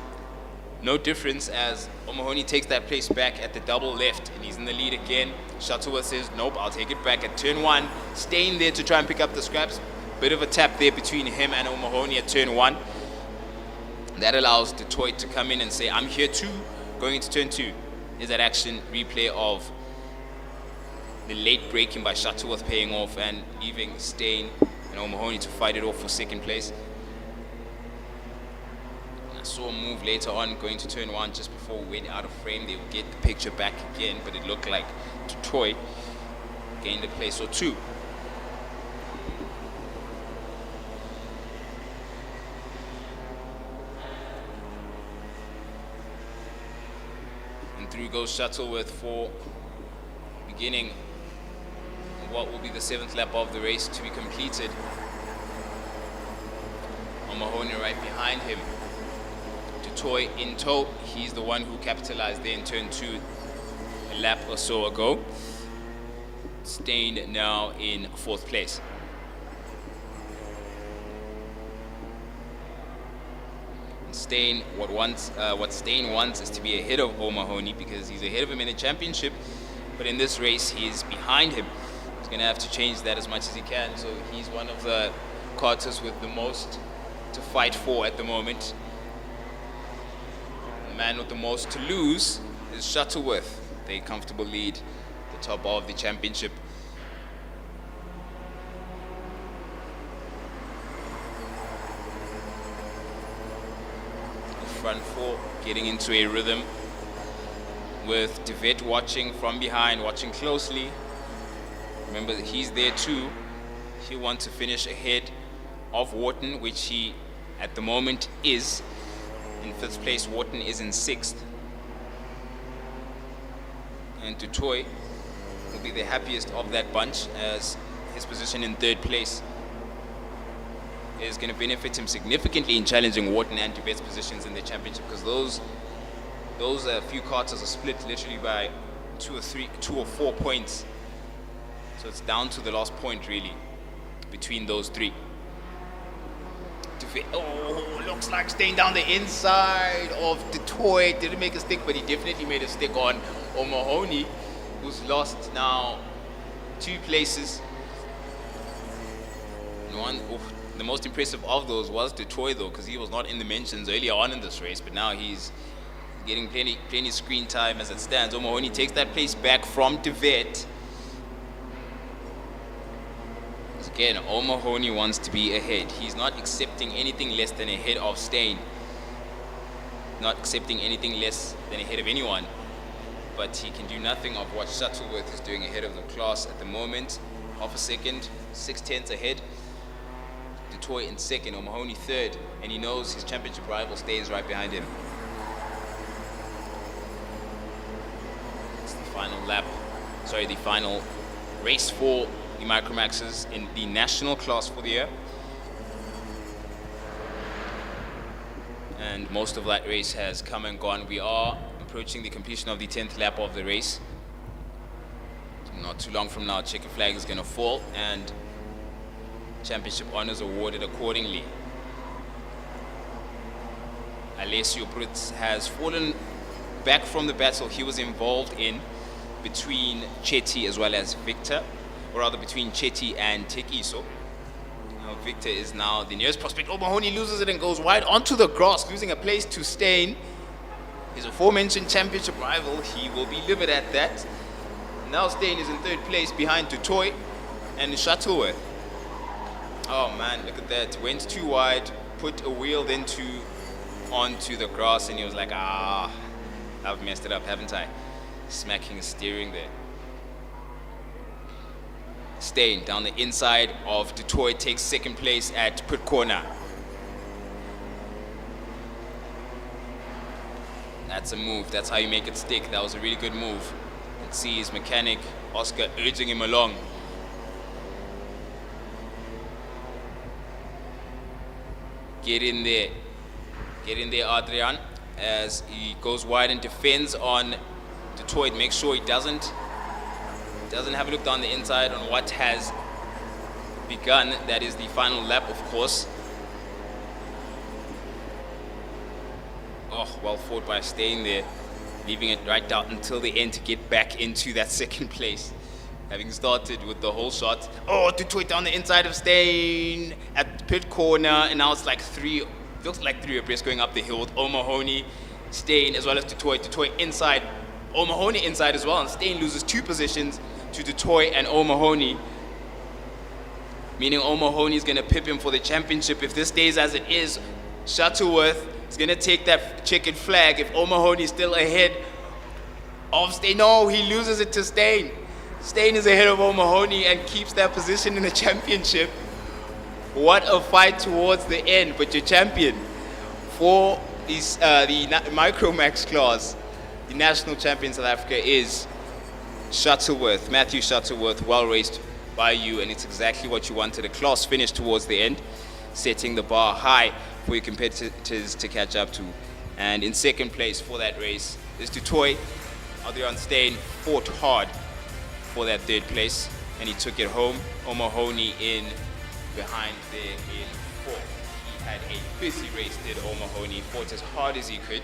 no difference as O'Mahony takes that place back at the double left, and he's in the lead again. Shuttleworth says, nope, I'll take it back at turn 1. Staying there to try and pick up the scraps. Bit of a tap there between him and O'Mahony at turn 1. That allows Detroit to come in and say, I'm here too, going into turn 2. Is that action replay of the late braking by Shuttleworth paying off and leaving Steyn and O'Mahony to fight it off for second place. And I saw a move later on going to turn 1 just before we went out of frame. They would get the picture back again, but it looked like Detroit gained a place or 2. And through goes Shuttleworth for beginning what will be the 7th lap of the race to be completed. O'Mahony right behind him. Dutoy in tow. He's the one who capitalized there in turn 2 a lap or so ago. Steyn now in 4th place. Steyn, what Steyn wants is to be ahead of O'Mahony, because he's ahead of him in the championship, but in this race he's behind him. He's going to have to change that as much as he can. So he's one of the karters with the most to fight for at the moment. The man with the most to lose is Shuttleworth. They comfortable lead the top of the championship. The front 4 getting into a rhythm, with de Vet watching from behind, watching closely. Remember, he's there too. He wants to finish ahead of Wharton, which he at the moment is in 5th place. Wharton is in 6th. And Dutoy will be the happiest of that bunch, as his position in 3rd place is going to benefit him significantly in challenging Wharton and de Vet's positions in the championship, because those few karters are split literally by 2 or 4 points. So it's down to the last point, really, between those 3. Oh, looks like staying down the inside of Detroit. Didn't make a stick, but he definitely made a stick on O'Mahony, who's lost now 2 places. The most impressive of those was Detroit, though, because he was not in the mentions earlier on in this race, but now he's getting plenty screen time as it stands. O'Mahony takes that place back from de Vet. Again, O'Mahony wants to be ahead. He's not accepting anything less than ahead of Steyn. Not accepting anything less than ahead of anyone. But he can do nothing of what Shuttleworth is doing ahead of the class at the moment. Half a second, 6/10 ahead. Du Toit in second, O'Mahony third, and he knows his championship rival stays right behind him. It's the final lap, sorry, the final race for the Micromaxes in the national class for the year. And most of that race has come and gone. We are approaching the completion of the 10th lap of the race. Not too long from now, checkered flag is going to fall and championship honors awarded accordingly. Alessio Brutz has fallen back from the battle he was involved in between Chetty as well as Victor, or rather between Chetty and Tekiso. Now Victor is now the nearest prospect. O'Mahony loses it and goes wide onto the grass, losing a place to Steyn, his aforementioned championship rival. He will be livid at that. Now Steyn is in third place behind Du Toit and Shuttleworth. Oh man, look at that. Went too wide, put a wheel then onto the grass, and he was like, ah, I've messed it up, haven't I? Smacking his steering there. Steyn down the inside of Du Toit takes second place at pit corner. That's a move. That's how you make it stick. That was a really good move. Let's see his mechanic, Oscar, urging him along. Get in there, Adrian, as he goes wide and defends on Du Toit. Make sure he doesn't have a look down the inside on what has begun. That is the final lap, of course. Oh, well fought by Steyn there, leaving it right down until the end to get back into that second place, having started with the whole shot. Oh, Du Toit down the inside of Steyn at pit corner, and now it's like looks like three abreast going up the hill with O'Mahony, Steyn, as well as Du Toit. Du Toit inside, O'Mahony inside as well, and Steyn loses 2 positions to Du Toit and O'Mahony, meaning O'Mahony is going to pip him for the championship. If this stays as it is, Shuttleworth is going to take that checkered flag. If O'Mahony is still ahead of Steyn, no, he loses it to Steyn. Steyn is ahead of O'Mahony and keeps that position in the championship. What a fight towards the end, but your champion for the Micromax class, the national champion South Africa, is Shuttleworth, Matthew Shuttleworth. Well raced by you, and it's exactly what you wanted. A class finish towards the end, setting the bar high for your competitors to catch up to. And in second place for that race is Du Toit. Adrian Steyn fought hard for that third place, and he took it home. O'Mahony in behind there in fourth. He had a busy race, did O'Mahony. Fought as hard as he could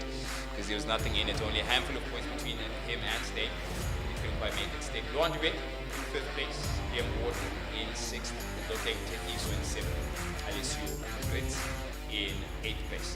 because there was nothing in it. Only a handful of points between him and Steyn. He couldn't quite make it stick. Laurent Dubet in fifth place. Liam Wharton in sixth. Loteng Tekiso in seventh. Alessio Brutz in eighth place.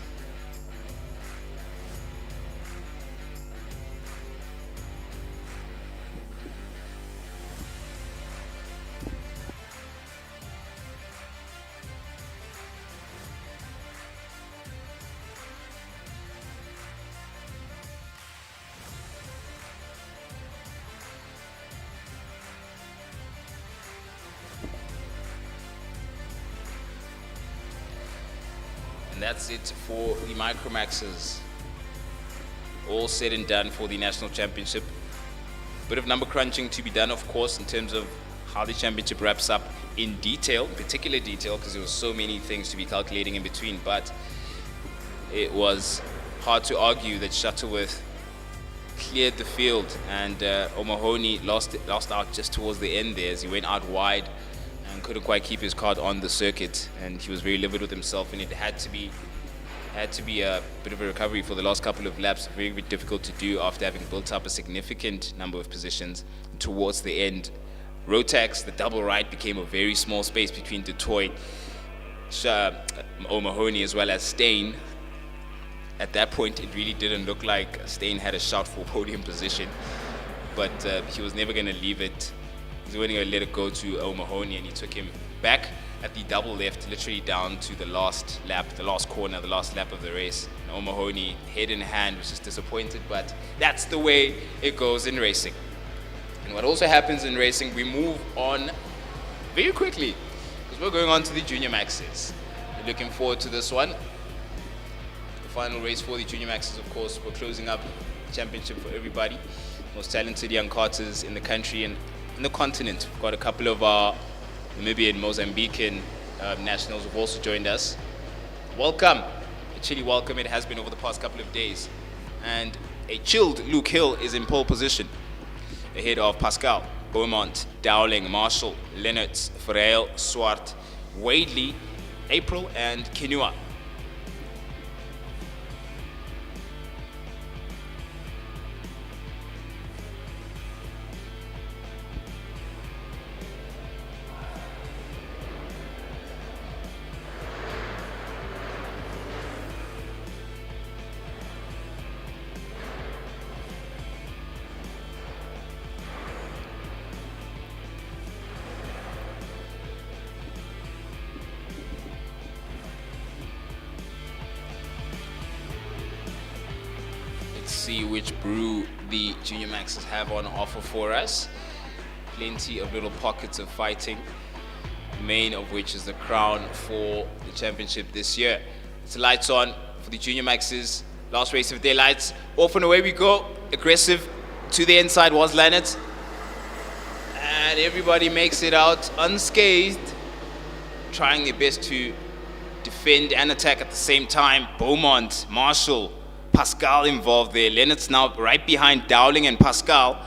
And that's it for the Micromaxes. All said and done for the national championship. Bit of number crunching to be done, of course, in terms of how the championship wraps up in detail, particular detail, because there were so many things to be calculating in between. But it was hard to argue that Shuttleworth cleared the field, and O'Mahony lost out just towards the end there as he went out wide and couldn't quite keep his card on the circuit, and he was very livid with himself, and it had to be a bit of a recovery for the last couple of laps. Very, very difficult to do after having built up a significant number of positions. Towards the end, Rotax, the double right, became a very small space between Du Toit, O'Mahony, as well as Steyn. At that point, it really didn't look like Steyn had a shot for podium position, but he was never going to leave it. He was going to let it go to O'Mahony, and he took him back at the double left, literally down to the last lap, the last corner, the last lap of the race. And O'Mahony, head in hand, was just disappointed, but that's the way it goes in racing. And what also happens in racing, we move on very quickly, because we're going on to the Junior Maxes. Looking forward to this one. The final race for the Junior Maxes, of course. We're closing up the championship for everybody. Most talented young karters in the country and in the continent. We've got a couple of our Namibian, Mozambican nationals who've also joined us. Welcome, a chilly welcome it has been over the past couple of days. And a chilled Luke Hill is in pole position, ahead of Pascal, Beaumont, Dowling, Marshall, Lennox, Ferreil, Swart, Wadley, April, and Kinua. See which brew the Junior Maxes have on offer for us. Plenty of little pockets of fighting, main of which is the crown for the championship this year. It's lights on for the Junior Maxes. Last race of their lights. Off and away we go. Aggressive to the inside was Leonard. And everybody makes it out unscathed, trying their best to defend and attack at the same time. Beaumont, Marshall, Pascal involved there. Lennox now right behind Dowling and Pascal.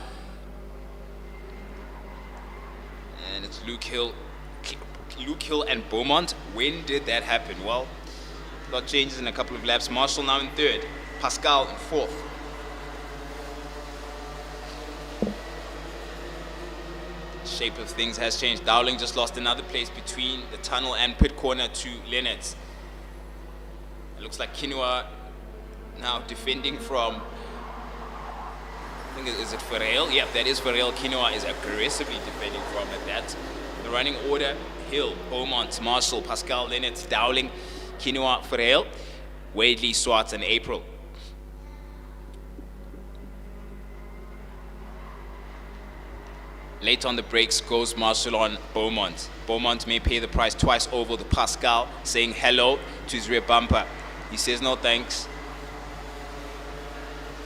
And it's Luke Hill and Beaumont. When did that happen? Well, a lot changes in a couple of laps. Marshall now in third, Pascal in fourth. Shape of things has changed. Dowling just lost another place between the tunnel and pit corner to Lennox. It looks like Kinua now defending from, I think, is it Ferreil? Yeah, that is Ferreil. Kinua is aggressively defending from at that. The running order: Hill, Beaumont, Marshall, Pascal, Lennox, Dowling, Kinua, Ferreil, Wadley, Swart, and April. Late on the brakes goes Marshall on Beaumont. Beaumont may pay the price twice over the Pascal, saying hello to his rear bumper. He says no thanks.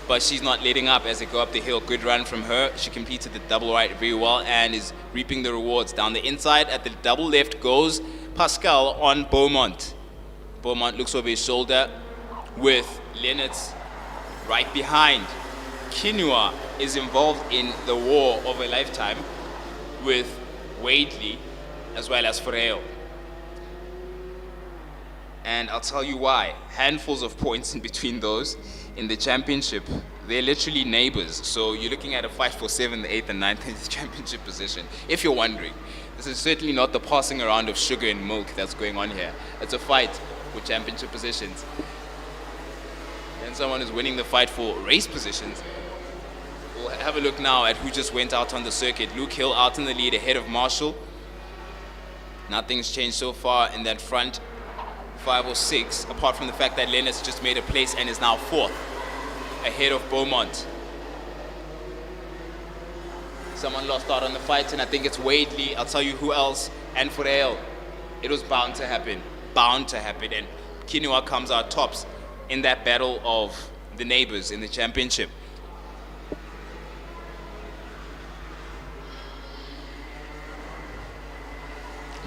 But she's not letting up as they go up the hill. Good run from her. She completed the double right very well and is reaping the rewards. Down the inside at the double left goes Pascal on Beaumont. Beaumont looks over his shoulder with Lennox right behind. Kinua is involved in the war of a lifetime with Wadley as well as Ferreil. And I'll tell you why. Handfuls of points in between those in the championship. They're literally neighbors. So you're looking at a fight for 7th, 8th, and 9th in the championship position. If you're wondering, this is certainly not the passing around of sugar and milk that's going on here. It's a fight for championship positions. And someone is winning the fight for race positions. We'll have a look now at who just went out on the circuit. Luke Hill out in the lead ahead of Marshall. Nothing's changed so far in that front 5 or 6, apart from the fact that Lennox just made a place and is now 4th, ahead of Beaumont. Someone lost out on the fight, and I think it's Wadley. I'll tell you who else, and Ferreil. It was bound to happen, and Kinua comes out tops in that battle of the neighbors in the championship.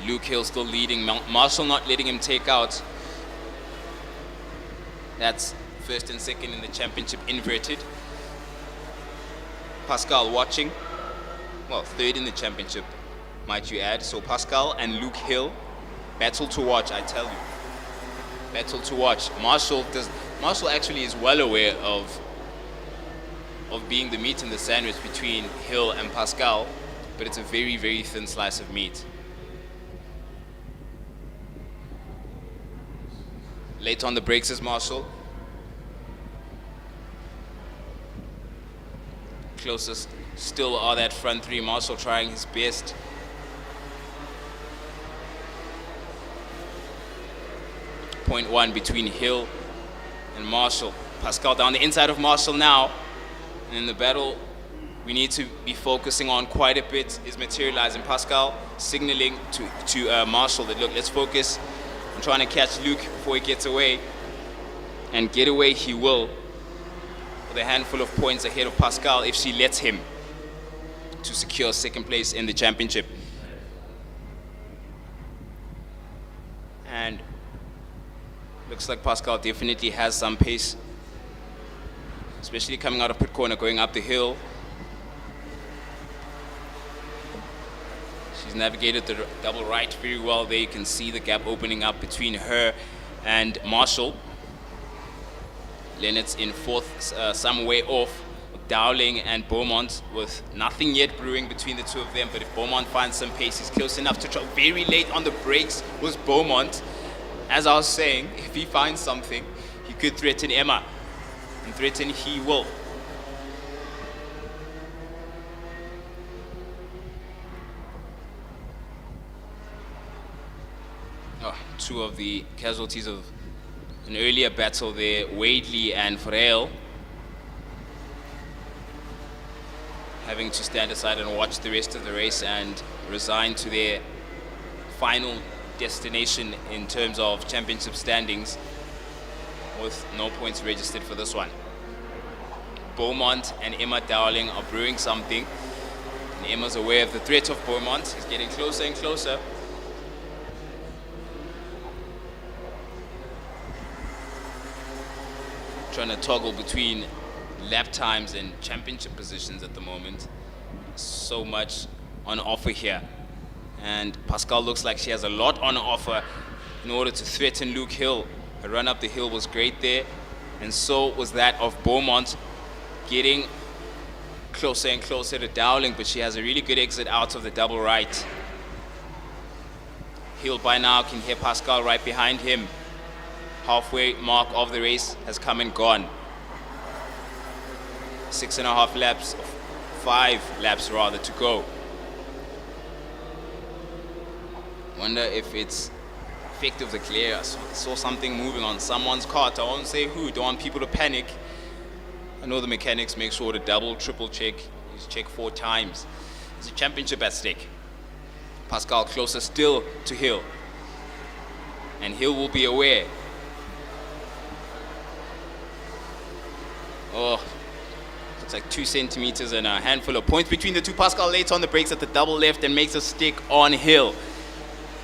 Luke Hill still leading, Marshall not letting him take out. That's first and second in the championship inverted. Pascal watching, well, third in the championship, might you add. So Pascal and Luke Hill, battle to watch, I tell you. Battle to watch. Marshall actually is well aware of being the meat in the sandwich between Hill and Pascal, but it's a very, very thin slice of meat. Late on the brakes is Marshall. Closest still are that front three. Marshall trying his best. Point 1 between Hill and Marshall. Pascal down the inside of Marshall now. And in the battle we need to be focusing on quite a bit is materializing. Pascal signaling to Marshall that, look, let's focus I'm trying to catch Luke before he gets away. And get away he will, with a handful of points ahead of Pascal if she lets him, to secure second place in the championship. And looks like Pascal definitely has some pace, especially coming out of pit corner, going up the hill. She's navigated the double right very well there. You can see the gap opening up between her and Marshall. Lennox in fourth, some way off. Dowling and Beaumont with nothing yet brewing between the two of them, but if Beaumont finds some pace, he's close enough to try. Very late on the brakes was Beaumont. As I was saying, if he finds something, he could threaten Emma, and threaten he will. Oh, two of the casualties of an earlier battle there, Wadley and Frail, having to stand aside and watch the rest of the race and resign to their final destination in terms of championship standings, with no points registered for this one. Beaumont and Emma Dowling are brewing something, and Emma's aware of the threat of Beaumont. He's getting closer and closer. Trying to toggle between lap times and championship positions at the moment. So much on offer here. And Pascal looks like she has a lot on offer in order to threaten Luke Hill. Her run up the hill was great there, and so was that of Beaumont, getting closer and closer to Dowling, but she has a really good exit out of the double right. Hill by now can hear Pascal right behind him. Halfway mark of the race has come and gone. 6.5 laps, 5 laps rather, to go. Wonder if it's effective the glare. I saw something moving on someone's kart. I won't say who, don't want people to panic. I know the mechanics make sure to double, triple check. You check 4 times. There's a championship at stake. Pascal closer still to Hill. And Hill will be aware. Oh, looks like 2 centimeters and a handful of points between the two. Pascal late on the brakes at the double left and makes a stick on Hill,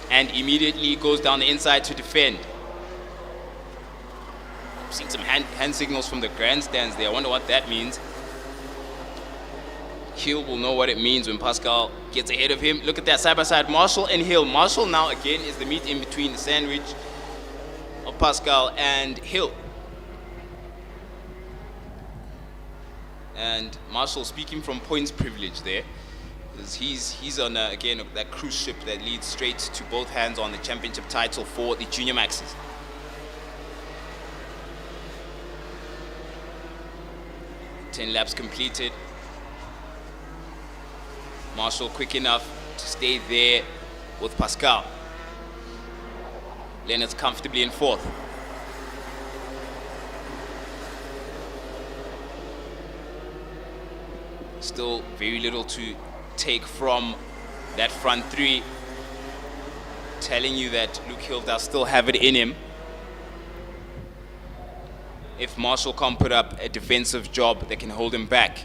and immediately goes down the inside to defend. I've seen some hand signals from the grandstands there. I wonder what that means. Hill will know what it means when Pascal gets ahead of him. Look at that side by side, Marshall and Hill. Marshall now again is the meat in between, the sandwich of Pascal and Hill. And Marshall speaking from points privilege there, because he's on again that cruise ship that leads straight to both hands on the championship title for the Junior Maxes. Ten laps completed. Marshall quick enough to stay there with Pascal. Leonard's comfortably in fourth. Still very little to take from that front three, telling you that Luke Hill does still have it in him. If Marshall can't put up a defensive job that can hold him back.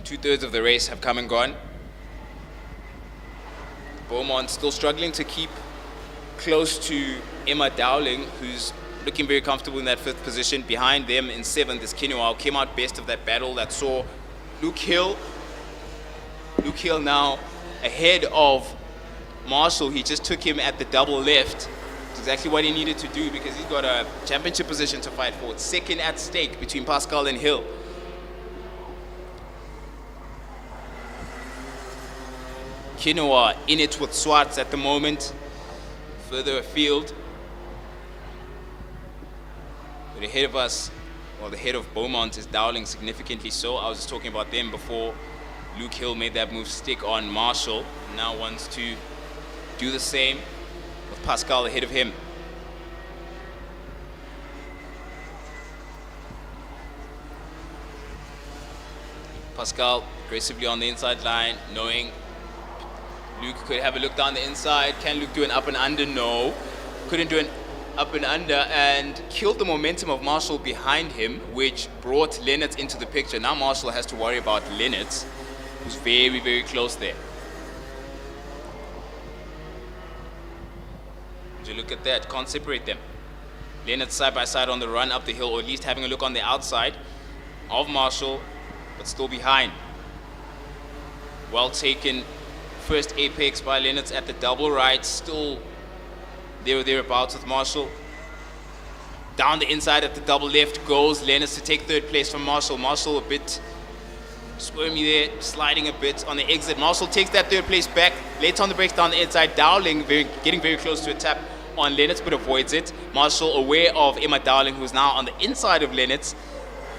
2/3 of the race have come and gone. Beaumont still struggling to keep close to Emma Dowling, who's looking very comfortable in that 5th position. Behind them in 7th is Kinuwa, came out best of that battle that saw Luke Hill now ahead of Marshall. He just took him at the double left. It's exactly what he needed to do, because he's got a championship position to fight for. It's 2nd at stake between Pascal and Hill. Kinuwa in it with Swartz at the moment, further afield. But ahead of us, well, the head of Beaumont is Dowling, significantly so. I was just talking about them before Luke Hill made that move stick on Marshall. Now wants to do the same with Pascal ahead of him. Pascal aggressively on the inside line, knowing Luke could have a look down the inside. Can Luke do an up and under? No. couldn't do an up and under and killed the momentum of Marshall behind him, which brought Lennart into the picture. Now Marshall has to worry about Lennart, who's very, very close there. Would you look at that? Can't separate them. Lennart side by side on the run up the hill, or at least having a look on the outside of Marshall, but still behind. Well taken first apex by Lennart at the double right, still there or thereabouts with Marshall. Down the inside at the double left goes Lennart to take third place from Marshall. Marshall a bit squirmy there, sliding a bit on the exit. Marshall takes that third place back. Later on the breaks down the inside, Dowling getting very close to a tap on Lennart, but avoids it. Marshall aware of Emma Dowling, who's now on the inside of Lennart.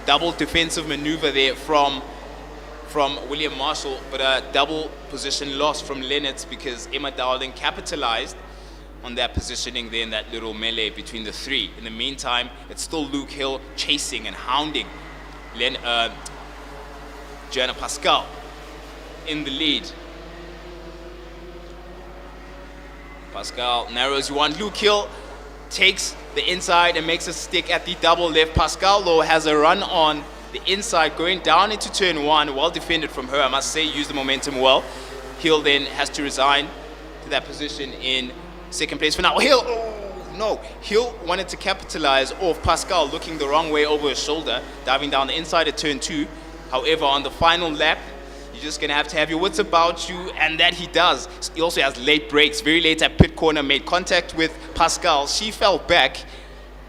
Double defensive maneuver there from William Marshall, but a double position loss from Lennart because Emma Dowling capitalized on that positioning there in that little melee between the three. In the meantime, it's still Luke Hill chasing and hounding Joanna Pascal in the lead. Pascal narrows you one. Luke Hill takes the inside and makes a stick at the double left. Pascal, though, has a run on the inside going down into turn one. Well defended from her, I must say, used the momentum well. Hill then has to resign to that position in second place for now. Hill, oh no, Hill wanted to capitalize off Pascal looking the wrong way over his shoulder, diving down the inside at turn two. However, on the final lap, you're just gonna have to have your wits about you, and that he does. He also has late brakes, very late at pit corner, made contact with Pascal. She fell back.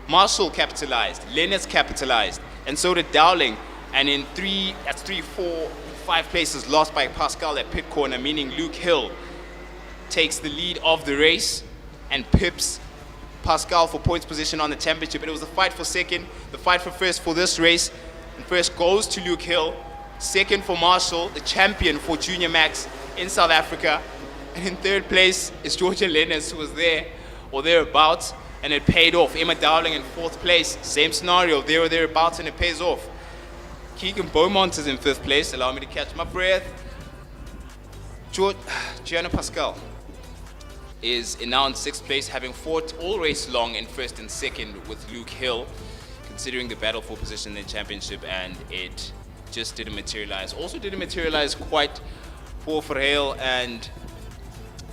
Marshall capitalized, Lennart capitalized, and so did Dowling. And in 3, 4, 5 places lost by Pascal at pit corner, meaning Luke Hill takes the lead of the race and pips Pascal for points position on the championship. And it was the fight for second, the fight for first for this race. And first goes to Luke Hill, second for Marshall, the champion for Junior Max in South Africa. And in third place is Georgia Lennart, who was there or thereabouts, and it paid off. Emma Dowling in fourth place, same scenario, there or thereabouts, and it pays off. Keegan Beaumont is in fifth place, allow me to catch my breath. Joanna Pascal is now in sixth place, having fought all race long in first and second with Luke Hill, considering the battle for position in the championship, and it just didn't materialize. Also didn't materialize quite for Verheil, and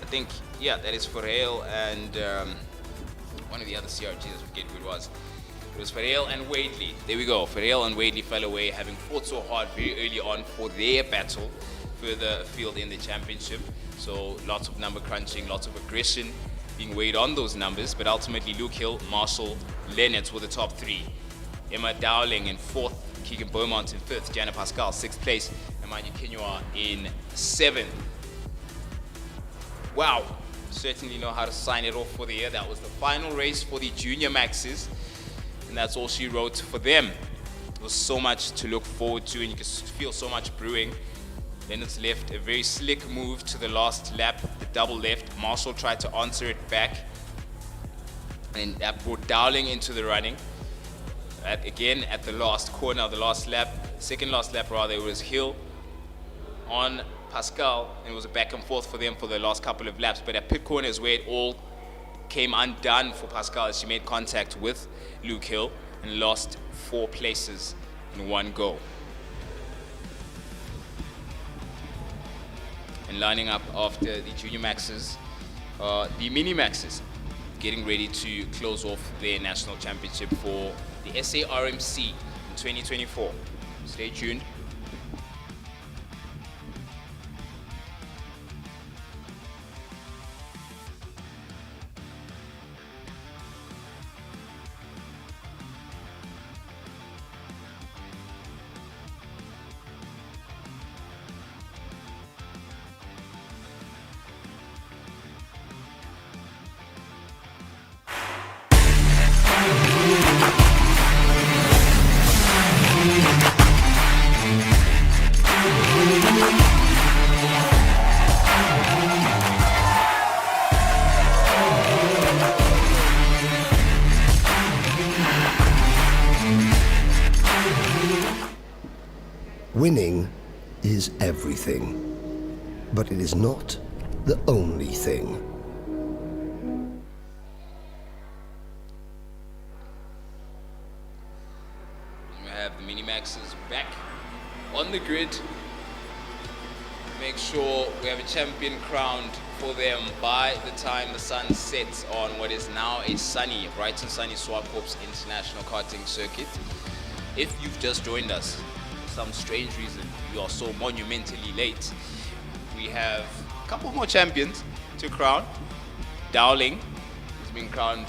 I think, yeah, that is Verheil and one of the other CRGs, I forget who it was. It was Verheil and Wadley. There we go. Verheil and Wadley fell away, having fought so hard very early on for their battle further afield in the championship. So lots of number crunching, lots of aggression being weighed on those numbers, but ultimately Luke Hill, Marshall, Lennart were the top three. Emma Dowling in fourth, Keegan Beaumont in fifth, Joanna Pascal sixth place, and Manu Kinua in seventh. Wow, certainly know how to sign it off for the year. That was the final race for the Junior Maxes, and that's all she wrote for them. There was so much to look forward to, and you could feel so much brewing. Lennart's left a very slick move to the last lap, the double left. Marshall tried to answer it back, and that brought Dowling into the running. Again, at the last corner, the last lap, second last lap rather, it was Hill on Pascal, and it was a back and forth for them for the last couple of laps. But at pit corner is where it all came undone for Pascal, as she made contact with Luke Hill and lost 4 places in one go. And lining up after the Junior Maxes, the Mini Maxes, getting ready to close off their national championship for the SA RMC in 2024. Stay tuned. Winning is everything, but it is not the only thing. grid. Make sure we have a champion crowned for them by the time the sun sets on what is now a sunny, bright and sunny Zwartkops International Karting Circuit. If you've just joined us, for some strange reason, you are so monumentally late. We have a couple more champions to crown. Dowling has been crowned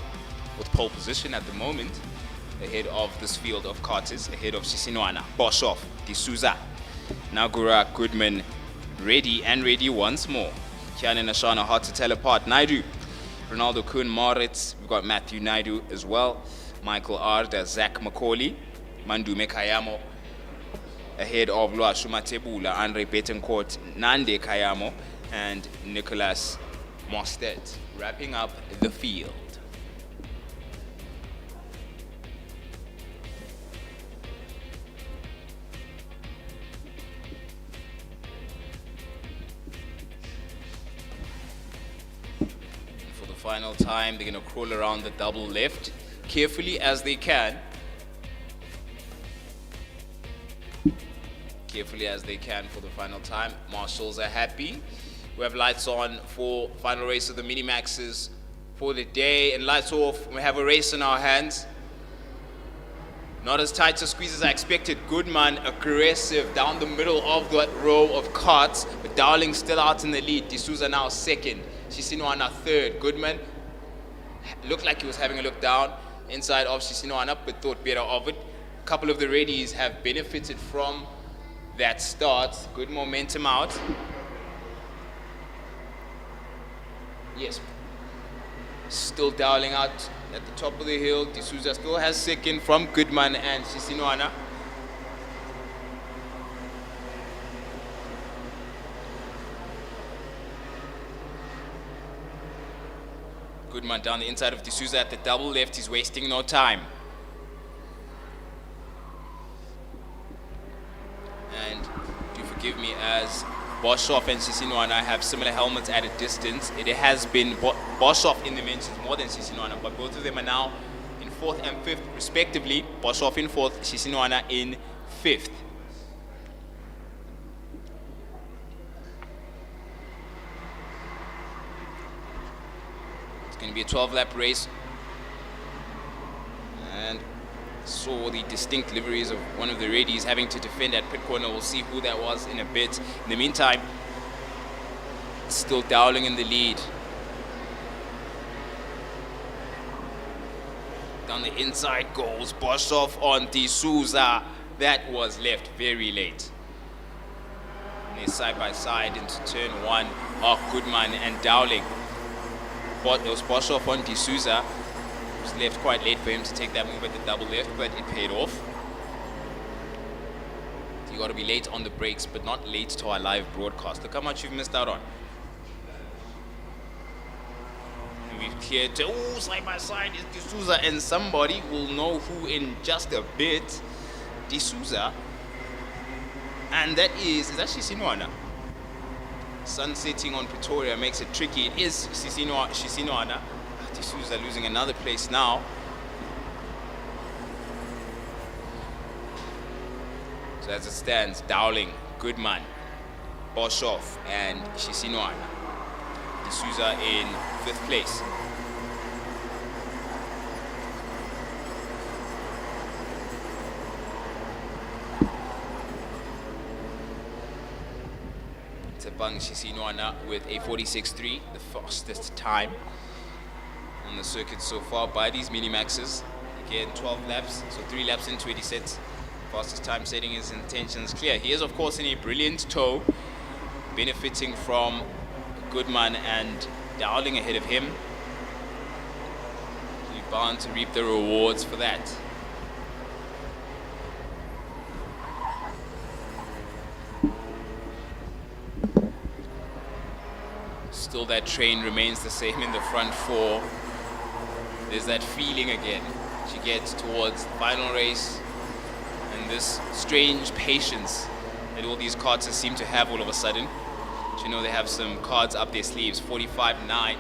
with pole position at the moment, ahead of this field of karters, ahead of Sisinwana, Boshoff, D'Souza, Nagura, Goodman, ready once more. Kian and Ashana hard to tell apart. Naidu, Ronaldo Kuhn, Moritz, we've got Matthew Naidu as well, Michael Arda, Zach McCauley, Mandu Mekayamo, ahead of Luashuma Tebula, Andre Betancourt, Nande Kayamo, and Nicholas Mostet, wrapping up the field. Final time, they're going to crawl around the double left carefully as they can. Carefully as they can for the final time. Marshals are happy. We have lights on for final race of the mini maxes for the day, and lights off. We have a race in our hands. Not as tight a squeeze as I expected. Goodman aggressive down the middle of that row of carts, but Dowling still out in the lead. D'Souza now second. Sisinwana third. Goodman looked like he was having a look down inside of Sisinwana, but thought better of it. A couple of the readies have benefited from that start. Good momentum out. Yes. Still Dowling out at the top of the hill. D'Souza still has second from Goodman and Sisinwana. Goodman down the inside of D'Souza at the double left. He's wasting no time. And do forgive me, as Boshoff and Sisinwana have similar helmets at a distance. It has been Boshoff in the mentions more than Sisinwana, but both of them are now in 4th and 5th respectively. Boshoff in 4th, Sisinwana in 5th. Going to be a 12-lap race, and saw the distinct liveries of one of the readies having to defend at pit corner. We'll see who that was in a bit. In the meantime, still Dowling in the lead. Down the inside goes Boshoff on D'Souza. That was left very late. And they're side by side into turn 1 of Goodman and Dowling. It was Boshoff on D'Souza. It was left quite late for him to take that move at the double left, but it paid off. So you got to be late on the brakes, but not late to our live broadcast. Look how much you've missed out on. And we've cleared to, side by side is D'Souza, and somebody will know who in just a bit. D'Souza, and that is actually Sisinwana. Sun setting on Pretoria makes it tricky. It is Sisinwana. D'Souza losing another place now. So as it stands, Dowling, Goodman, Boshoff, and Sisinwana. D'Souza in 5th place. Tebang Sisinwana with a 46.3, the fastest time on the circuit so far by these mini maxes. Again, 12 laps, so 3 laps into it, he sets fastest time, setting his intentions clear. He is, of course, in a brilliant tow, benefiting from Goodman and Dowling ahead of him. He's bound to reap the rewards for that. Still, that train remains the same in the front 4. There's that feeling again as you get towards the final race, and this strange patience that all these karters seem to have all of a sudden. But you know, they have some cards up their sleeves. 45.9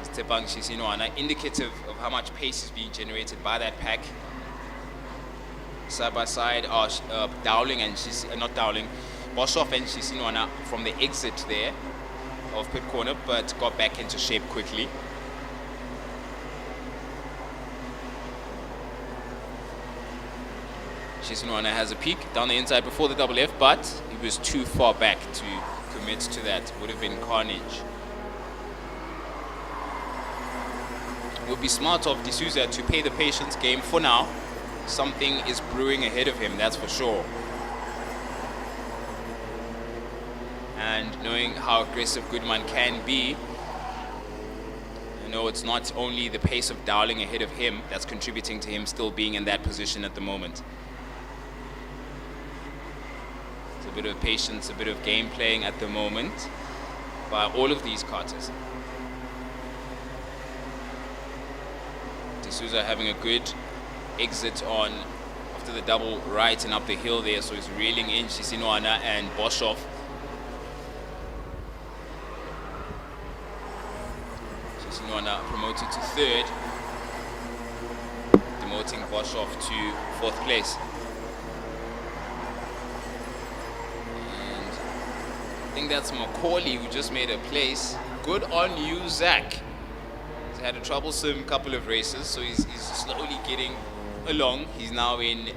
is Tebang Sisinwana, indicative of how much pace is being generated by that pack. side by side are Dowling and not Dowling, Boshoff and Shisinwana from the exit there of pit corner, but got back into shape quickly. Shisinwana has a peek down the inside before the double F, but he was too far back to commit to that. Would have been carnage. Would be smart of D'Souza to play the patience game for now. Something is brewing ahead of him, that's for sure. And knowing how aggressive Goodman can be, you know, it's not only the pace of Dowling ahead of him that's contributing to him still being in that position at the moment. It's a bit of patience, a bit of game playing at the moment by all of these karters. D'Souza having a good exit on after the double right and up the hill there, so he's reeling in Shisinwana and Boshoff. Shisinwana promoted to third, demoting Boshoff to fourth place. And I think that's Macaulay who just made a place. Good on you, Zach. He's had a troublesome couple of races, so he's slowly getting along. He's now in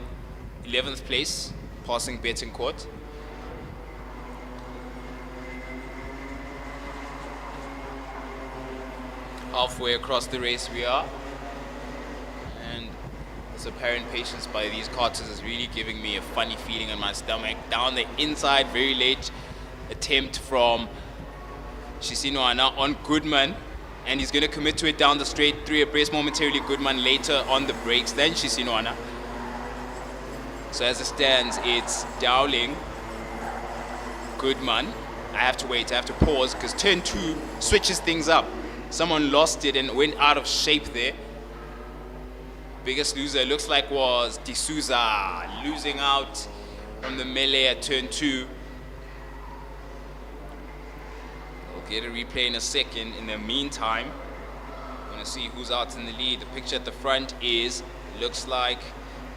11th place, passing Betancourt. Halfway across the race we are, and this apparent patience by these karters is really giving me a funny feeling in my stomach. Down the inside, very late attempt from Shisinwana on Goodman, and he's going to commit to it down the straight, 3 abreast momentarily. Goodman later on the brakes, then Shisinwana. So as it stands, it's Dowling, Goodman. I have to wait, I have to pause, because turn 2 switches things up. Someone lost it and went out of shape there. Biggest loser, looks like, was D'Souza, losing out from the melee at turn 2. We'll get a replay in a second. In the meantime, we're going to see who's out in the lead. The picture at the front is, looks like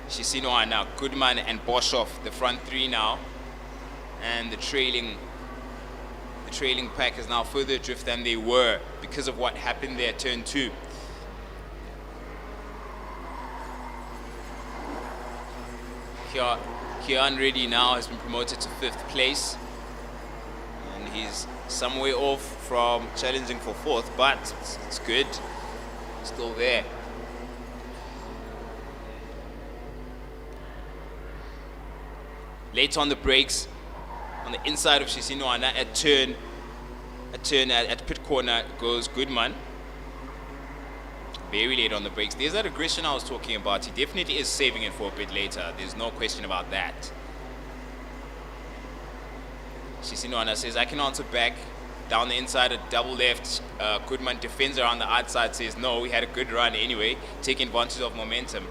Shisinwana, Goodman and Boshoff, the front 3 now. And the trailing pack is now further adrift than they were because of what happened there at turn 2. Kian Reddy now has been promoted to 5th place, and he's some way off from challenging for 4th, but it's good, still there. Late on the brakes, on the inside of Shisinwana at pit corner goes Goodman. Very late on the brakes. There's that aggression I was talking about. He definitely is saving it for a bit later. There's no question about that. Shisinwana says, I can answer back. Down the inside, a double left. Goodman defends around the outside, says, no, we had a good run anyway, taking advantage of momentum.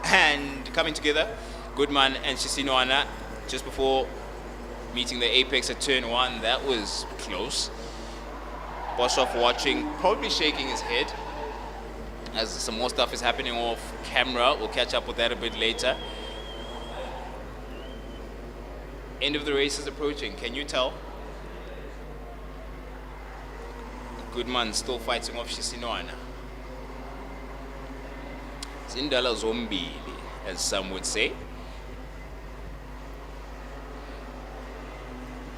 And coming together, Goodman and Shisinwana just before meeting the apex at turn 1. That was close. Boshoff watching, probably shaking his head as some more stuff is happening off camera. We'll catch up with that a bit later. End of the race is approaching. Can you tell? Goodman still fighting off Shisinwana. Zindala Zombie, as some would say.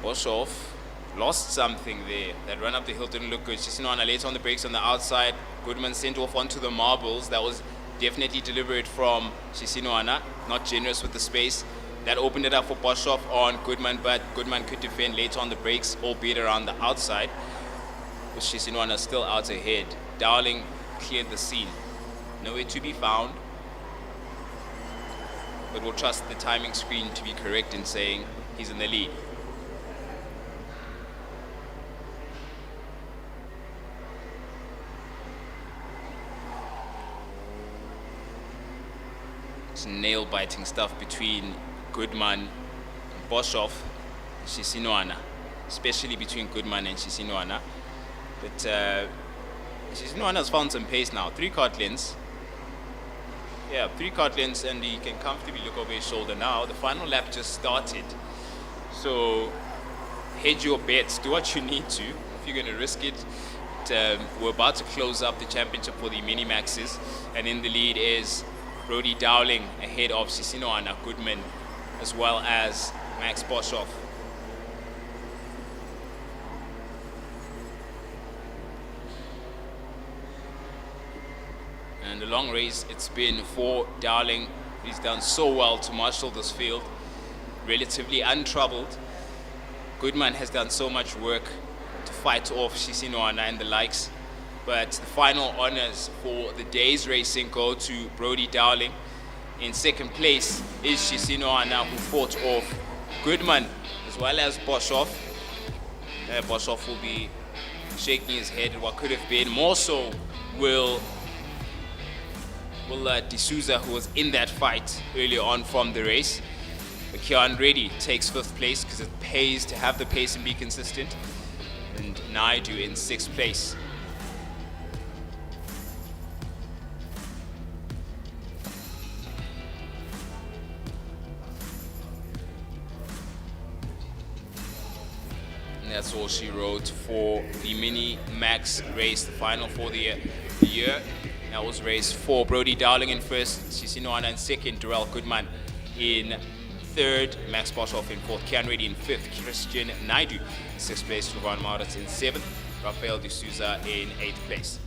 Boshoff lost something there. That run up the hill didn't look good. Shisinwana later on the brakes on the outside. Goodman sent off onto the marbles. That was definitely deliberate from Shisinwana. Not generous with the space. That opened it up for Boshoff on Goodman, but Goodman could defend later on the brakes, albeit around the outside. With Shisinwana still out ahead. Dowling cleared the scene. Nowhere to be found. But we'll trust the timing screen to be correct in saying he's in the lead. Nail-biting stuff between Goodman and Boshoff and Shisinwana, especially between Goodman and Shisinwana. But Shisinwana has found some pace now. 3 kart lengths. Yeah, 3 kart lengths, and he can comfortably look over his shoulder now. The final lap just started. So hedge your bets, do what you need to if you're going to risk it. We're about to close up the championship for the mini maxes, and in the lead is Brody Dowling ahead of Sisinoana Goodman as well as Max Boshoff. And a long race it's been for Dowling. He's done so well to marshal this field, relatively untroubled. Goodman has done so much work to fight off Sisinoana and the likes, but the final honors for the day's racing go to Brody Dowling. In second place is Sisinoana, who fought off Goodman as well as Boshoff. Boshoff will be shaking his head at what could have been. More so will D'Souza, who was in that fight earlier on from the race. But Kian Reddy takes 5th place because it pays to have the pace and be consistent. And Naidu in 6th place. And that's all she wrote for the mini max race, the final for the year. That was race 4. Brody Dowling in 1st, Sisinoana in 2nd, Darrell Goodman in 3rd, Max Boshoff in 4th, Kian Reddy in 5th, Christian Naidu in 6th place, Jovan Maurits in 7th, Rafael D'Souza in 8th place.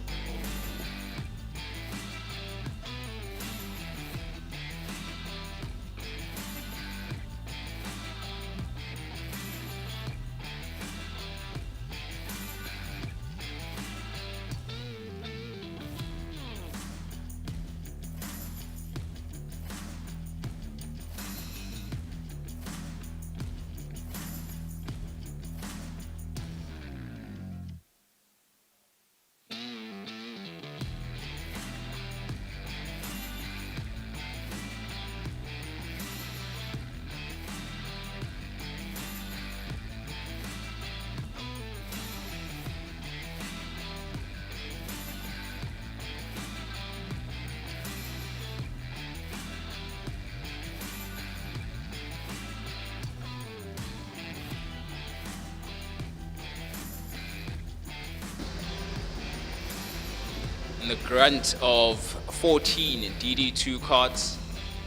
The grunt of 14 DD2 karts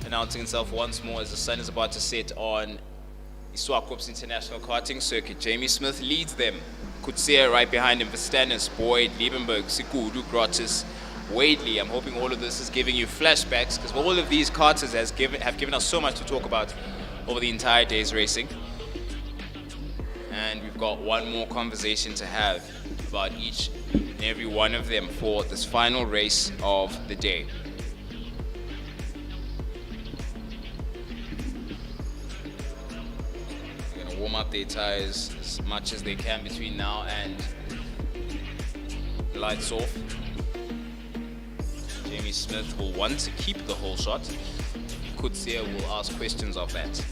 announcing himself once more as the sun is about to set on the ZWARTKOPS International Karting Circuit. Jamie Smith leads them. Kutsia right behind him, Verstanis, Boyd, Liebenberg, Sikudu, Grottis, Wadley. I'm hoping all of this is giving you flashbacks, because all of these karters have given us so much to talk about over the entire day's racing. And we've got one more conversation to have about each and every one of them for this final race of the day. They're going to warm up their tires as much as they can between now and lights off. Jamie Smith will want to keep the whole shot. Kutsia will ask questions of that.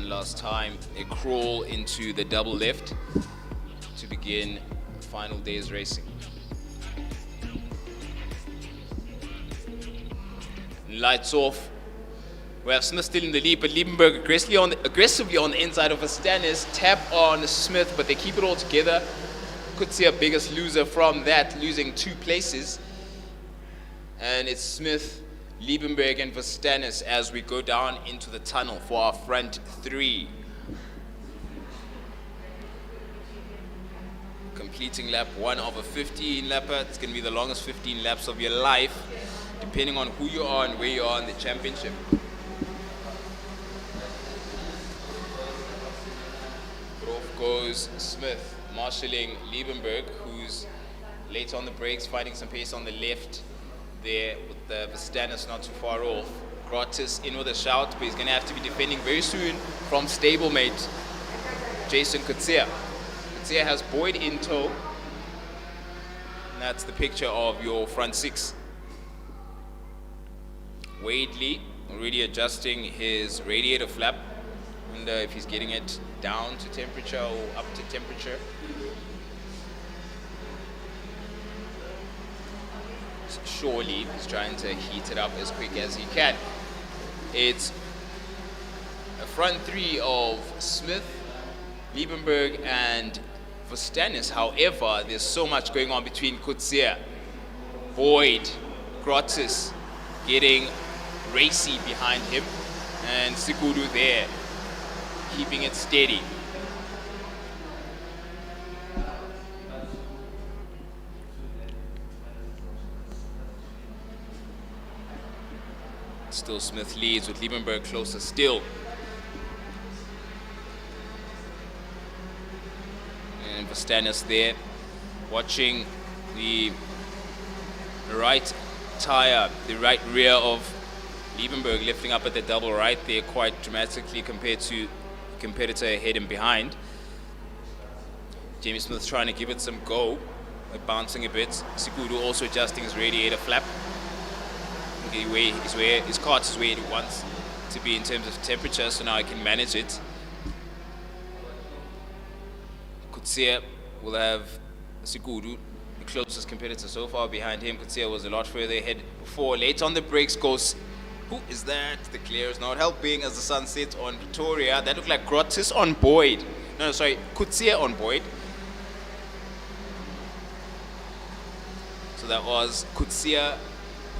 Last time they crawl into the double left to begin the final day's racing. Lights off. We have Smith still in the lead, but Liebenberg aggressively on the inside of Verstanis. Tap on Smith, but they keep it all together. Could see a biggest loser from that, losing 2 places. And it's Smith, Liebenberg and Verstanis as we go down into the tunnel for our front 3. Completing lap 1 of a 15-lapper. It's going to be the longest 15 laps of your life, depending on who you are and where you are in the championship. Off goes Smith, marshalling Liebenberg, who's late on the brakes, finding some pace on the left there with the Verstanis not too far off. Grottis in with a shout, but he's going to have to be defending very soon from stablemate Jason Kutsia. Kutsia has Boyd in tow. And that's the picture of your front 6. Wadley already adjusting his radiator flap. Wonder if he's getting it down to temperature or up to temperature. Surely he's trying to heat it up as quick as he can. It's a front three of Smith, Liebenberg, and Verstanis. However, there's so much going on between Coetzee, Boyd, Grottis getting racy behind him, and Sikudu there, keeping it steady. Still Smith leads with Liebenberg closer still. And Verstanis there, watching the right tire, the right rear of Liebenberg lifting up at the double right there quite dramatically compared to competitor ahead and behind. Jamie Smith trying to give it some go, bouncing a bit. Sikudu also adjusting his radiator flap. His KART is where it wants to be in terms of temperature, so now I can manage it. Coetzee will have Sikudu, the closest competitor so far behind him. Coetzee was a lot further ahead before. Late on the brakes goes, who is that? The clear is not helping as the sun sets on Pretoria. That looked like Grottis on Boyd. No, sorry, Coetzee on Boyd. So that was Coetzee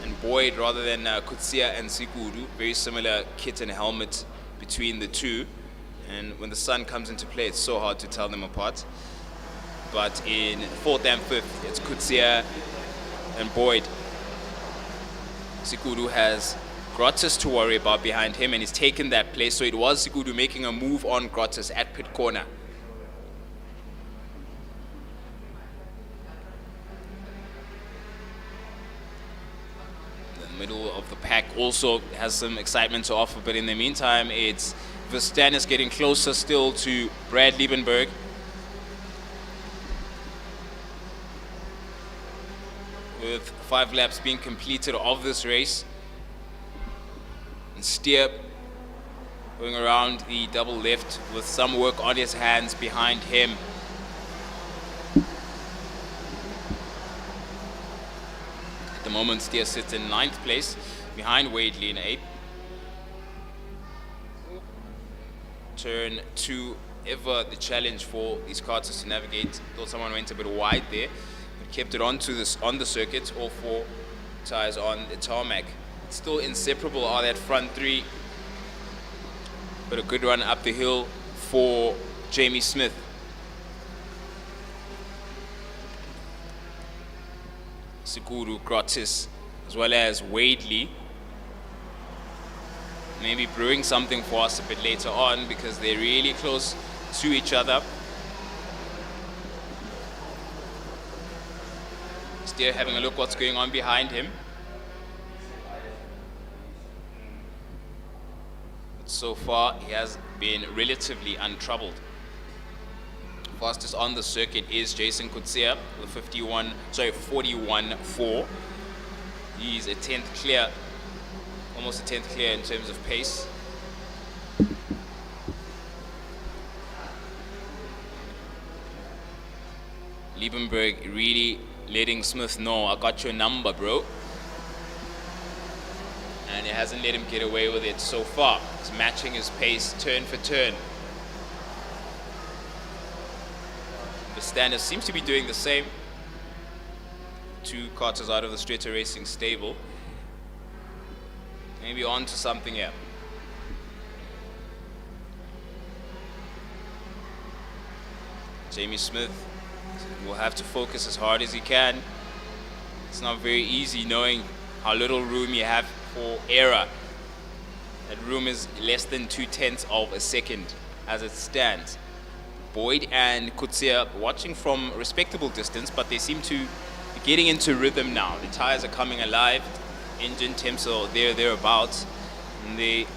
and Boyd rather than Coetzee and Sikudu. Very similar kit and helmet between the two. And when the sun comes into play, it's so hard to tell them apart. But in fourth and fifth, it's Coetzee and Boyd. Sikudu has Grottis to worry about behind him, and he's taken that place. So it was Sikudu making a move on Grottis at pit corner. Middle of the pack also has some excitement to offer, but in the meantime it's Verstanis getting closer still to Brad Liebenberg. With 5 laps being completed of this race, and Steer going around the double left with some work on his hands behind him. At the moment, Steer sits in 9th place, behind Wadley in 8th. Turn 2, ever the challenge for these karters to navigate. Thought someone went a bit wide there, but kept it on the circuit. All 4 tires on the tarmac. Still inseparable are that front 3, but a good run up the hill for Jamie Smith. Sikudu, Grottis, as well as Wadley. Maybe brewing something for us a bit later on because they're really close to each other. Steer having a look what's going on behind him. But so far, he has been relatively untroubled. Fastest on the circuit is Jason Coetzee with 41.4. He's a 10th clear, almost a 10th clear in terms of pace. Liebenberg really letting Smith know, I got your number, bro. And he hasn't let him get away with it so far. He's matching his pace turn for turn. Verstanis seems to be doing the same. 2 karters out of the Streeter Racing stable. Maybe on to something here. Jamie Smith will have to focus as hard as he can. It's not very easy knowing how little room you have for error. That room is less than 0.2 of a second as it stands. Boyd and Coetzee watching from respectable distance, but they seem to be getting into rhythm now. The tires are coming alive, engine temps are thereabouts, and they,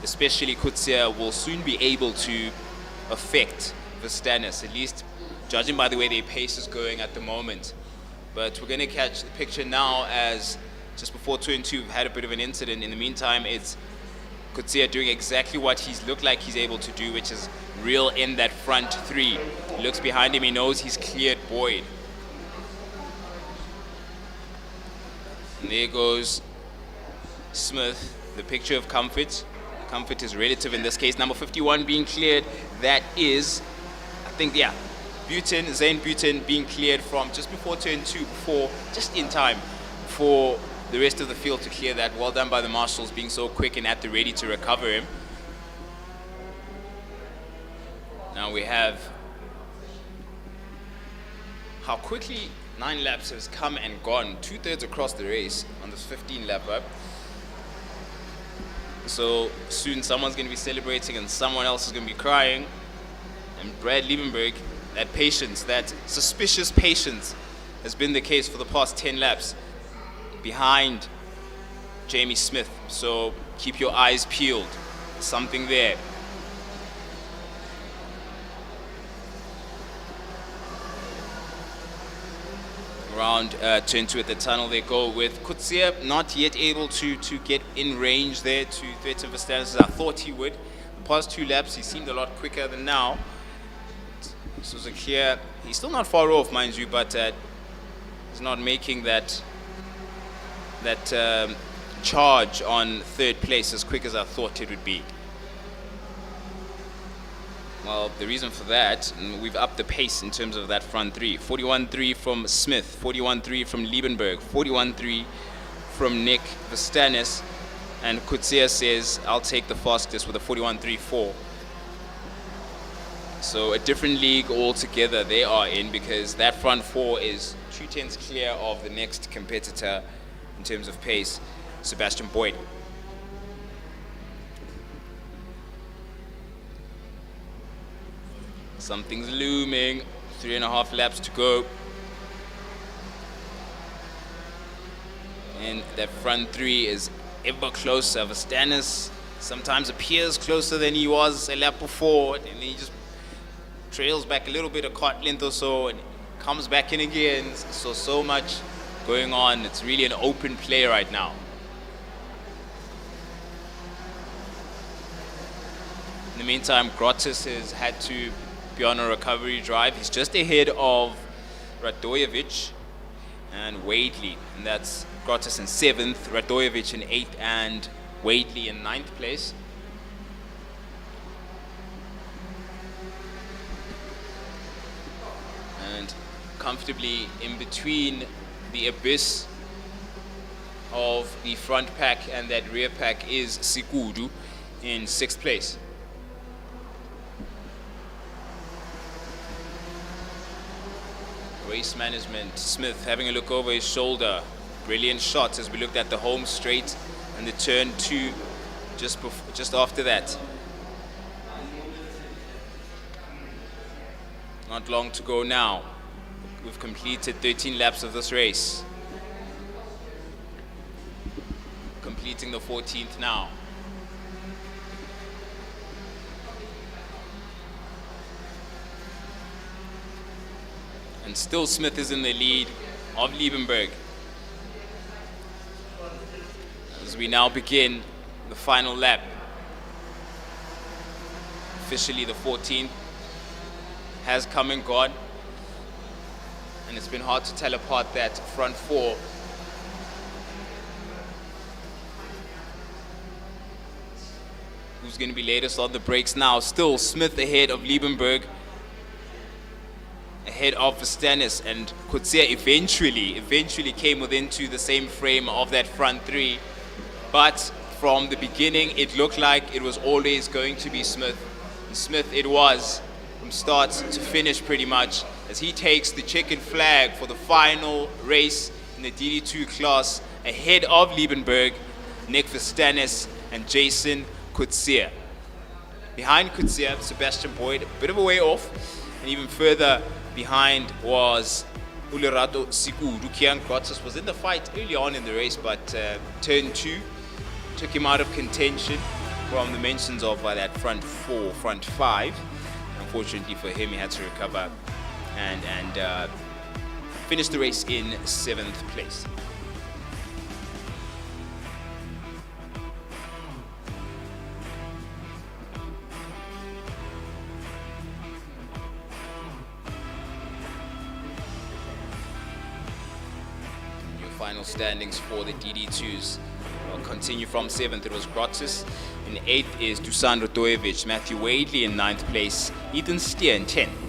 especially Coetzee, will soon be able to affect Verstanis, at least judging by the way their pace is going at the moment. But we're going to catch the picture now as just before turn 2, we've had a bit of an incident. In the meantime, it's Coetzee doing exactly what he's looked like he's able to do, which is reel in that front 3. He looks behind him, he knows he's cleared Boyd. And there goes Smith, the picture of comfort. Comfort is relative in this case. Number 51 being cleared. That is, I think, yeah, Zane Butin being cleared from just before turn 2, just in time for the rest of the field to clear that. Well done by the marshals, being so quick and at the ready to recover him. Now we have how quickly 9 laps has come and gone, 2/3 across the race on this 15 lap up. So soon someone's going to be celebrating and someone else is going to be crying. And Brad Liebenberg, that patience, that suspicious patience, has been the case for the past 10 laps behind Jamie Smith. So keep your eyes peeled. Something there. Around turn 2 at the tunnel they go with Coetzee not yet able to get in range there to threaten Verstappen as I thought he would. The past 2 laps he seemed a lot quicker than now. This was a clear, he's still not far off, mind you, but he's not making that charge on 3rd place as quick as I thought it would be. Well, the reason for that, and we've upped the pace in terms of that front 3. 41.3 from Smith, 41.3 from Liebenberg, 41.3 from Nick Verstappen, and Coetzee says, I'll take the fastest with a 41.34. So a different league altogether they are in, because that front 4 is 2/10 clear of the next competitor in terms of pace, Sebastian Boyd. Something's looming. 3.5 laps to go. And that front 3 is ever closer. Verstappen sometimes appears closer than he was a lap before, and then he just trails back a little bit, a KART length or so, and comes back in again. So much going on. It's really an open play right now. In the meantime, Grottis has had to be on a recovery drive. He's just ahead of Radojevic and Wadley, and that's Grottis in 7th, Radojevic in 8th, and Wadley in 9th place. And comfortably in between the abyss of the front pack and that rear pack is Sikudu in 6th place. Race management, Smith having a look over his shoulder. Brilliant shots as we looked at the home straight and the turn 2 just after that. Not long to go now. We've completed 13 laps of this race. Completing the 14th now. And still Smith is in the lead of Liebenberg. As we now begin the final lap. Officially the 14th has come and gone. And it's been hard to tell apart that front 4. Who's going to be latest on the brakes now? Still Smith ahead of Liebenberg. Ahead of Verstappen, and Coetzee eventually came within to the same frame of that front 3. But from the beginning, it looked like it was always going to be Smith. And Smith it was from start to finish pretty much, as he takes the checkered flag for the final race in the DD2 class ahead of Liebenberg, Nick Verstappen, and Jason Coetzee. Behind Coetzee, Sebastian Boyd, a bit of a way off, and even further behind was Ulerato Sikudu. Kian Grottis was in the fight early on in the race, but turn 2 took him out of contention from the mentions of that front 4, front 5. Unfortunately for him, he had to recover and finish the race in 7th place. final standings for the DD2s. We'll continue from 7th, it was Grotis. In 8th is Dusan Radojevic, Matthew Wadley in 9th place, Ethan Steer in 10th.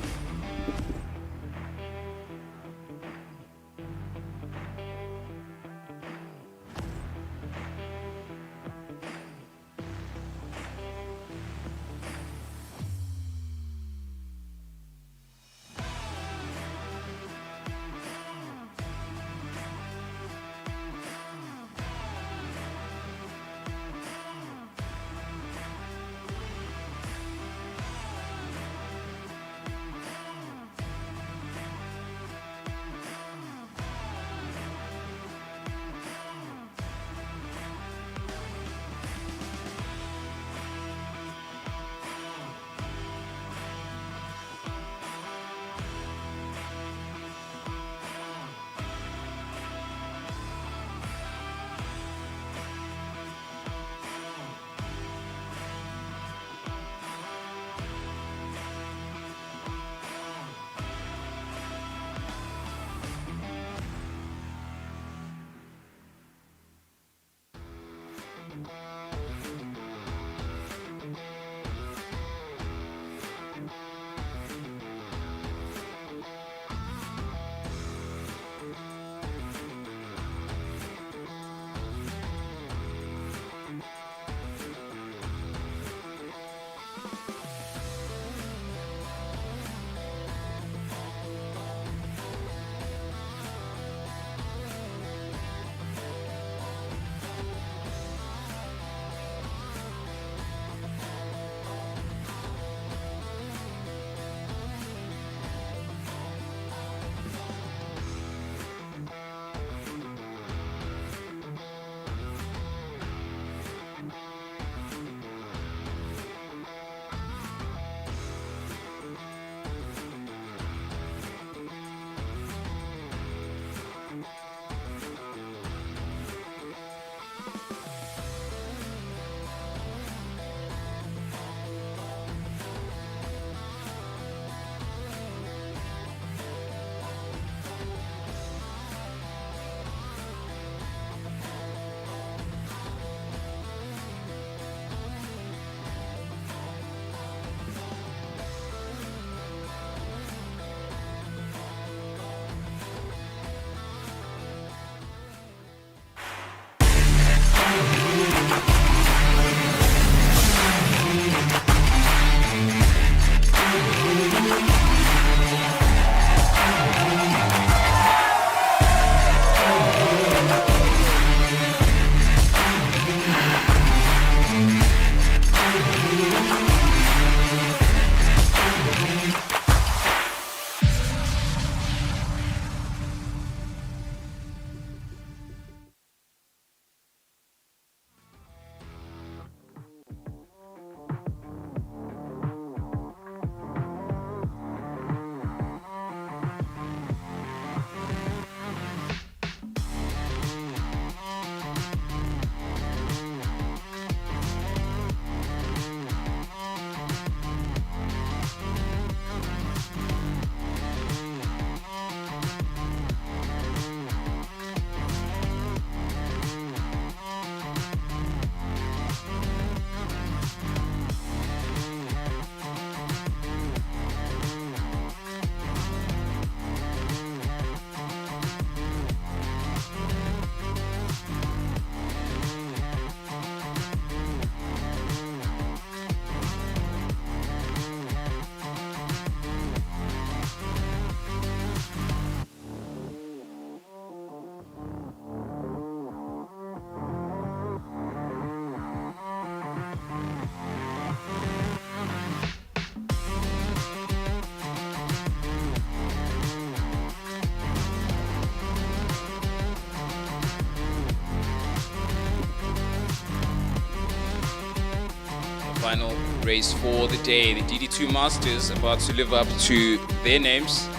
final race for the day. The DD2 Masters about to live up to their names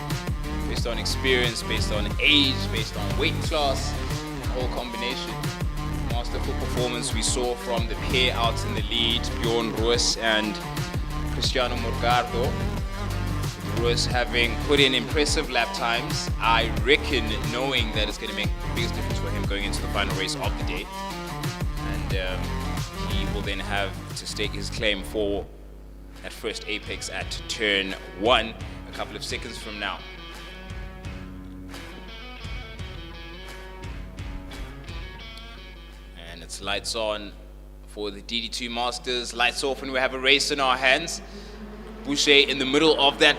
based on experience, based on age, based on weight class, the whole combination. Masterful performance we saw from the pair out in the lead, Bjorn Roos and Cristiano Morgado. Russ having put in impressive lap times, I reckon, knowing that it's going to make the biggest difference for him going into the final race of the day. And he will then have to stake his claim for that first apex at turn 1 a couple of seconds from now. And it's lights on for the DD2 Masters, lights off, and we have a race in our hands. Boucher in the middle of that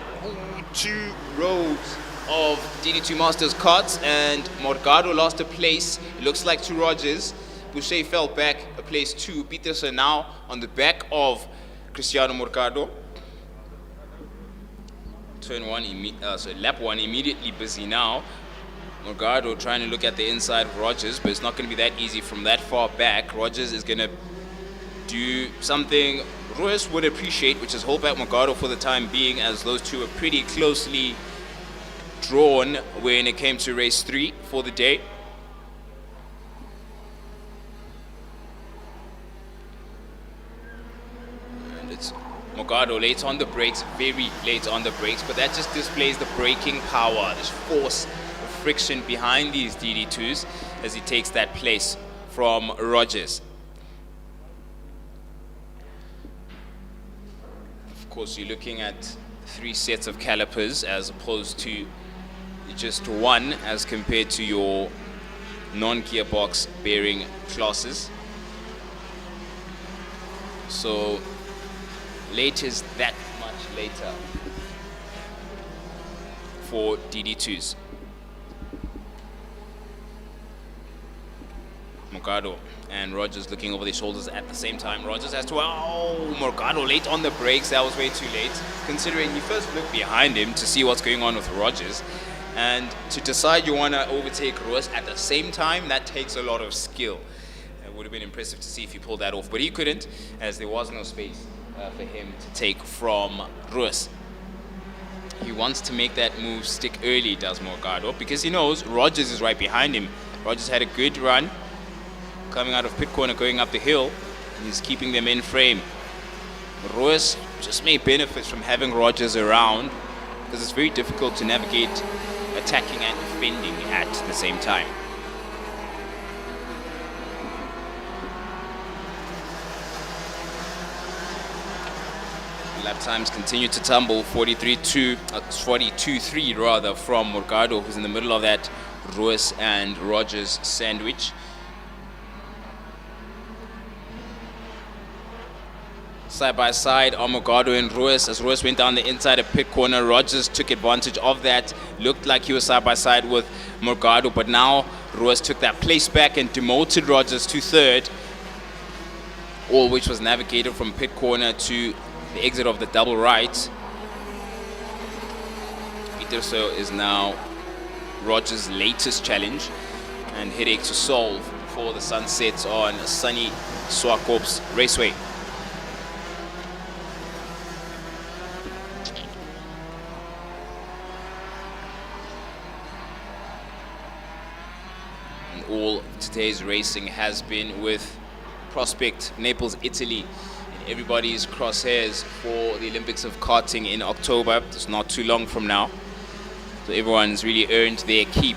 2 rows of DD2 Masters karts, and Morgado lost a place, it looks like, to Rogers. Boucher fell back a place 2. Peterson now on the back of Cristiano Morgado. Lap 1 immediately busy now. Morgado trying to look at the inside of Rogers, but it's not going to be that easy from that far back. Rogers is going to do something Ruiz would appreciate, which is hold back Morgado for the time being, as those two are pretty closely drawn when it came to race 3 for the day. And it's Morgado late on the brakes, very late on the brakes, but that just displays the braking power, this force of friction behind these DD2s as he takes that place from Rogers. Of course, you're looking at 3 sets of calipers as opposed to just 1 as compared to your non-gearbox bearing classes. So late is that much later for DD2s. Morgado and Rogers looking over their shoulders at the same time. Rogers has to, Morgado late on the brakes. That was way too late, considering you first look behind him to see what's going on with Rogers. And to decide you want to overtake Ruiz at the same time, that takes a lot of skill. It would have been impressive to see if he pulled that off, but he couldn't, as there was no space for him to take from Ruiz. He wants to make that move stick early, does Morgado, because he knows Rogers is right behind him. Rogers had a good run coming out of pit corner, going up the hill. He's keeping them in frame. Ruiz just may benefit from having Rogers around, because it's very difficult to navigate attacking and defending at the same time. Lap times continue to tumble, 42.3 rather, from Morgado, who's in the middle of that Ruiz and Rogers sandwich. Side by side are Morgado and Ruiz. As Ruiz went down the inside of pit corner, Rogers took advantage of that. Looked like he was side by side with Morgado, but now Ruiz took that place back and demoted Rogers to 3rd, all which was navigated from pit corner to the exit of the double right. Peterson is now Rogers' latest challenge and headache to solve before the sun sets on sunny Zwarktops Raceway. All today's racing has been with Prospect, Naples, Italy, and everybody's crosshairs for the Olympics of karting in October. It's not too long from now, so everyone's really earned their keep.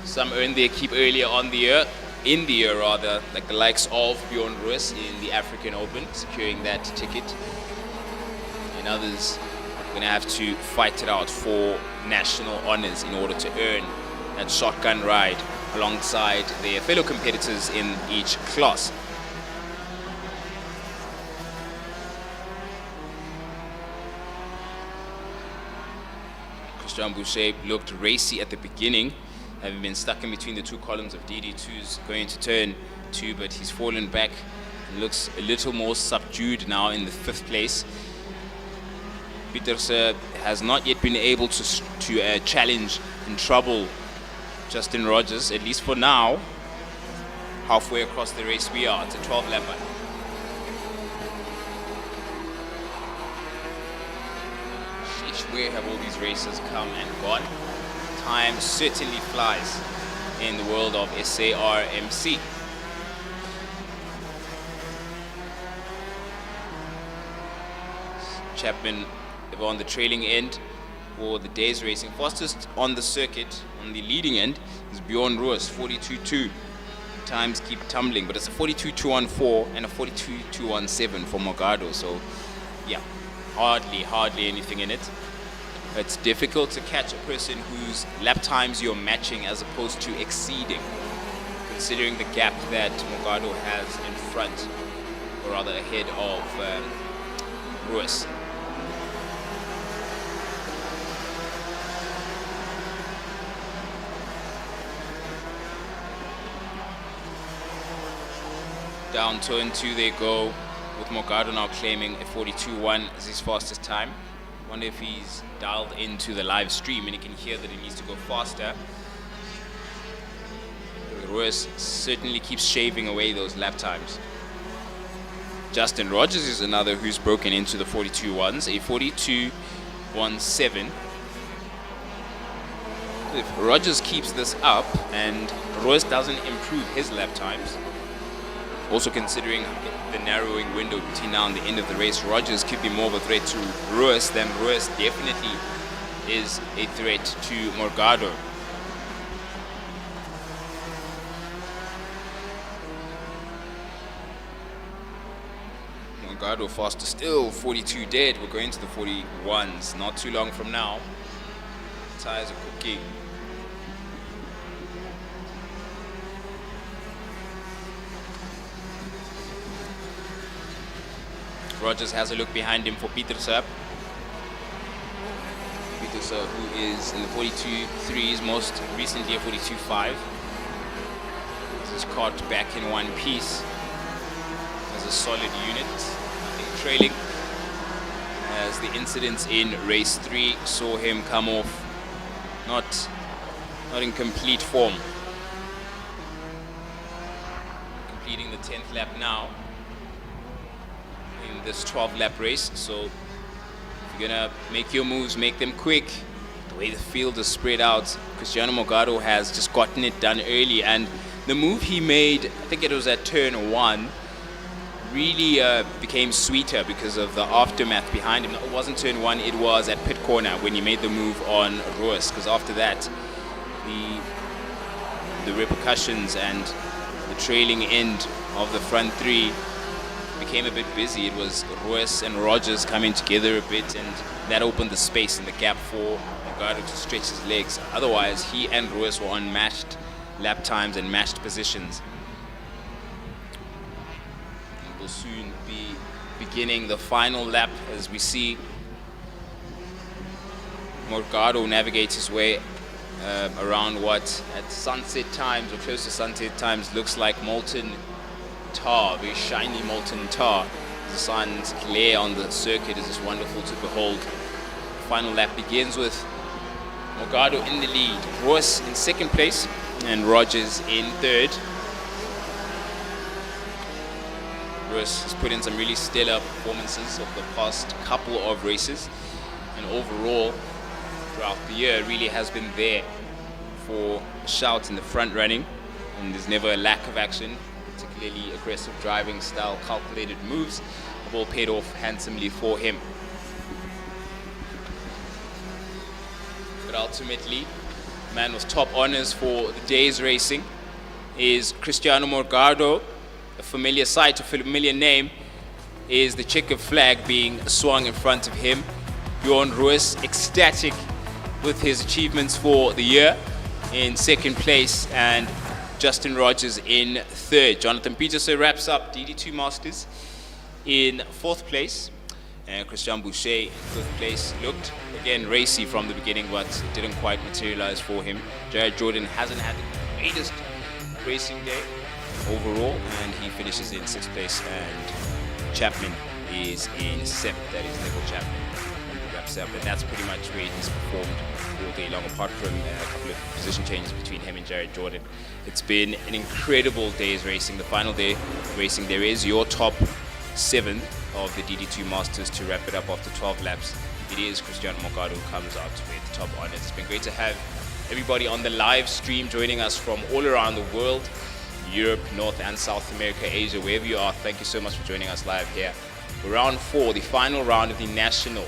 Some earned their keep earlier on the year, like the likes of Bjorn Ruiz in the African Open, securing that ticket, and others are going to have to fight it out for national honors in order to earn that shotgun ride alongside their fellow competitors in each class. Christian Boucher looked racy at the beginning, having been stuck in between the 2 columns of DD2s going into turn 2, but he's fallen back and looks a little more subdued now in the 5th place. Peterson has not yet been able to challenge and trouble Justin Rogers, at least for now. Halfway across the race we are. It's a 12-lapper. Where have all these races come and gone? Time certainly flies in the world of RMC. Chapman on the trailing end, for the day's racing. Fastest on the circuit, on the leading end, is Bjorn Roos, 42.2. Times keep tumbling, but it's a 42.214 and a 42.217 for Morgado. So, yeah, hardly anything in it. It's difficult to catch a person whose lap times you're matching as opposed to exceeding, considering the gap that Morgado has in front, or rather ahead of Roos. Down turn 2 they go, with Morgado now claiming a 42.1 as his fastest time. Wonder if he's dialed into the live stream and he can hear that he needs to go faster. Roos certainly keeps shaving away those lap times. Justin Rogers is another who's broken into the 42.1s, a 42.17. If Rogers keeps this up and Roos doesn't improve his lap times, also considering the narrowing window between now and the end of the race, Rogers could be more of a threat to Roos than Roos definitely is a threat to Morgado. Morgado faster still, 42 dead. We're going to the 41s not too long from now. Tires are cooking. Rogers has a look behind him for Pieterse. Pieterse, who is in the 42.3s, most recently a 42.5. Has his KART back in one piece. As a solid unit, I think trailing. As the incidents in race 3 saw him come off not in complete form. Completing the 10th lap now in this 12-lap race. So if you're gonna make your moves, make them quick. The way the field is spread out, Cristiano Morgado has just gotten it done early, and the move he made, I think it was at turn 1, really became sweeter because of the aftermath behind him. It wasn't turn 1, it was at pit corner when he made the move on Roos, because after that the repercussions and the trailing end of the front 3 became a bit busy. It was Roos and Rogers coming together a bit, and that opened the space and the gap for Morgado to stretch his legs. Otherwise, he and Roos were on matched lap times and matched positions. And we'll soon be beginning the final lap as we see Morgado navigate his way around what at sunset times or close to sunset times looks like molten tar, very shiny molten tar. The sun's glare on the circuit is just wonderful to behold. The final lap begins with Morgado in the lead, Roos in second place, and Rogers in third. Roos has put in some really stellar performances over the past couple of races, and overall throughout the year really has been there for a shout in the front running, and there's never a lack of action. Particularly aggressive driving style, calculated moves have all paid off handsomely for him. But ultimately, the man with top honors for the day's racing is Cristiano Morgado. A familiar sight, a familiar name is the checkered flag being swung in front of him. Bjorn Roos ecstatic with his achievements for the year in second place, and Justin Rogers in third. Jonathan Pieterse wraps up DD2 Masters in fourth place. And Christian Boucher in fifth place. Looked, again, racy from the beginning, but it didn't quite materialize for him. Jared Jordan hasn't had the greatest racing day overall, and he finishes in sixth place. And Chapman is in seventh. That is Neville Chapman. Wraps up, and that's pretty much where he's performed all day long, apart from a couple of position changes between him and Jared Jordan. It's been an incredible day's racing. The final day racing, there is your top 7 of the DD2 Masters to wrap it up after 12 laps. It is Cristiano Morgado who comes out with the top honors. It's been great to have everybody on the live stream joining us from all around the world, Europe, North and South America, Asia, wherever you are. Thank you so much for joining us live here. For round 4, the final round of the National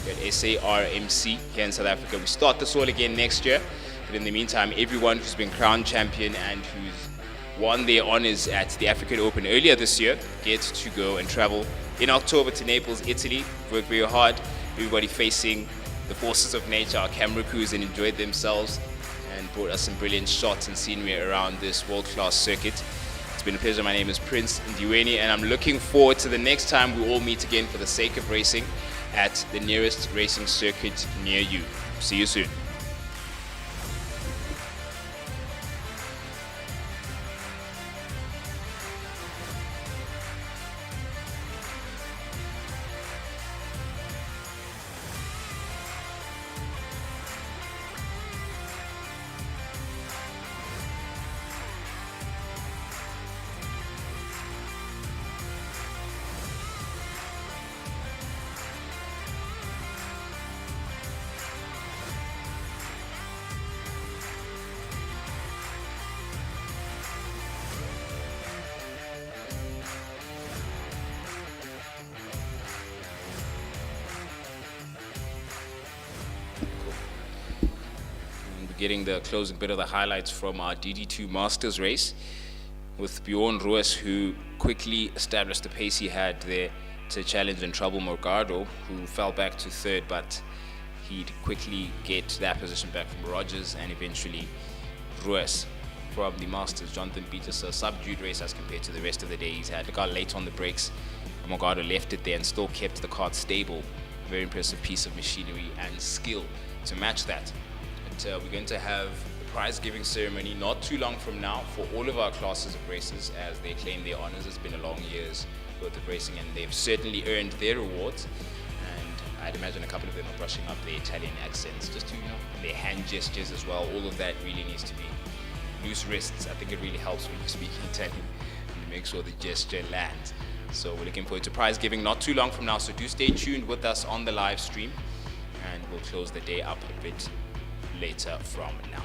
at RMC here in South Africa. We start this all again next year, but in the meantime, everyone who's been crowned champion and who's won their honors at the African Open earlier this year gets to go and travel in October to Naples, Italy. Worked very hard, everybody facing the forces of nature, our camera crews, and enjoyed themselves and brought us some brilliant shots and scenery around this world-class circuit. It's been a pleasure. My name is Prince Ndiweni, and I'm looking forward to the next time we all meet again for the sake of racing at the nearest racing circuit near you. See you soon. Getting the closing bit of the highlights from our DD2 Masters race with Bjorn Roos, who quickly established the pace he had there to challenge and trouble Morgado, who fell back to third, but he'd quickly get that position back from Rogers, and eventually Roos from the Masters. Jonathan beat us a subdued race as compared to the rest of the day he's had. Look how late on the brakes Morgado left it there and still kept the kart stable. Very impressive piece of machinery and skill to match that. We're going to have the prize-giving ceremony not too long from now for all of our classes of racers as they claim their honors. It's been a long year's worth of racing, and they've certainly earned their rewards. And I'd imagine a couple of them are brushing up their Italian accents, just to, their hand gestures as well. All of that really needs to be loose wrists. I think it really helps when you speak Italian and make sure the gesture lands. So we're looking forward to prize giving not too long from now. So do stay tuned with us on the live stream, and we'll close the day up a bit later from now.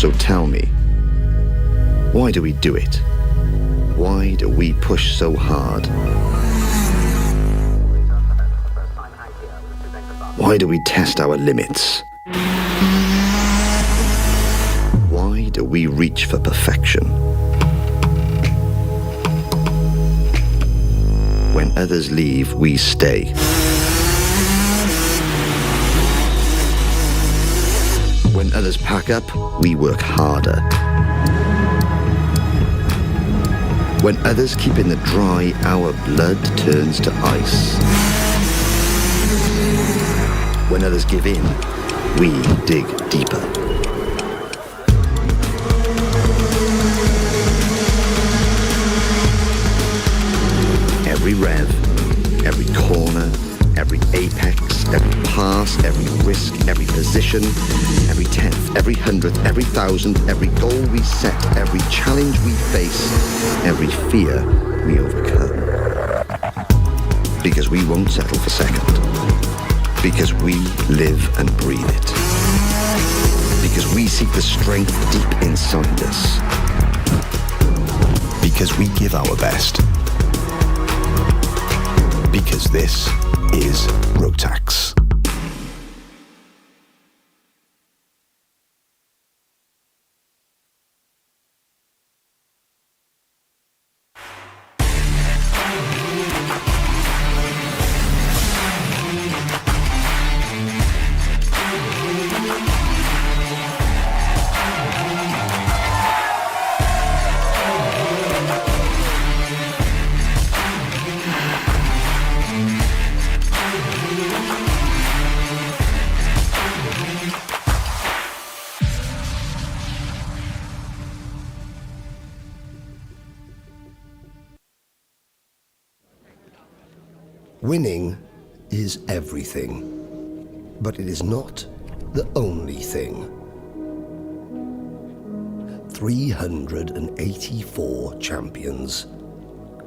So tell me, why do we do it? Why do we push so hard? Why do we test our limits? Why do we reach for perfection? When others leave, we stay. When others pack up, we work harder. When others keep in the dry, our blood turns to ice. When others give in, we dig deeper. Every rev, every corner, every apex, every pass, every risk, every position, every tenth, every hundredth, every thousandth, every goal we set, every challenge we face, every fear we overcome. Because we won't settle for second. Because we live and breathe it. Because we seek the strength deep inside us. Because we give our best. Because this is Rotax. Winning is everything, but it is not the only thing. 384 champions,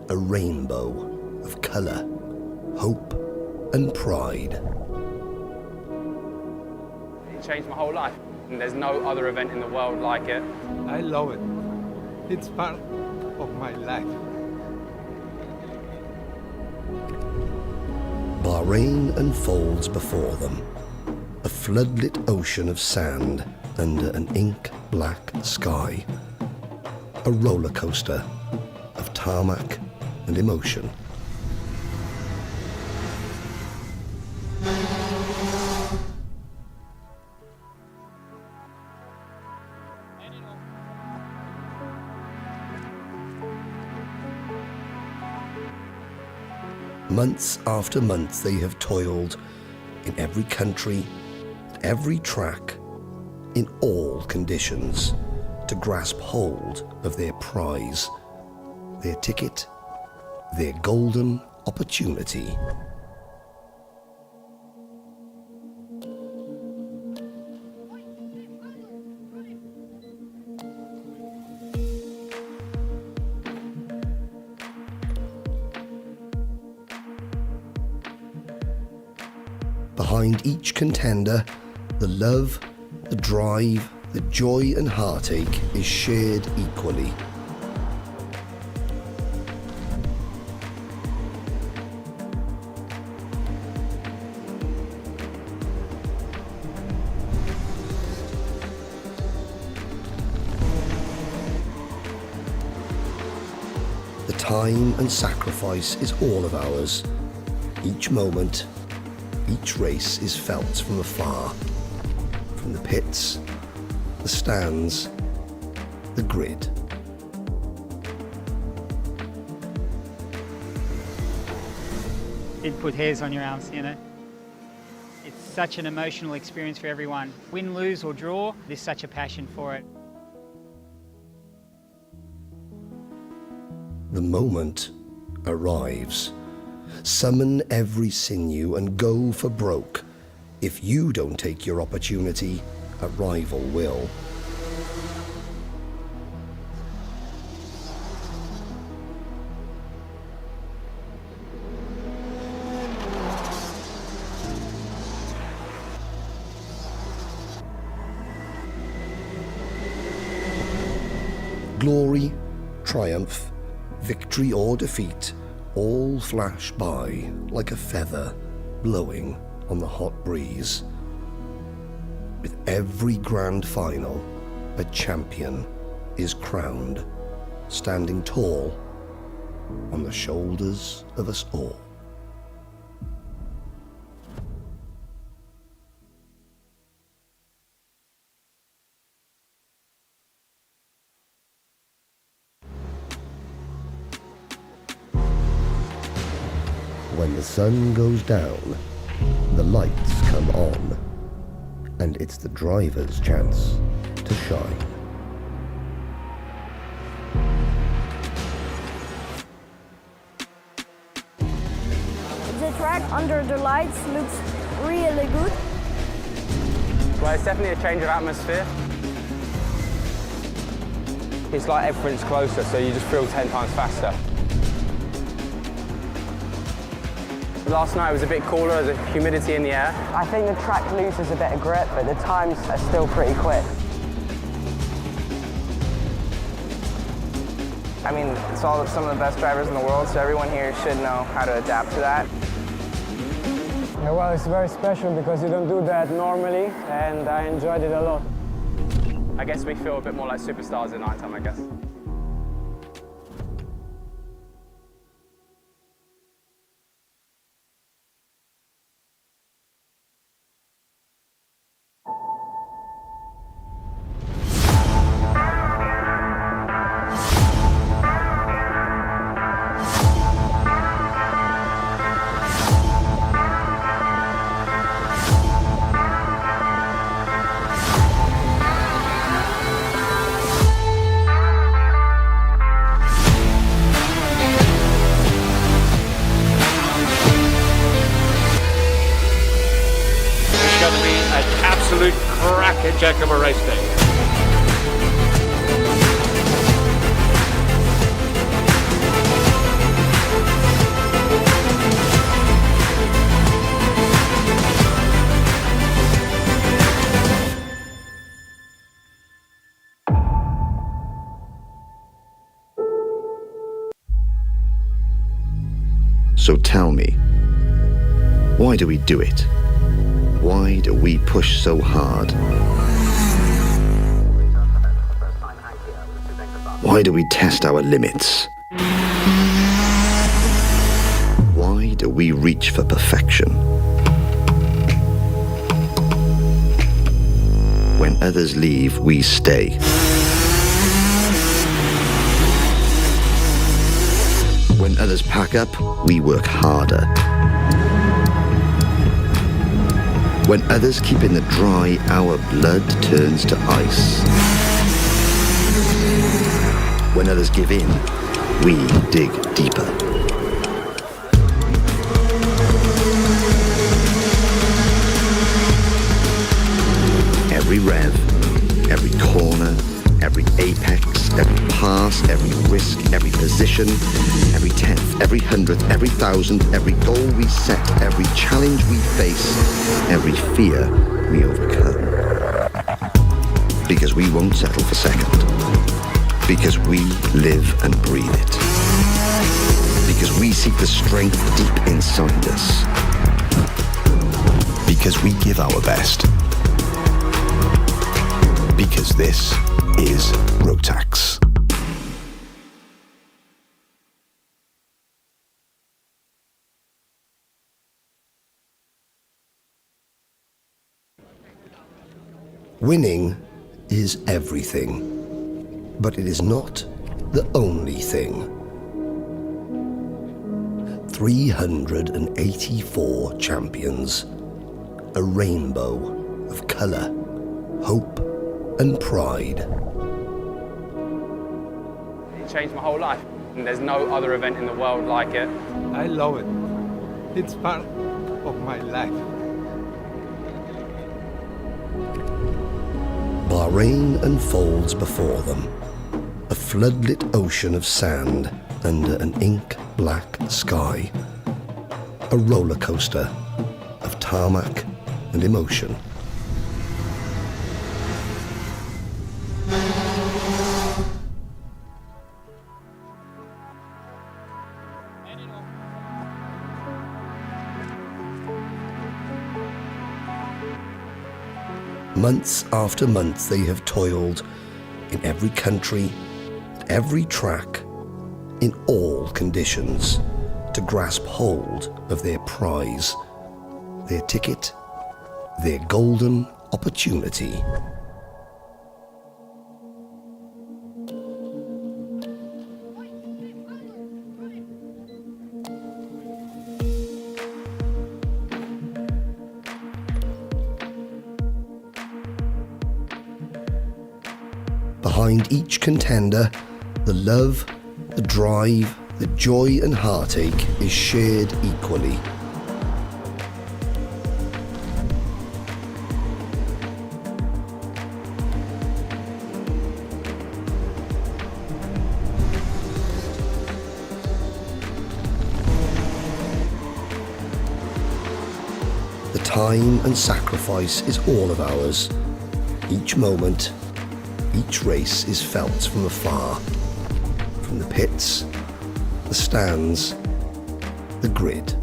a rainbow of colour, hope and pride. It changed my whole life, and there's no other event in the world like it. I love it. It's part of my life. Bahrain unfolds before them, a floodlit ocean of sand under an ink-black sky, a roller coaster of tarmac and emotion. Months after month they have toiled in every country, at every track, in all conditions, to grasp hold of their prize, their ticket, their golden opportunity. Behind each contender, the love, the drive, the joy and heartache is shared equally. The time and sacrifice is all of ours. Each moment, each race is felt from afar, from the pits, the stands, the grid. It put hairs on your arms, you know. It's such an emotional experience for everyone. Win, lose or draw, there's such a passion for it. The moment arrives. Summon every sinew and go for broke. If you don't take your opportunity, a rival will. Glory, triumph, victory or defeat all flash by like a feather blowing on the hot breeze. With every grand final, a champion is crowned, standing tall on the shoulders of us all. When the sun goes down, the lights come on, and it's the driver's chance to shine. The track under the lights looks really good. Well, it's definitely a change of atmosphere. It's like everything's closer, so you just feel 10 times faster. Last night was a bit cooler, there's a humidity in the air. I think the track loses a bit of grip, but the times are still pretty quick. I mean, it's all some of the best drivers in the world, so everyone here should know how to adapt to that. Yeah, well, it's very special because you don't do that normally, and I enjoyed it a lot. I guess we feel a bit more like superstars at night time, I guess. Absolute crackerjack of a race day. So tell me, why do we do it? Why do we push so hard? Why do we test our limits? Why do we reach for perfection? When others leave, we stay. When others pack up, we work harder. When others keep in the dry, our blood turns to ice. When others give in, we dig deeper. Every rev, every corner, every apex, every pass, every risk, every position, every tenth, every hundredth, every thousandth, every goal we set, every challenge we face, every fear we overcome. Because we won't settle for second. Because we live and breathe it. Because we seek the strength deep inside us. Because we give our best. Because this is Rotax. Winning is everything, but it is not the only thing. 384 champions, a rainbow of colour, hope and pride. It changed my whole life, and there's no other event in the world like it. I love it. It's part of my life. Bahrain unfolds before them, a floodlit ocean of sand under an ink-black sky, a roller coaster of tarmac and emotion. Months after month they have toiled in every country, every track, in all conditions, to grasp hold of their prize, their ticket, their golden opportunity. Behind each contender, the love, the drive, the joy and heartache is shared equally. The time and sacrifice is all of ours. Each moment, each race is felt from afar, from the pits, the stands, the grid.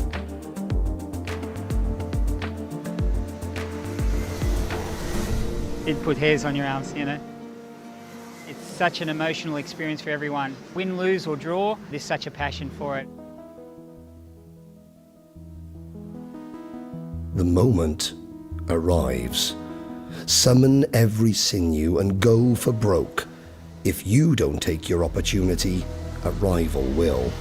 It put hairs on your arms, you know. It's such an emotional experience for everyone. Win, lose or draw, there's such a passion for it. The moment arrives. Summon every sinew and go for broke. If you don't take your opportunity, a rival will.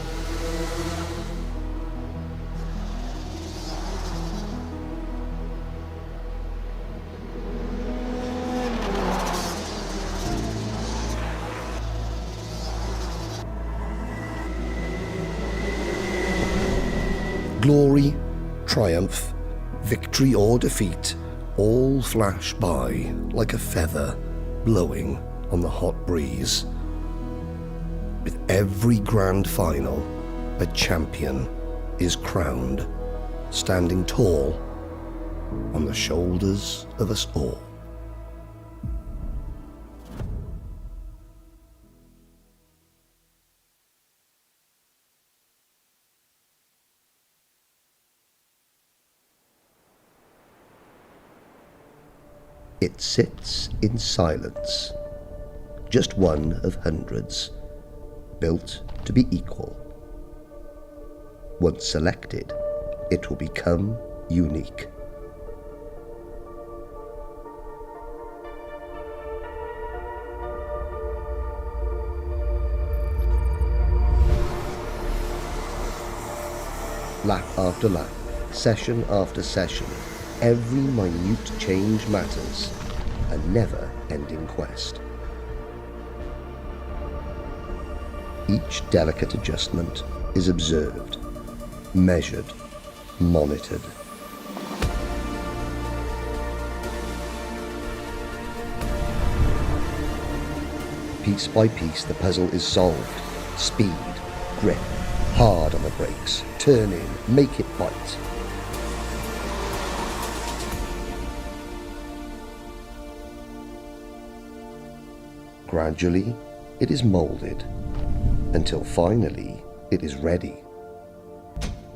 Glory, triumph, victory or defeat, all flash by like a feather blowing on the hot breeze. With every grand final, a champion is crowned, standing tall on the shoulders of us all. It sits in silence, just one of hundreds, built to be equal. Once selected, it will become unique. Lap after lap, session after session, every minute change matters, a never-ending quest. Each delicate adjustment is observed, measured, monitored. Piece by piece, the puzzle is solved. Speed, grip, hard on the brakes, turn in, make it bite. Gradually, it is molded, until finally it is ready,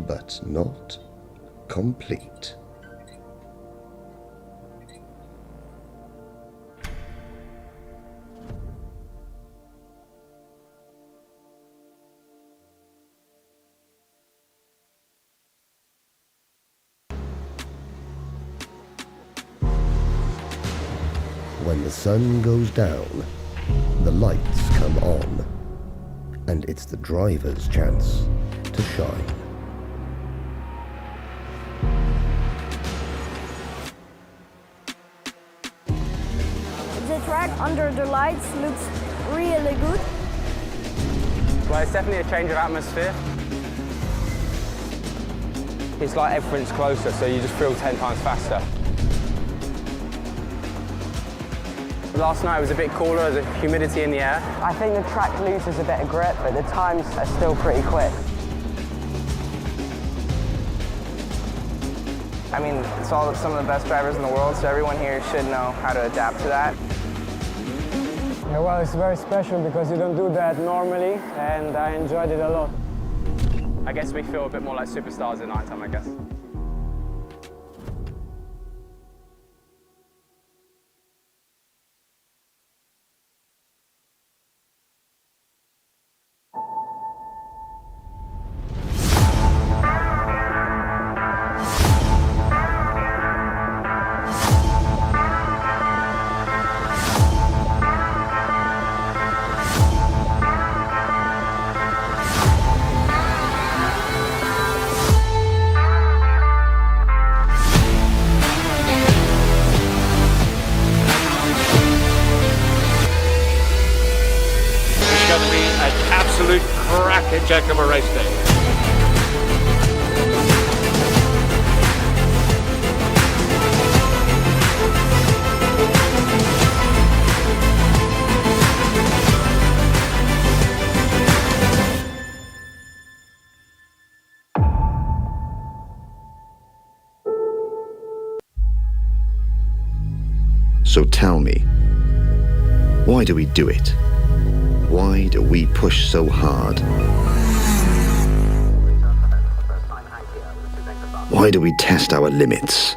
but not complete. When the sun goes down, the lights come on, and it's the driver's chance to shine. The track under the lights looks really good. Well, it's definitely a change of atmosphere. It's like everything's closer, so you just feel 10 times faster. Last night was a bit cooler, there's a humidity in the air. I think the track loses a bit of grip, but the times are still pretty quick. I mean, it's all some of the best drivers in the world, so everyone here should know how to adapt to that. Yeah, well, it's very special because you don't do that normally, and I enjoyed it a lot. I guess we feel a bit more like superstars at night time, I guess. Absolute crackerjack of a race day. So tell me, why do we do it? Why do we push so hard? Why do we test our limits?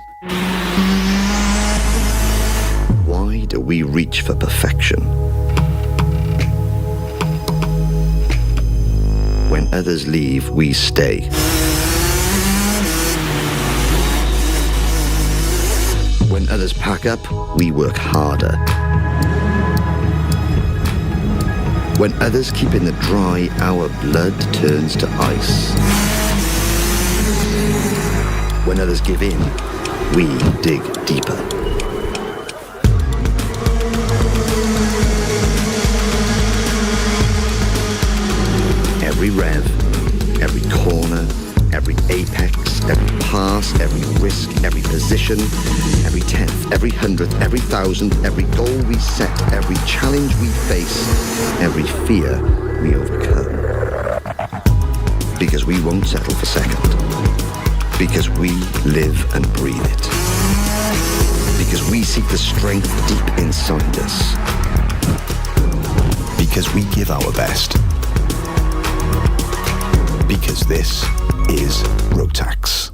Why do we reach for perfection? When others leave, we stay. When others pack up, we work harder. When others keep in the dry, our blood turns to ice. When others give in, we dig deeper. Every rev, every corner, every apex, every pass, every risk, every position, every tenth, every hundredth, every thousandth, every goal we set, every challenge we face, every fear we overcome. Because we won't settle for second. Because we live and breathe it. Because we seek the strength deep inside us. Because we give our best. Because this is Rotax.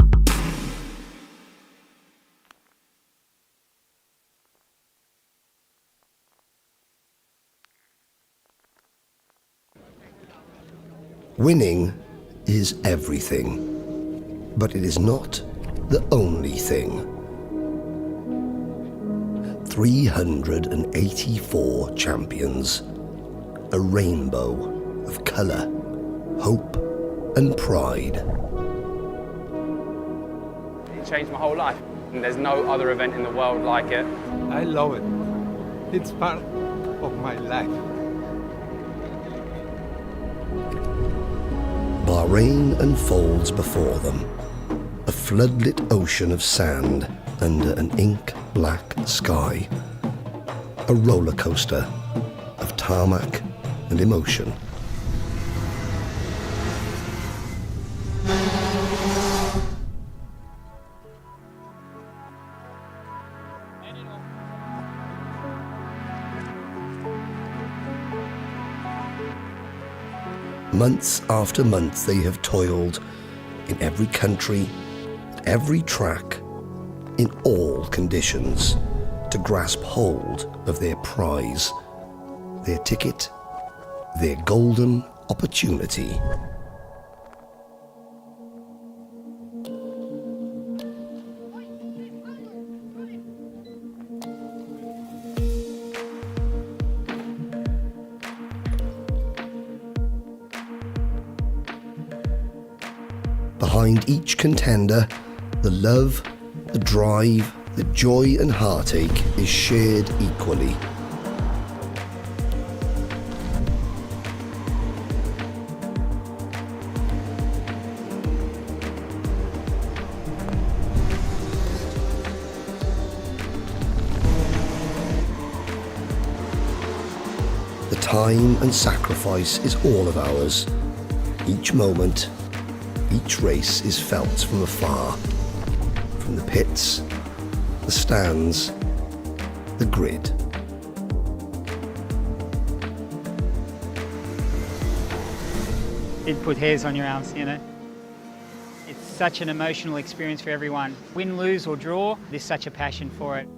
Winning is everything, but it is not the only thing. 384 champions, a rainbow of colour, hope and pride. It changed my whole life, and there's no other event in the world like it. I love it. It's part of my life. Bahrain unfolds before them, a floodlit ocean of sand under an ink-black sky, a roller coaster of tarmac and emotion. Months after month they have toiled in every country, at every track, in all conditions, to grasp hold of their prize, their ticket, their golden opportunity. Behind each contender, the love, the drive, the joy and heartache is shared equally. The time and sacrifice is all of ours. Each moment, each race is felt from afar, from the pits, the stands, the grid. It put hairs on your arms, you know. It's such an emotional experience for everyone. Win, lose or draw, there's such a passion for it.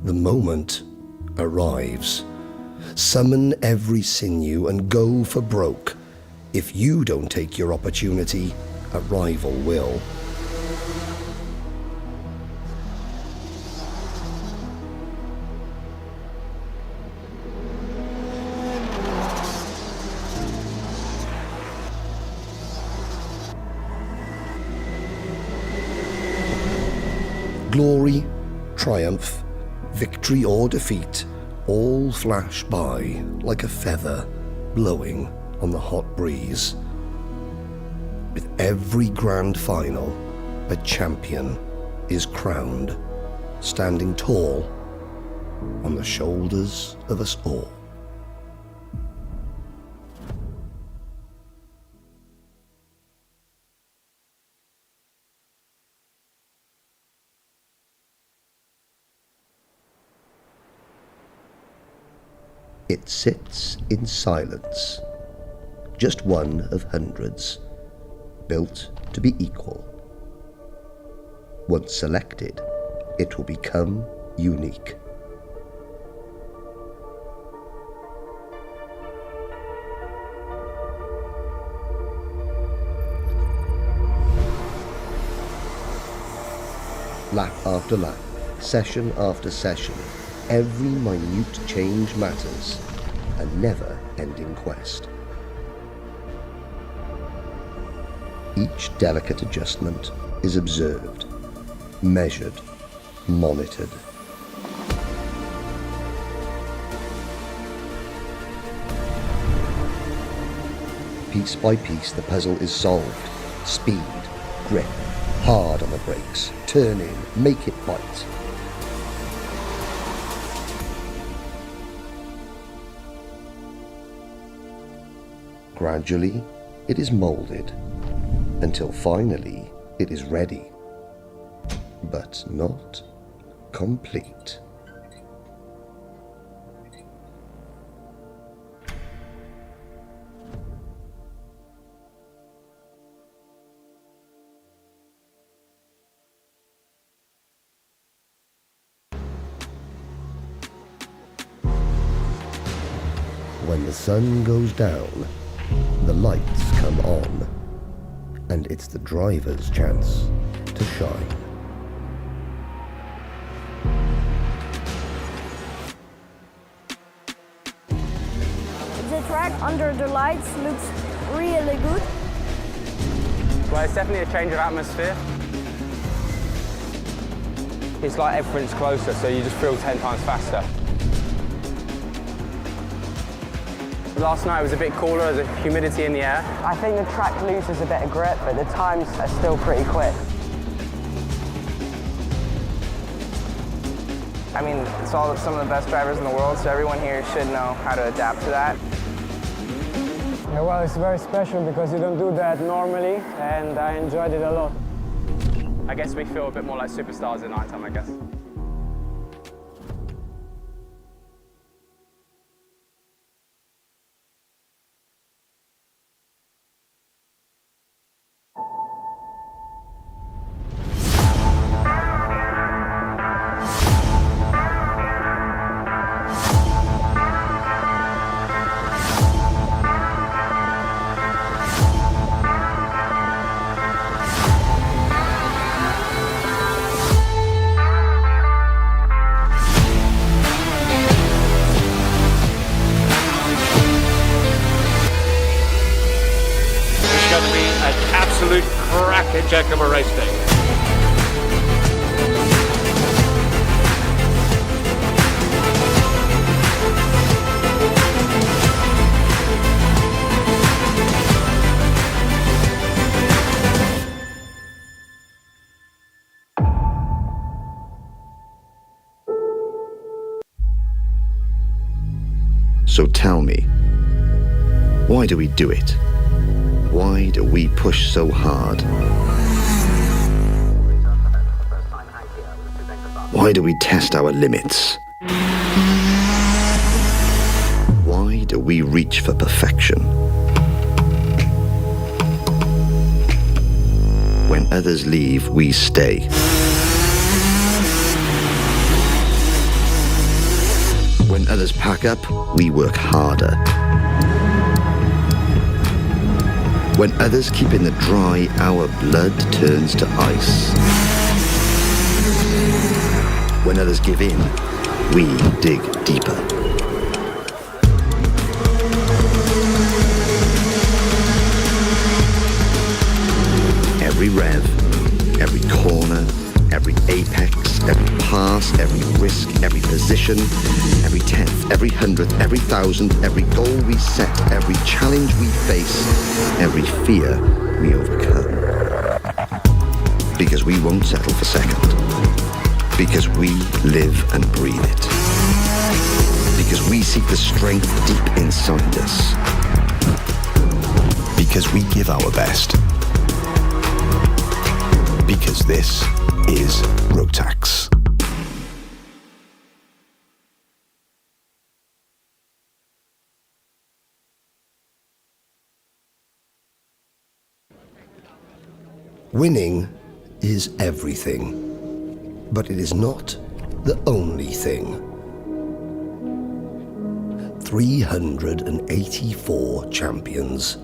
The moment arrives. Summon every sinew and go for broke. If you don't take your opportunity, a rival will. Glory, triumph, victory or defeat, all flash by like a feather blowing on the hot breeze. With every grand final, a champion is crowned, standing tall on the shoulders of us all. It sits in silence, just one of hundreds, built to be equal. Once selected, it will become unique. Lap after lap, session after session, every minute change matters, a never-ending quest. Each delicate adjustment is observed, measured, monitored. Piece by piece, the puzzle is solved. Speed, grip, hard on the brakes, turn in, make it bite. Gradually, it is molded, until finally it is ready, but not complete. When the sun goes down, the lights come on, and it's the driver's chance to shine. The track under the lights looks really good. Well, it's definitely a change of atmosphere. It's like everything's closer, so you just feel 10 times faster. Last night was a bit cooler, there's a humidity in the air. I think the track loses a bit of grip, but the times are still pretty quick. I mean, it's all some of the best drivers in the world, so everyone here should know how to adapt to that. Yeah, well, it's very special because you don't do that normally, and I enjoyed it a lot. I guess we feel a bit more like superstars at night time, I guess. Going to be an absolute crackerjack of a race day. So tell me, why do we do it? Why do we push so hard? Why do we test our limits? Why do we reach for perfection? When others leave, we stay. When others pack up, we work harder. When others keep in the dry, our blood turns to ice. When others give in, we dig deeper. Every rev, every corner, every apex, every pass, every risk, every position, every tenth, every hundredth, every thousandth, every goal we set, every challenge we face, every fear we overcome. Because we won't settle for second. Because we live and breathe it. Because we seek the strength deep inside us. Because we give our best. Because this is Rotax. Winning is everything, but it is not the only thing. 384 champions,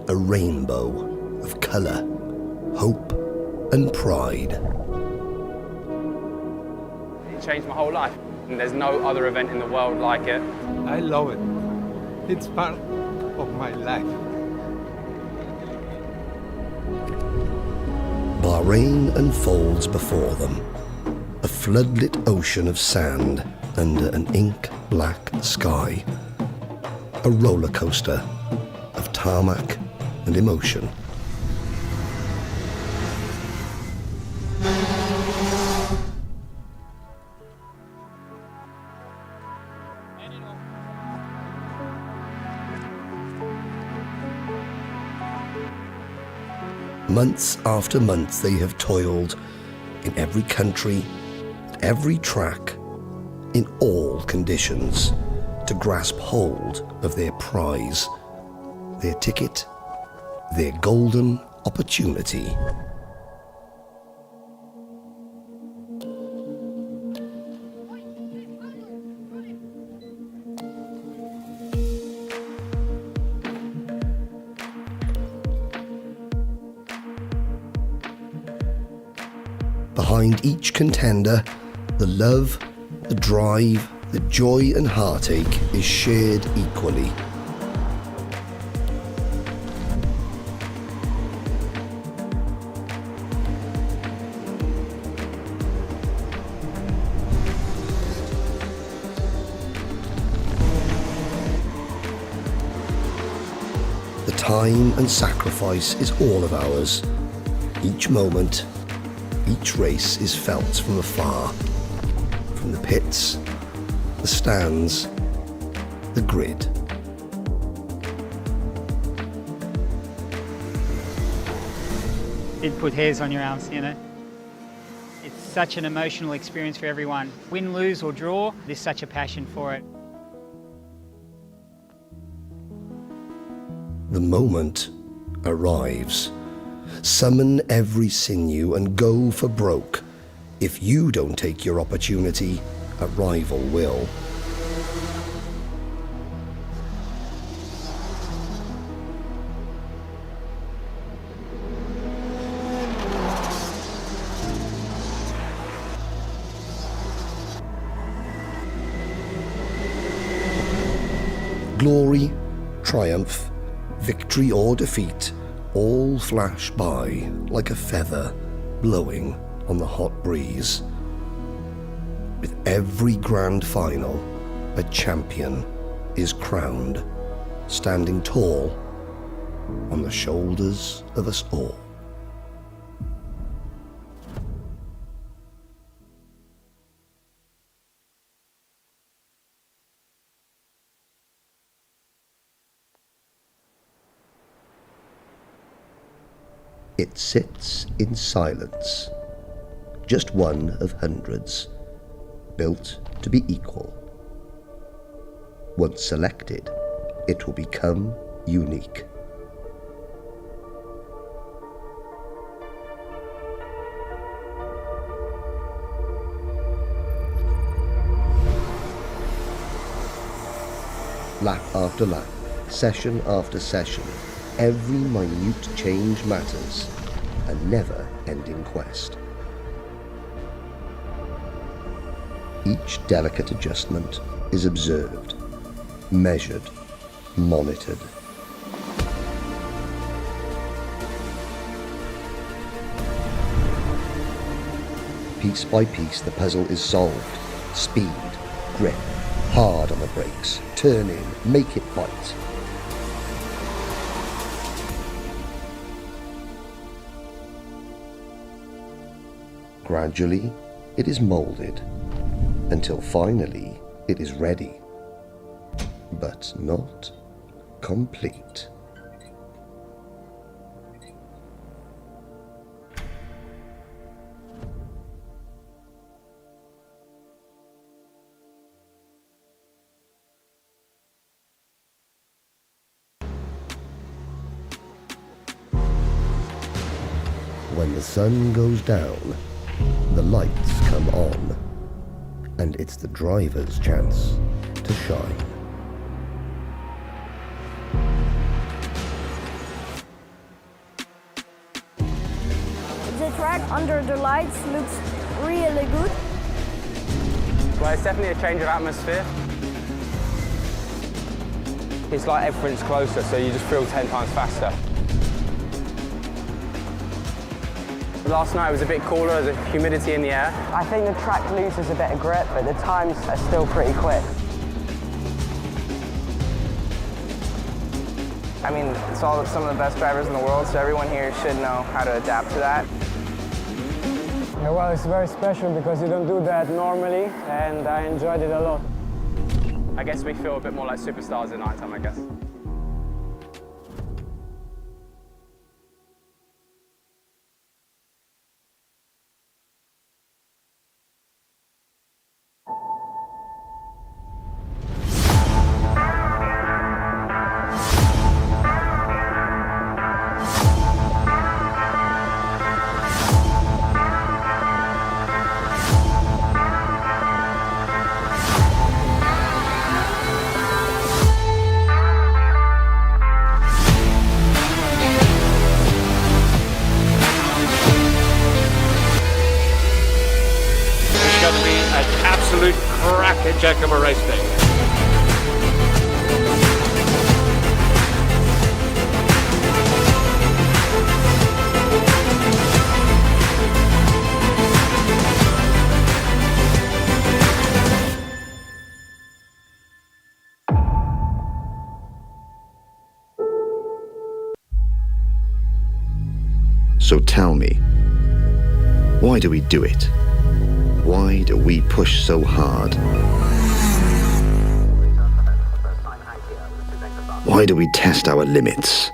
a rainbow of colour, hope and pride. It changed my whole life, and there's no other event in the world like it. I love it. It's part of my life. Bahrain unfolds before them, a floodlit ocean of sand under an ink-black sky, a roller coaster of tarmac and emotion. Months after month they have toiled in every country, at every track, in all conditions, to grasp hold of their prize, their ticket, their golden opportunity. Behind each contender, the love, the drive, the joy and heartache is shared equally. The time and sacrifice is all of ours. Each moment, each race is felt from afar, from the pits, the stands, the grid. It put hairs on your arms, you know. It's such an emotional experience for everyone. Win, lose or draw, there's such a passion for it. The moment arrives. Summon every sinew and go for broke. If you don't take your opportunity, a rival will. Glory, triumph, victory or defeat, all flash by like a feather blowing on the hot breeze. With every grand final, a champion is crowned, standing tall on the shoulders of us all. It sits in silence, just one of hundreds, built to be equal. Once selected, it will become unique. Lap after lap, session after session, every minute change matters, a never-ending quest. Each delicate adjustment is observed, measured, monitored. Piece by piece, the puzzle is solved. Speed, grip, hard on the brakes, turn in, make it bite. Gradually, it is molded, until finally it is ready, but not complete. When the sun goes down, the lights come on, and it's the driver's chance to shine. The track under the lights looks really good. Well, it's definitely a change of atmosphere. It's like everything's closer, so you just feel 10 times faster. Last night was a bit cooler, there's a humidity in the air. I think the track loses a bit of grip, but the times are still pretty quick. I mean, it's all some of the best drivers in the world, so everyone here should know how to adapt to that. Yeah, well, it's very special because you don't do that normally, and I enjoyed it a lot. I guess we feel a bit more like superstars at night time, I guess. Going to be an absolute cracker-jack of a race day. So tell me, why do we do it? Why do we push so hard? Why do we test our limits?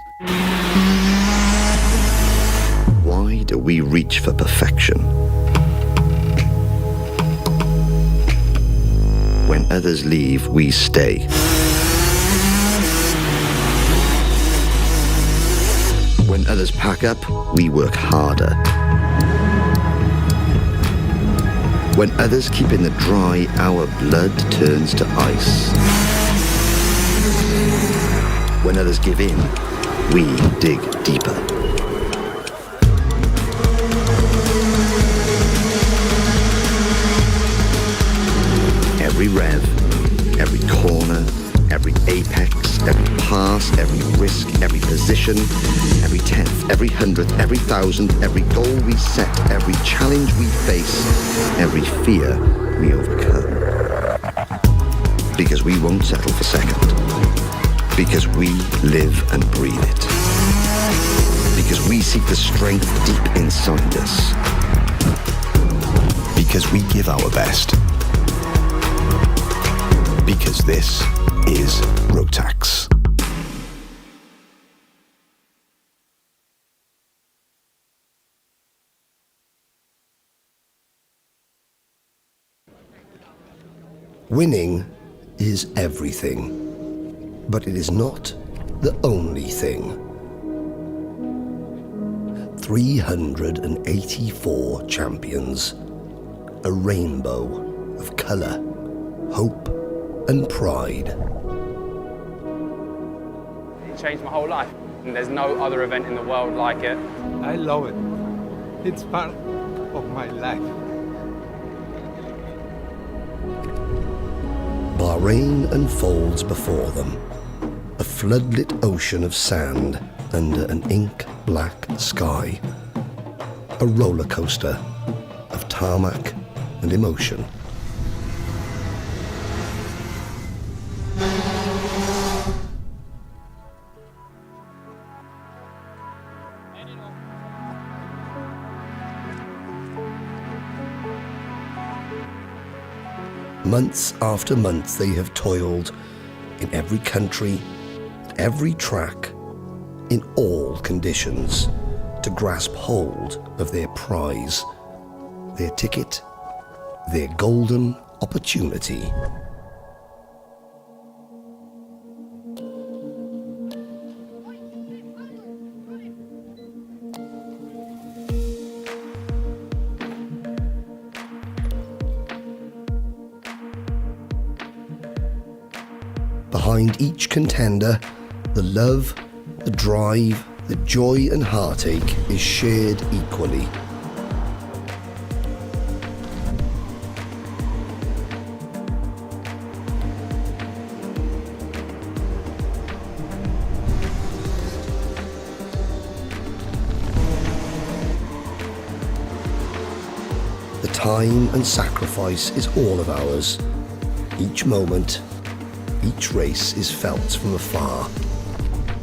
Why do we reach for perfection? When others leave, we stay. When others pack up, we work harder. When others keep in the dry, our blood turns to ice. When others give in, we dig deeper. Every rev, every corner, every apex, every pass, every risk, every position, every tenth, every hundredth, every thousandth, every goal we set, every challenge we face, every fear we overcome. Because we won't settle for second. Because we live and breathe it. Because we seek the strength deep inside us. Because we give our best. Because this is Rotax. Winning is everything, but it is not the only thing. 384 champions, a rainbow of colour, hope and pride. It changed my whole life. And there's no other event in the world like it. I love it. It's part of my life. Bahrain unfolds before them, a floodlit ocean of sand under an ink-black sky, a roller coaster of tarmac and emotion. Months after month they have toiled in every country, at every track, in all conditions, to grasp hold of their prize, their ticket, their golden opportunity. Behind each contender, the love, the drive, the joy and heartache is shared equally. The time and sacrifice is all of ours. Each moment, each race is felt from afar,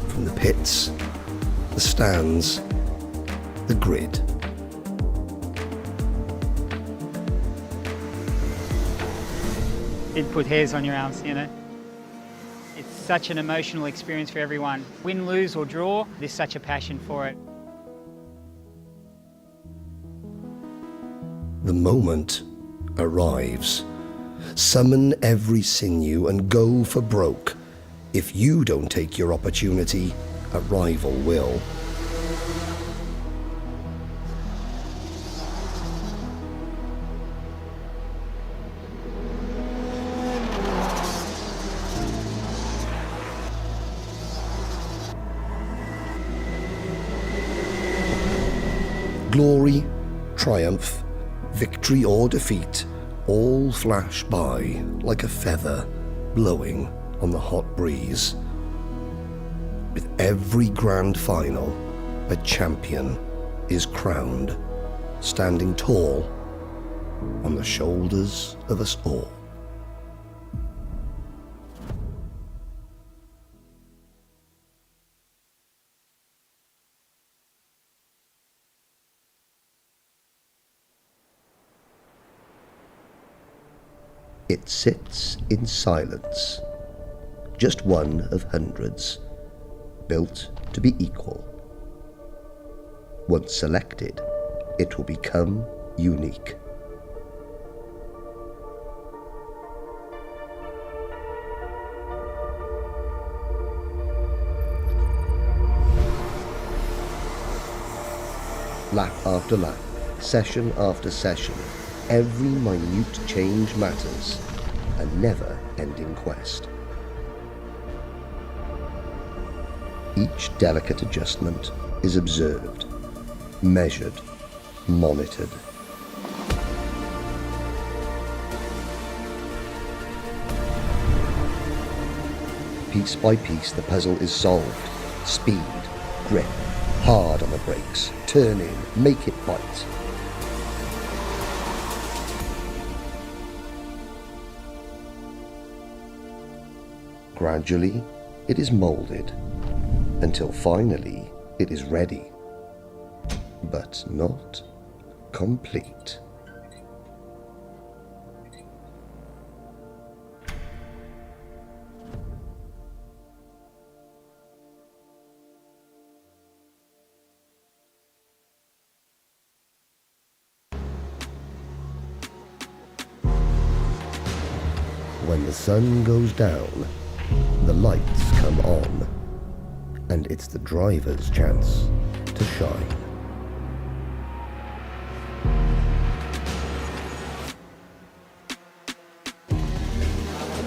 from the pits, the stands, the grid. It'd put hairs on your arms, you know. It's such an emotional experience for everyone. Win, lose or draw, there's such a passion for it. The moment arrives. Summon every sinew and go for broke. If you don't take your opportunity, a rival will. Glory, triumph, victory or defeat, all flash by like a feather blowing on the hot breeze. With every grand final, a champion is crowned, standing tall on the shoulders of us all. It sits in silence, just one of hundreds, built to be equal. Once selected, it will become unique. Lap after lap, session after session, every minute change matters, a never-ending quest. Each delicate adjustment is observed, measured, monitored. Piece by piece, the puzzle is solved. Speed, grip, hard on the brakes, turn in, make it bite. Gradually, it is molded, until finally it is ready, but not complete. When the sun goes down, the lights come on, and it's the driver's chance to shine.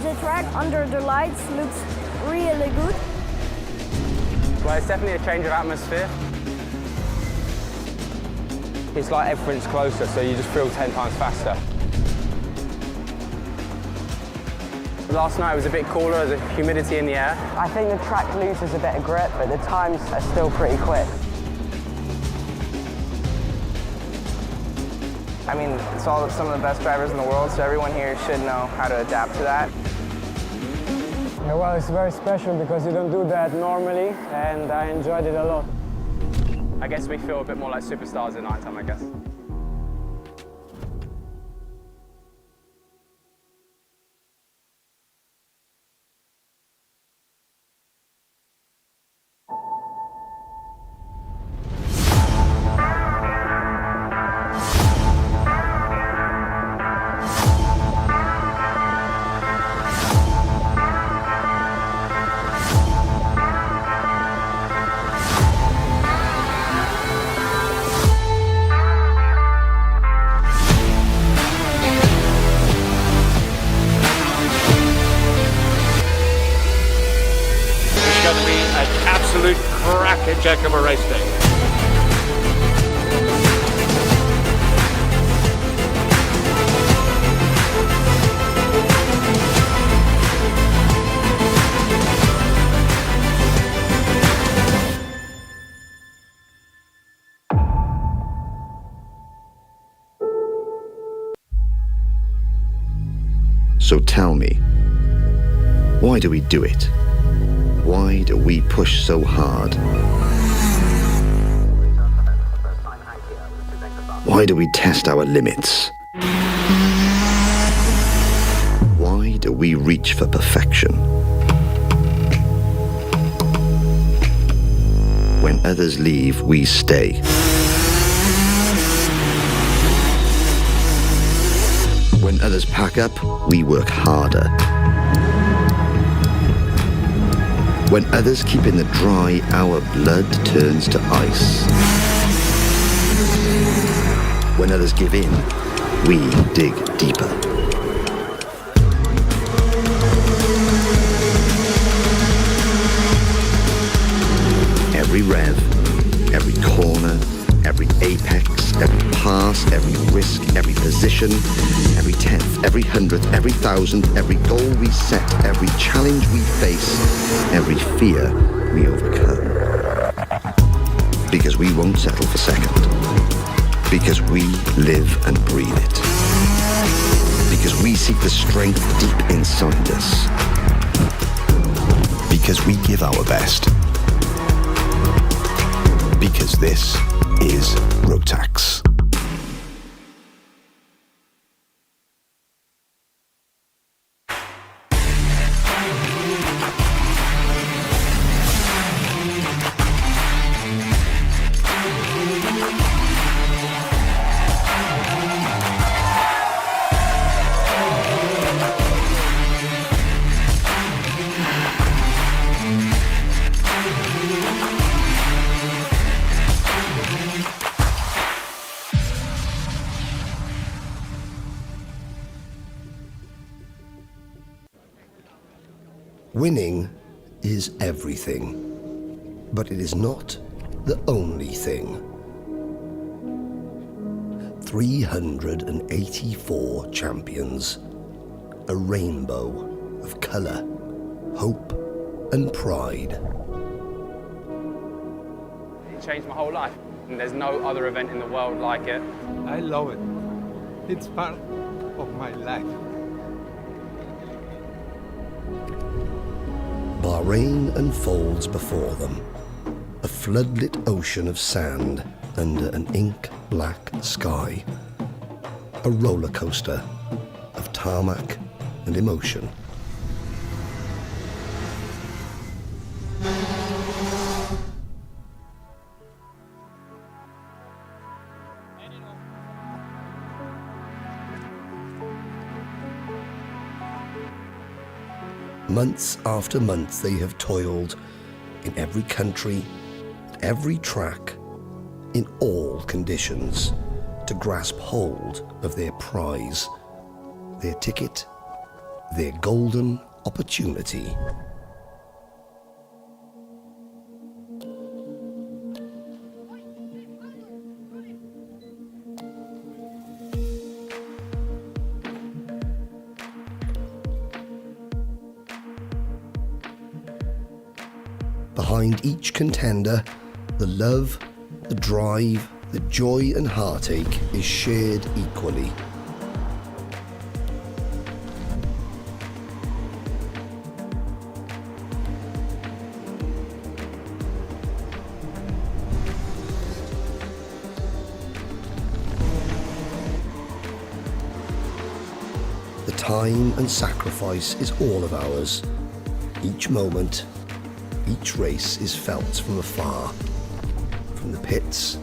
The track under the lights looks really good. it's definitely a change of atmosphere. It's like everything's closer, so you just feel 10 times faster. Last night was a bit cooler, there's a humidity in the air. I think the track loses a bit of grip, but the times are still pretty quick. I mean, it's all some of the best drivers in the world, so everyone here should know how to adapt to that. Yeah, well, it's very special because you don't do that normally, and I enjoyed it a lot. I guess we feel a bit more like superstars at night time, I guess. Absolute crackerjack of a race day. So tell me, why do we do it? Why do we push so hard? Why do we test our limits? Why do we reach for perfection? When others leave, we stay. When others pack up, we work harder. When others keep in the dry, our blood turns to ice. When others give in, we dig deeper. Every rev, every corner, every apex, every pass, every risk, every position, every tenth, every hundredth, every thousandth, every goal we set, every challenge we face, every fear we overcome. Because we won't settle for second. Because we live and breathe it. Because we seek the strength deep inside us. Because we give our best. Because this is Rotax. Winning is everything, but it is not the only thing. 384 champions, a rainbow of colour, hope and pride. It changed my whole life, and there's no other event in the world like it. I love it. It's part of my life. Bahrain unfolds before them, a floodlit ocean of sand under an ink-black sky, a roller coaster of tarmac and emotion. Months after month they have toiled in every country, at every track, in all conditions, to grasp hold of their prize, their ticket, their golden opportunity. behind each contender, the love, the drive, the joy and heartache is shared equally. The time and sacrifice is all of ours. Each moment, each race is felt from afar. From the pits,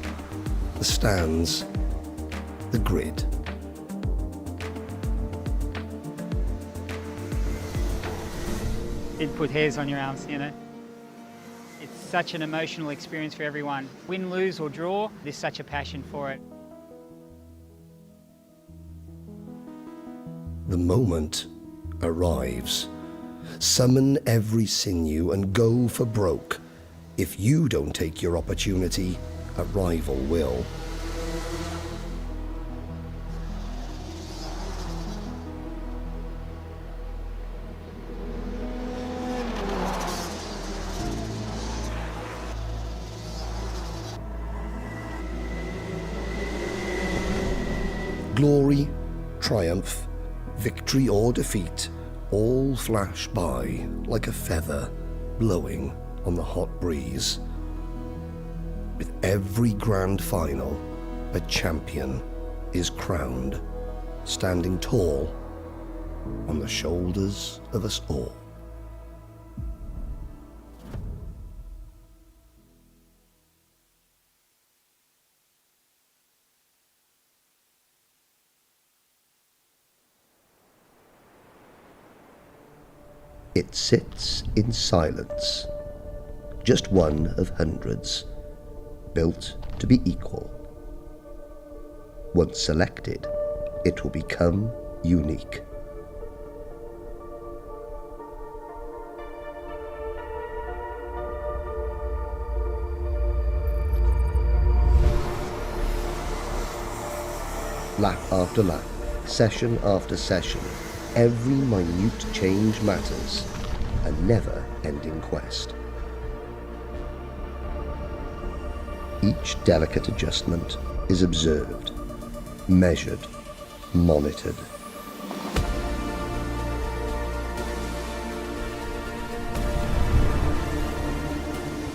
the stands, the grid. It put hairs on your arms, you know. It's such an emotional experience for everyone. Win, lose or draw, there's such a passion for it. The moment arrives. Summon every sinew and go for broke. If you don't take your opportunity, a rival will. Glory, triumph, victory or defeat, all flash by like a feather blowing on the hot breeze. With every grand final, a champion is crowned, standing tall on the shoulders of us all. It sits in silence, just one of hundreds, built to be equal. Once selected, it will become unique. Lap after lap, session after session, every minute change matters, a never-ending quest. Each delicate adjustment is observed, measured, monitored.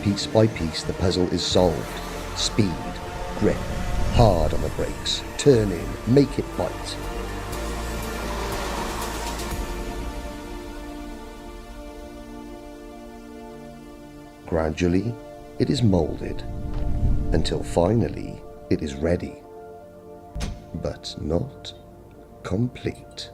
Piece by piece, the puzzle is solved. Speed, grip, hard on the brakes, turn in, make it bite. Gradually, it is molded, until finally it is ready, but not complete.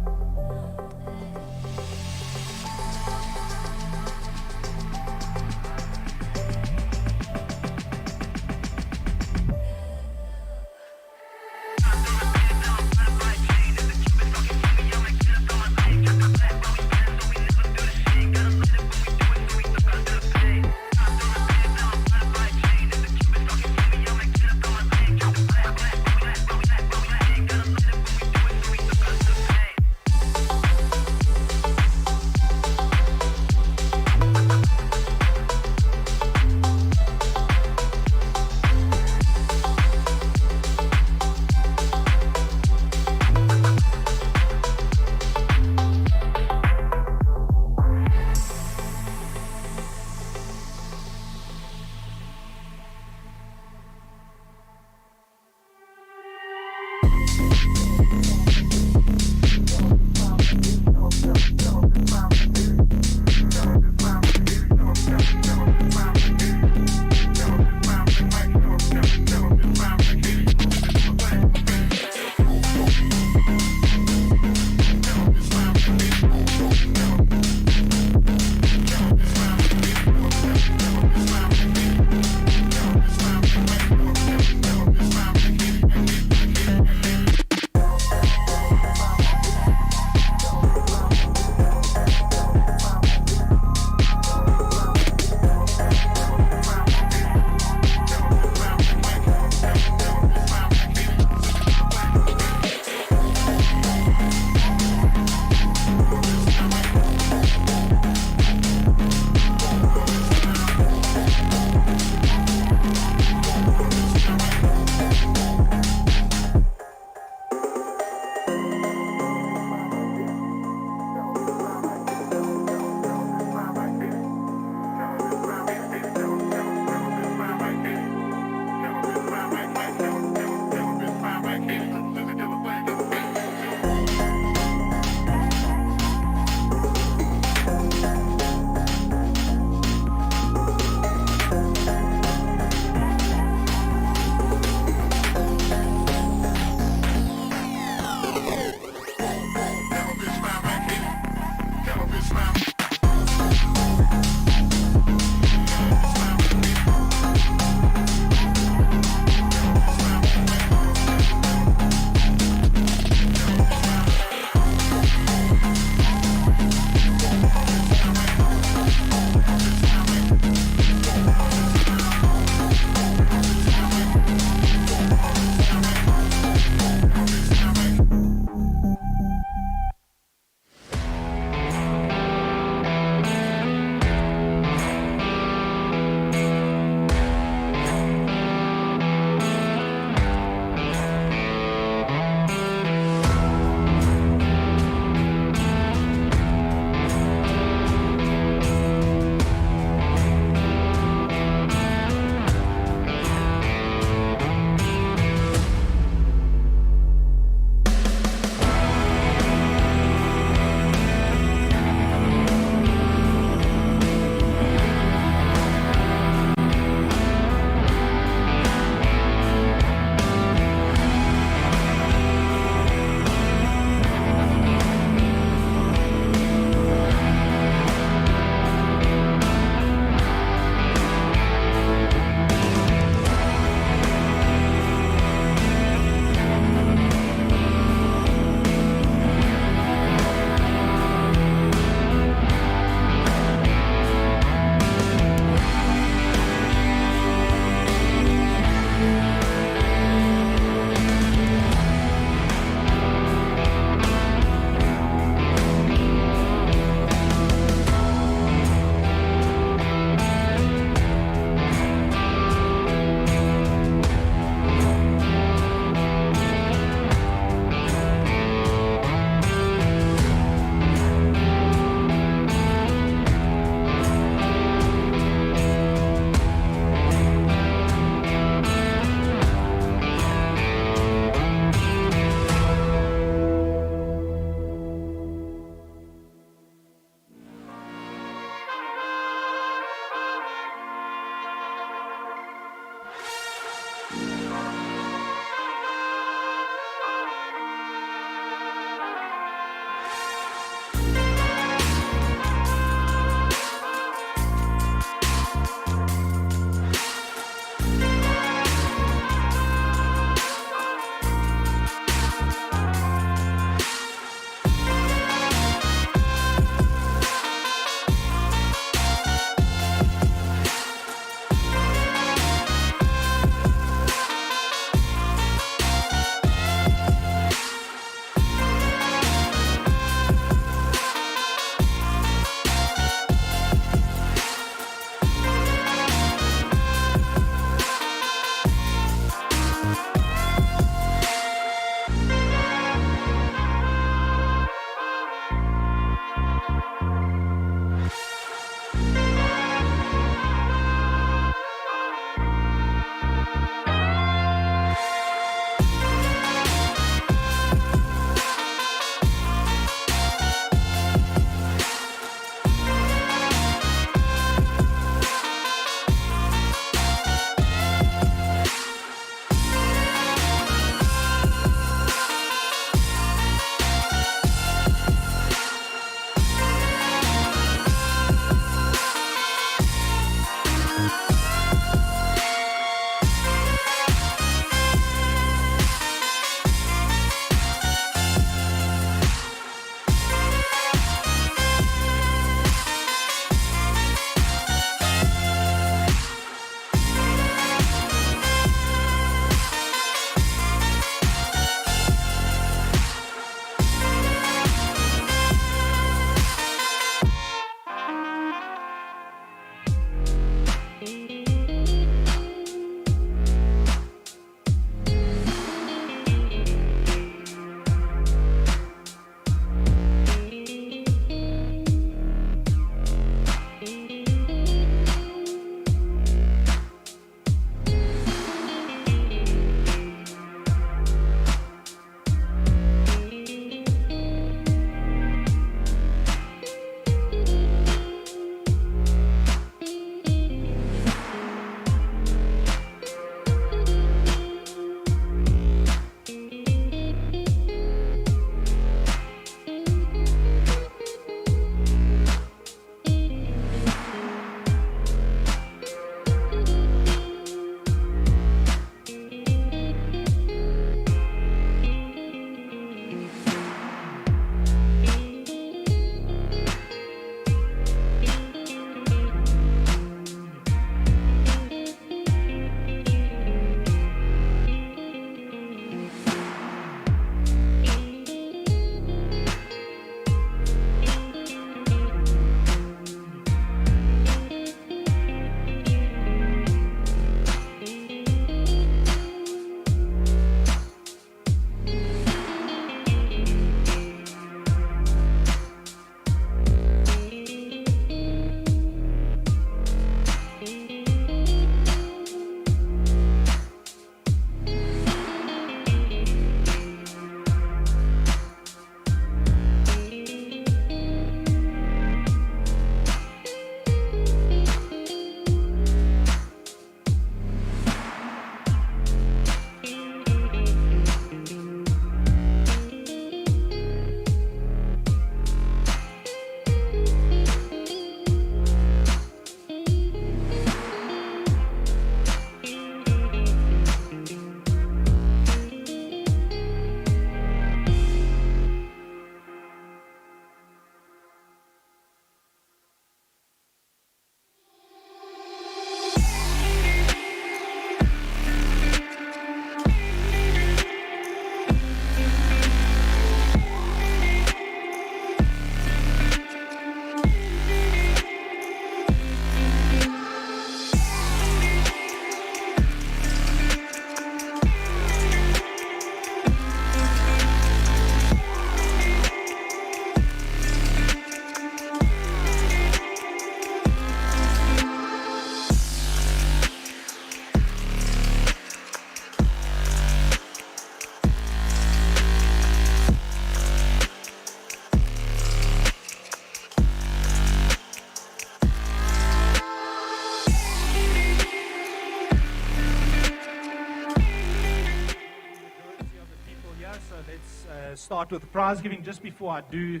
start with the prize giving. Just before I do,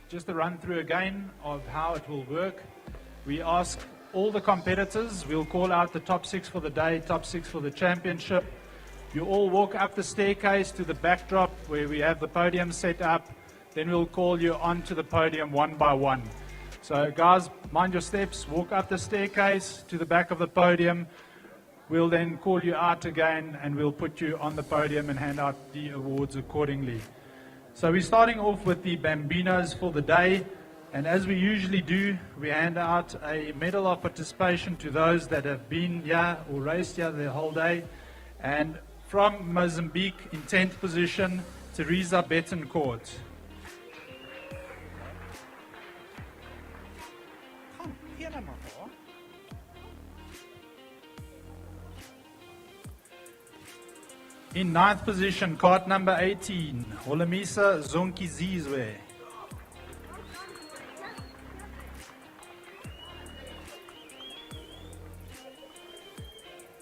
just a run through again of how it will work. We ask all the competitors, we'll call out the top 6 for the day, top 6 for the championship. You all walk up the staircase to the backdrop where we have the podium set up. Then we'll call you onto the podium one by one. So guys, mind your steps, walk up the staircase to the back of the podium. We'll then call you out again and we'll put you on the podium and hand out the awards accordingly. So we're starting off with the Bambinos for the day. And as we usually do, we hand out a medal of participation to those that have been here or raced here the whole day. And from Mozambique, in 10th position, Teresa Betancourt. In 9th position, card number 18, Holomisa Zonkizizwe.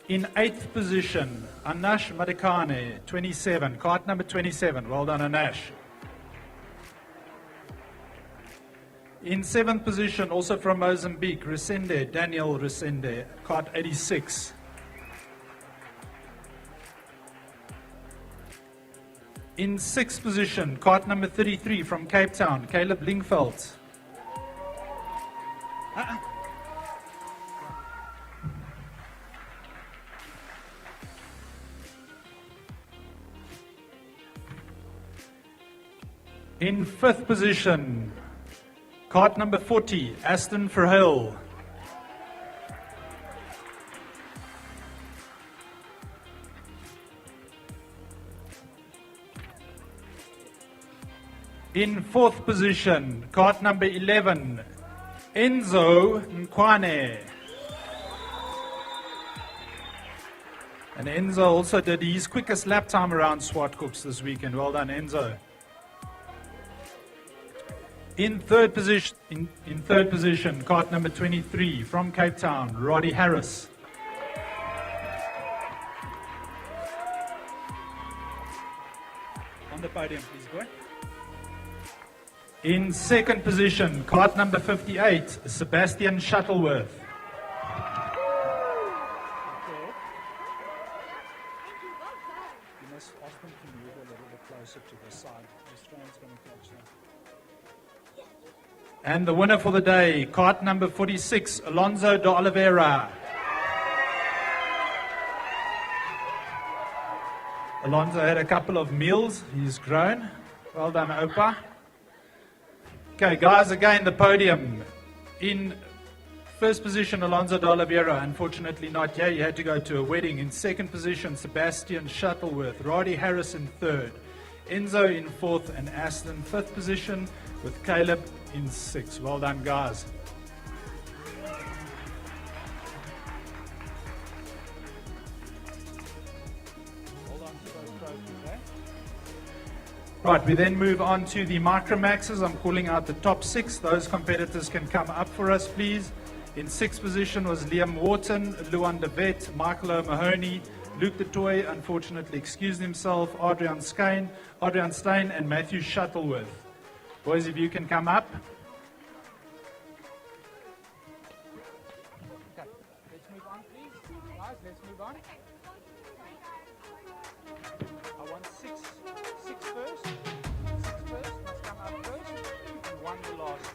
In 8th position, Anash Madikane, 27, card number 27. Well done, Anash. In 7th position, also from Mozambique, Resende, Daniel Resende, card 86. In 6th position, cart number 33 from Cape Town, Caleb Lingveld. In 5th position, cart number 40, Aston Verheul. In 4th position, cart number 11, Enzo Nkwane. And Enzo also did his quickest lap time around Zwartkops this weekend. Well done, Enzo. In third position, cart number 23 from Cape Town, Roddy Harris. On the podium, please, boy. In 2nd position, cart number 58, Sebastian Shuttleworth. You must ask them to move a little bit closer to the side. The strain's going to catch them. And the winner for the day, cart number 46, Alonso de Oliveira. Alonso had a couple of meals. He's grown. Well done, Opa. Okay, guys, again, the podium. In 1st position, Alonso de Oliveira, unfortunately not here. He had to go to a wedding. In 2nd position, Sebastian Shuttleworth. Roddy Harris in 3rd. Enzo in 4th, and Aston 5th position, with Caleb in 6th. Well done, guys. Right, we then move on to the Micromaxes. I'm calling out the top 6. Those competitors can come up for us, please. In 6th position was Liam Wharton, Luan de Vet, Michael O'Mahony, Luke de Toy, unfortunately excused himself, Adrian Stein, and Matthew Shuttleworth. Boys, if you can come up. Okay, let's move on, please. Guys, let's move on. I want 6 first. 6 first, must come up first. And 1 the last.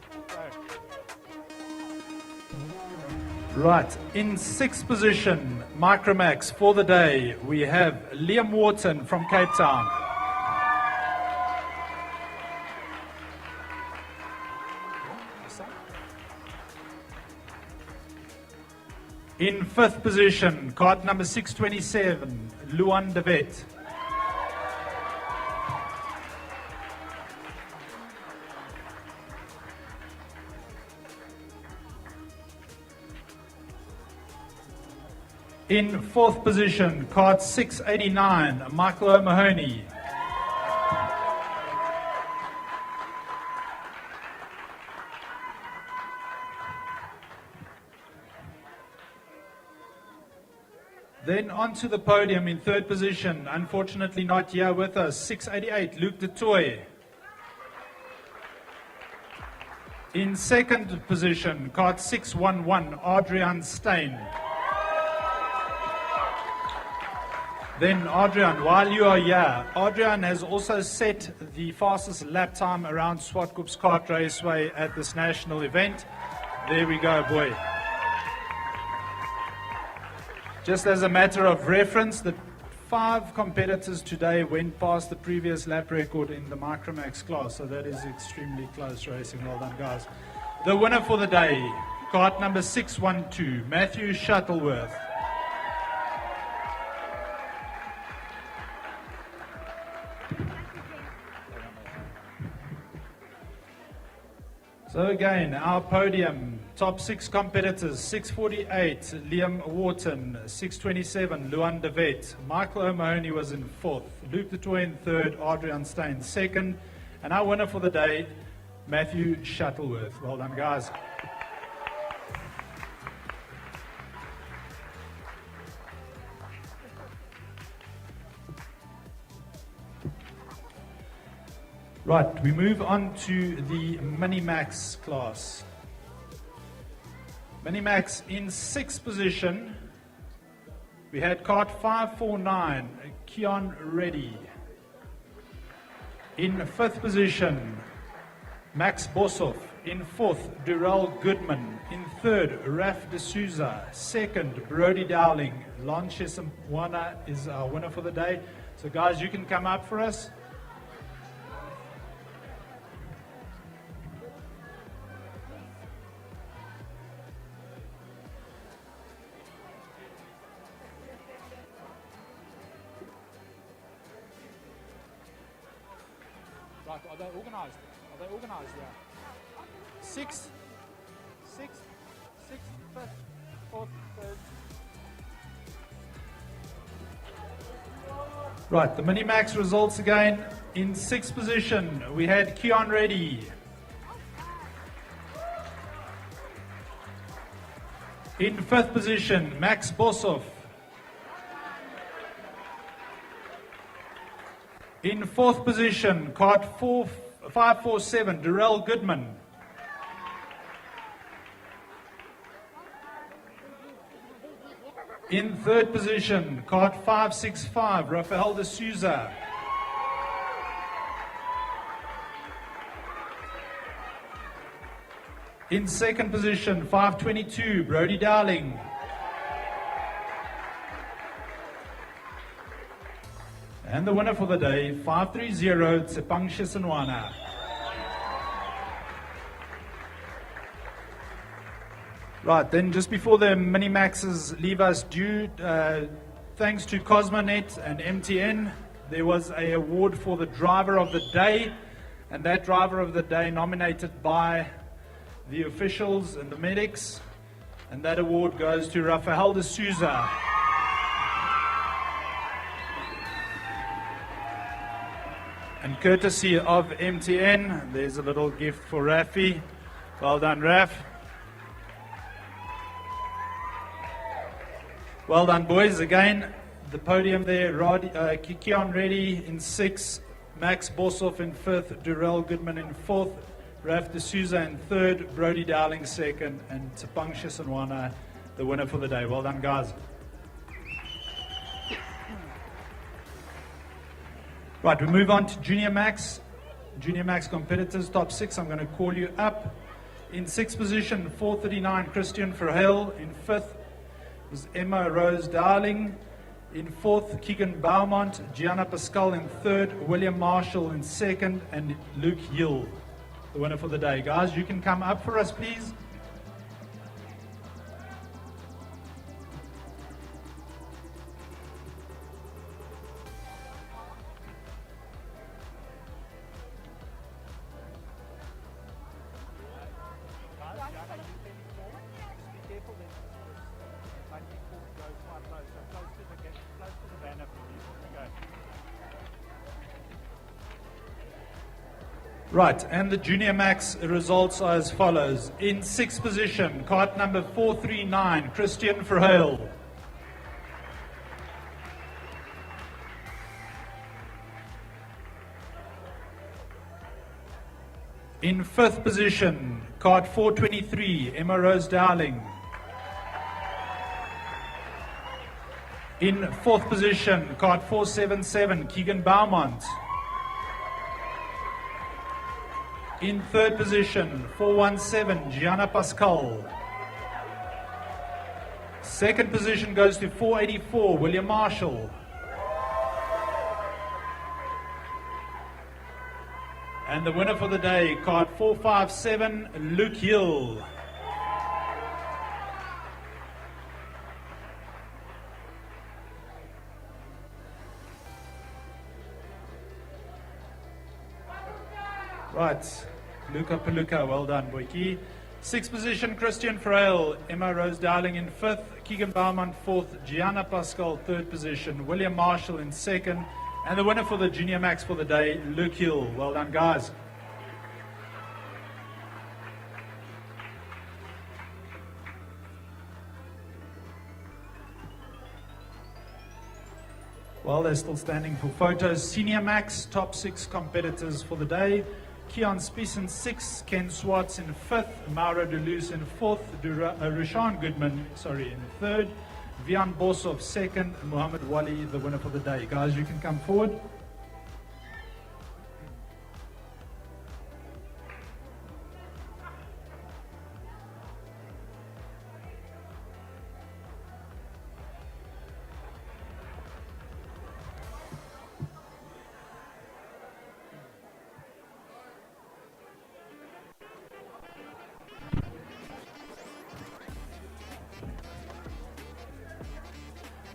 Go. Right, in 6th position, Micromax for the day, we have Liam Wharton from Cape Town. In 5th position, card number 627, Luan de Vet. In 4th position, card 689, Michael O'Mahony. Then onto the podium in third position, unfortunately not here with us, 688, Luc de Toy. In second position, KART 611, Adrian Stein. Then Adrian, while you are here, Adrian has also set the fastest lap time around Zwartkops KART Raceway at this national event. There we go, boy. Just as a matter of reference, the 5 competitors today went past the previous lap record in the Micromax class, so that is extremely close racing. Well done, guys. The winner for the day, KART number 612, Matthew Shuttleworth. So again, our podium, top 6 competitors, 648, Liam Wharton, 627, Luan de Vet, Michael O'Mahony was in 4th, Luc de Toy in 3rd, Adrian Stein 2nd, and our winner for the day, Matthew Shuttleworth. Well done, guys. Right, we move on to the Mini-Max class. Mini-Max in 6th position, we had KART 549, Keon Reddy. In 5th position, Max Boshoff. In 4th, Durrell Goodman. In 3rd, Raf D'Souza. 2nd, Brody Dowling. Lon Chesamwana is our winner for the day. So guys, you can come up for us. Right, are they organized? Are they organized? Yeah. 6th, 5th, 4th, 3rd. Right, the Mini-Max results again. In 6th position, we had Keon Reddy. In 5th position, Max Boshoff. In 4th position, KART 547, Durrell Goodman. In 3rd position, KART 565, Rafael D'Souza. In 2nd position, 522, Brody Dowling. And the winner for the day, 530, Tsepang Shisanwana. Right, then just before the Mini-Maxes leave us, thanks to Cosmonet and MTN, there was an award for the Driver of the Day, and that Driver of the Day nominated by the officials and the medics, and that award goes to Rafael D'Souza. And courtesy of MTN, there's a little gift for Rafi. Well done, Raf. Well done, boys. Again, the podium there, Keon Reddy in 6th, Max Boshoff in 5th, Durrell Goodman in 4th, Raf D'Souza in 3rd, Brody Dowling 2nd, and Tsepang Shisanwana, the winner for the day. Well done, guys. Right, we move on to Junior Max. Junior Max competitors, top 6. I'm going to call you up. In 6th position, 439, Christian Verheul. In 5th was Emma Rose Darling. In 4th, Keegan Beaumont. Gianna Pascal in 3rd. William Marshall in 2nd. And Luke Hill, the winner for the day. Guys, you can come up for us, please. Right, and the Junior Max results are as follows. In 6th position, KART number 439, Christian Verheul. In 5th position, KART 423, Emma Rose Dowling. In 4th position, KART 477, Keegan Beaumont. In 3rd position, 417, Gianna Pascal. 2nd position goes to 484, William Marshall. And the winner for the day, KART 457, Luke Hill. Right, Luca Paluca, well done, Boyki. 6th position, Christian Frail, Emma Rose Dowling in 5th, Keegan Beaumont 4th, Gianna Pascal 3rd position, William Marshall in 2nd, and the winner for the Junior Max for the day, Luke Hill. Well done, guys. Well, they're still standing for photos. Senior Max, top 6 competitors for the day. Keon Spies in 6th, Ken Swartz in 5th, Mauro Deleuze in 4th, Rushan Goodman, in 3rd, Vian Bosov 2nd, Muhammad Wali the winner for the day. Guys, you can come forward.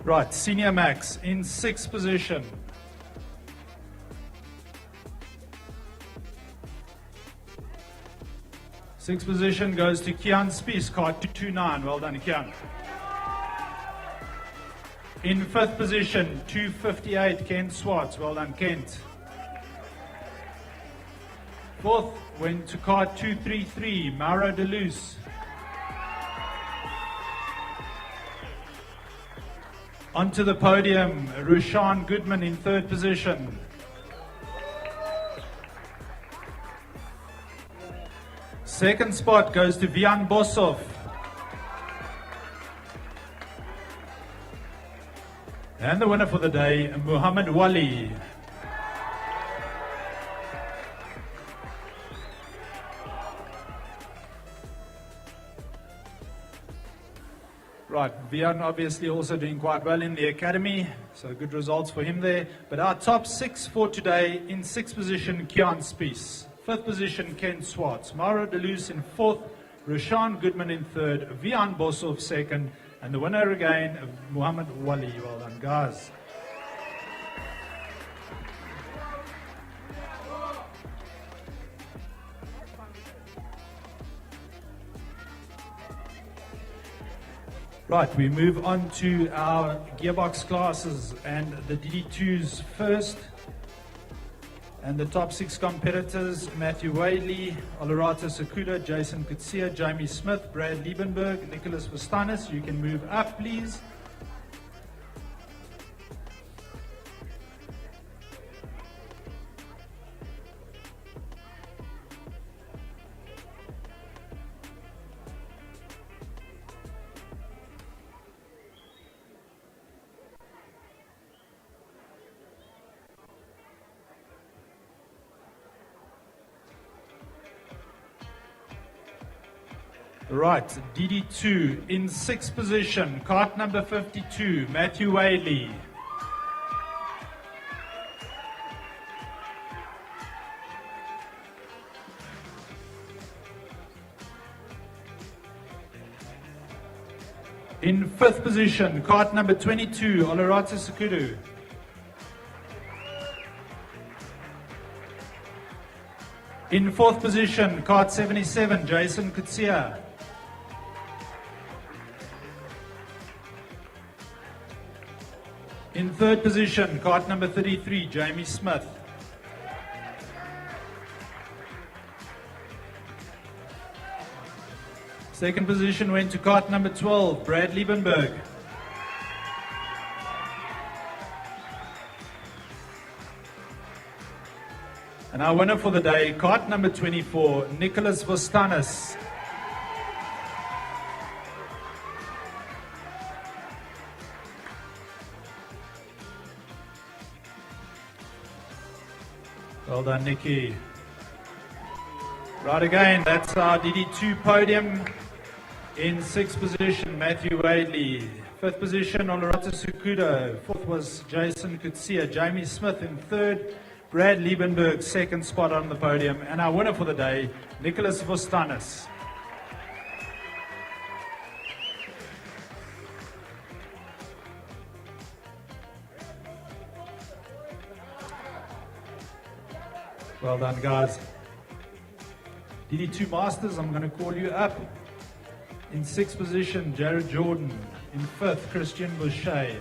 Right, Senior Max in 6th position. Sixth position goes to Keon Spies, KART 229. Well done, Keon. In 5th position, 258, Kent Swartz. Well done, Kent. 4th went to KART 233, Mauro Deleuze. Onto the podium, Rushan Goodman in 3rd position. Second spot goes to Vian Bosov. And the winner for the day, Muhammad Wali. Right, Vian obviously also doing quite well in the academy, so good results for him there. But our top 6 for today, in 6th position, Keon Spies. 5th position, Ken Swartz. Mauro Deleuze in 4th, Rushan Goodman in 3rd, Vian Bosov 2nd, and the winner again, Muhammad Wali. Well done, guys. Right, we move on to our gearbox classes and the DD2s first. And the top 6 competitors, Matthew Wadley, Olorata Sakuda, Jason Kutsia, Jamie Smith, Brad Liebenberg, Nicholas Vastanis. You can move up, please. Right, DD2 in 6th position, KART number 52, Matthew Whaley. In 5th position, KART number 22, Olorata Sakudu. In 4th position, KART 77, Jason Kutsia. In 3rd position, KART number 33, Jamie Smith. Second position went to KART number 12, Brad Liebenberg. And our winner for the day, kart number 24, Nicholas Vostanis. Well done, Nikki. Right again, that's our DD2 podium. In 6th position, Matthew Wadley. 5th position, Olorata Sukudo. 4th was Jason Kutsia. Jamie Smith in 3rd. Brad Liebenberg, 2nd spot on the podium. And our winner for the day, Nicholas Vostanis. Well done, guys. DD2 Masters, I'm going to call you up. In 6th position, Jared Jordan. In 5th, Christian Boucher.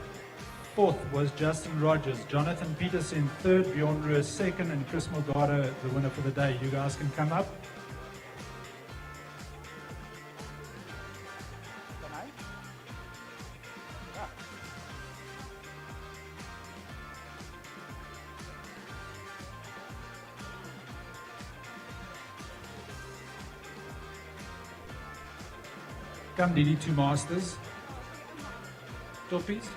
4th was Justin Rogers. Jonathan Peterson 3rd, Bjorn Ruhr 2nd, and Chris Morgado, the winner for the day. You guys can come up. Come DD2 Masters. Toppies.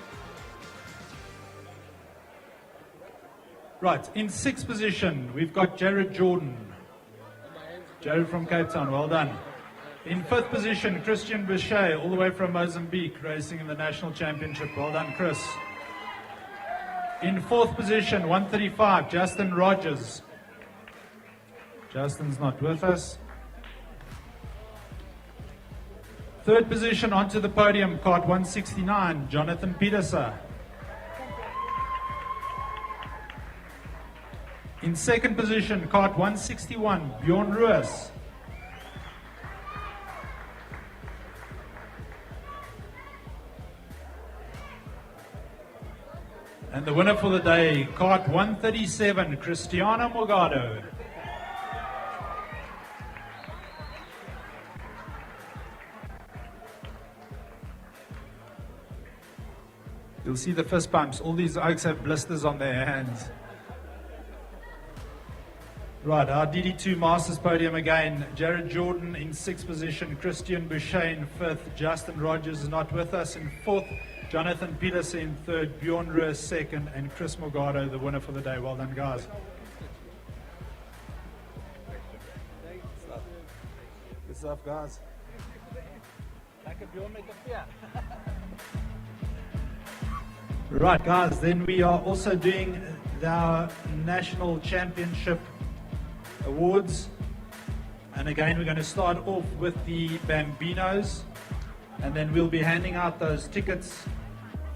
Right, in 6th position, we've got Jared Jordan. Jared from Cape Town, well done. In 5th position, Christian Boucher, all the way from Mozambique, racing in the National Championship. Well done, Chris. In 4th position, 135, Justin Rogers. Justin's not with us. 3rd position onto the podium, kart 169, Jonathan Peterson. In 2nd position, kart 161, Bjorn Ruhr. And the winner for the day, kart 137, Cristiano Morgado. You'll see the fist bumps. All these oaks have blisters on their hands. Right, our DD2 Masters podium again. Jared Jordan in 6th position. Christian Boucher in 5th. Justin Rogers is not with us in 4th. Jonathan Peterson in 3rd. Bjorn Ruhr 2nd. And Chris Morgado, the winner for the day. Well done, guys. Good stuff, guys. Right, guys, then we are also doing our National Championship Awards. And again, we're going to start off with the Bambinos. And then we'll be handing out those tickets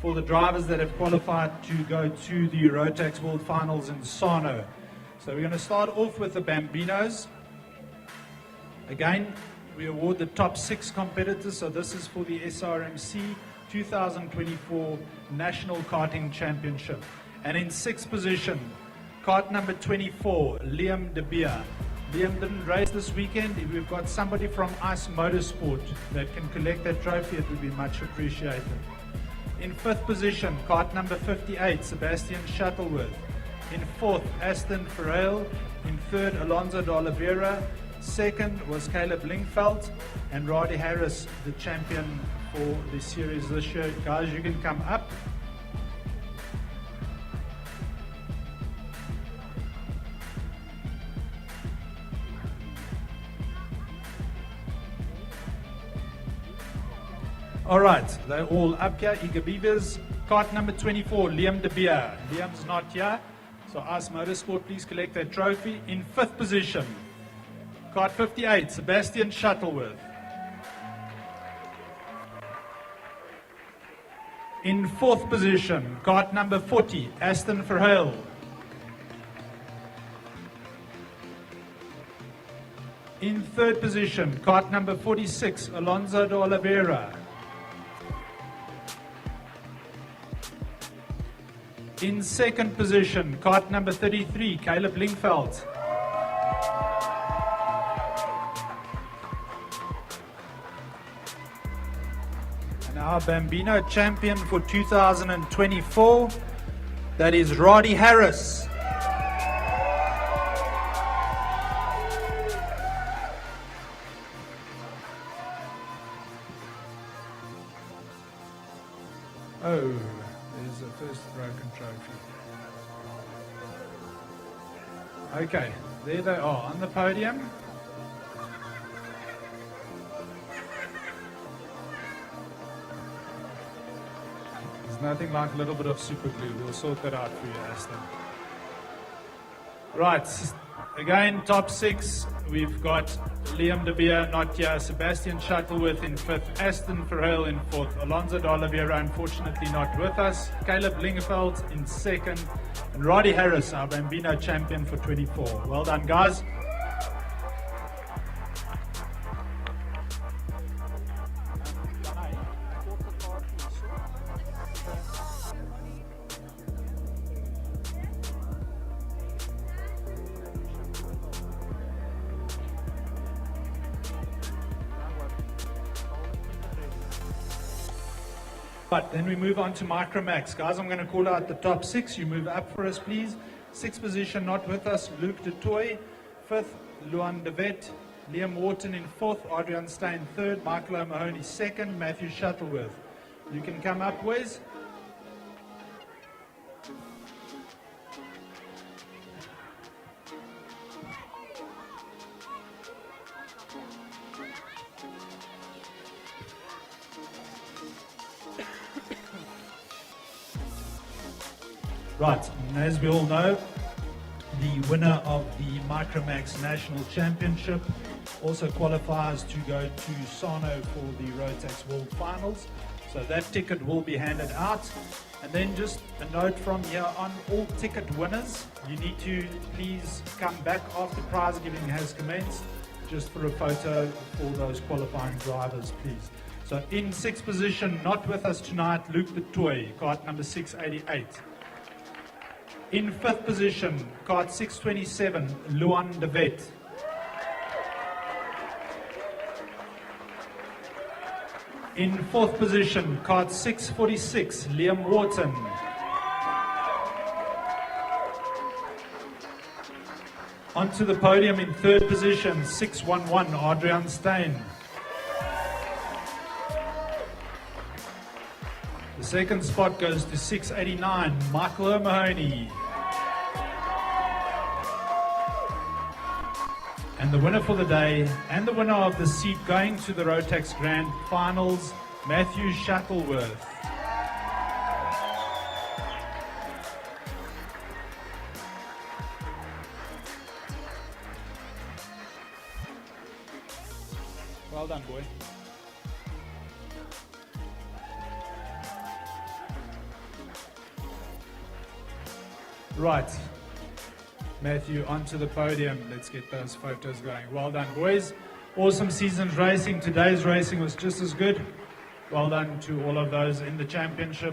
for the drivers that have qualified to go to the Rotax World Finals in Sano. So we're going to start off with the Bambinos. Again, we award the top 6 competitors. So this is for the SRMC 2024 National Karting Championship. And in 6th position, kart number 24, Liam De Beer. Liam didn't race this weekend. If we've got somebody from Ice Motorsport that can collect that trophy, it would be much appreciated. In 5th position, kart number 58, Sebastian Shuttleworth. In 4th, Aston Ferrail. In 3rd, Alonso de Oliveira. 2nd was Caleb Lingfeld. And Roddy Harris, the champion for the series this year. Guys, you can come up. All right, they're all up here, eager beavers. Kart number 24, Liam De Beer. Liam's not here, so Ice Motorsport, please collect that trophy. In 5th position, kart 58, Sebastian Shuttleworth. In 4th position, kart number 40, Aston Verheul. In 3rd position, kart number 46, Alonso de Oliveira. In 2nd position, kart number 33, Caleb Lingfeld. And our Bambino champion for 2024, that is Roddy Harris. Oh, there's a first broken trophy. Okay, there they are on the podium. There's nothing like a little bit of super glue. We'll sort that out for you, Aston. Right, again, top 6. We've got Liam de Beer not here, Sebastian Shuttleworth in 5th, Aston Verheul in 4th, Alonso de Oliveira unfortunately not with us, Caleb Lingeveld in 2nd, and Roddy Harris, our Bambino champion for 24. Well done, guys. But then we move on to Micromax. Guys, I'm going to call out the top 6. You move up for us, please. 6th position, not with us, Luc de Toy. 5th, Luan de Vet. Liam Wharton in 4th, Adrian Stein 3rd, Michael O'Mahony 2nd, Matthew Shuttleworth. You can come up, Wes. Right, and as we all know, the winner of the Micromax National Championship also qualifies to go to Sano for the Rotax World Finals. So that ticket will be handed out. And then just a note from here on, all ticket winners, you need to please come back after prize giving has commenced, just for a photo for those qualifying drivers, please. So in 6th position, not with us tonight, Luc de Toy, kart number 688. In 5th position, kart 627, Luan de Vet. In 4th position, kart 646, Liam Wharton. Onto the podium in 3rd position, 611, Adrian Stein. The 2nd spot goes to 689, Michael O'Mahony. And the winner for the day, and the winner of the seat going to the Rotax Grand Finals, Matthew Shuttleworth. Well done, boy. Right, Matthew, onto the podium. Let's get those photos going. Well done, boys. Awesome season's racing. Today's racing was just as good. Well done to all of those in the championship.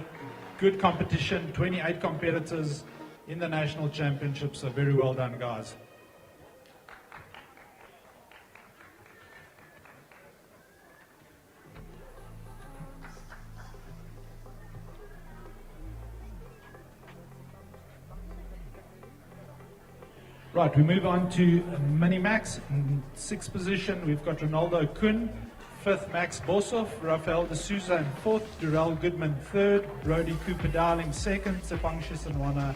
Good competition, 28 competitors in the national championship, so very well done, guys. Right, we move on to Minimax. In 6th position, we've got Ronaldo Kuhn. 5th, Max Boshoff. Rafael de Souza in 4th. Durrell Goodman 3rd. Brody Cooper Darling 2nd. Sepang Shisanwana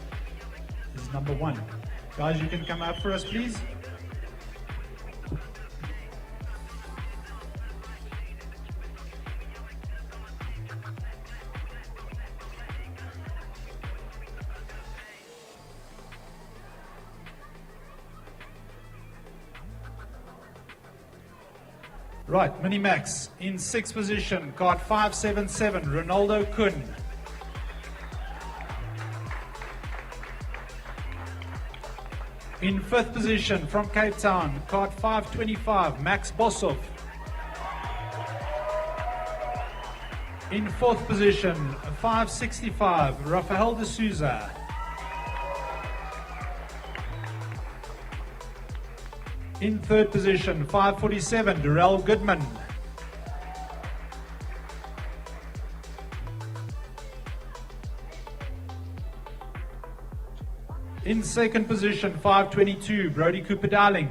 is number 1. Guys, you can come up for us, please. Right, Minimax in 6th position, kart 577, Ronaldo Kuhn. In 5th position from Cape Town, kart 525, Max Boshoff. In 4th position, 565, Rafael de Souza. In 3rd position, 547, Durrell Goodman. In 2nd position, 522, Brody Cooper Darling.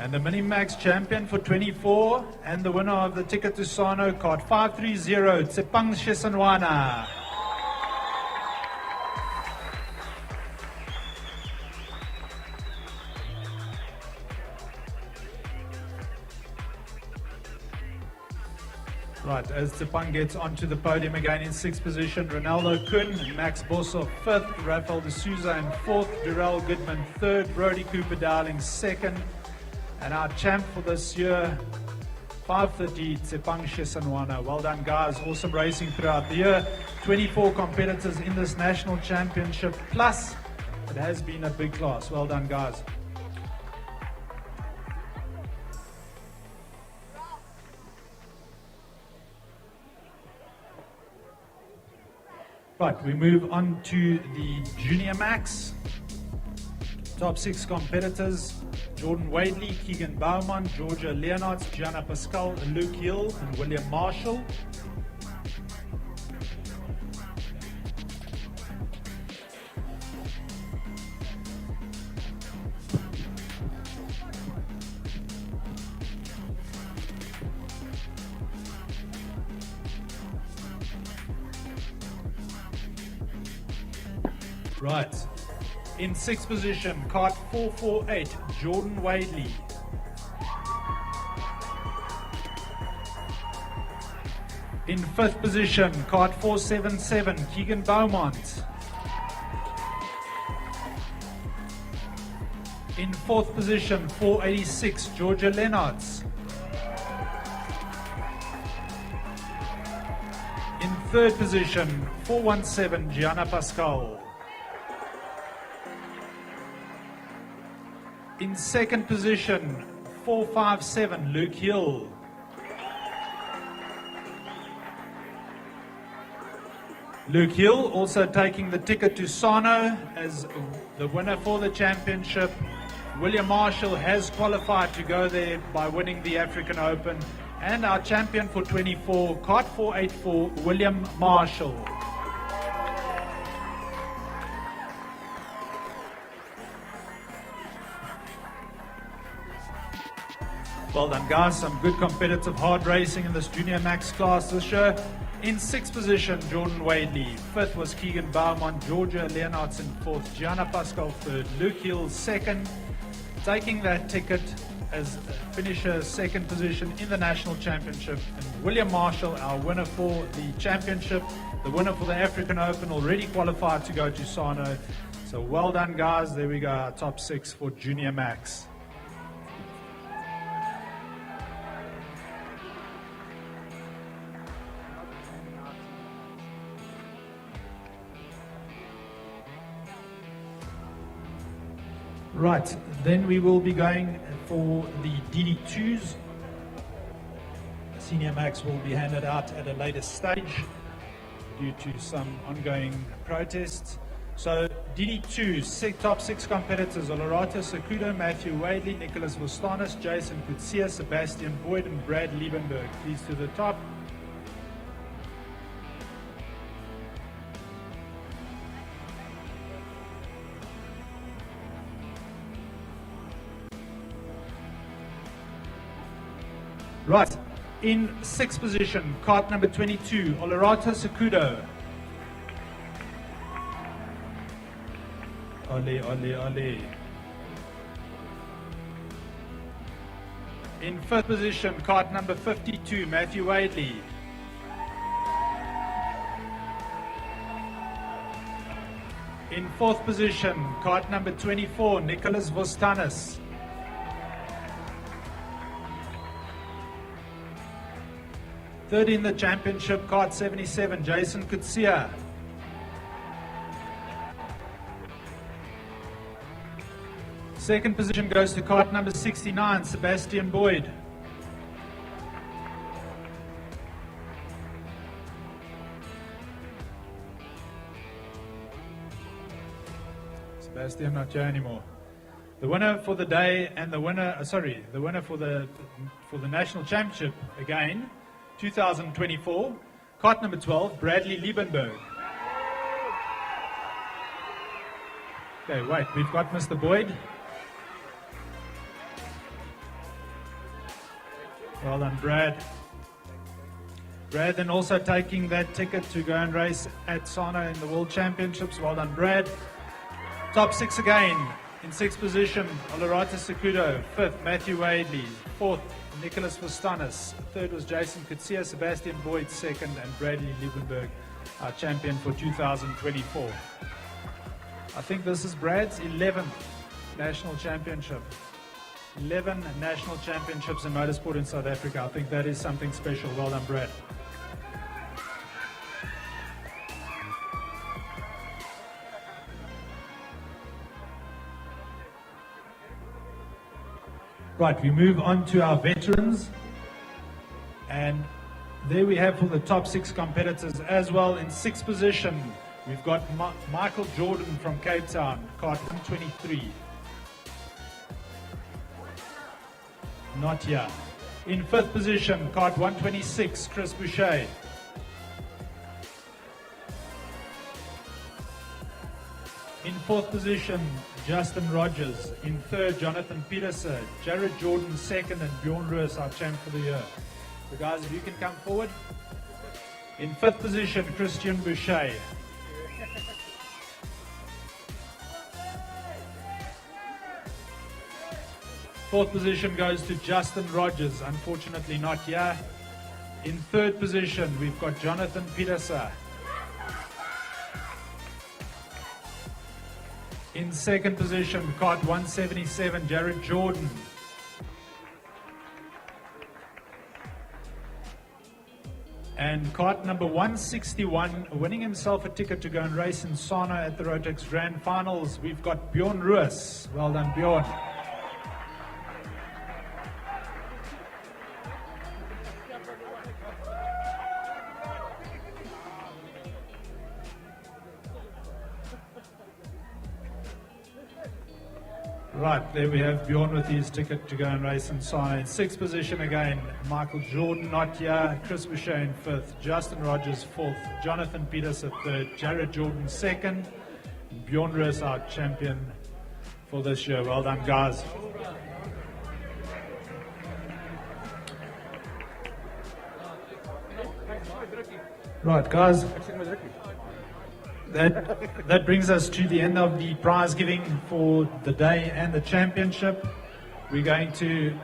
And the Minimax champion for 24 and the winner of the ticket to Sano, KART 530, Tsepang Shesanwana. Right, as Tsepang gets onto the podium again in 6th position, Ronaldo Kuhn, Max Bosso 5th, Rafael de Souza in 4th, Durrell Goodman 3rd, Brody Cooper Darling 2nd, and our champ for this year, 530, Tsepang Shesanwana. Well done, guys. Awesome racing throughout the year. 24 competitors in this national championship, plus it has been a big class. Well done, guys. Right, we move on to the Junior Max. Top 6 competitors: Jordan Wadley, Keegan Bauman, Georgia Leonards, Gianna Pascal, Luke Hill, and William Marshall. Right. In 6th position, KART 448, Jordan Wadley. In 5th position, KART 477, Keegan Beaumont. In 4th position, 486, Georgia Leonards. In 3rd position, 417, Gianna Pascal. In 2nd position, 457, Luke Hill. Luke Hill also taking the ticket to Sano as the winner for the championship. William Marshall has qualified to go there by winning the African Open. And our champion for 24, KART 484, William Marshall. Well done, guys. Some good competitive hard racing in this Junior Max class this year. In 6th position, Jordan Wadley. 5th was Keegan Beaumont, Georgia Leonards in 4th, Gianna Pascal 3rd, Luke Hill 2nd. Taking that ticket as finisher 2nd position in the national championship. And William Marshall, our winner for the championship, the winner for the African Open, already qualified to go to Sano. So well done, guys. There we go, our top 6 for Junior Max. Right, then we will be going for the DD2s. Senior Max will be handed out at a later stage due to some ongoing protests. So DD2, top 6 competitors: Olorata Sekudo, Matthew Wadley, Nicholas Vostanis, Jason Kutsia, Sebastian Boyd, and Brad Liebenberg. Please to the top. Right, in 6th position, KART number 22, Olorata Sekudo. Ole, ole, ole. In 5th position, KART number 52, Matthew Wadley. In 4th position, KART number 24, Nicholas Vostanis. Third in the championship, KART 77, Jason Kutsia. Second position goes to KART number 69, Sebastian Boyd. Sebastian not here anymore. The winner for the day and the winner, the winner for the national championship again, 2024, KART number 12, Bradley Liebenberg. Okay, wait, we've got Mr. Boyd. Well done, Brad. Brad then also taking that ticket to go and race at Sano in the World Championships. Well done, Brad. Top 6 again. In 6th position, Olerata Sekudo. 5th, Matthew Wadley. 4th, Nicholas Vostanis. 3rd was Jason Kutsia, Sebastian Boyd 2nd, and Bradley Liebenberg, our champion for 2024. I think this is Brad's 11th national championship. 11 national championships in motorsport in South Africa. I think that is something special. Well done, Brad. Right, we move on to our veterans. And there we have for the top 6 competitors as well. In 6th position, we've got Michael Jordan from Cape Town, KART 123. Not here. In 5th position, KART 126, Chris Boucher. In 4th position, Justin Rogers. In 3rd, Jonathan Peterson. Jared Jordan 2nd, and Bjorn Roos, our champ for the year. So guys, if you can come forward. In 5th position, Christian Boucher. Fourth position goes to Justin Rogers, unfortunately not here. In 3rd position, we've got Jonathan Peterson. In 2nd position, KART 177, Jared Jordan. And KART number 161, winning himself a ticket to go and race in Sano at the Rotax Grand Finals, we've got Bjorn Roos. Well done, Bjorn. Right, there we have Bjorn with his ticket to go and race in Sano. In 6th position again, Michael Jordan not here, Chris Boucher in 5th, Justin Rogers 4th, Jonathan Peterson 3rd, Jared Jordan 2nd, Bjorn Roos our champion for this year. Well done, guys. Right, guys. That brings us to the end of the prize giving for the day and the championship. We're going to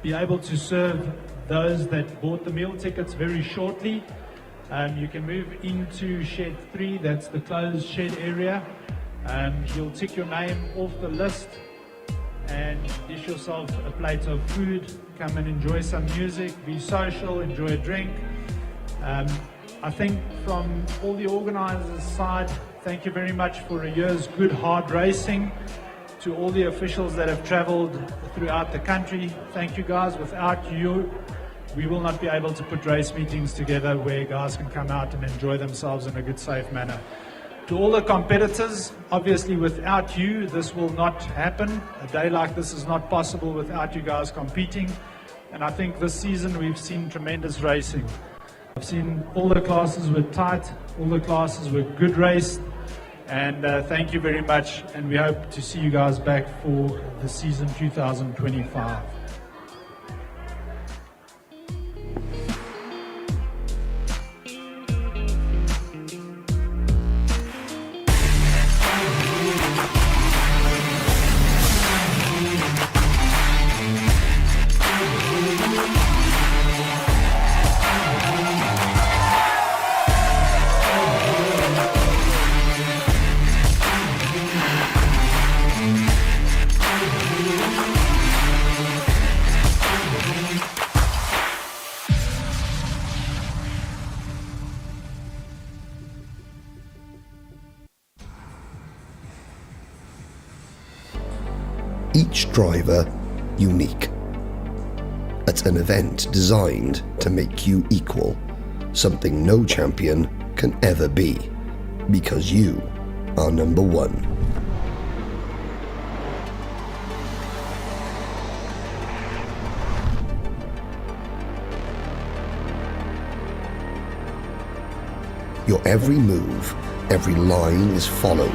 be able to serve those that bought the meal tickets very shortly. You can move into shed 3, that's the closed shed area. You'll tick your name off the list and dish yourself a plate of food. Come and enjoy some music, be social, enjoy a drink. I think from all the organizers' side, thank you very much for a year's good hard racing. To all the officials that have traveled throughout the country, thank you guys. Without you, we will not be able to put race meetings together where guys can come out and enjoy themselves in a good, safe manner. To all the competitors, obviously without you, this will not happen. A day like this is not possible without you guys competing. And I think this season we've seen tremendous racing. I've seen all the classes were tight, all the classes were good raced, and thank you very much, and we hope to see you guys back for the season 2025. Each driver unique. It's an event designed to make you equal, something no champion can ever be, because you are number one. Your every move, every line is followed.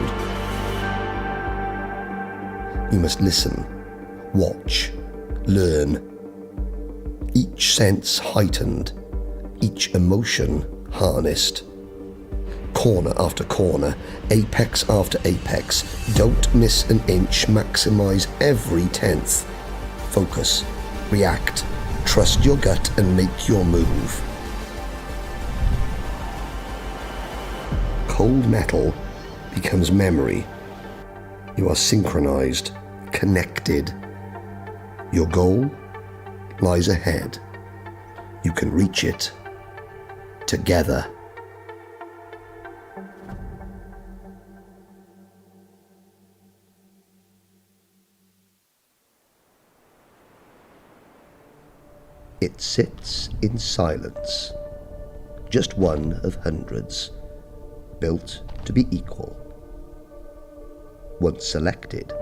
You must listen, watch, learn, each sense heightened, each emotion harnessed. Corner after corner, apex after apex, don't miss an inch, maximize every tenth. Focus, react, trust your gut and make your move. Cold metal becomes memory. You are synchronized, connected. Your goal lies ahead. You can reach it together. It sits in silence, just one of hundreds, built to be equal. Once selected,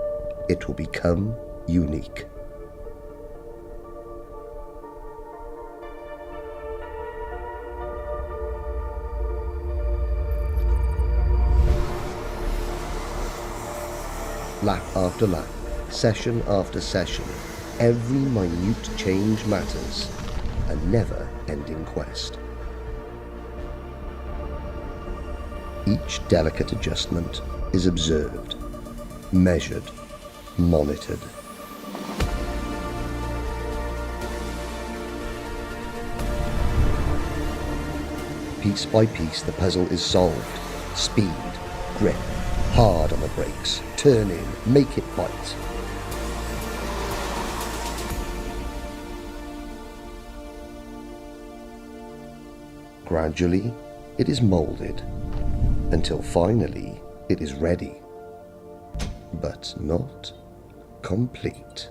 it will become unique. Lap after lap, session after session, every minute change matters, a never-ending quest. Each delicate adjustment is observed, measured, monitored. Piece by piece, the puzzle is solved. Speed, grip, hard on the brakes, turn in, make it bite. Gradually, it is molded, until finally it is ready, but not complete.